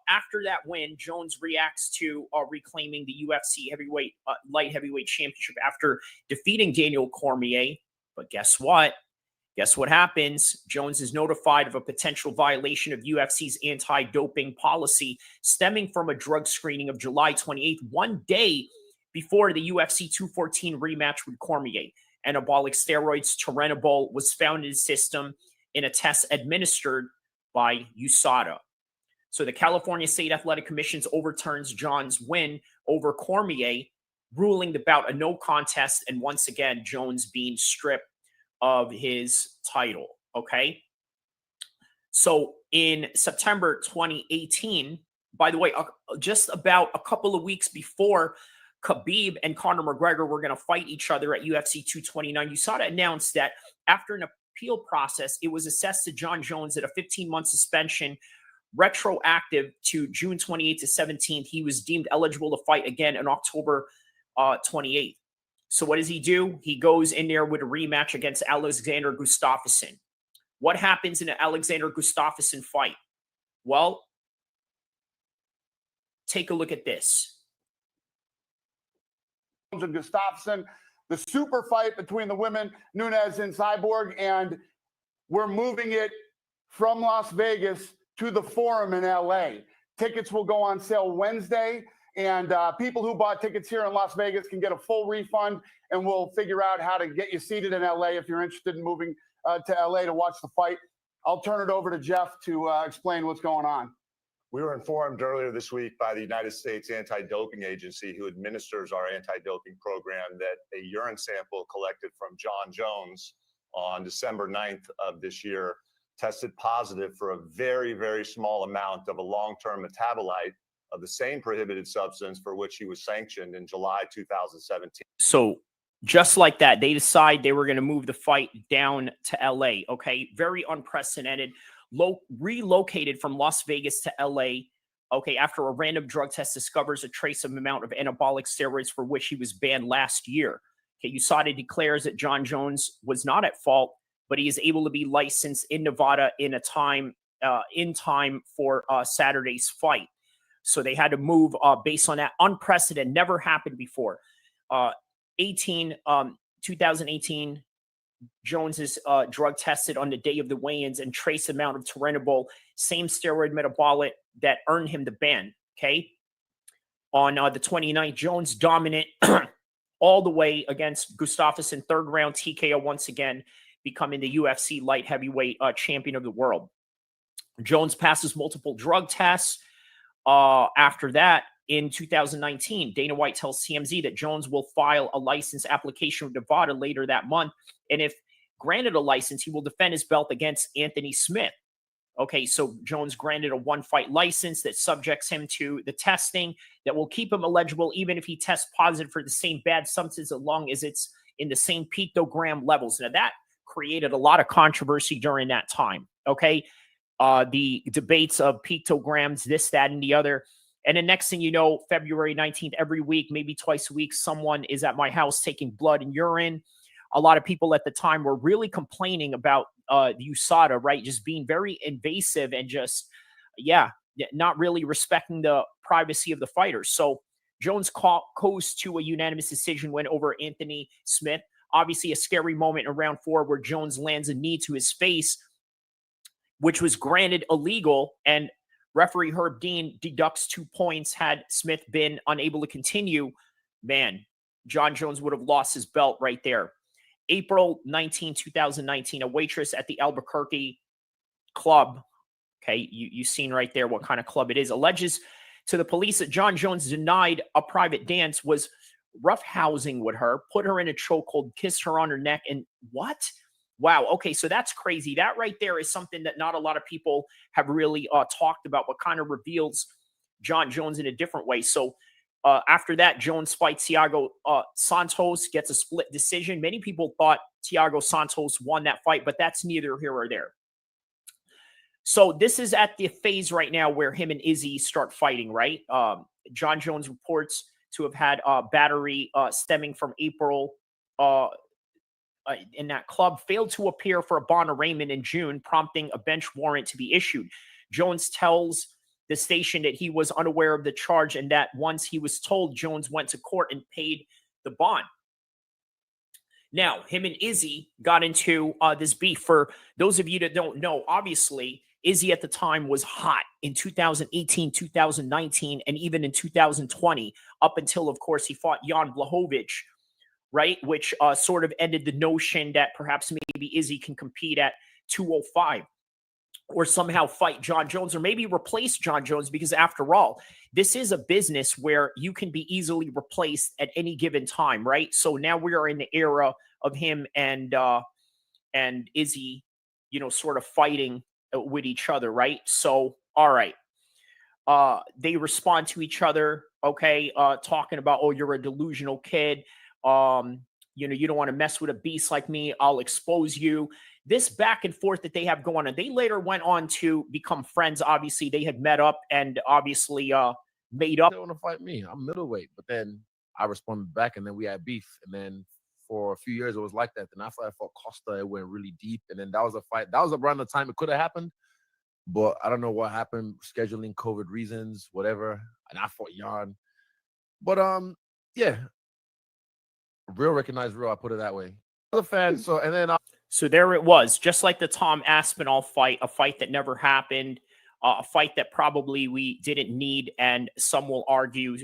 After that win, Jones reacts to reclaiming the UFC light heavyweight championship after defeating Daniel Cormier. But guess what? Guess what happens? Jones is notified of a potential violation of UFC's anti-doping policy stemming from a drug screening of July 28th, 1 day before the UFC 214 rematch with Cormier. Anabolic steroids Turinabol was found in his system in a test administered by USADA. So the California State Athletic Commission overturns Jones' win over Cormier, ruling the bout a no contest, and once again, Jones being stripped of his title, okay? So in September 2018, by the way, just about a couple of weeks before Khabib and Conor McGregor were going to fight each other at UFC 229, USADA announced that after an appeal process, it was assessed to Jon Jones at a 15-month suspension retroactive to June 28th to 17th. He was deemed eligible to fight again on October 28th. So what does he do? He goes in there with a rematch against Alexander Gustafsson. What happens in an Alexander Gustafsson fight? Well, take a look at this. And Gustafsson, the super fight between the women, Nunes and Cyborg, and we're moving it from Las Vegas to the Forum in LA. Tickets will go on sale Wednesday, and people who bought tickets here in Las Vegas can get a full refund, and we'll figure out how to get you seated in LA if you're interested in moving to LA to watch the fight. I'll turn it over to Jeff to explain what's going on. We were informed earlier this week by the United States Anti-Doping Agency, who administers our anti-doping program, that a urine sample collected from Jon Jones on December 9th of this year tested positive for a very, very small amount of a long-term metabolite of the same prohibited substance for which he was sanctioned in July 2017. So just like that, they decide they were going to move the fight down to LA. Okay, very unprecedented. Relocated from Las Vegas to LA. Okay, after a random drug test discovers a trace amount of anabolic steroids for which he was banned last year. Okay, USADA declares that Jon Jones was not at fault, but he is able to be licensed in Nevada in time for Saturday's fight. So they had to move based on that. Unprecedented, never happened before. 2018, Jones is drug tested on the day of the weigh-ins and trace amount of Turinabol, same steroid metabolic that earned him the ban. Okay. On the 29th, Jones dominant all the way against Gustafsson, third round TKO once again, becoming the UFC light heavyweight champion of the world. Jones passes multiple drug tests. After that, in 2019, Dana White tells TMZ that Jones will file a license application with Nevada later that month. And if granted a license, he will defend his belt against Anthony Smith. Okay, so Jones granted a one-fight license that subjects him to the testing that will keep him eligible even if he tests positive for the same bad substance as long as it's in the same picogram levels. Now, that created a lot of controversy during that time, okay? The debates of pictograms, this, that, and the other. And the next thing you know, February 19th, every week, maybe twice a week, someone is at my house taking blood and urine. A lot of people at the time were really complaining about the USADA, right? Just being very invasive and just, yeah, not really respecting the privacy of the fighters. So Jones coast to a unanimous decision win over Anthony Smith. Obviously, a scary moment in round 4 where Jones lands a knee to his face. which was granted illegal, and referee Herb Dean deducts 2 points. Had Smith been unable to continue, man, John Jones would have lost his belt right there. April 19, 2019, a waitress at the Albuquerque club, okay, you've seen right there what kind of club it is, alleges to the police that John Jones denied a private dance, was roughhousing with her, put her in a chokehold, kissed her on her neck, and what? Wow. Okay, so that's crazy. That right there is something that not a lot of people have really talked about, but kind of reveals John Jones in a different way. So after that, Jones fights Thiago Santos, gets a split decision. Many people thought Thiago Santos won that fight, but that's neither here or there. So this is at the phase right now where him and Izzy start fighting, right? John Jones reports to have had battery stemming from April in that club, failed to appear for a bond arraignment in June, prompting a bench warrant to be issued. Jones tells the station that he was unaware of the charge and that once he was told, Jones went to court and paid the bond. Now, him and Izzy got into this beef. For those of you that don't know, obviously, Izzy at the time was hot in 2018, 2019, and even in 2020, up until, of course, he fought Jan Blachowicz, right? Which sort of ended the notion that perhaps maybe Izzy can compete at 205 or somehow fight John Jones or maybe replace John Jones, because after all, this is a business where you can be easily replaced at any given time, right? So now we are in the era of him and Izzy, you know, sort of fighting with each other, right? So, all right. They respond to each other, okay, talking about, oh, you're a delusional kid. You know, you don't want to mess with a beast like me. I'll expose you. This back and forth that they have going on. They later went on to become friends. Obviously, they had met up and obviously made up. They want to fight me. I'm middleweight, but then I responded back, and then we had beef. And then for a few years, it was like that. Then after I fought Costa, it went really deep. And then that was a fight. That was around the time it could have happened, but I don't know what happened. Scheduling, COVID reasons, whatever. And I fought Jan. But yeah, real recognized real. I put it that way. The fans. So and then. So there it was, just like the Tom Aspinall fight, a fight that never happened, a fight that probably we didn't need, and some will argue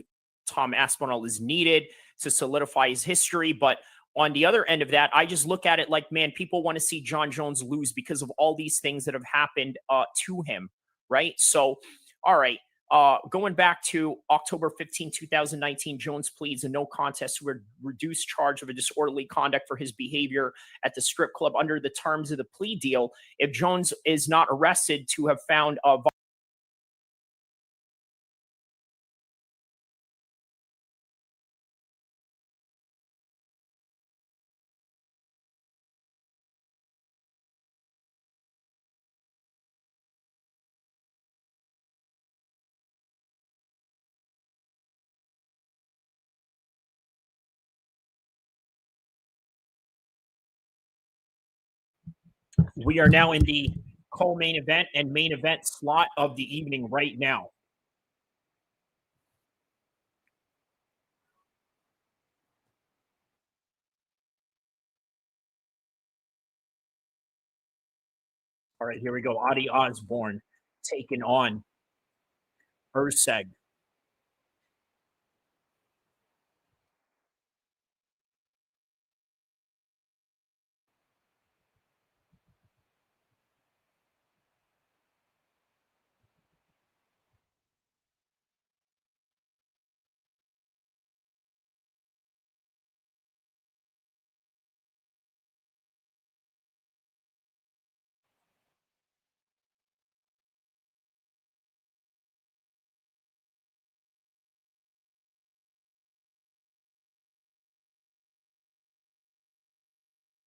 Tom Aspinall is needed to solidify his history. But on the other end of that, I just look at it like, man, people want to see John Jones lose because of all these things that have happened to him, right? So, all right. Going back to October 15, 2019, Jones pleads a no contest to a reduced charge of a disorderly conduct for his behavior at the strip club. Under the terms of the plea deal, if Jones is not arrested, to have found a We are now in the co-main event and main event slot of the evening right now. All right, here we go. Adi Osborne taking on Erceg.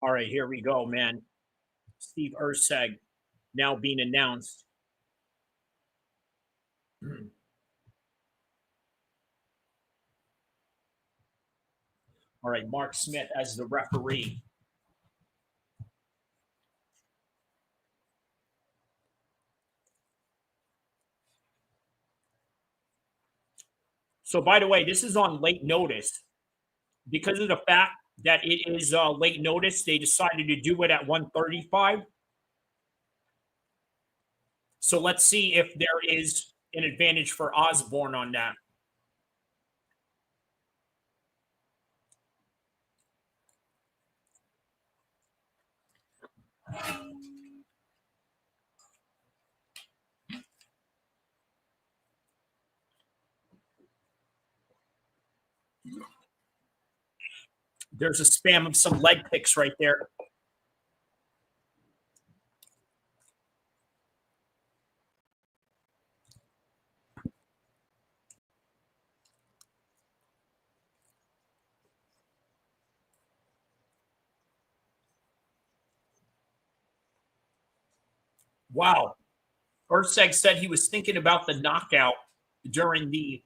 All right, here we go, man. Steve Erceg now being announced. All right, Mark Smith as the referee. So, by the way, this is on late notice. Because of the fact that it is late notice, they decided to do it at 1:35. So let's see if there is an advantage for Osborne on that. There's a spam of some leg kicks right there. Wow. Erceg said he was thinking about the knockout during the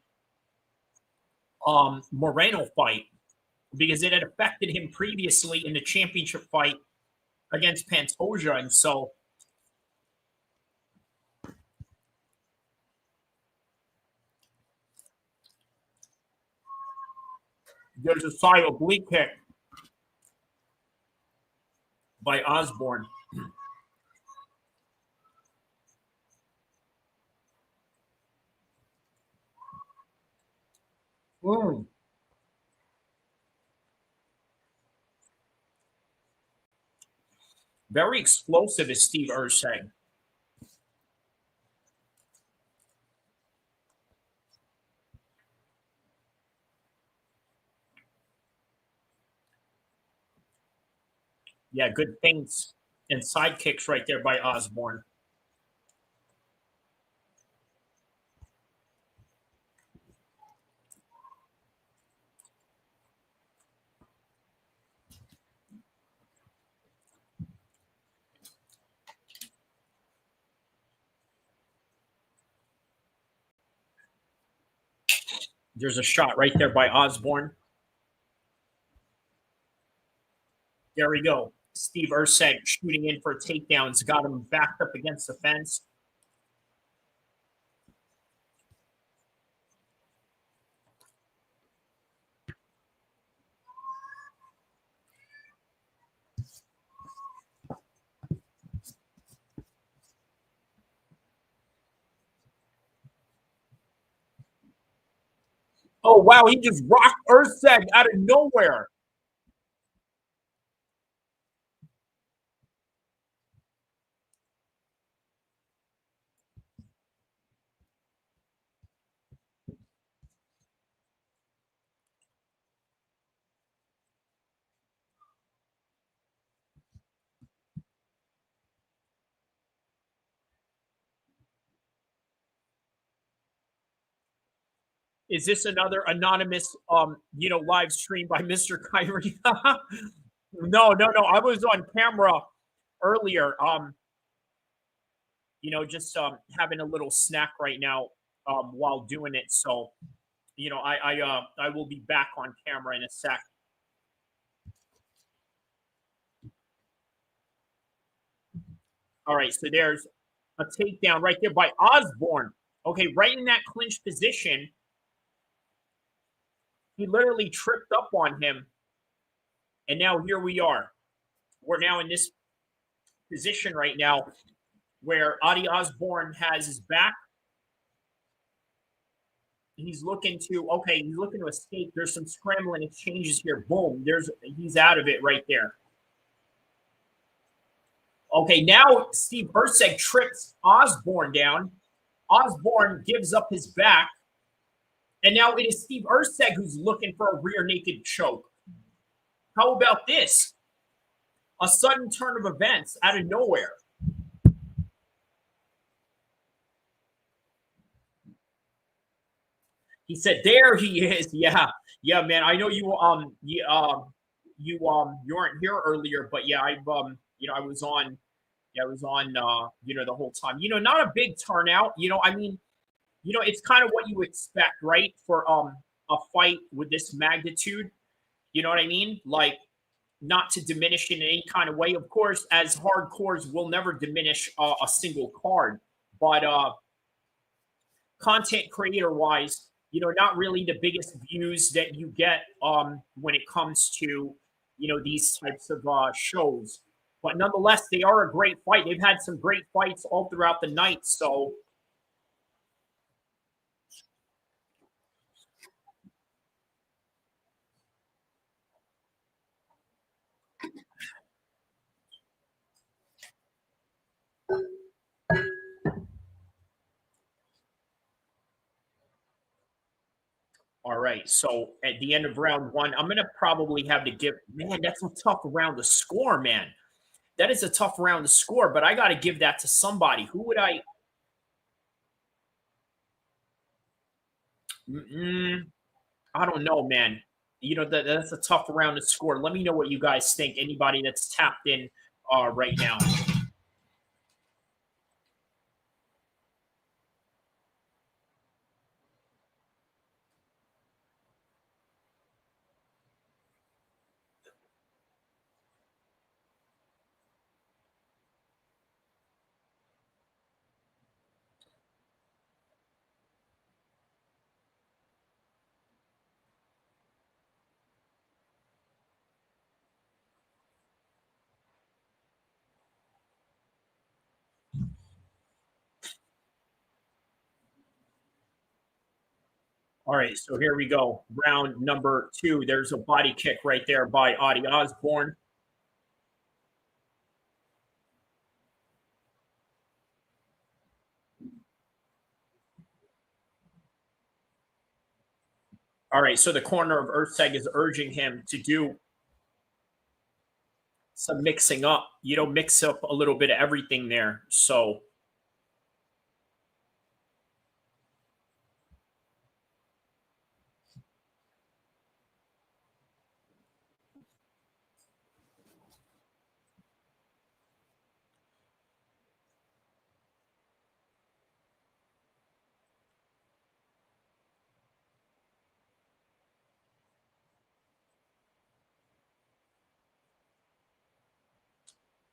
Moreno fight because it had affected him previously in the championship fight against Pantoja. And so there's a side oblique kick by Osborne. Very explosive is Steve Erceg. Yeah, good feints and side kicks right there by Osborne. There's a shot right there by Osborne. There we go. Steve Erceg shooting in for takedowns. Got him backed up against the fence. Oh, wow. He just rocked Erceg out of nowhere. Is this another anonymous, live stream by Mr. Kyrie? No. I was on camera earlier. Just having a little snack right now while doing it. So, I will be back on camera in a sec. All right, so there's a takedown right there by Osborne. Okay, right in that clinch position. He literally tripped up on him. And now here we are. We're now in this position right now where Adi Osborne has his back. He's looking to escape. There's some scrambling exchanges here. Boom. He's out of it right there. Okay, now Steve Erceg trips Osborne down. Osborne gives up his back. And now it is Steve Erceg who's looking for a rear naked choke. How about this? A sudden turn of events out of nowhere. He said, "There he is." Yeah, man. I know you you weren't here earlier, but yeah, I was on. Yeah, I was on. The whole time. Not a big turnout. It's kind of what you expect, right, for a fight with this magnitude. You know what I mean? Like, not to diminish in any kind of way. Of course, as hardcores will never diminish a single card, but content creator wise, not really the biggest views that you get when it comes to these types of shows. But nonetheless, they are a great fight. They've had some great fights all throughout the night. So all right. So at the end of round one, I'm going to probably have to give, man, that's a tough round to score, man. That is a tough round to score, but I got to give that to somebody. Who would I? I don't know, man. You know, that's a tough round to score. Let me know what you guys think. Anybody that's tapped in right now. All right, so here we go. Round number 2. There's a body kick right there by Adi Osborne. All right, so the corner of Erceg is urging him to do some mixing up. You know, mix up a little bit of everything there. So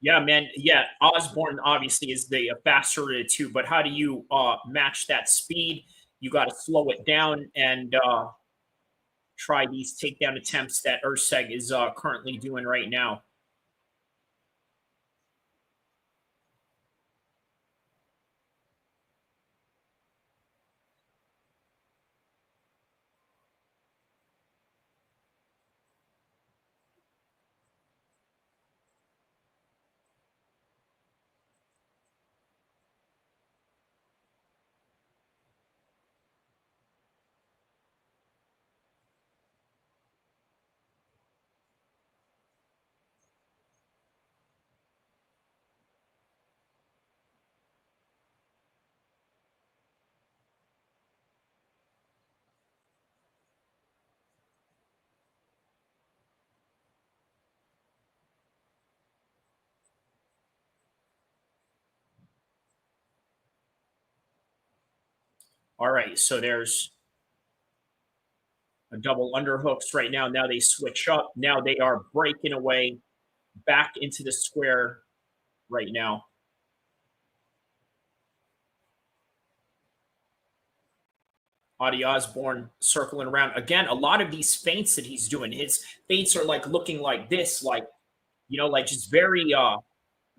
yeah, man. Yeah, Osborne obviously is the faster of the two, but how do you match that speed? You got to slow it down and try these takedown attempts that Erceg is currently doing right now. All right, so there's a double underhooks right now. Now they switch up. Now they are breaking away back into the square right now. Adi Osborne circling around. Again, a lot of these feints that he's doing, his feints are like looking like this, like, you know, like just very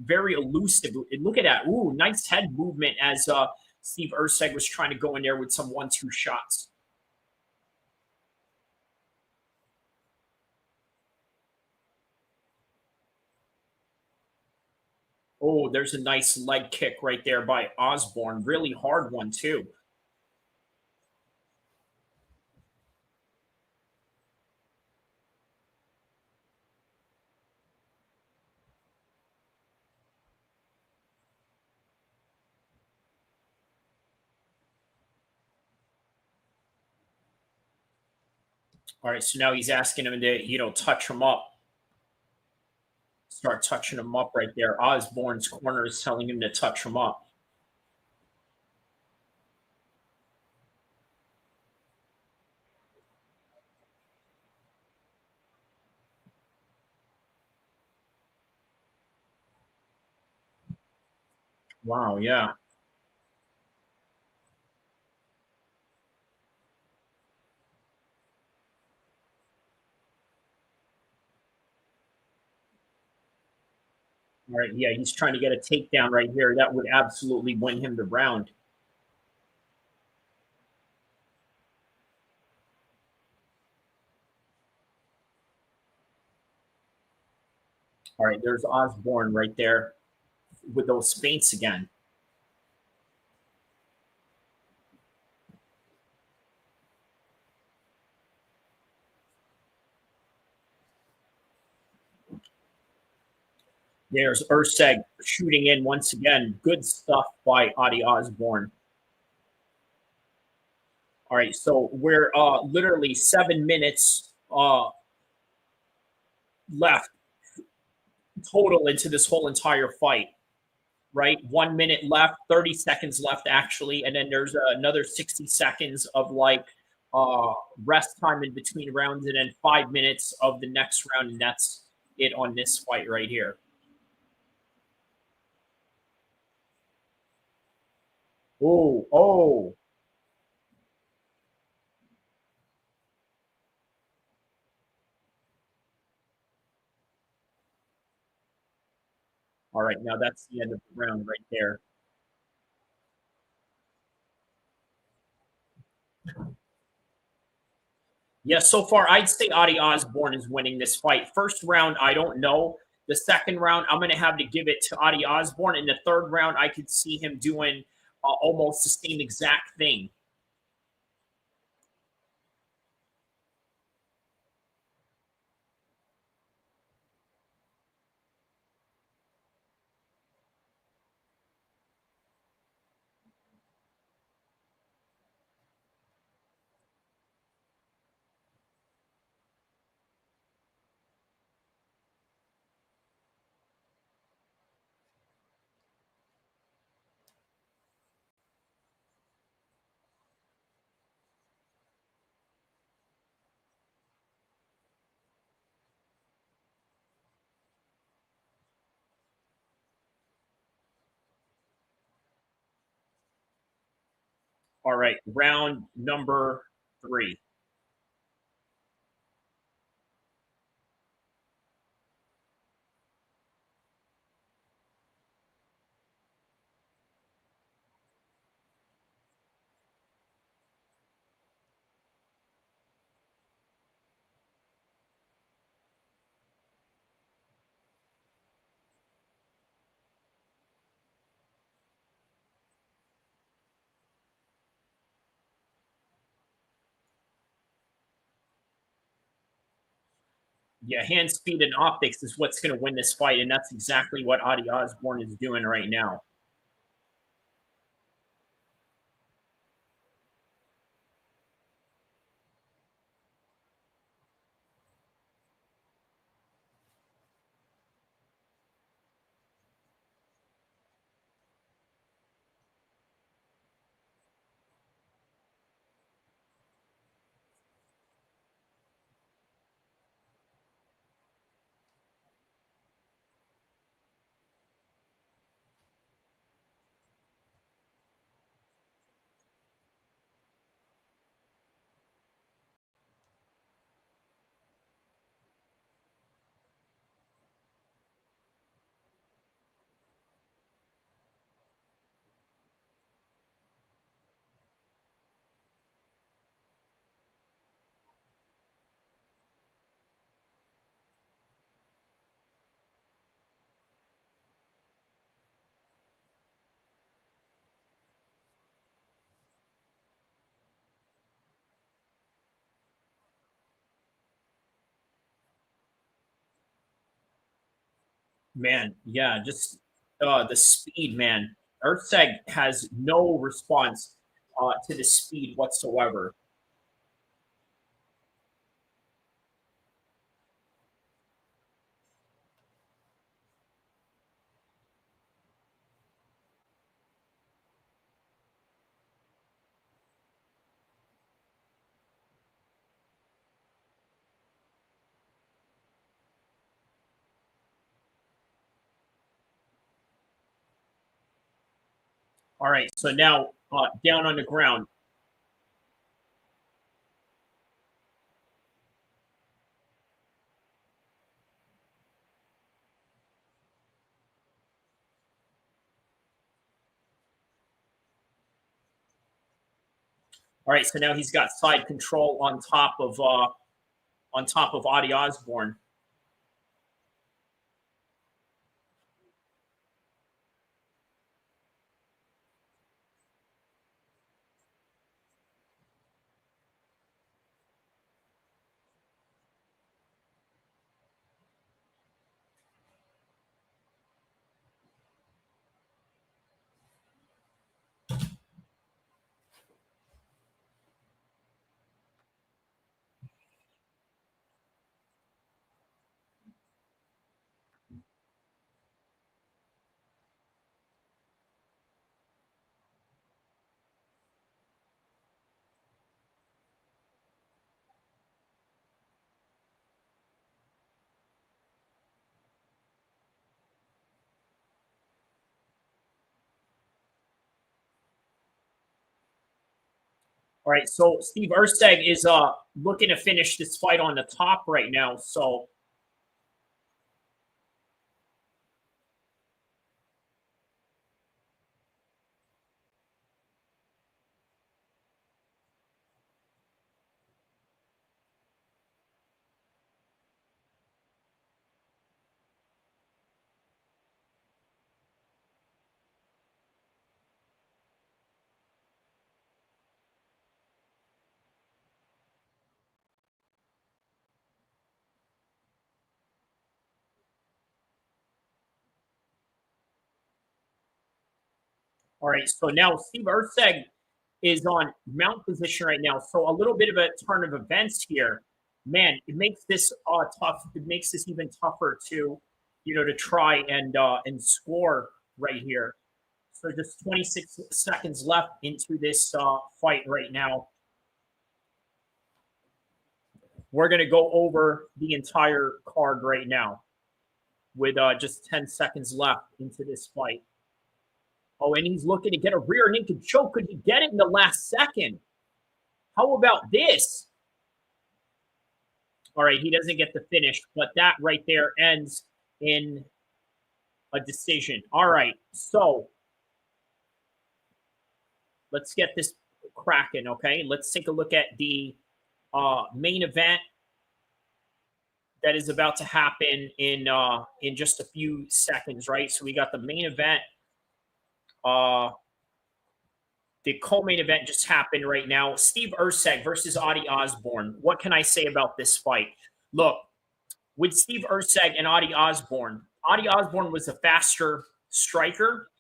elusive. And look at that. Ooh, nice head movement as Steve Erceg was trying to go in there with some 1-2 shots. Oh, there's a nice leg kick right there by Osborne. Really hard one, too. All right, so now he's asking him to, you know, touch him up. Start touching him up right there. Osborne's corner is telling him to touch him up. Wow, yeah. All right, yeah, he's trying to get a takedown right here. That would absolutely win him the round. All right, there's Osborne right there with those feints again. There's Erceg shooting in once again. Good stuff by Adi Osborne. All right, so we're literally 7 minutes left total into this whole entire fight, right? 1 minute left, 30 seconds left actually, and then there's another 60 seconds of like rest time in between rounds, and then 5 minutes of the next round, and that's it on this fight right here. Oh, oh. All right, now that's the end of the round right there. Yeah, so far I'd say Adi Osborne is winning this fight. First round, I don't know. The second round, I'm going to have to give it to Adi Osborne. In the third round, I could see him doing almost the same exact thing. All right, round number 3. Yeah, hand speed and optics is what's going to win this fight, and that's exactly what Adi Osborne is doing right now. Man, yeah, just the speed, man. Erceg has no response to the speed whatsoever. All right, so now down on the ground. All right, so now he's got side control on top of Adi Osborne. All right, so Steve Erceg is looking to finish this fight on the top right now. So all right, so now Steve Erceg is on mount position right now. So a little bit of a turn of events here. Man, it makes this tough. It makes this even tougher to, to try and score right here. So just 26 seconds left into this fight right now. We're going to go over the entire card right now with just 10 seconds left into this fight. Oh, and he's looking to get a rear naked choke. Could he get it in the last second? How about this? All right, he doesn't get the finish, but that right there ends in a decision. All right, so let's get this cracking, okay? Let's take a look at the main event that is about to happen in just a few seconds, right? So we got the main event. The co-main event just happened right now. Steve Erceg versus Adi Osborne. What can I say about this fight? Look, with Steve Erceg and Adi Osborne was a faster striker,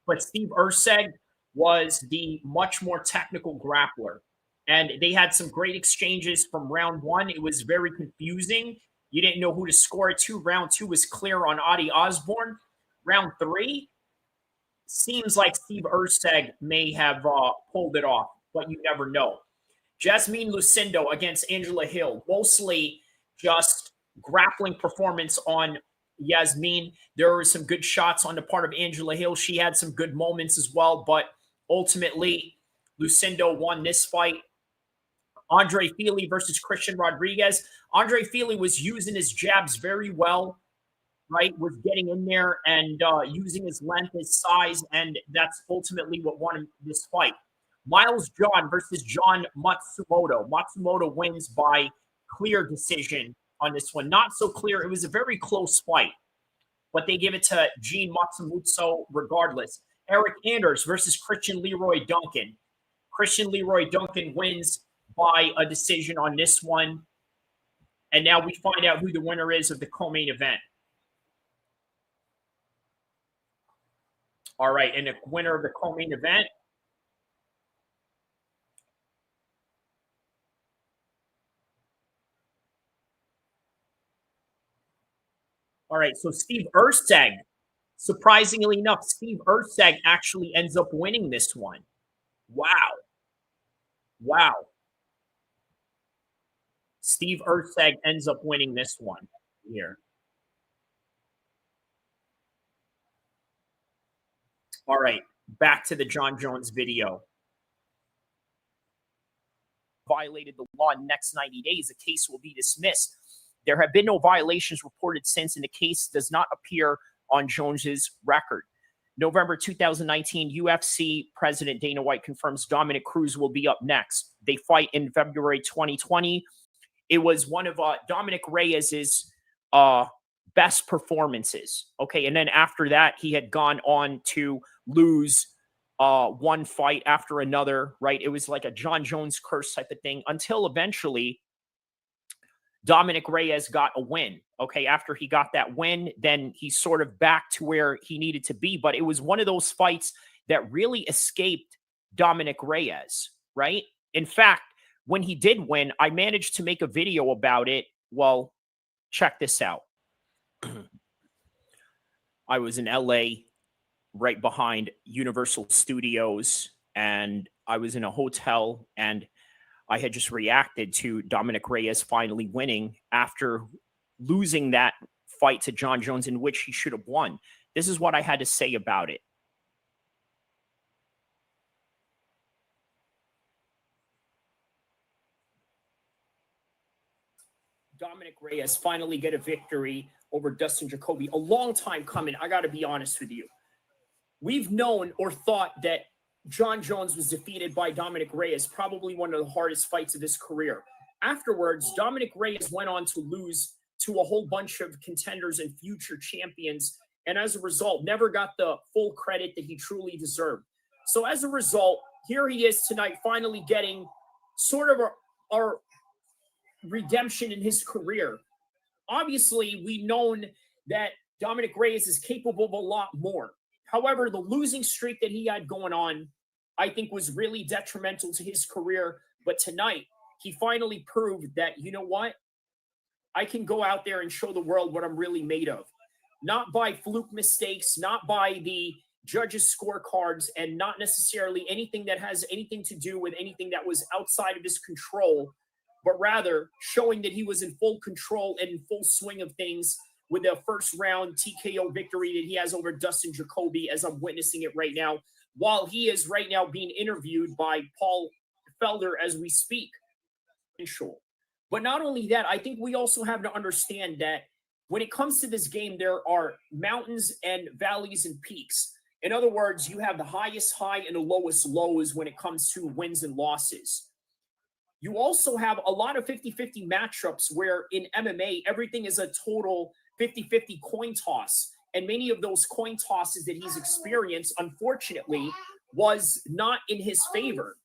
but Steve Erceg was the much more technical grappler. And they had some great exchanges from round one. It was very confusing. You didn't know who to score it to. Round two was clear on Adi Osborne. Round three, seems like Steve Erceg may have pulled it off, but you never know. Jasmine Lucindo against Angela Hill. Mostly just grappling performance on Yasmin. There were some good shots on the part of Angela Hill. She had some good moments as well, but ultimately, Lucindo won this fight. Andre Fili versus Christian Rodriguez. Andre Fili was using his jabs very well, right? Was getting in there and using his length, his size, and that's ultimately what won this fight. Miles John versus John Matsumoto. Matsumoto wins by clear decision on this one. Not so clear. It was a very close fight, but they give it to Gene Matsumoto regardless. Eric Anders versus Christian Leroy Duncan. Christian Leroy Duncan wins by a decision on this one. And now we find out who the winner is of the co-main event. All right, and the winner of the co-main event. All right, so Steve Erceg, surprisingly enough, Steve Erceg actually ends up winning this one. Wow. Wow. Steve Erceg ends up winning this one here. All right, back to the John Jones video. Violated the law in the next 90 days, the case will be dismissed. There have been no violations reported since, and the case does not appear on Jones's record. November 2019, UFC President Dana White confirms Dominic Cruz will be up next. They fight in February 2020. It was one of Dominic Reyes's best performances. Okay, and then after that, he had gone on to lose one fight after another, right? It was like a John Jones curse type of thing until eventually Dominic Reyes got a win. Okay, after he got that win, then he's sort of back to where he needed to be. But it was one of those fights that really escaped Dominic Reyes, right? In fact, when he did win, I managed to make a video about it. Well, check this out. I was in LA right behind Universal Studios, and I was in a hotel, and I had just reacted to Dominic Reyes finally winning after losing that fight to John Jones in which he should have won. This is what I had to say about it. Dominic Reyes finally get a victory over Dustin Jacoby. A long time coming, I got to be honest with you. We've known or thought that John Jones was defeated by Dominic Reyes, probably one of the hardest fights of his career. Afterwards, Dominic Reyes went on to lose to a whole bunch of contenders and future champions, and as a result, never got the full credit that he truly deserved. So as a result, here he is tonight, finally getting sort of our redemption in his career. Obviously, we've known that Dominic Reyes is capable of a lot more. However, the losing streak that he had going on, I think, was really detrimental to his career. But tonight, he finally proved that, you know what? I can go out there and show the world what I'm really made of. Not by fluke mistakes, not by the judges' scorecards, and not necessarily anything that has anything to do with anything that was outside of his control, but rather showing that he was in full control and in full swing of things with a first round TKO victory that he has over Dustin Jacoby, as I'm witnessing it right now, while he is right now being interviewed by Paul Felder as we speak. But not only that, I think we also have to understand that when it comes to this game, there are mountains and valleys and peaks. In other words, you have the highest high and the lowest lows when it comes to wins and losses. You also have a lot of 50-50 matchups where in MMA, everything is a total 50-50 coin toss. And many of those coin tosses that he's experienced, unfortunately, was not in his favor.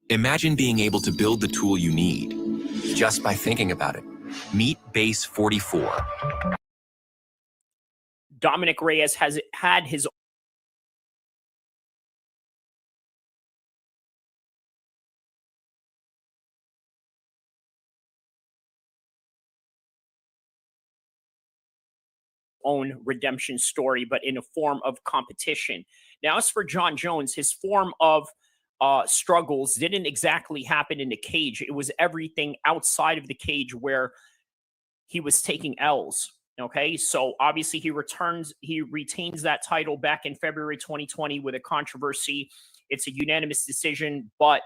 Imagine being able to build the tool you need just by thinking about it. Meet Base 44. Dominic Reyes has had his own redemption story, but in a form of competition. Now, as for John Jones, his form of struggles didn't exactly happen in the cage. It was everything outside of the cage where he was taking L's. Okay, so obviously he retains that title back in February 2020 with a controversy. It's a unanimous decision, but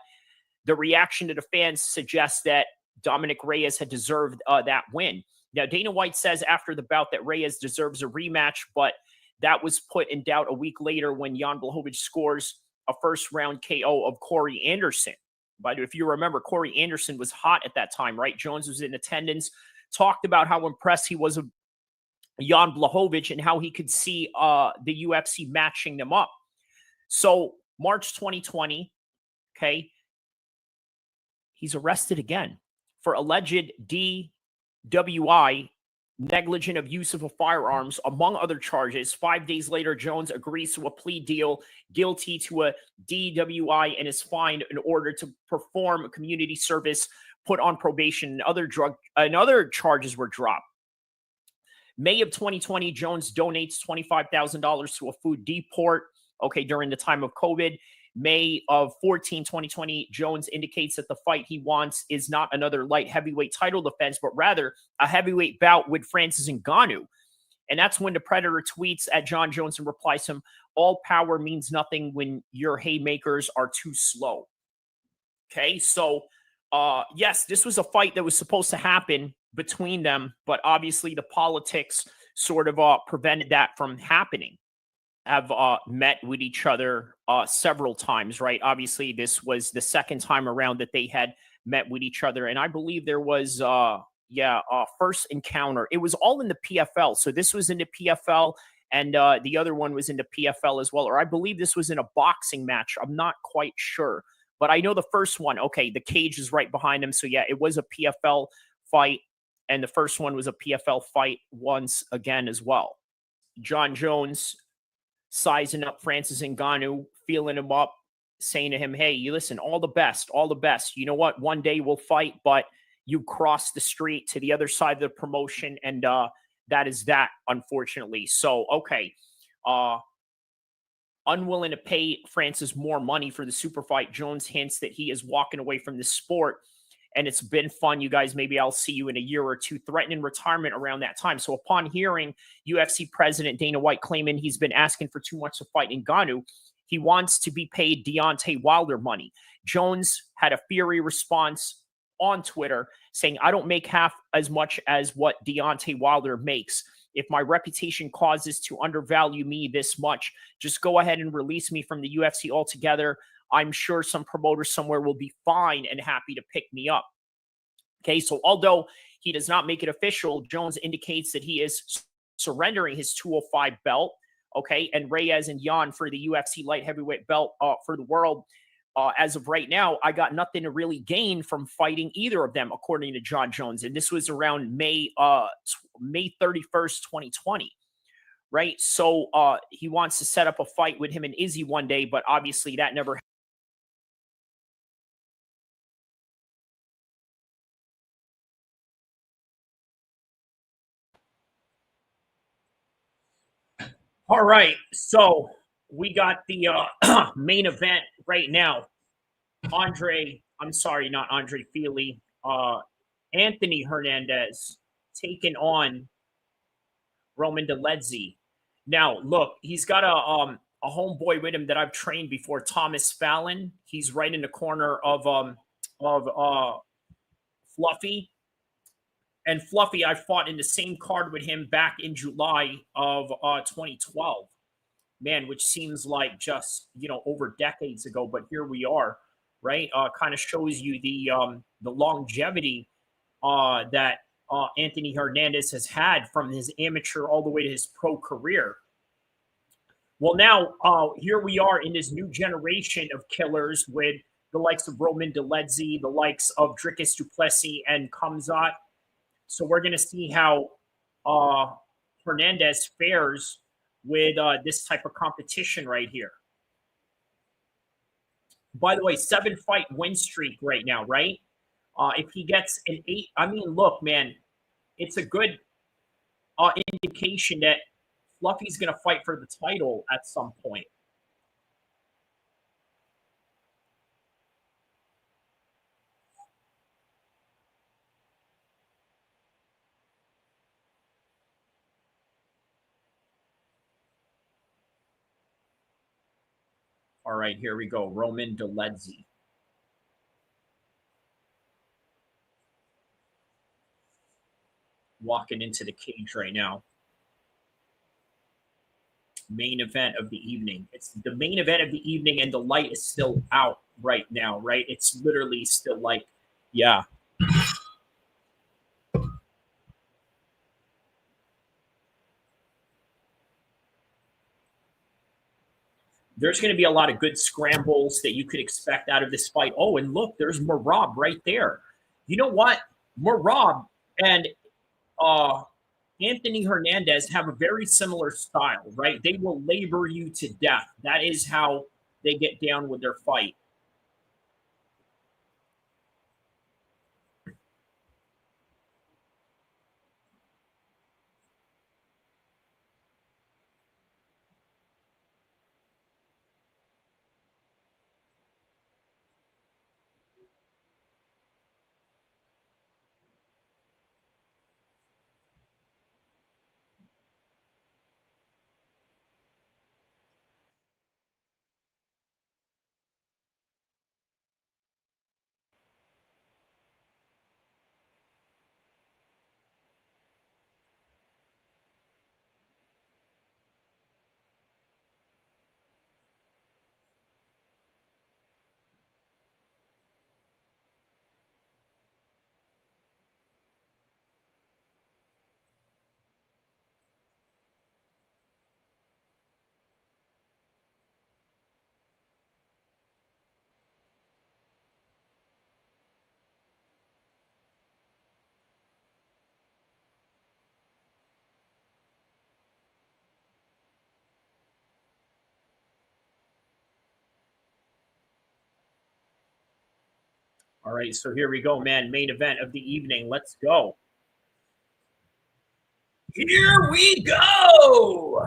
the reaction to the fans suggests that Dominic Reyes had deserved that win. Now, Dana White says after the bout that Reyes deserves a rematch, but that was put in doubt a week later when Jan Blachowicz scores a first-round KO of Corey Anderson. But if you remember, Corey Anderson was hot at that time, right? Jones was in attendance, talked about how impressed he was of Jan Blachowicz and how he could see the UFC matching them up. So March 2020, okay, he's arrested again for alleged DWI, negligent of use of firearms, among other charges. 5 days later, Jones agrees to a plea deal, guilty to a DWI, and is fined in order to perform community service, put on probation, and other charges were dropped. May of 2020, Jones donates $25,000 to a food depot, okay, during the time of COVID. May of 2020, Jones indicates that the fight he wants is not another light heavyweight title defense, but rather a heavyweight bout with Francis Ngannou. And that's when the Predator tweets at John Jones and replies to him, all power means nothing when your haymakers are too slow. Okay, so yes, this was a fight that was supposed to happen between them, but obviously the politics sort of prevented that from happening. Have met with each other several times, right? Obviously, this was the second time around that they had met with each other, and I believe there was first encounter. It was all in the PFL, so this was in the PFL, and the other one was in the PFL as well, or I believe this was in a boxing match. I'm not quite sure, but I know the first one, okay, the cage is right behind them, so yeah, it was a PFL fight, and the first one was a PFL fight once again as well. John Jones sizing up Francis Ngannou, feeling him up, saying to him, hey, you listen, all the best, all the best. You know what? One day we'll fight, but you cross the street to the other side of the promotion, and that is that, unfortunately. So, okay. Unwilling to pay Francis more money for the super fight, Jones hints that he is walking away from the sport. And it's been fun, you guys. Maybe I'll see you in a year or two, threatening retirement around that time. So upon hearing UFC president Dana White claiming he's been asking for too much to fight Ngannou, he wants to be paid Deontay Wilder money. Jones had a fiery response on Twitter saying, I don't make half as much as what Deontay Wilder makes. If my reputation causes to undervalue me this much, just go ahead and release me from the UFC altogether. I'm sure some promoter somewhere will be fine and happy to pick me up. Okay, so although he does not make it official, Jones indicates that he is surrendering his 205 belt, okay, and Reyes and Yan for the UFC light heavyweight belt for the world. As of right now, I got nothing to really gain from fighting either of them, according to John Jones. And this was around May 31st, 2020. Right? So he wants to set up a fight with him and Izzy one day, but obviously that never happened. All right, so we got the main event right now. Fili. Anthony Hernandez taking on Roman Dolidze. Now, look, he's got a homeboy with him that I've trained before, Thomas Fallon. He's right in the corner of Fluffy. And Fluffy, I fought in the same card with him back in July of 2012. Man, which seems like just, over decades ago, but here we are, right? Kind of shows you the longevity that Anthony Hernandez has had from his amateur all the way to his pro career. Well, now, here we are in this new generation of killers with the likes of Roman Dolidze, the likes of Dricus du Plessis and Khamzat. So we're going to see how Hernandez fares with this type of competition right here. By the way, 7-fight win streak right now, right? If he gets an 8, I mean, look, man, it's a good indication that Fluffy's going to fight for the title at some point. All right, here we go. Roman Dolidze. Walking into the cage right now. Main event of the evening. It's the main event of the evening, and the light is still out right now, right? It's literally still like, yeah. There's going to be a lot of good scrambles that you could expect out of this fight. Oh, and look, there's Merab right there. You know what? Merab and Anthony Hernandez have a very similar style, right? They will labor you to death. That is how they get down with their fight. All right, so here we go, man. Main event of the evening. Let's go. Here we go.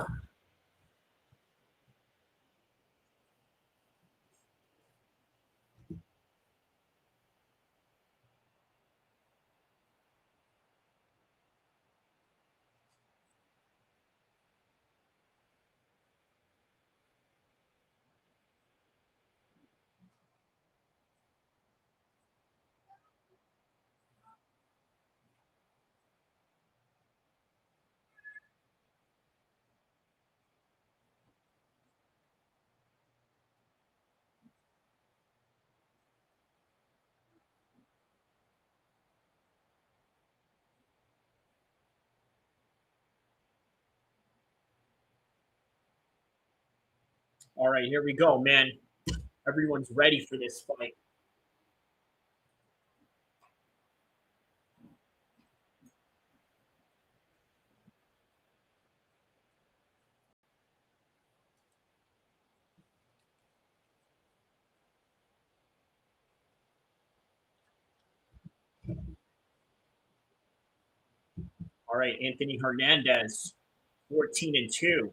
All right, here we go, man. Everyone's ready for this fight. All right, Anthony Hernandez, 14-2.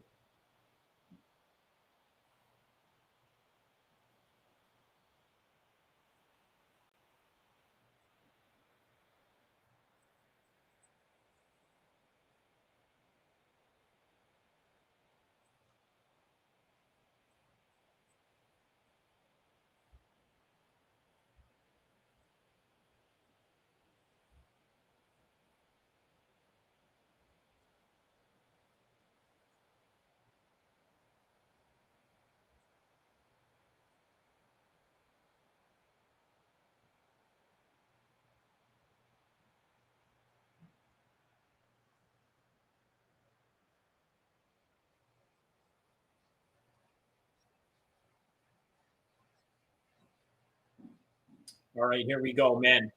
All right, here we go, man.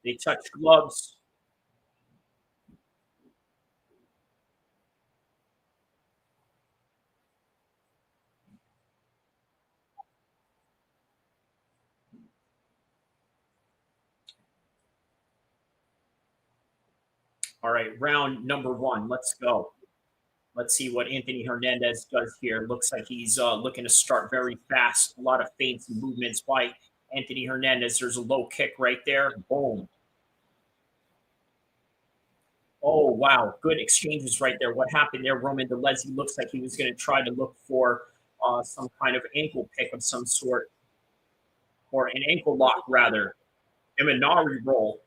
They touch gloves. All right, round number 1. Let's go. Let's see what Anthony Hernandez does here. Looks like he's looking to start very fast. A lot of feints and movements by Anthony Hernandez. There's a low kick right there. Boom. Oh, wow. Good exchanges right there. What happened there? Dolidze looks like he was going to try to look for some kind of ankle pick of some sort, or an ankle lock, rather. Imanari roll.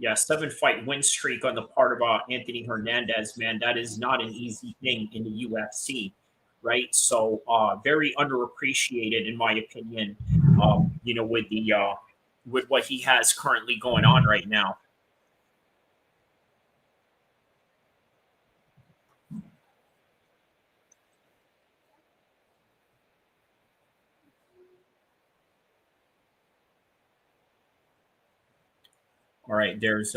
Yeah, 7-fight win streak on the part of Anthony Hernandez, man. That is not an easy thing in the UFC, right? So very underappreciated, in my opinion, with what he has currently going on right now. All right, there's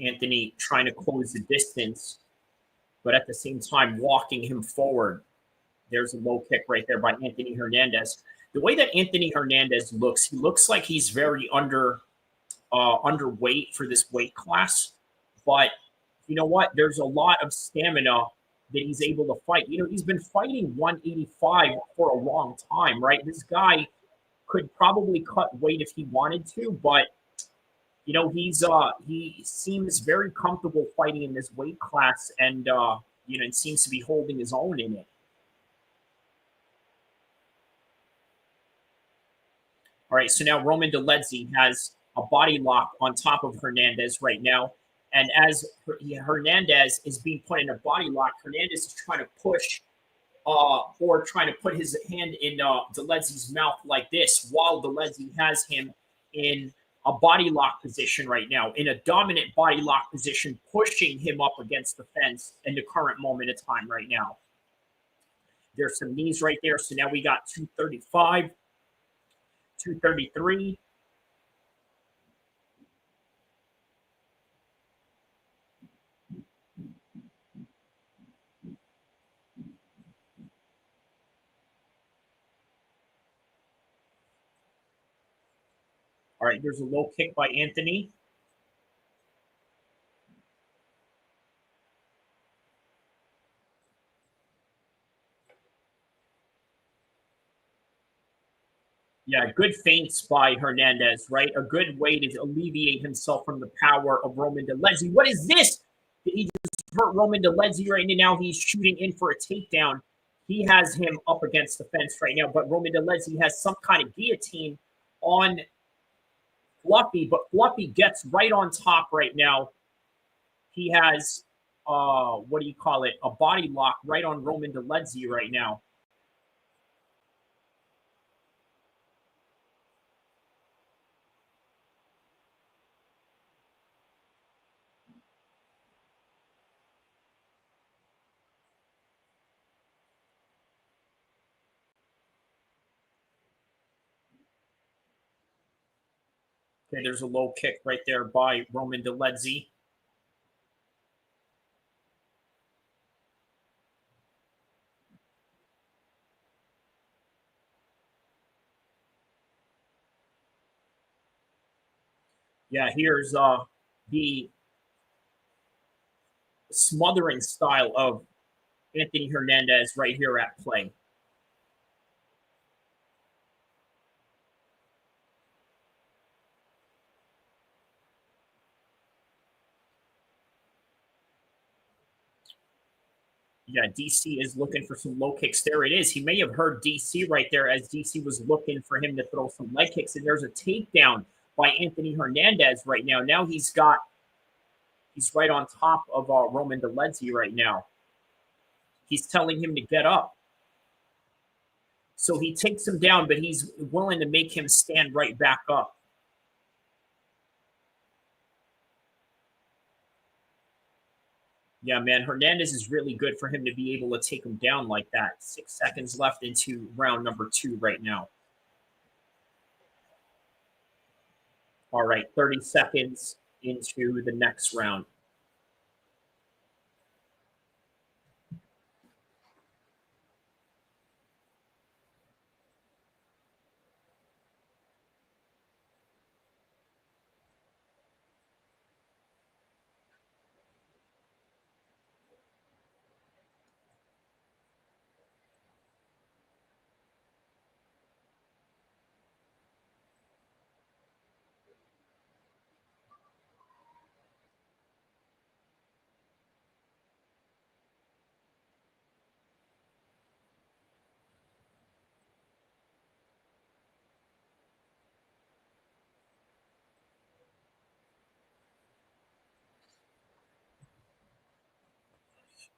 Anthony trying to close the distance, but at the same time walking him forward. There's a low kick right there by Anthony Hernandez. The way that Anthony Hernandez looks, he looks like he's very underweight for this weight class. But you know what? There's a lot of stamina that he's able to fight. You know, he's been fighting 185 for a long time, right? This guy could probably cut weight if he wanted to, but you know, he seems very comfortable fighting in this weight class, and it seems to be holding his own in it. All right, so now Dolidze has a body lock on top of Hernandez right now. And as Hernandez is being put in a body lock, Hernandez is trying to push or trying to put his hand in Dolidze's mouth like this, while Dolidze has him in a body lock position right now, in a dominant body lock position, pushing him up against the fence in the current moment of time right now. There's some knees right there. So now we got 235, 233. All right, there's a low kick by Anthony. Yeah, good feints by Hernandez, right? A good way to alleviate himself from the power of Roman Dolidze. What is this? Did he just hurt Roman Dolidze right now? He's shooting in for a takedown. He has him up against the fence right now, but Roman Dolidze has some kind of guillotine on Fluffy, but Fluffy gets right on top right now. He has, what do you call it? A body lock right on Roman Dolidze right now. Okay, there's a low kick right there by Roman Dolidze. Yeah, here's the smothering style of Anthony Hernandez right here at play. Yeah, DC is looking for some low kicks. There it is. He may have heard DC right there as DC was looking for him to throw some leg kicks. And there's a takedown by Anthony Hernandez right now. Now he's right on top of Roman Dolidze right now. He's telling him to get up. So he takes him down, but he's willing to make him stand right back up. Yeah, man, Hernandez is really good for him to be able to take him down like that. 6 seconds left into round number 2 right now. All right, 30 seconds into the next round.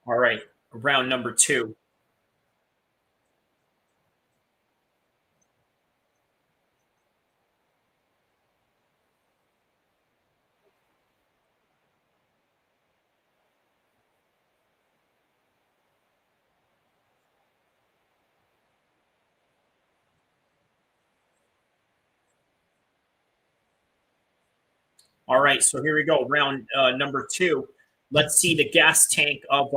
All right, round number 2. All right, so here we go. Round number 2. Let's see the gas tank of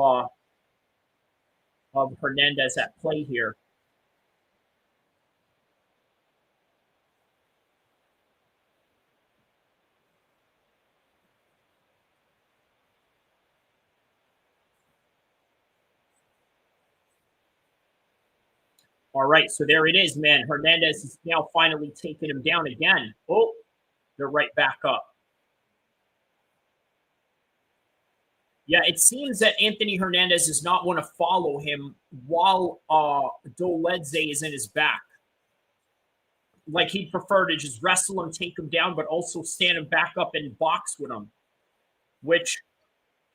Hernandez at play here. All right, so there it is, man. Hernandez is now finally taking him down again. Oh, they're right back up. Yeah, it seems that Anthony Hernandez does not want to follow him while Dolidze is in his back. Like he'd prefer to just wrestle him, take him down, but also stand him back up and box with him, which,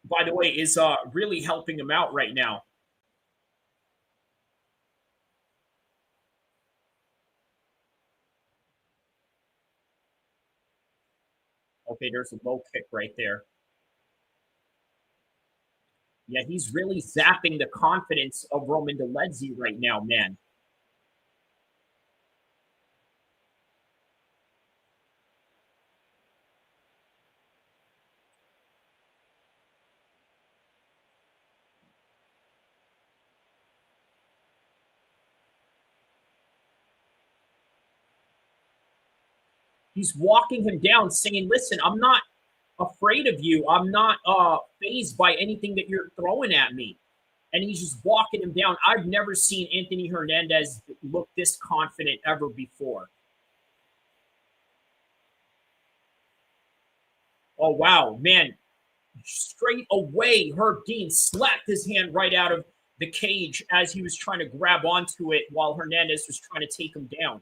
by the way, is really helping him out right now. Okay, there's a low kick right there. Yeah, he's really zapping the confidence of Roman Dolidze right now, man. He's walking him down, saying, listen, I'm not afraid of you. I'm not fazed by anything that you're throwing at me. And he's just walking him down. I've never seen Anthony Hernandez look this confident ever before. Oh, wow, man. Straight away, Herb Dean slapped his hand right out of the cage as he was trying to grab onto it while Hernandez was trying to take him down.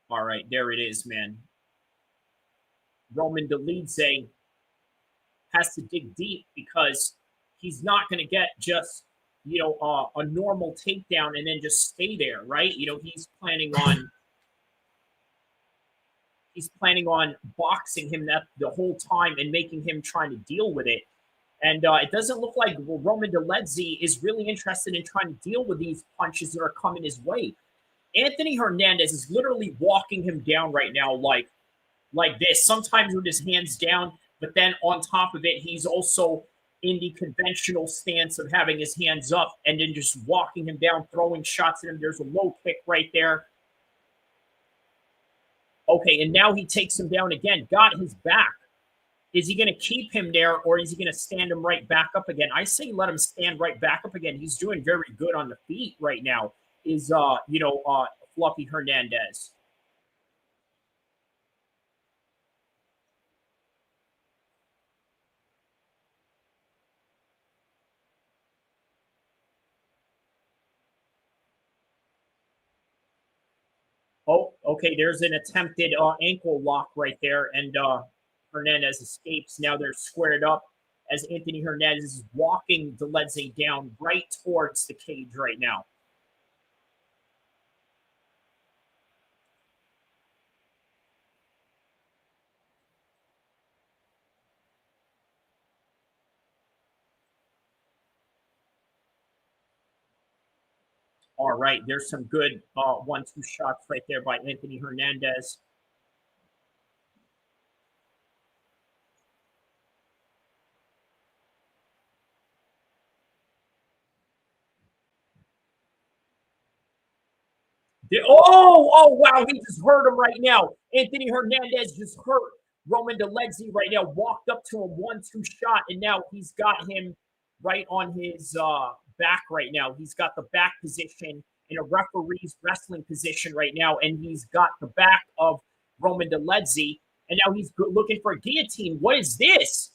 All right, there it is, man. Roman Dolidze has to dig deep because he's not going to get just, a normal takedown and then just stay there, right? He's planning on boxing him the whole time and making him trying to deal with it. And it doesn't look like Roman Dolidze is really interested in trying to deal with these punches that are coming his way. Anthony Hernandez is literally walking him down right now like this, sometimes with his hands down, but then on top of it, he's also in the conventional stance of having his hands up and then just walking him down, throwing shots at him. There's a low kick right there. Okay, and now he takes him down again, got his back. Is he going to keep him there, or is he going to stand him right back up again? I say let him stand right back up again. He's doing very good on the feet right now, is, Fluffy Hernandez. Oh, okay, there's an attempted ankle lock right there, and Hernandez escapes. Now they're squared up as Anthony Hernandez is walking Dolidze down right towards the cage right now. All right, there's some good 1-2 shots right there by Anthony Hernandez. Oh, wow, he just hurt him right now. Anthony Hernandez just hurt Roman Dolidze right now, walked up to him, 1-2 shot, and now he's got him right on his back right now. He's got the back position in a referee's wrestling position right now, and he's got the back of Roman Dolidze, and now he's looking for a guillotine. What is this?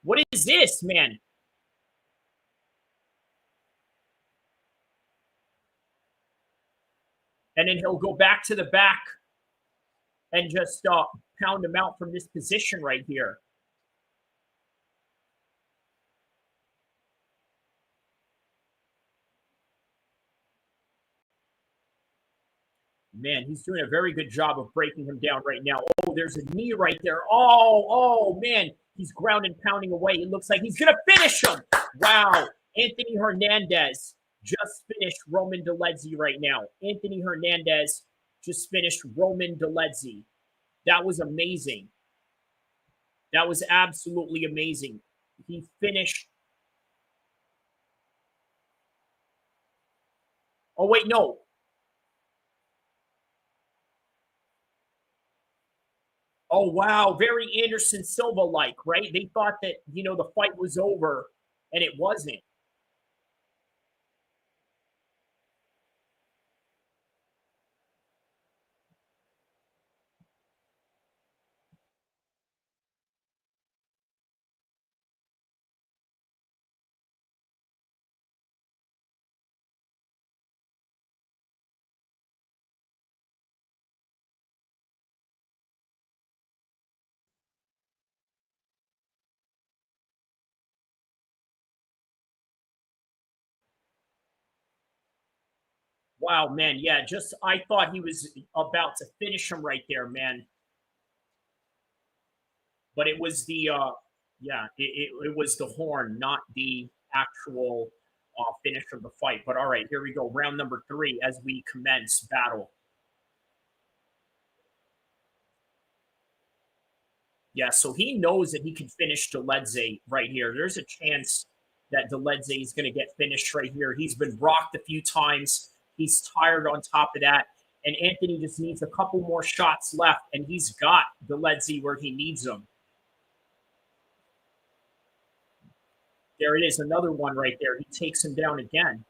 What is this, man? And then he'll go back to the back and just pound him out from this position right here. Man, he's doing a very good job of breaking him down right now. Oh, there's a knee right there. Oh, man. He's ground and pounding away. It looks like he's going to finish him. Wow. Anthony Hernandez just finished Roman Dolidze right now. Anthony Hernandez just finished Roman Dolidze. That was amazing. That was absolutely amazing. He finished. Oh, wait, no. Oh, wow. Very Anderson Silva-like, right? They thought that, the fight was over, and it wasn't. Wow, man. Yeah, just I thought he was about to finish him right there, man. But it was the yeah, it was the horn, not the actual finish of the fight. But all right, here we go. Round number 3 as we commence battle. Yeah, so he knows that he can finish Dolidze right here. There's a chance that Dolidze is going to get finished right here. He's been rocked a few times. He's tired on top of that. And Anthony just needs a couple more shots left, and he's got Dolidze where he needs him. There it is, another one right there. He takes him down again.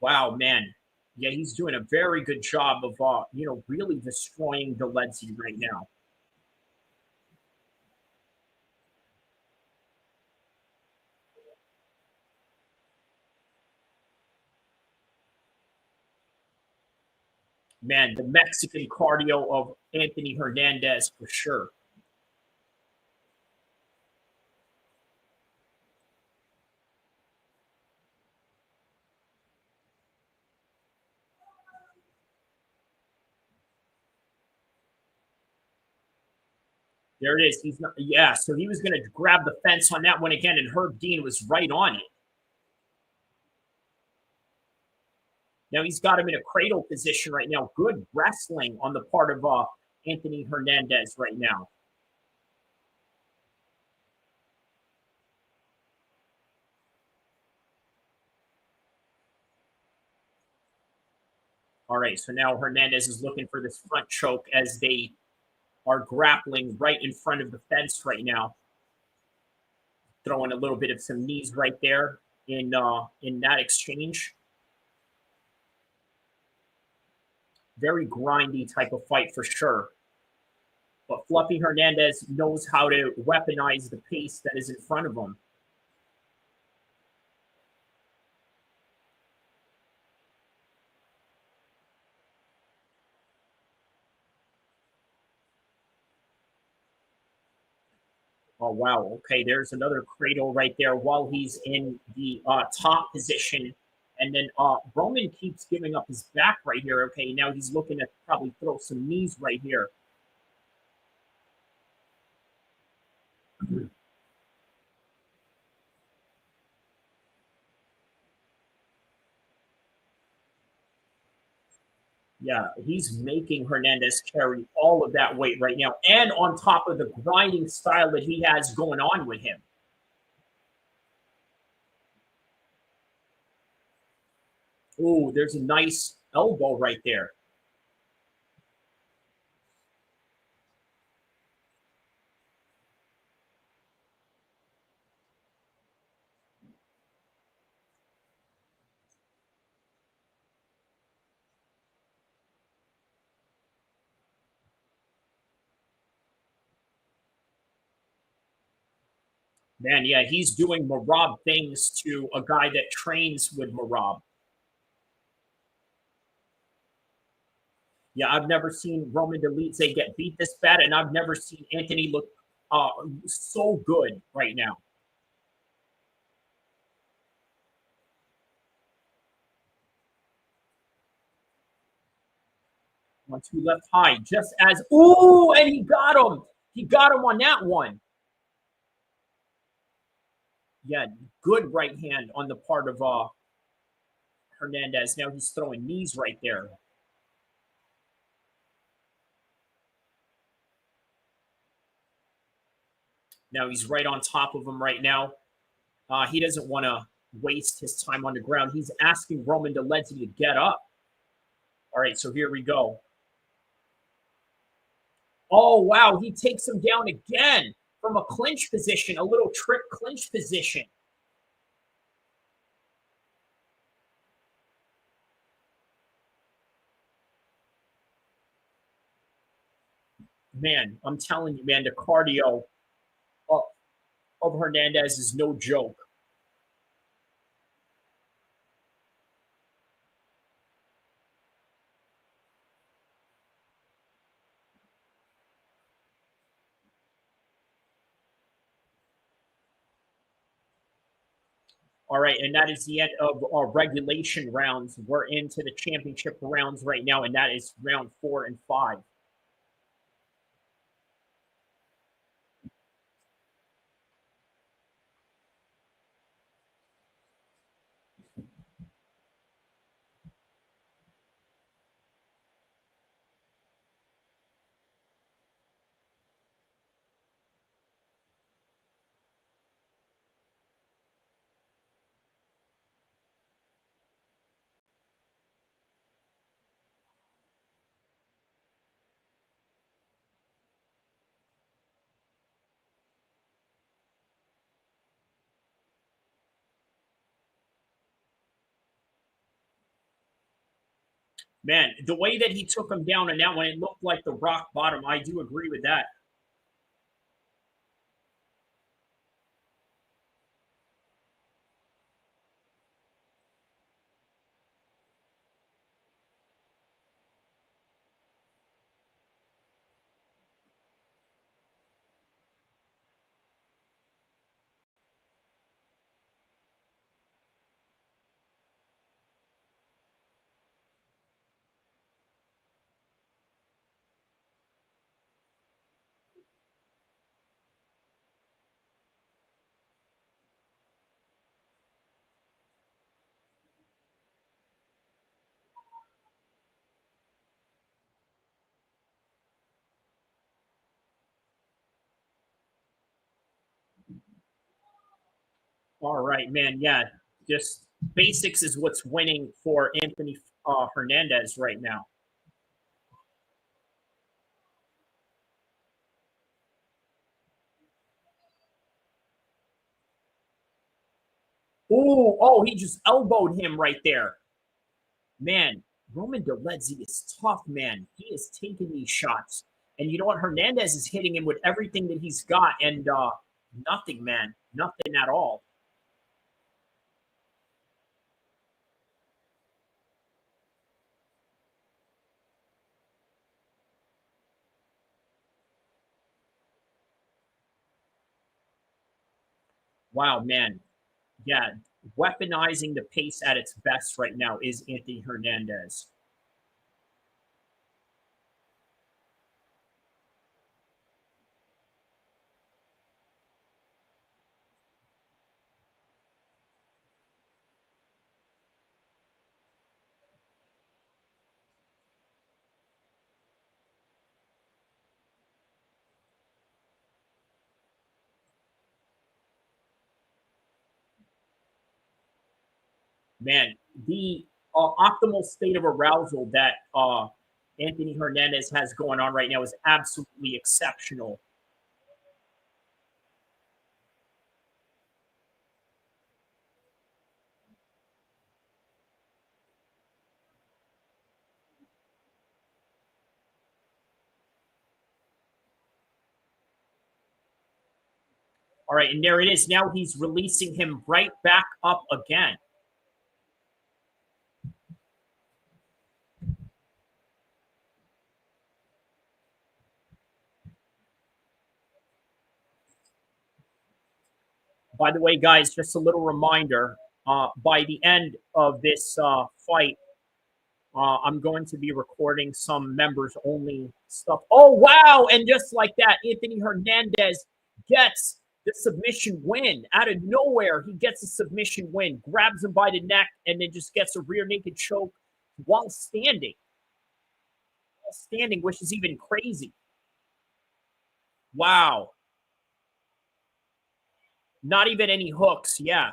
Wow, man. Yeah, he's doing a very good job of, really destroying Dolidze right now. Man, the Mexican cardio of Anthony Hernandez for sure. There it is. He's not, yeah, so he was going to grab the fence on that one again, and Herb Dean was right on it. Now he's got him in a cradle position right now. Good wrestling on the part of Anthony Hernandez right now. All right, so now Hernandez is looking for this front choke as they are grappling right in front of the fence right now. Throwing a little bit of some knees right there in that exchange. Very grindy type of fight for sure. But Fluffy Hernandez knows how to weaponize the pace that is in front of him. Oh, wow. Okay, there's another cradle right there while he's in the top position. And then Roman keeps giving up his back right here. Okay, now he's looking to probably throw some knees right here. Yeah, he's making Hernandez carry all of that weight right now. And on top of the grinding style that he has going on with him. Oh, there's a nice elbow right there. Man, yeah, he's doing Marab things to a guy that trains with Marab. Yeah, I've never seen Roman Dolidze get beat this bad, and I've never seen Anthony look so good right now. 1-2 left high, just as, ooh, and he got him. He got him on that one. Yeah, good right hand on the part of Hernandez. Now he's throwing knees right there. Now he's right on top of him right now. He doesn't want to waste his time on the ground. He's asking Roman Dolidze to get up. All right, so here we go. Oh, wow, he takes him down again from a clinch position, a little trick clinch position. Man, I'm telling you, man, the cardio of Hernandez is no joke. All right, and that is the end of our regulation rounds. We're into the championship rounds right now, and that is round 4 and 5. Man, the way that he took him down on that one, it looked like the rock bottom. I do agree with that. All right, man. Yeah, just basics is what's winning for Anthony Hernandez right now. Oh, he just elbowed him right there. Man, Dolidze is tough, man. He is taking these shots. And you know what? Hernandez is hitting him with everything that he's got, and nothing, man. Nothing at all. Wow, man. Yeah, weaponizing the pace at its best right now is Anthony Hernandez. Man, the optimal state of arousal that Anthony Hernandez has going on right now is absolutely exceptional. All right, and there it is. Now he's releasing him right back up again. By the way, guys, just a little reminder, by the end of this fight, I'm going to be recording some members-only stuff. Oh, wow! And just like that, Anthony Hernandez gets the submission win. Out of nowhere, he gets a submission win, grabs him by the neck, and then just gets a rear naked choke while standing. Which is even crazy. Wow. Not even any hooks, yeah.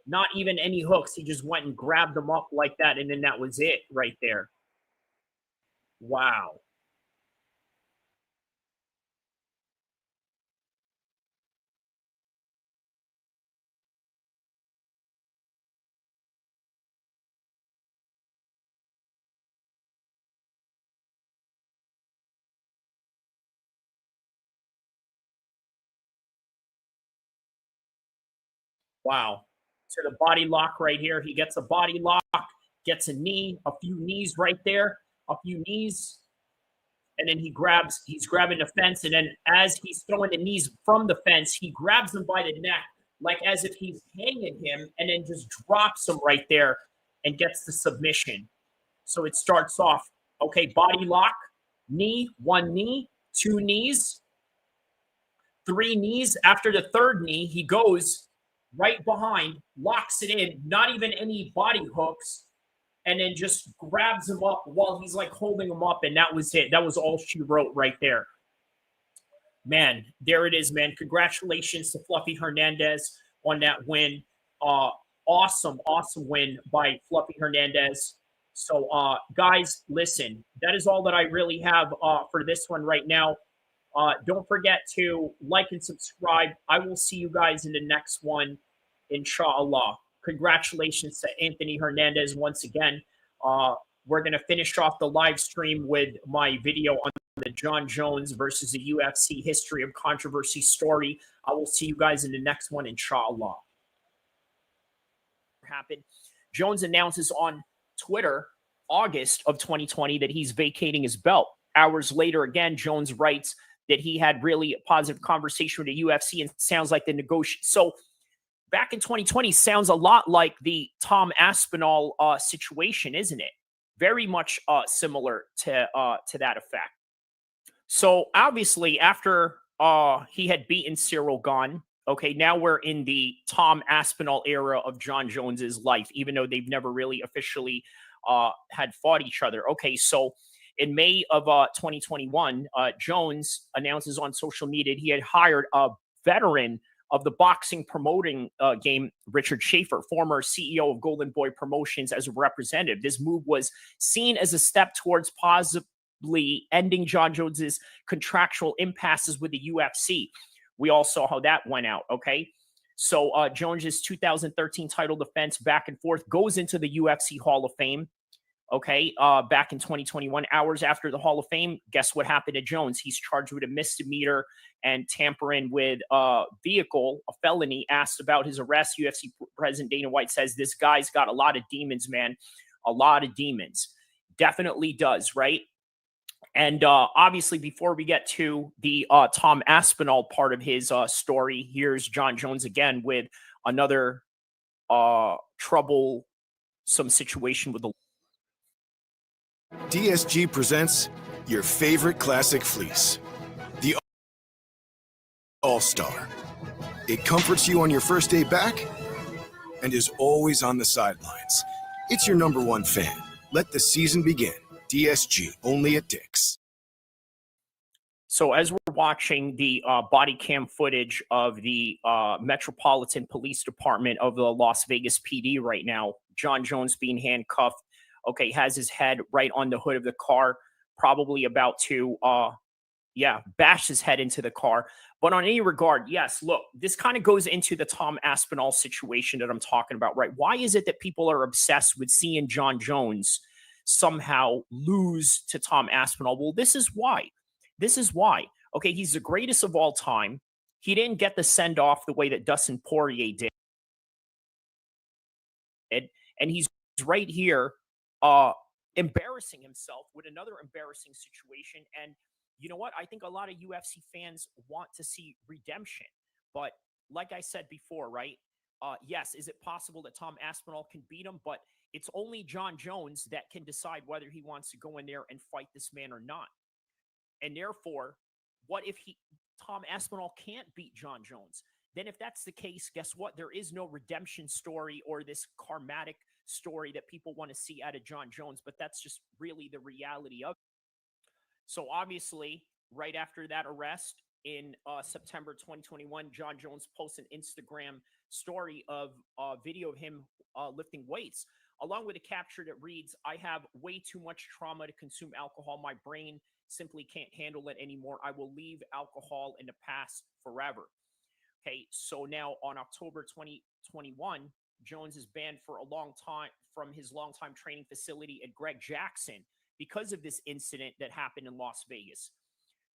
Not even any hooks. He just went and grabbed them up like that, and then that was it right there. Wow. Wow. To the body lock right here. He gets a body lock, gets a knee, a few knees right there, a few knees. And then he's grabbing the fence. And then as he's throwing the knees from the fence, he grabs him by the neck like as if he's hanging him, and then just drops him right there and gets the submission. So it starts off, okay, body lock, knee, one knee, two knees, three knees. After the third knee, he goes right behind, locks it in, not even any body hooks, and then just grabs him up while he's like holding him up. And that was it. That was all she wrote right there. Man, there it is, man. Congratulations to Fluffy Hernandez on that win. Awesome win by Fluffy Hernandez. So, guys, listen, that is all that I really have for this one right now. Don't forget to like and subscribe. I will see you guys in the next one, inshallah. Congratulations to Anthony Hernandez once again. We're going to finish off the live stream with my video on the Jon Jones versus the UFC History of Controversy story. I will see you guys in the next one, inshallah. Happened. Jones announces on Twitter, August of 2020, that he's vacating his belt. Hours later, again, Jones writes that he had really a positive conversation with the UFC, and sounds like the negotiation. So back in 2020 sounds a lot like the Tom Aspinall situation, isn't it? Very much similar to that effect. So obviously, after he had beaten Cyril Gane, okay, now we're in the Tom Aspinall era of Jon Jones's life, even though they've never really officially had fought each other. Okay, so in May of 2021, Jones announces on social media he had hired a veteran of the boxing promoting game, Richard Schaefer, former CEO of Golden Boy Promotions, as a representative. This move was seen as a step towards possibly ending Jon Jones's contractual impasses with the UFC. We all saw how that went out, okay? So Jones's 2013 title defense back and forth goes into the UFC Hall of Fame, okay? Back in 2021, hours after the Hall of Fame, guess what happened to Jones? He's charged with a misdemeanor and tampering with a vehicle, a felony. Asked about his arrest, UFC President Dana White says, this guy's got a lot of demons, man. A lot of demons. Definitely does, right? And obviously, before we get to the Tom Aspinall part of his story, here's Jon Jones again with another troublesome situation with the DSG presents your favorite classic fleece, the All-Star. It comforts you on your first day back and is always on the sidelines. It's your #1 fan. Let the season begin. DSG, only at Dick's. So as we're watching the body cam footage of the Metropolitan Police Department of the Las Vegas PD right now, Jon Jones being handcuffed, okay, has his head right on the hood of the car, probably about to, bash his head into the car. But on any regard, yes, look, this kind of goes into the Tom Aspinall situation that I'm talking about, right? Why is it that people are obsessed with seeing Jon Jones somehow lose to Tom Aspinall? Well, this is why. This is why. Okay, he's the greatest of all time. He didn't get the send-off the way that Dustin Poirier did. And he's right here embarrassing himself with another embarrassing situation. And you know what? I think a lot of UFC fans want to see redemption. But like I said before, right? Yes, is it possible that Tom Aspinall can beat him? But it's only Jon Jones that can decide whether he wants to go in there and fight this man or not. And therefore, what if Tom Aspinall can't beat Jon Jones? Then if that's the case, guess what? There is no redemption story or this karmatic story that people want to see out of Jon Jones, but that's just really the reality of it. So obviously, right after that arrest in September 2021, Jon Jones posts an Instagram story of a video of him lifting weights, along with a capture that reads, "I have way too much trauma to consume alcohol. My brain simply can't handle it anymore. I will leave alcohol in the past forever." Okay, so now on October 2021, Jones is banned for a long time from his longtime training facility at Greg Jackson because of this incident that happened in Las Vegas.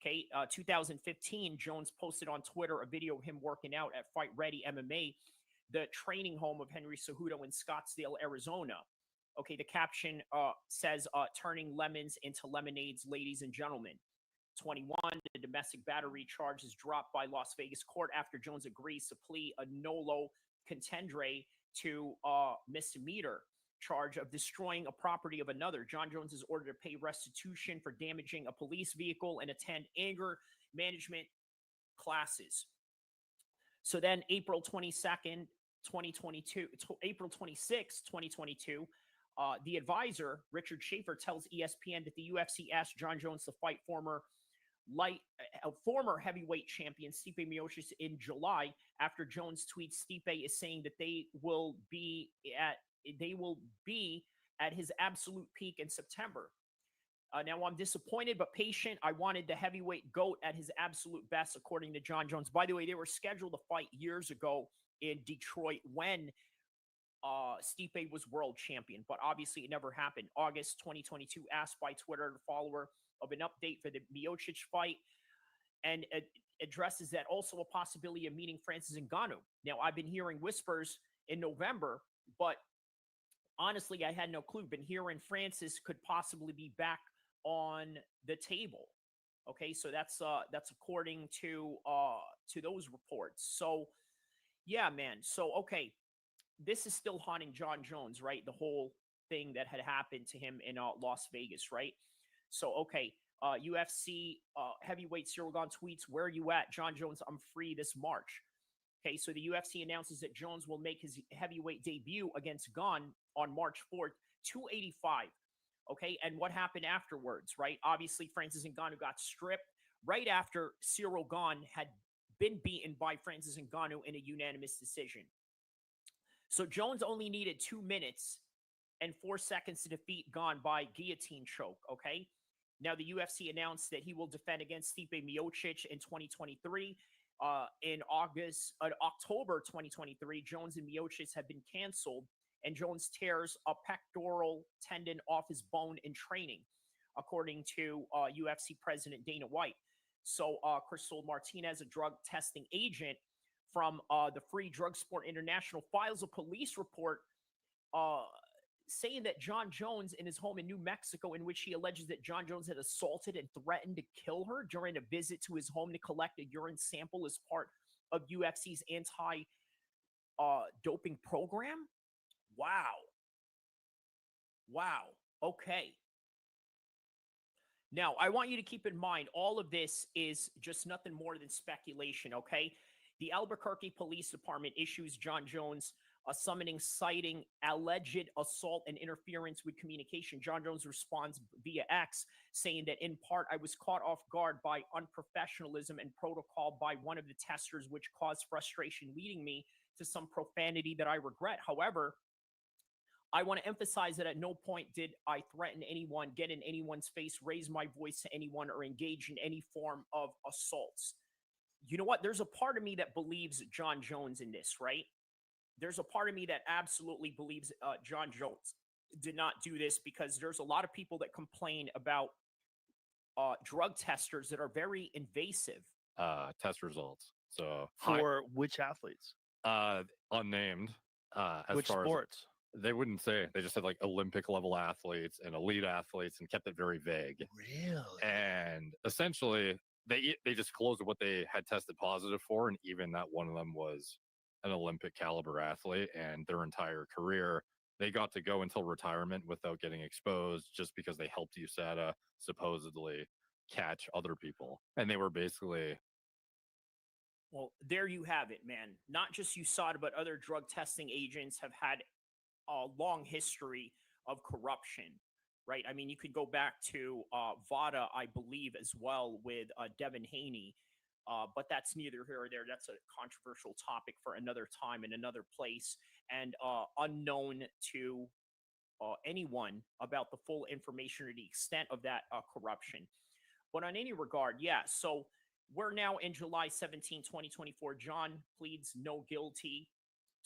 Okay, 2015, Jones posted on Twitter a video of him working out at Fight Ready MMA, the training home of Henry Cejudo in Scottsdale, Arizona. Okay, the caption says, "Turning lemons into lemonades, ladies and gentlemen." 21, the domestic battery charge is dropped by Las Vegas court after Jones agrees to plea a nolo contendere to misdemeanor charge of destroying a property of another. John Jones is ordered to pay restitution for damaging a police vehicle and attend anger management classes. So then April 22nd, 2022, April 26, 2022, the advisor, Richard Schaefer, tells ESPN that the UFC asked John Jones to fight former heavyweight champion Stipe Miocic in July after Jones tweets Stipe is saying that they will be at his absolute peak in September. Now, I'm disappointed but patient. I wanted the heavyweight GOAT at his absolute best, according to John Jones. By the way, they were scheduled to fight years ago in Detroit when Stipe was world champion, but obviously it never happened. August 2022, asked by Twitter, the follower of an update for the Miocic fight, and addresses that also a possibility of meeting Francis Ngannou. Now, I've been hearing whispers in November, but honestly, I had no clue. Been hearing Francis could possibly be back on the table. Okay, so that's according to those reports. So yeah, man. So okay, this is still haunting John Jones, right? The whole thing that had happened to him in Las Vegas, right? So okay, UFC heavyweight Cyril Gane tweets, "Where are you at, John Jones? I'm free this March." Okay, so the UFC announces that Jones will make his heavyweight debut against Gane on March 4th, 285. Okay, and what happened afterwards, right? Obviously, Francis Ngannou got stripped right after Cyril Gane had been beaten by Francis Ngannou in a unanimous decision. So Jones only needed 2 minutes and 4 seconds to defeat Gane by guillotine choke, okay? Now, the UFC announced that he will defend against Stipe Miocic in 2023. In October 2023, Jones and Miocic have been canceled, and Jones tears a pectoral tendon off his bone in training, according to UFC President Dana White. So Crystal Martinez, a drug testing agent from the Free Drug Sport International, files a police report saying that John Jones in his home in New Mexico, in which he alleges that John Jones had assaulted and threatened to kill her during a visit to his home to collect a urine sample as part of UFC's anti-doping program. Wow. Wow. Okay. Now, I want you to keep in mind, all of this is just nothing more than speculation, okay? The Albuquerque Police Department issues John Jones a summoning citing alleged assault and interference with communication. John Jones responds via X, saying that in part, I was caught off guard by unprofessionalism and protocol by one of the testers, which caused frustration, leading me to some profanity that I regret. However, I want to emphasize that at no point did I threaten anyone, get in anyone's face, raise my voice to anyone, or engage in any form of assaults. You know what? There's a part of me that believes John Jones in this, right? There's a part of me that absolutely believes John Jones did not do this, because there's a lot of people that complain about drug testers that are very invasive. Test results. So for which athletes? Unnamed. As Which far sports? As, they wouldn't say. They just said like Olympic level athletes and elite athletes, and kept it very vague. Really? And essentially, they disclosed what they had tested positive for, and even that one of them was an Olympic caliber athlete, and their entire career they got to go until retirement without getting exposed, just because they helped USADA supposedly catch other people. And they were basically, well, there you have it, man. Not just USADA, but other drug testing agents have had a long history of corruption, right? I mean, you could go back to VADA, I believe, as well, with Devin Haney. But that's neither here or there. That's a controversial topic for another time in another place, and unknown to anyone about the full information or the extent of that corruption. But on any regard, yeah, so we're now in July 17, 2024. John pleads no guilty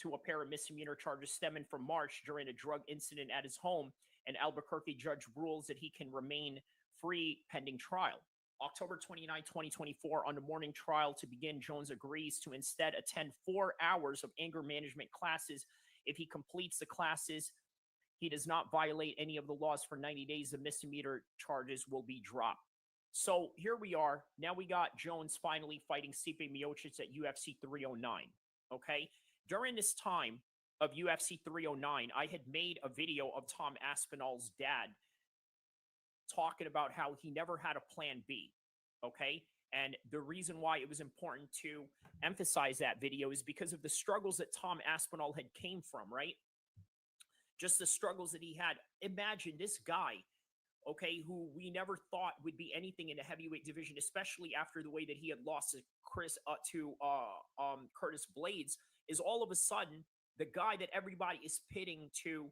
to a pair of misdemeanor charges stemming from March during a drug incident at his home. An Albuquerque judge rules that he can remain free pending trial. October 29, 2024, on the morning trial to begin, Jones agrees to instead attend 4 hours of anger management classes. If he completes the classes, he does not violate any of the laws for 90 days. The misdemeanor charges will be dropped. So here we are. Now we got Jones finally fighting Stipe Miocic at UFC 309. Okay. During this time of UFC 309, I had made a video of Tom Aspinall's dad talking about how he never had a plan B. Okay. And the reason why it was important to emphasize that video is because of the struggles that Tom Aspinall had came from, right? Just the struggles that he had. Imagine this guy, okay, who we never thought would be anything in the heavyweight division, especially after the way that he had lost to Curtis Blades, is all of a sudden the guy that everybody is pitting to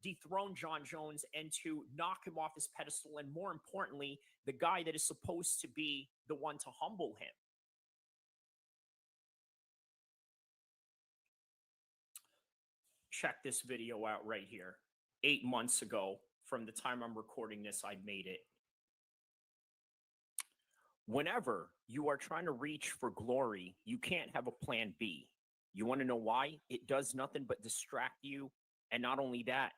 dethrone John Jones and to knock him off his pedestal, and more importantly, the guy that is supposed to be the one to humble him. Check this video out right here. 8 months ago, from the time I'm recording this, I made it. Whenever you are trying to reach for glory, you can't have a plan B. You want to know why? It does nothing but distract you. And not only that,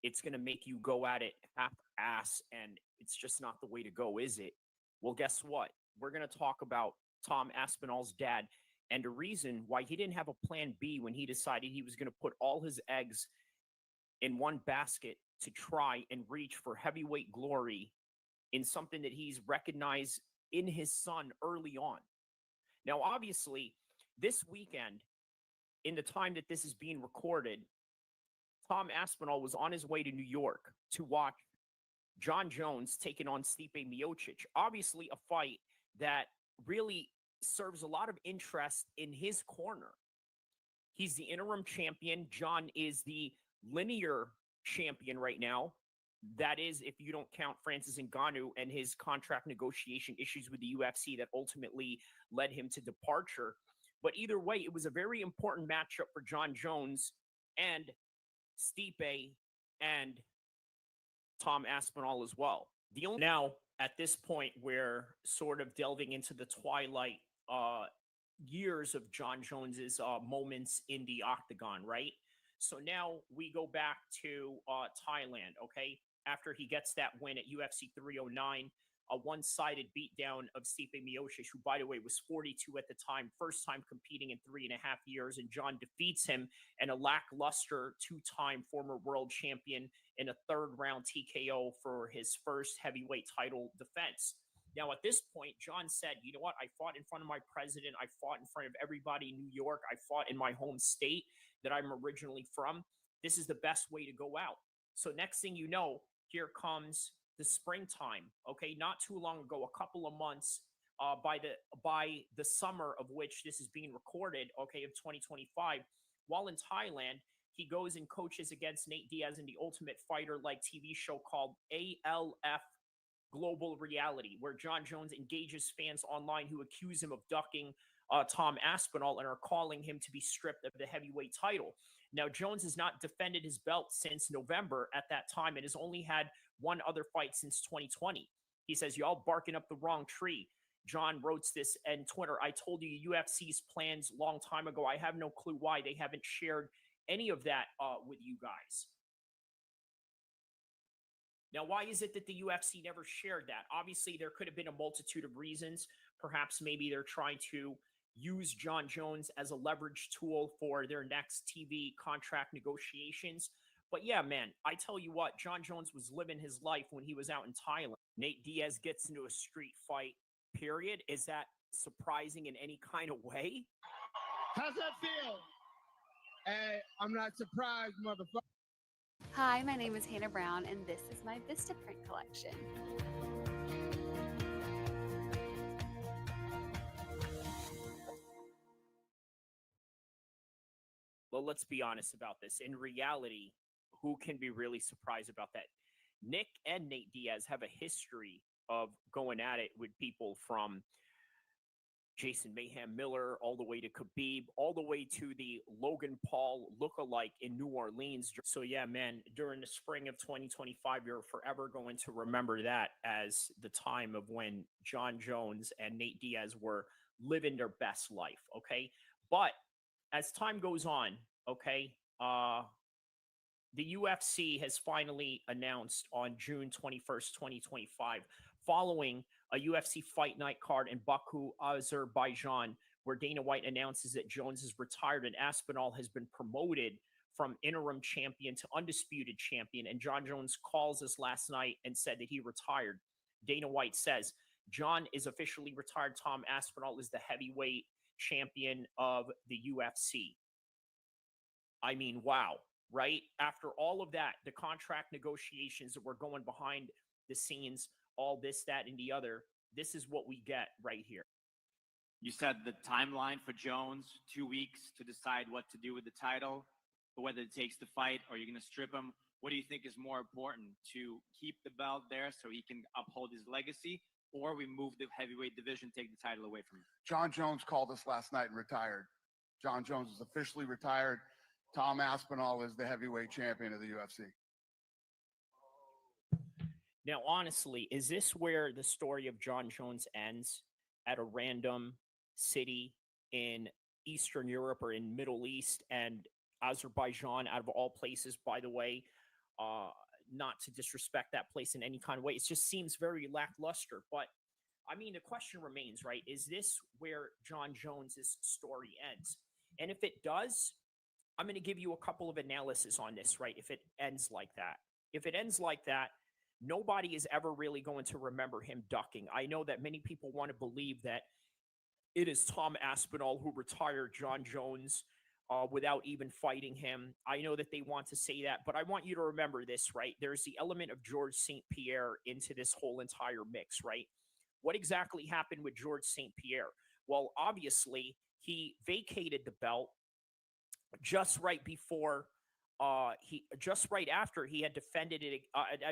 it's going to make you go at it half-ass, and it's just not the way to go, is it? Well, guess what? We're going to talk about Tom Aspinall's dad and the reason why he didn't have a plan B when he decided he was going to put all his eggs in one basket to try and reach for heavyweight glory in something that he's recognized in his son early on. Now, obviously, this weekend, in the time that this is being recorded, Tom Aspinall was on his way to New York to watch John Jones taking on Stipe Miocic. Obviously, a fight that really serves a lot of interest in his corner. He's the interim champion. John is the linear champion right now. That is, if you don't count Francis Ngannou and his contract negotiation issues with the UFC that ultimately led him to departure. But either way, it was a very important matchup for John Jones and Stipe and Tom Aspinall as well. Now, at this point, we're sort of delving into the twilight years of John Jones's moments in the octagon, right? So now we go back to Thailand, okay? After he gets that win at UFC 309, a one-sided beatdown of Stipe Miocic, who, by the way, was 42 at the time, first time competing in 3.5 years, and John defeats him, and a lackluster two-time former world champion in a third-round TKO for his first heavyweight title defense. Now, at this point, John said, you know what? I fought in front of my president. I fought in front of everybody in New York. I fought in my home state that I'm originally from. This is the best way to go out. So next thing you know, here comes the springtime, okay? Not too long ago, a couple of months by the summer of which this is being recorded, okay, of 2025, while in Thailand, he goes and coaches against Nate Diaz in the Ultimate Fighter-like TV show called ALF Global Reality, where John Jones engages fans online who accuse him of ducking Tom Aspinall and are calling him to be stripped of the heavyweight title. Now, Jones has not defended his belt since November at that time and has only had one other fight since 2020. He says, y'all barking up the wrong tree. John wrote this on Twitter. I told you UFC's plans a long time ago. I have no clue why they haven't shared any of that with you guys. Now, why is it that the UFC never shared that? Obviously, there could have been a multitude of reasons. Perhaps maybe they're trying to use John Jones as a leverage tool for their next TV contract negotiations. But yeah, man, I tell you what, John Jones was living his life when he was out in Thailand. Nate Diaz gets into a street fight, period. Is that surprising in any kind of way? How's that feel? Hey, I'm not surprised, motherfucker. Hi, my name is Hannah Brown, and this is my Vistaprint collection. Well, let's be honest about this. In reality, who can be really surprised about that? Nick and Nate Diaz have a history of going at it with people from Jason Mayhem Miller, all the way to Khabib, all the way to the Logan Paul lookalike in New Orleans. So yeah, man, during the spring of 2025, you're forever going to remember that as the time of when John Jones and Nate Diaz were living their best life, okay? But as time goes on, okay, the UFC has finally announced on June 21st, 2025, following a UFC Fight Night card in Baku, Azerbaijan, where Dana White announces that Jones is retired and Aspinall has been promoted from interim champion to undisputed champion. And John Jones calls us last night and said that he retired. Dana White says, John is officially retired. Tom Aspinall is the heavyweight champion of the UFC. I mean, wow, right? After all of that, the contract negotiations that were going behind the scenes, all this, that, and the other, this is what we get right here. You said the timeline for Jones, 2 weeks to decide what to do with the title, but whether it takes the fight or you're going to strip him. What do you think is more important, to keep the belt there so he can uphold his legacy, or we move the heavyweight division, take the title away from him? John Jones called us last night and retired. John Jones is officially retired. Tom Aspinall is the heavyweight champion of the UFC. Now, honestly, is this where the story of John Jones ends, at a random city in Eastern Europe or in Middle East, and Azerbaijan, out of all places, by the way, not to disrespect that place in any kind of way. It just seems very lackluster. But, I mean, the question remains, right? Is this where John Jones's story ends? And if it does, I'm going to give you a couple of analysis on this, right? If it ends like that. If it ends like that, nobody is ever really going to remember him ducking. I know that many people want to believe that it is Tom Aspinall who retired John Jones without even fighting him. I know that they want to say that, but I want you to remember this, right? There's the element of George St. Pierre into this whole entire mix, right? What exactly happened with George St. Pierre? Well, obviously, he vacated the belt just right before just right after he had defended it,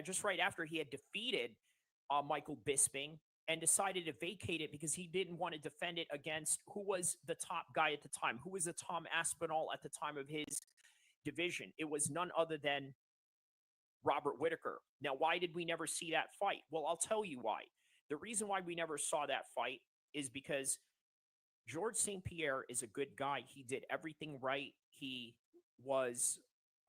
just right after he had defeated Michael Bisping, and decided to vacate it because he didn't want to defend it against who was the top guy at the time, who was the Tom Aspinall at the time of his division. It was none other than Robert Whittaker. Now, why did we never see that fight? Well, I'll tell you why. The reason why we never saw that fight is because George St. Pierre is a good guy. He did everything right. He was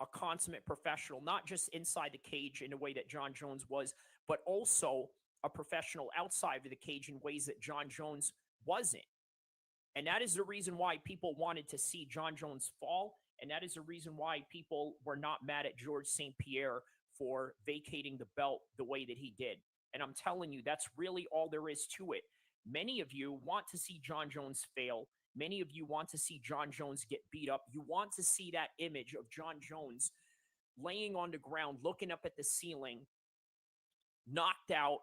a consummate professional, not just inside the cage in a way that John Jones was, but also a professional outside of the cage in ways that John Jones wasn't. And that is the reason why people wanted to see John Jones fall. And that is the reason why people were not mad at George St. Pierre for vacating the belt the way that he did. And I'm telling you, that's really all there is to it. Many of you want to see John Jones fail. Many of you want to see John Jones get beat up. You want to see that image of John Jones laying on the ground, looking up at the ceiling, knocked out,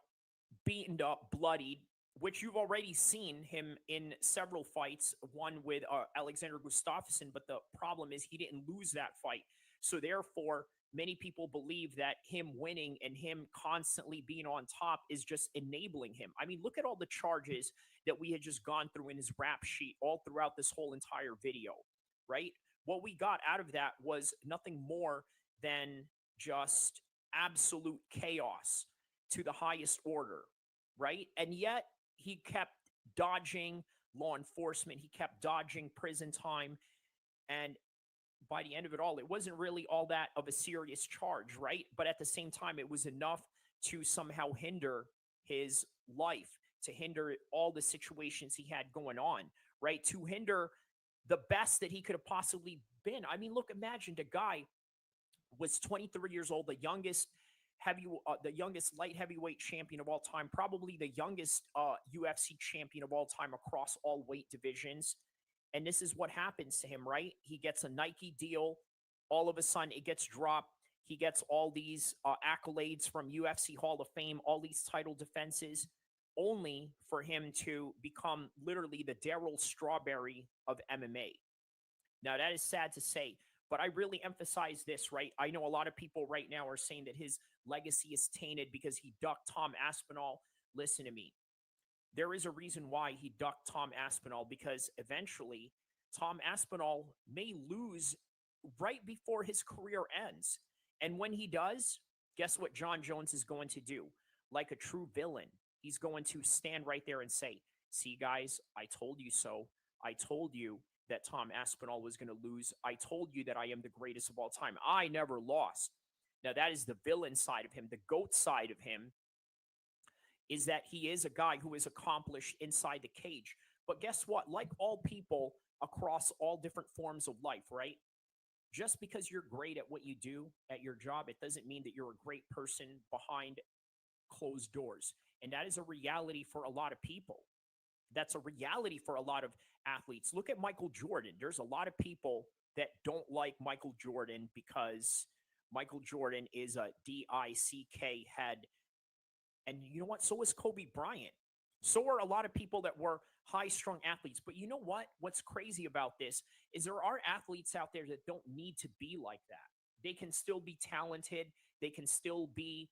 beaten up, bloodied, which you've already seen him in several fights, one with Alexander Gustafsson, but the problem is he didn't lose that fight. So therefore, many people believe that him winning and him constantly being on top is just enabling him. I mean, look at all the charges that we had just gone through in his rap sheet all throughout this whole entire video, right? What we got out of that was nothing more than just absolute chaos to the highest order, right? And yet he kept dodging law enforcement. He kept dodging prison time. And by the end of it all, it wasn't really all that of a serious charge, right? But at the same time, it was enough to somehow hinder his life, to hinder all the situations he had going on, right? To hinder the best that he could have possibly been. I mean, look, imagine the guy was 23 years old, the youngest light heavyweight champion of all time, probably the youngest UFC champion of all time across all weight divisions. And this is what happens to him, right? He gets a Nike deal. All of a sudden, it gets dropped. He gets all these accolades from UFC Hall of Fame, all these title defenses, only for him to become literally the Darryl Strawberry of MMA. Now, that is sad to say, but I really emphasize this, right? I know a lot of people right now are saying that his legacy is tainted because he ducked Tom Aspinall. Listen to me. There is a reason why he ducked Tom Aspinall, because eventually Tom Aspinall may lose right before his career ends. And when he does, guess what John Jones is going to do? Like a true villain, he's going to stand right there and say, see, guys, I told you so. I told you that Tom Aspinall was going to lose. I told you that I am the greatest of all time. I never lost. Now, that is the villain side of him. The GOAT side of him is that he is a guy who is accomplished inside the cage. But guess what? Like all people across all different forms of life, right? Just because you're great at what you do at your job, it doesn't mean that you're a great person behind closed doors. And that is a reality for a lot of people. That's a reality for a lot of athletes. Look at Michael Jordan. There's a lot of people that don't like Michael Jordan because Michael Jordan is a D-I-C-K head. And you know what? So is Kobe Bryant. So are a lot of people that were high-strung athletes. But you know what? What's crazy about this is there are athletes out there that don't need to be like that. They can still be talented. They can still be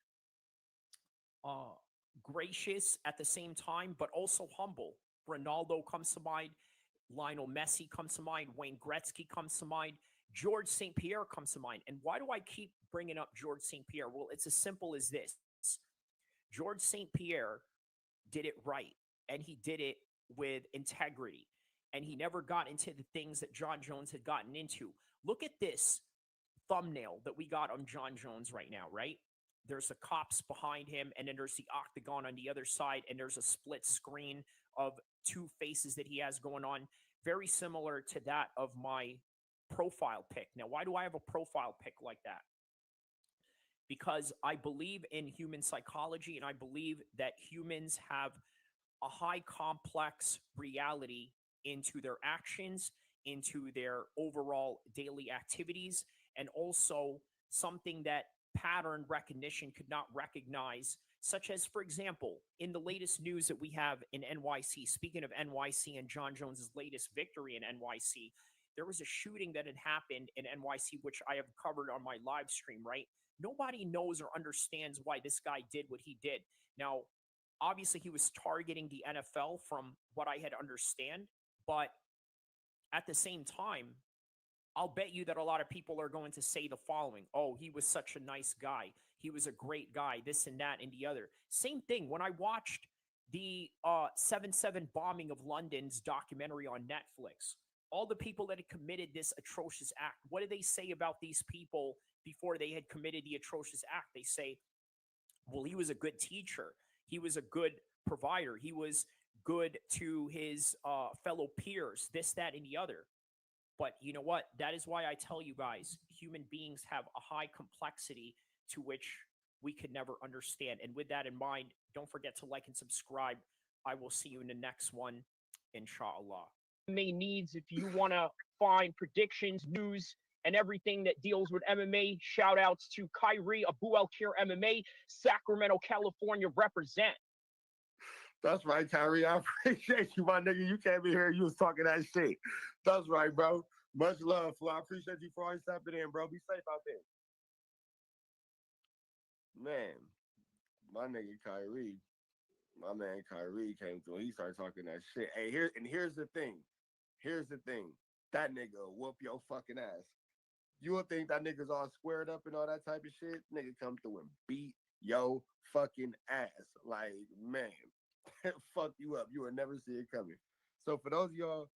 gracious at the same time, but also humble. Ronaldo comes to mind. Lionel Messi comes to mind. Wayne Gretzky comes to mind. George St. Pierre comes to mind. And why do I keep bringing up George St. Pierre? Well, it's as simple as this. George St. Pierre did it right, and he did it with integrity, and he never got into the things that John Jones had gotten into. Look at this thumbnail that we got on John Jones right now, right? There's the cops behind him, and then there's the octagon on the other side, and there's a split screen of two faces that he has going on, very similar to that of my profile pic. Now, why do I have a profile pic like that? Because I believe in human psychology, and I believe that humans have a high complex reality into their actions, into their overall daily activities, and also something that pattern recognition could not recognize, such as, for example, in the latest news that we have in NYC, speaking of NYC and John Jones's latest victory in NYC, there was a shooting that had happened in NYC, which I have covered on my live stream, right? Nobody knows or understands why this guy did what he did. Now, obviously, he was targeting the NFL from what I had understand, but at the same time, I'll bet you that a lot of people are going to say the following: oh, he was such a nice guy. He was a great guy, this and that and the other. Same thing when I watched the 7/7 bombing of London's documentary on Netflix. All the people that had committed this atrocious act, what did they say about these people before they had committed the atrocious act? They say, well, he was a good teacher. He was a good provider. He was good to his fellow peers, this, that, and the other. But you know what? That is why I tell you guys, human beings have a high complexity to which we could never understand. And with that in mind, don't forget to like and subscribe. I will see you in the next one, inshallah. MMA needs, if you want to find predictions, news, and everything that deals with MMA, shout outs to Kyrie, Abu El-Kheer MMA, Sacramento, California, represent. That's right, Kyrie. I appreciate you, my nigga. You came in here, you was talking that shit. That's right, bro. Much love, Flo. I appreciate you for always stepping in, bro. Be safe out there. Man, my nigga Kyrie, my man Kyrie came through. He started talking that shit. Hey, here's the thing. Here's the thing. That nigga will whoop your fucking ass. You would think that nigga's all squared up and all that type of shit. Nigga come through and beat your fucking ass. Like, man, fuck you up. You will never see it coming. So for those of y'all,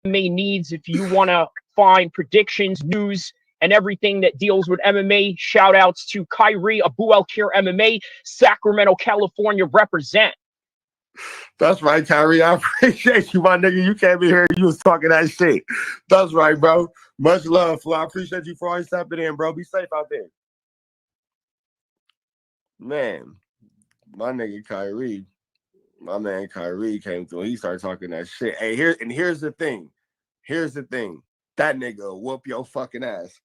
MMA needs, if you want to find predictions, news, and everything that deals with MMA. Shout outs to Kyrie Abu El-Kheer MMA, Sacramento, California represent. That's right, Kyrie. I appreciate you, my nigga. You came in here and you was talking that shit. That's right, bro. Much love, Flo. I appreciate you for always stepping in, bro. Be safe out there. Man, my nigga Kyrie, my man Kyrie came through. He started talking that shit. Hey, here's the thing. Here's the thing. That nigga will whoop your fucking ass.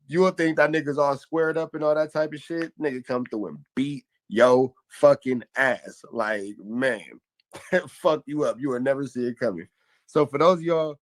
You would think that nigga's all squared up and all that type of shit. Nigga come through and beat your fucking ass. Like, man, fuck you up. You will never see it coming. So for those of y'all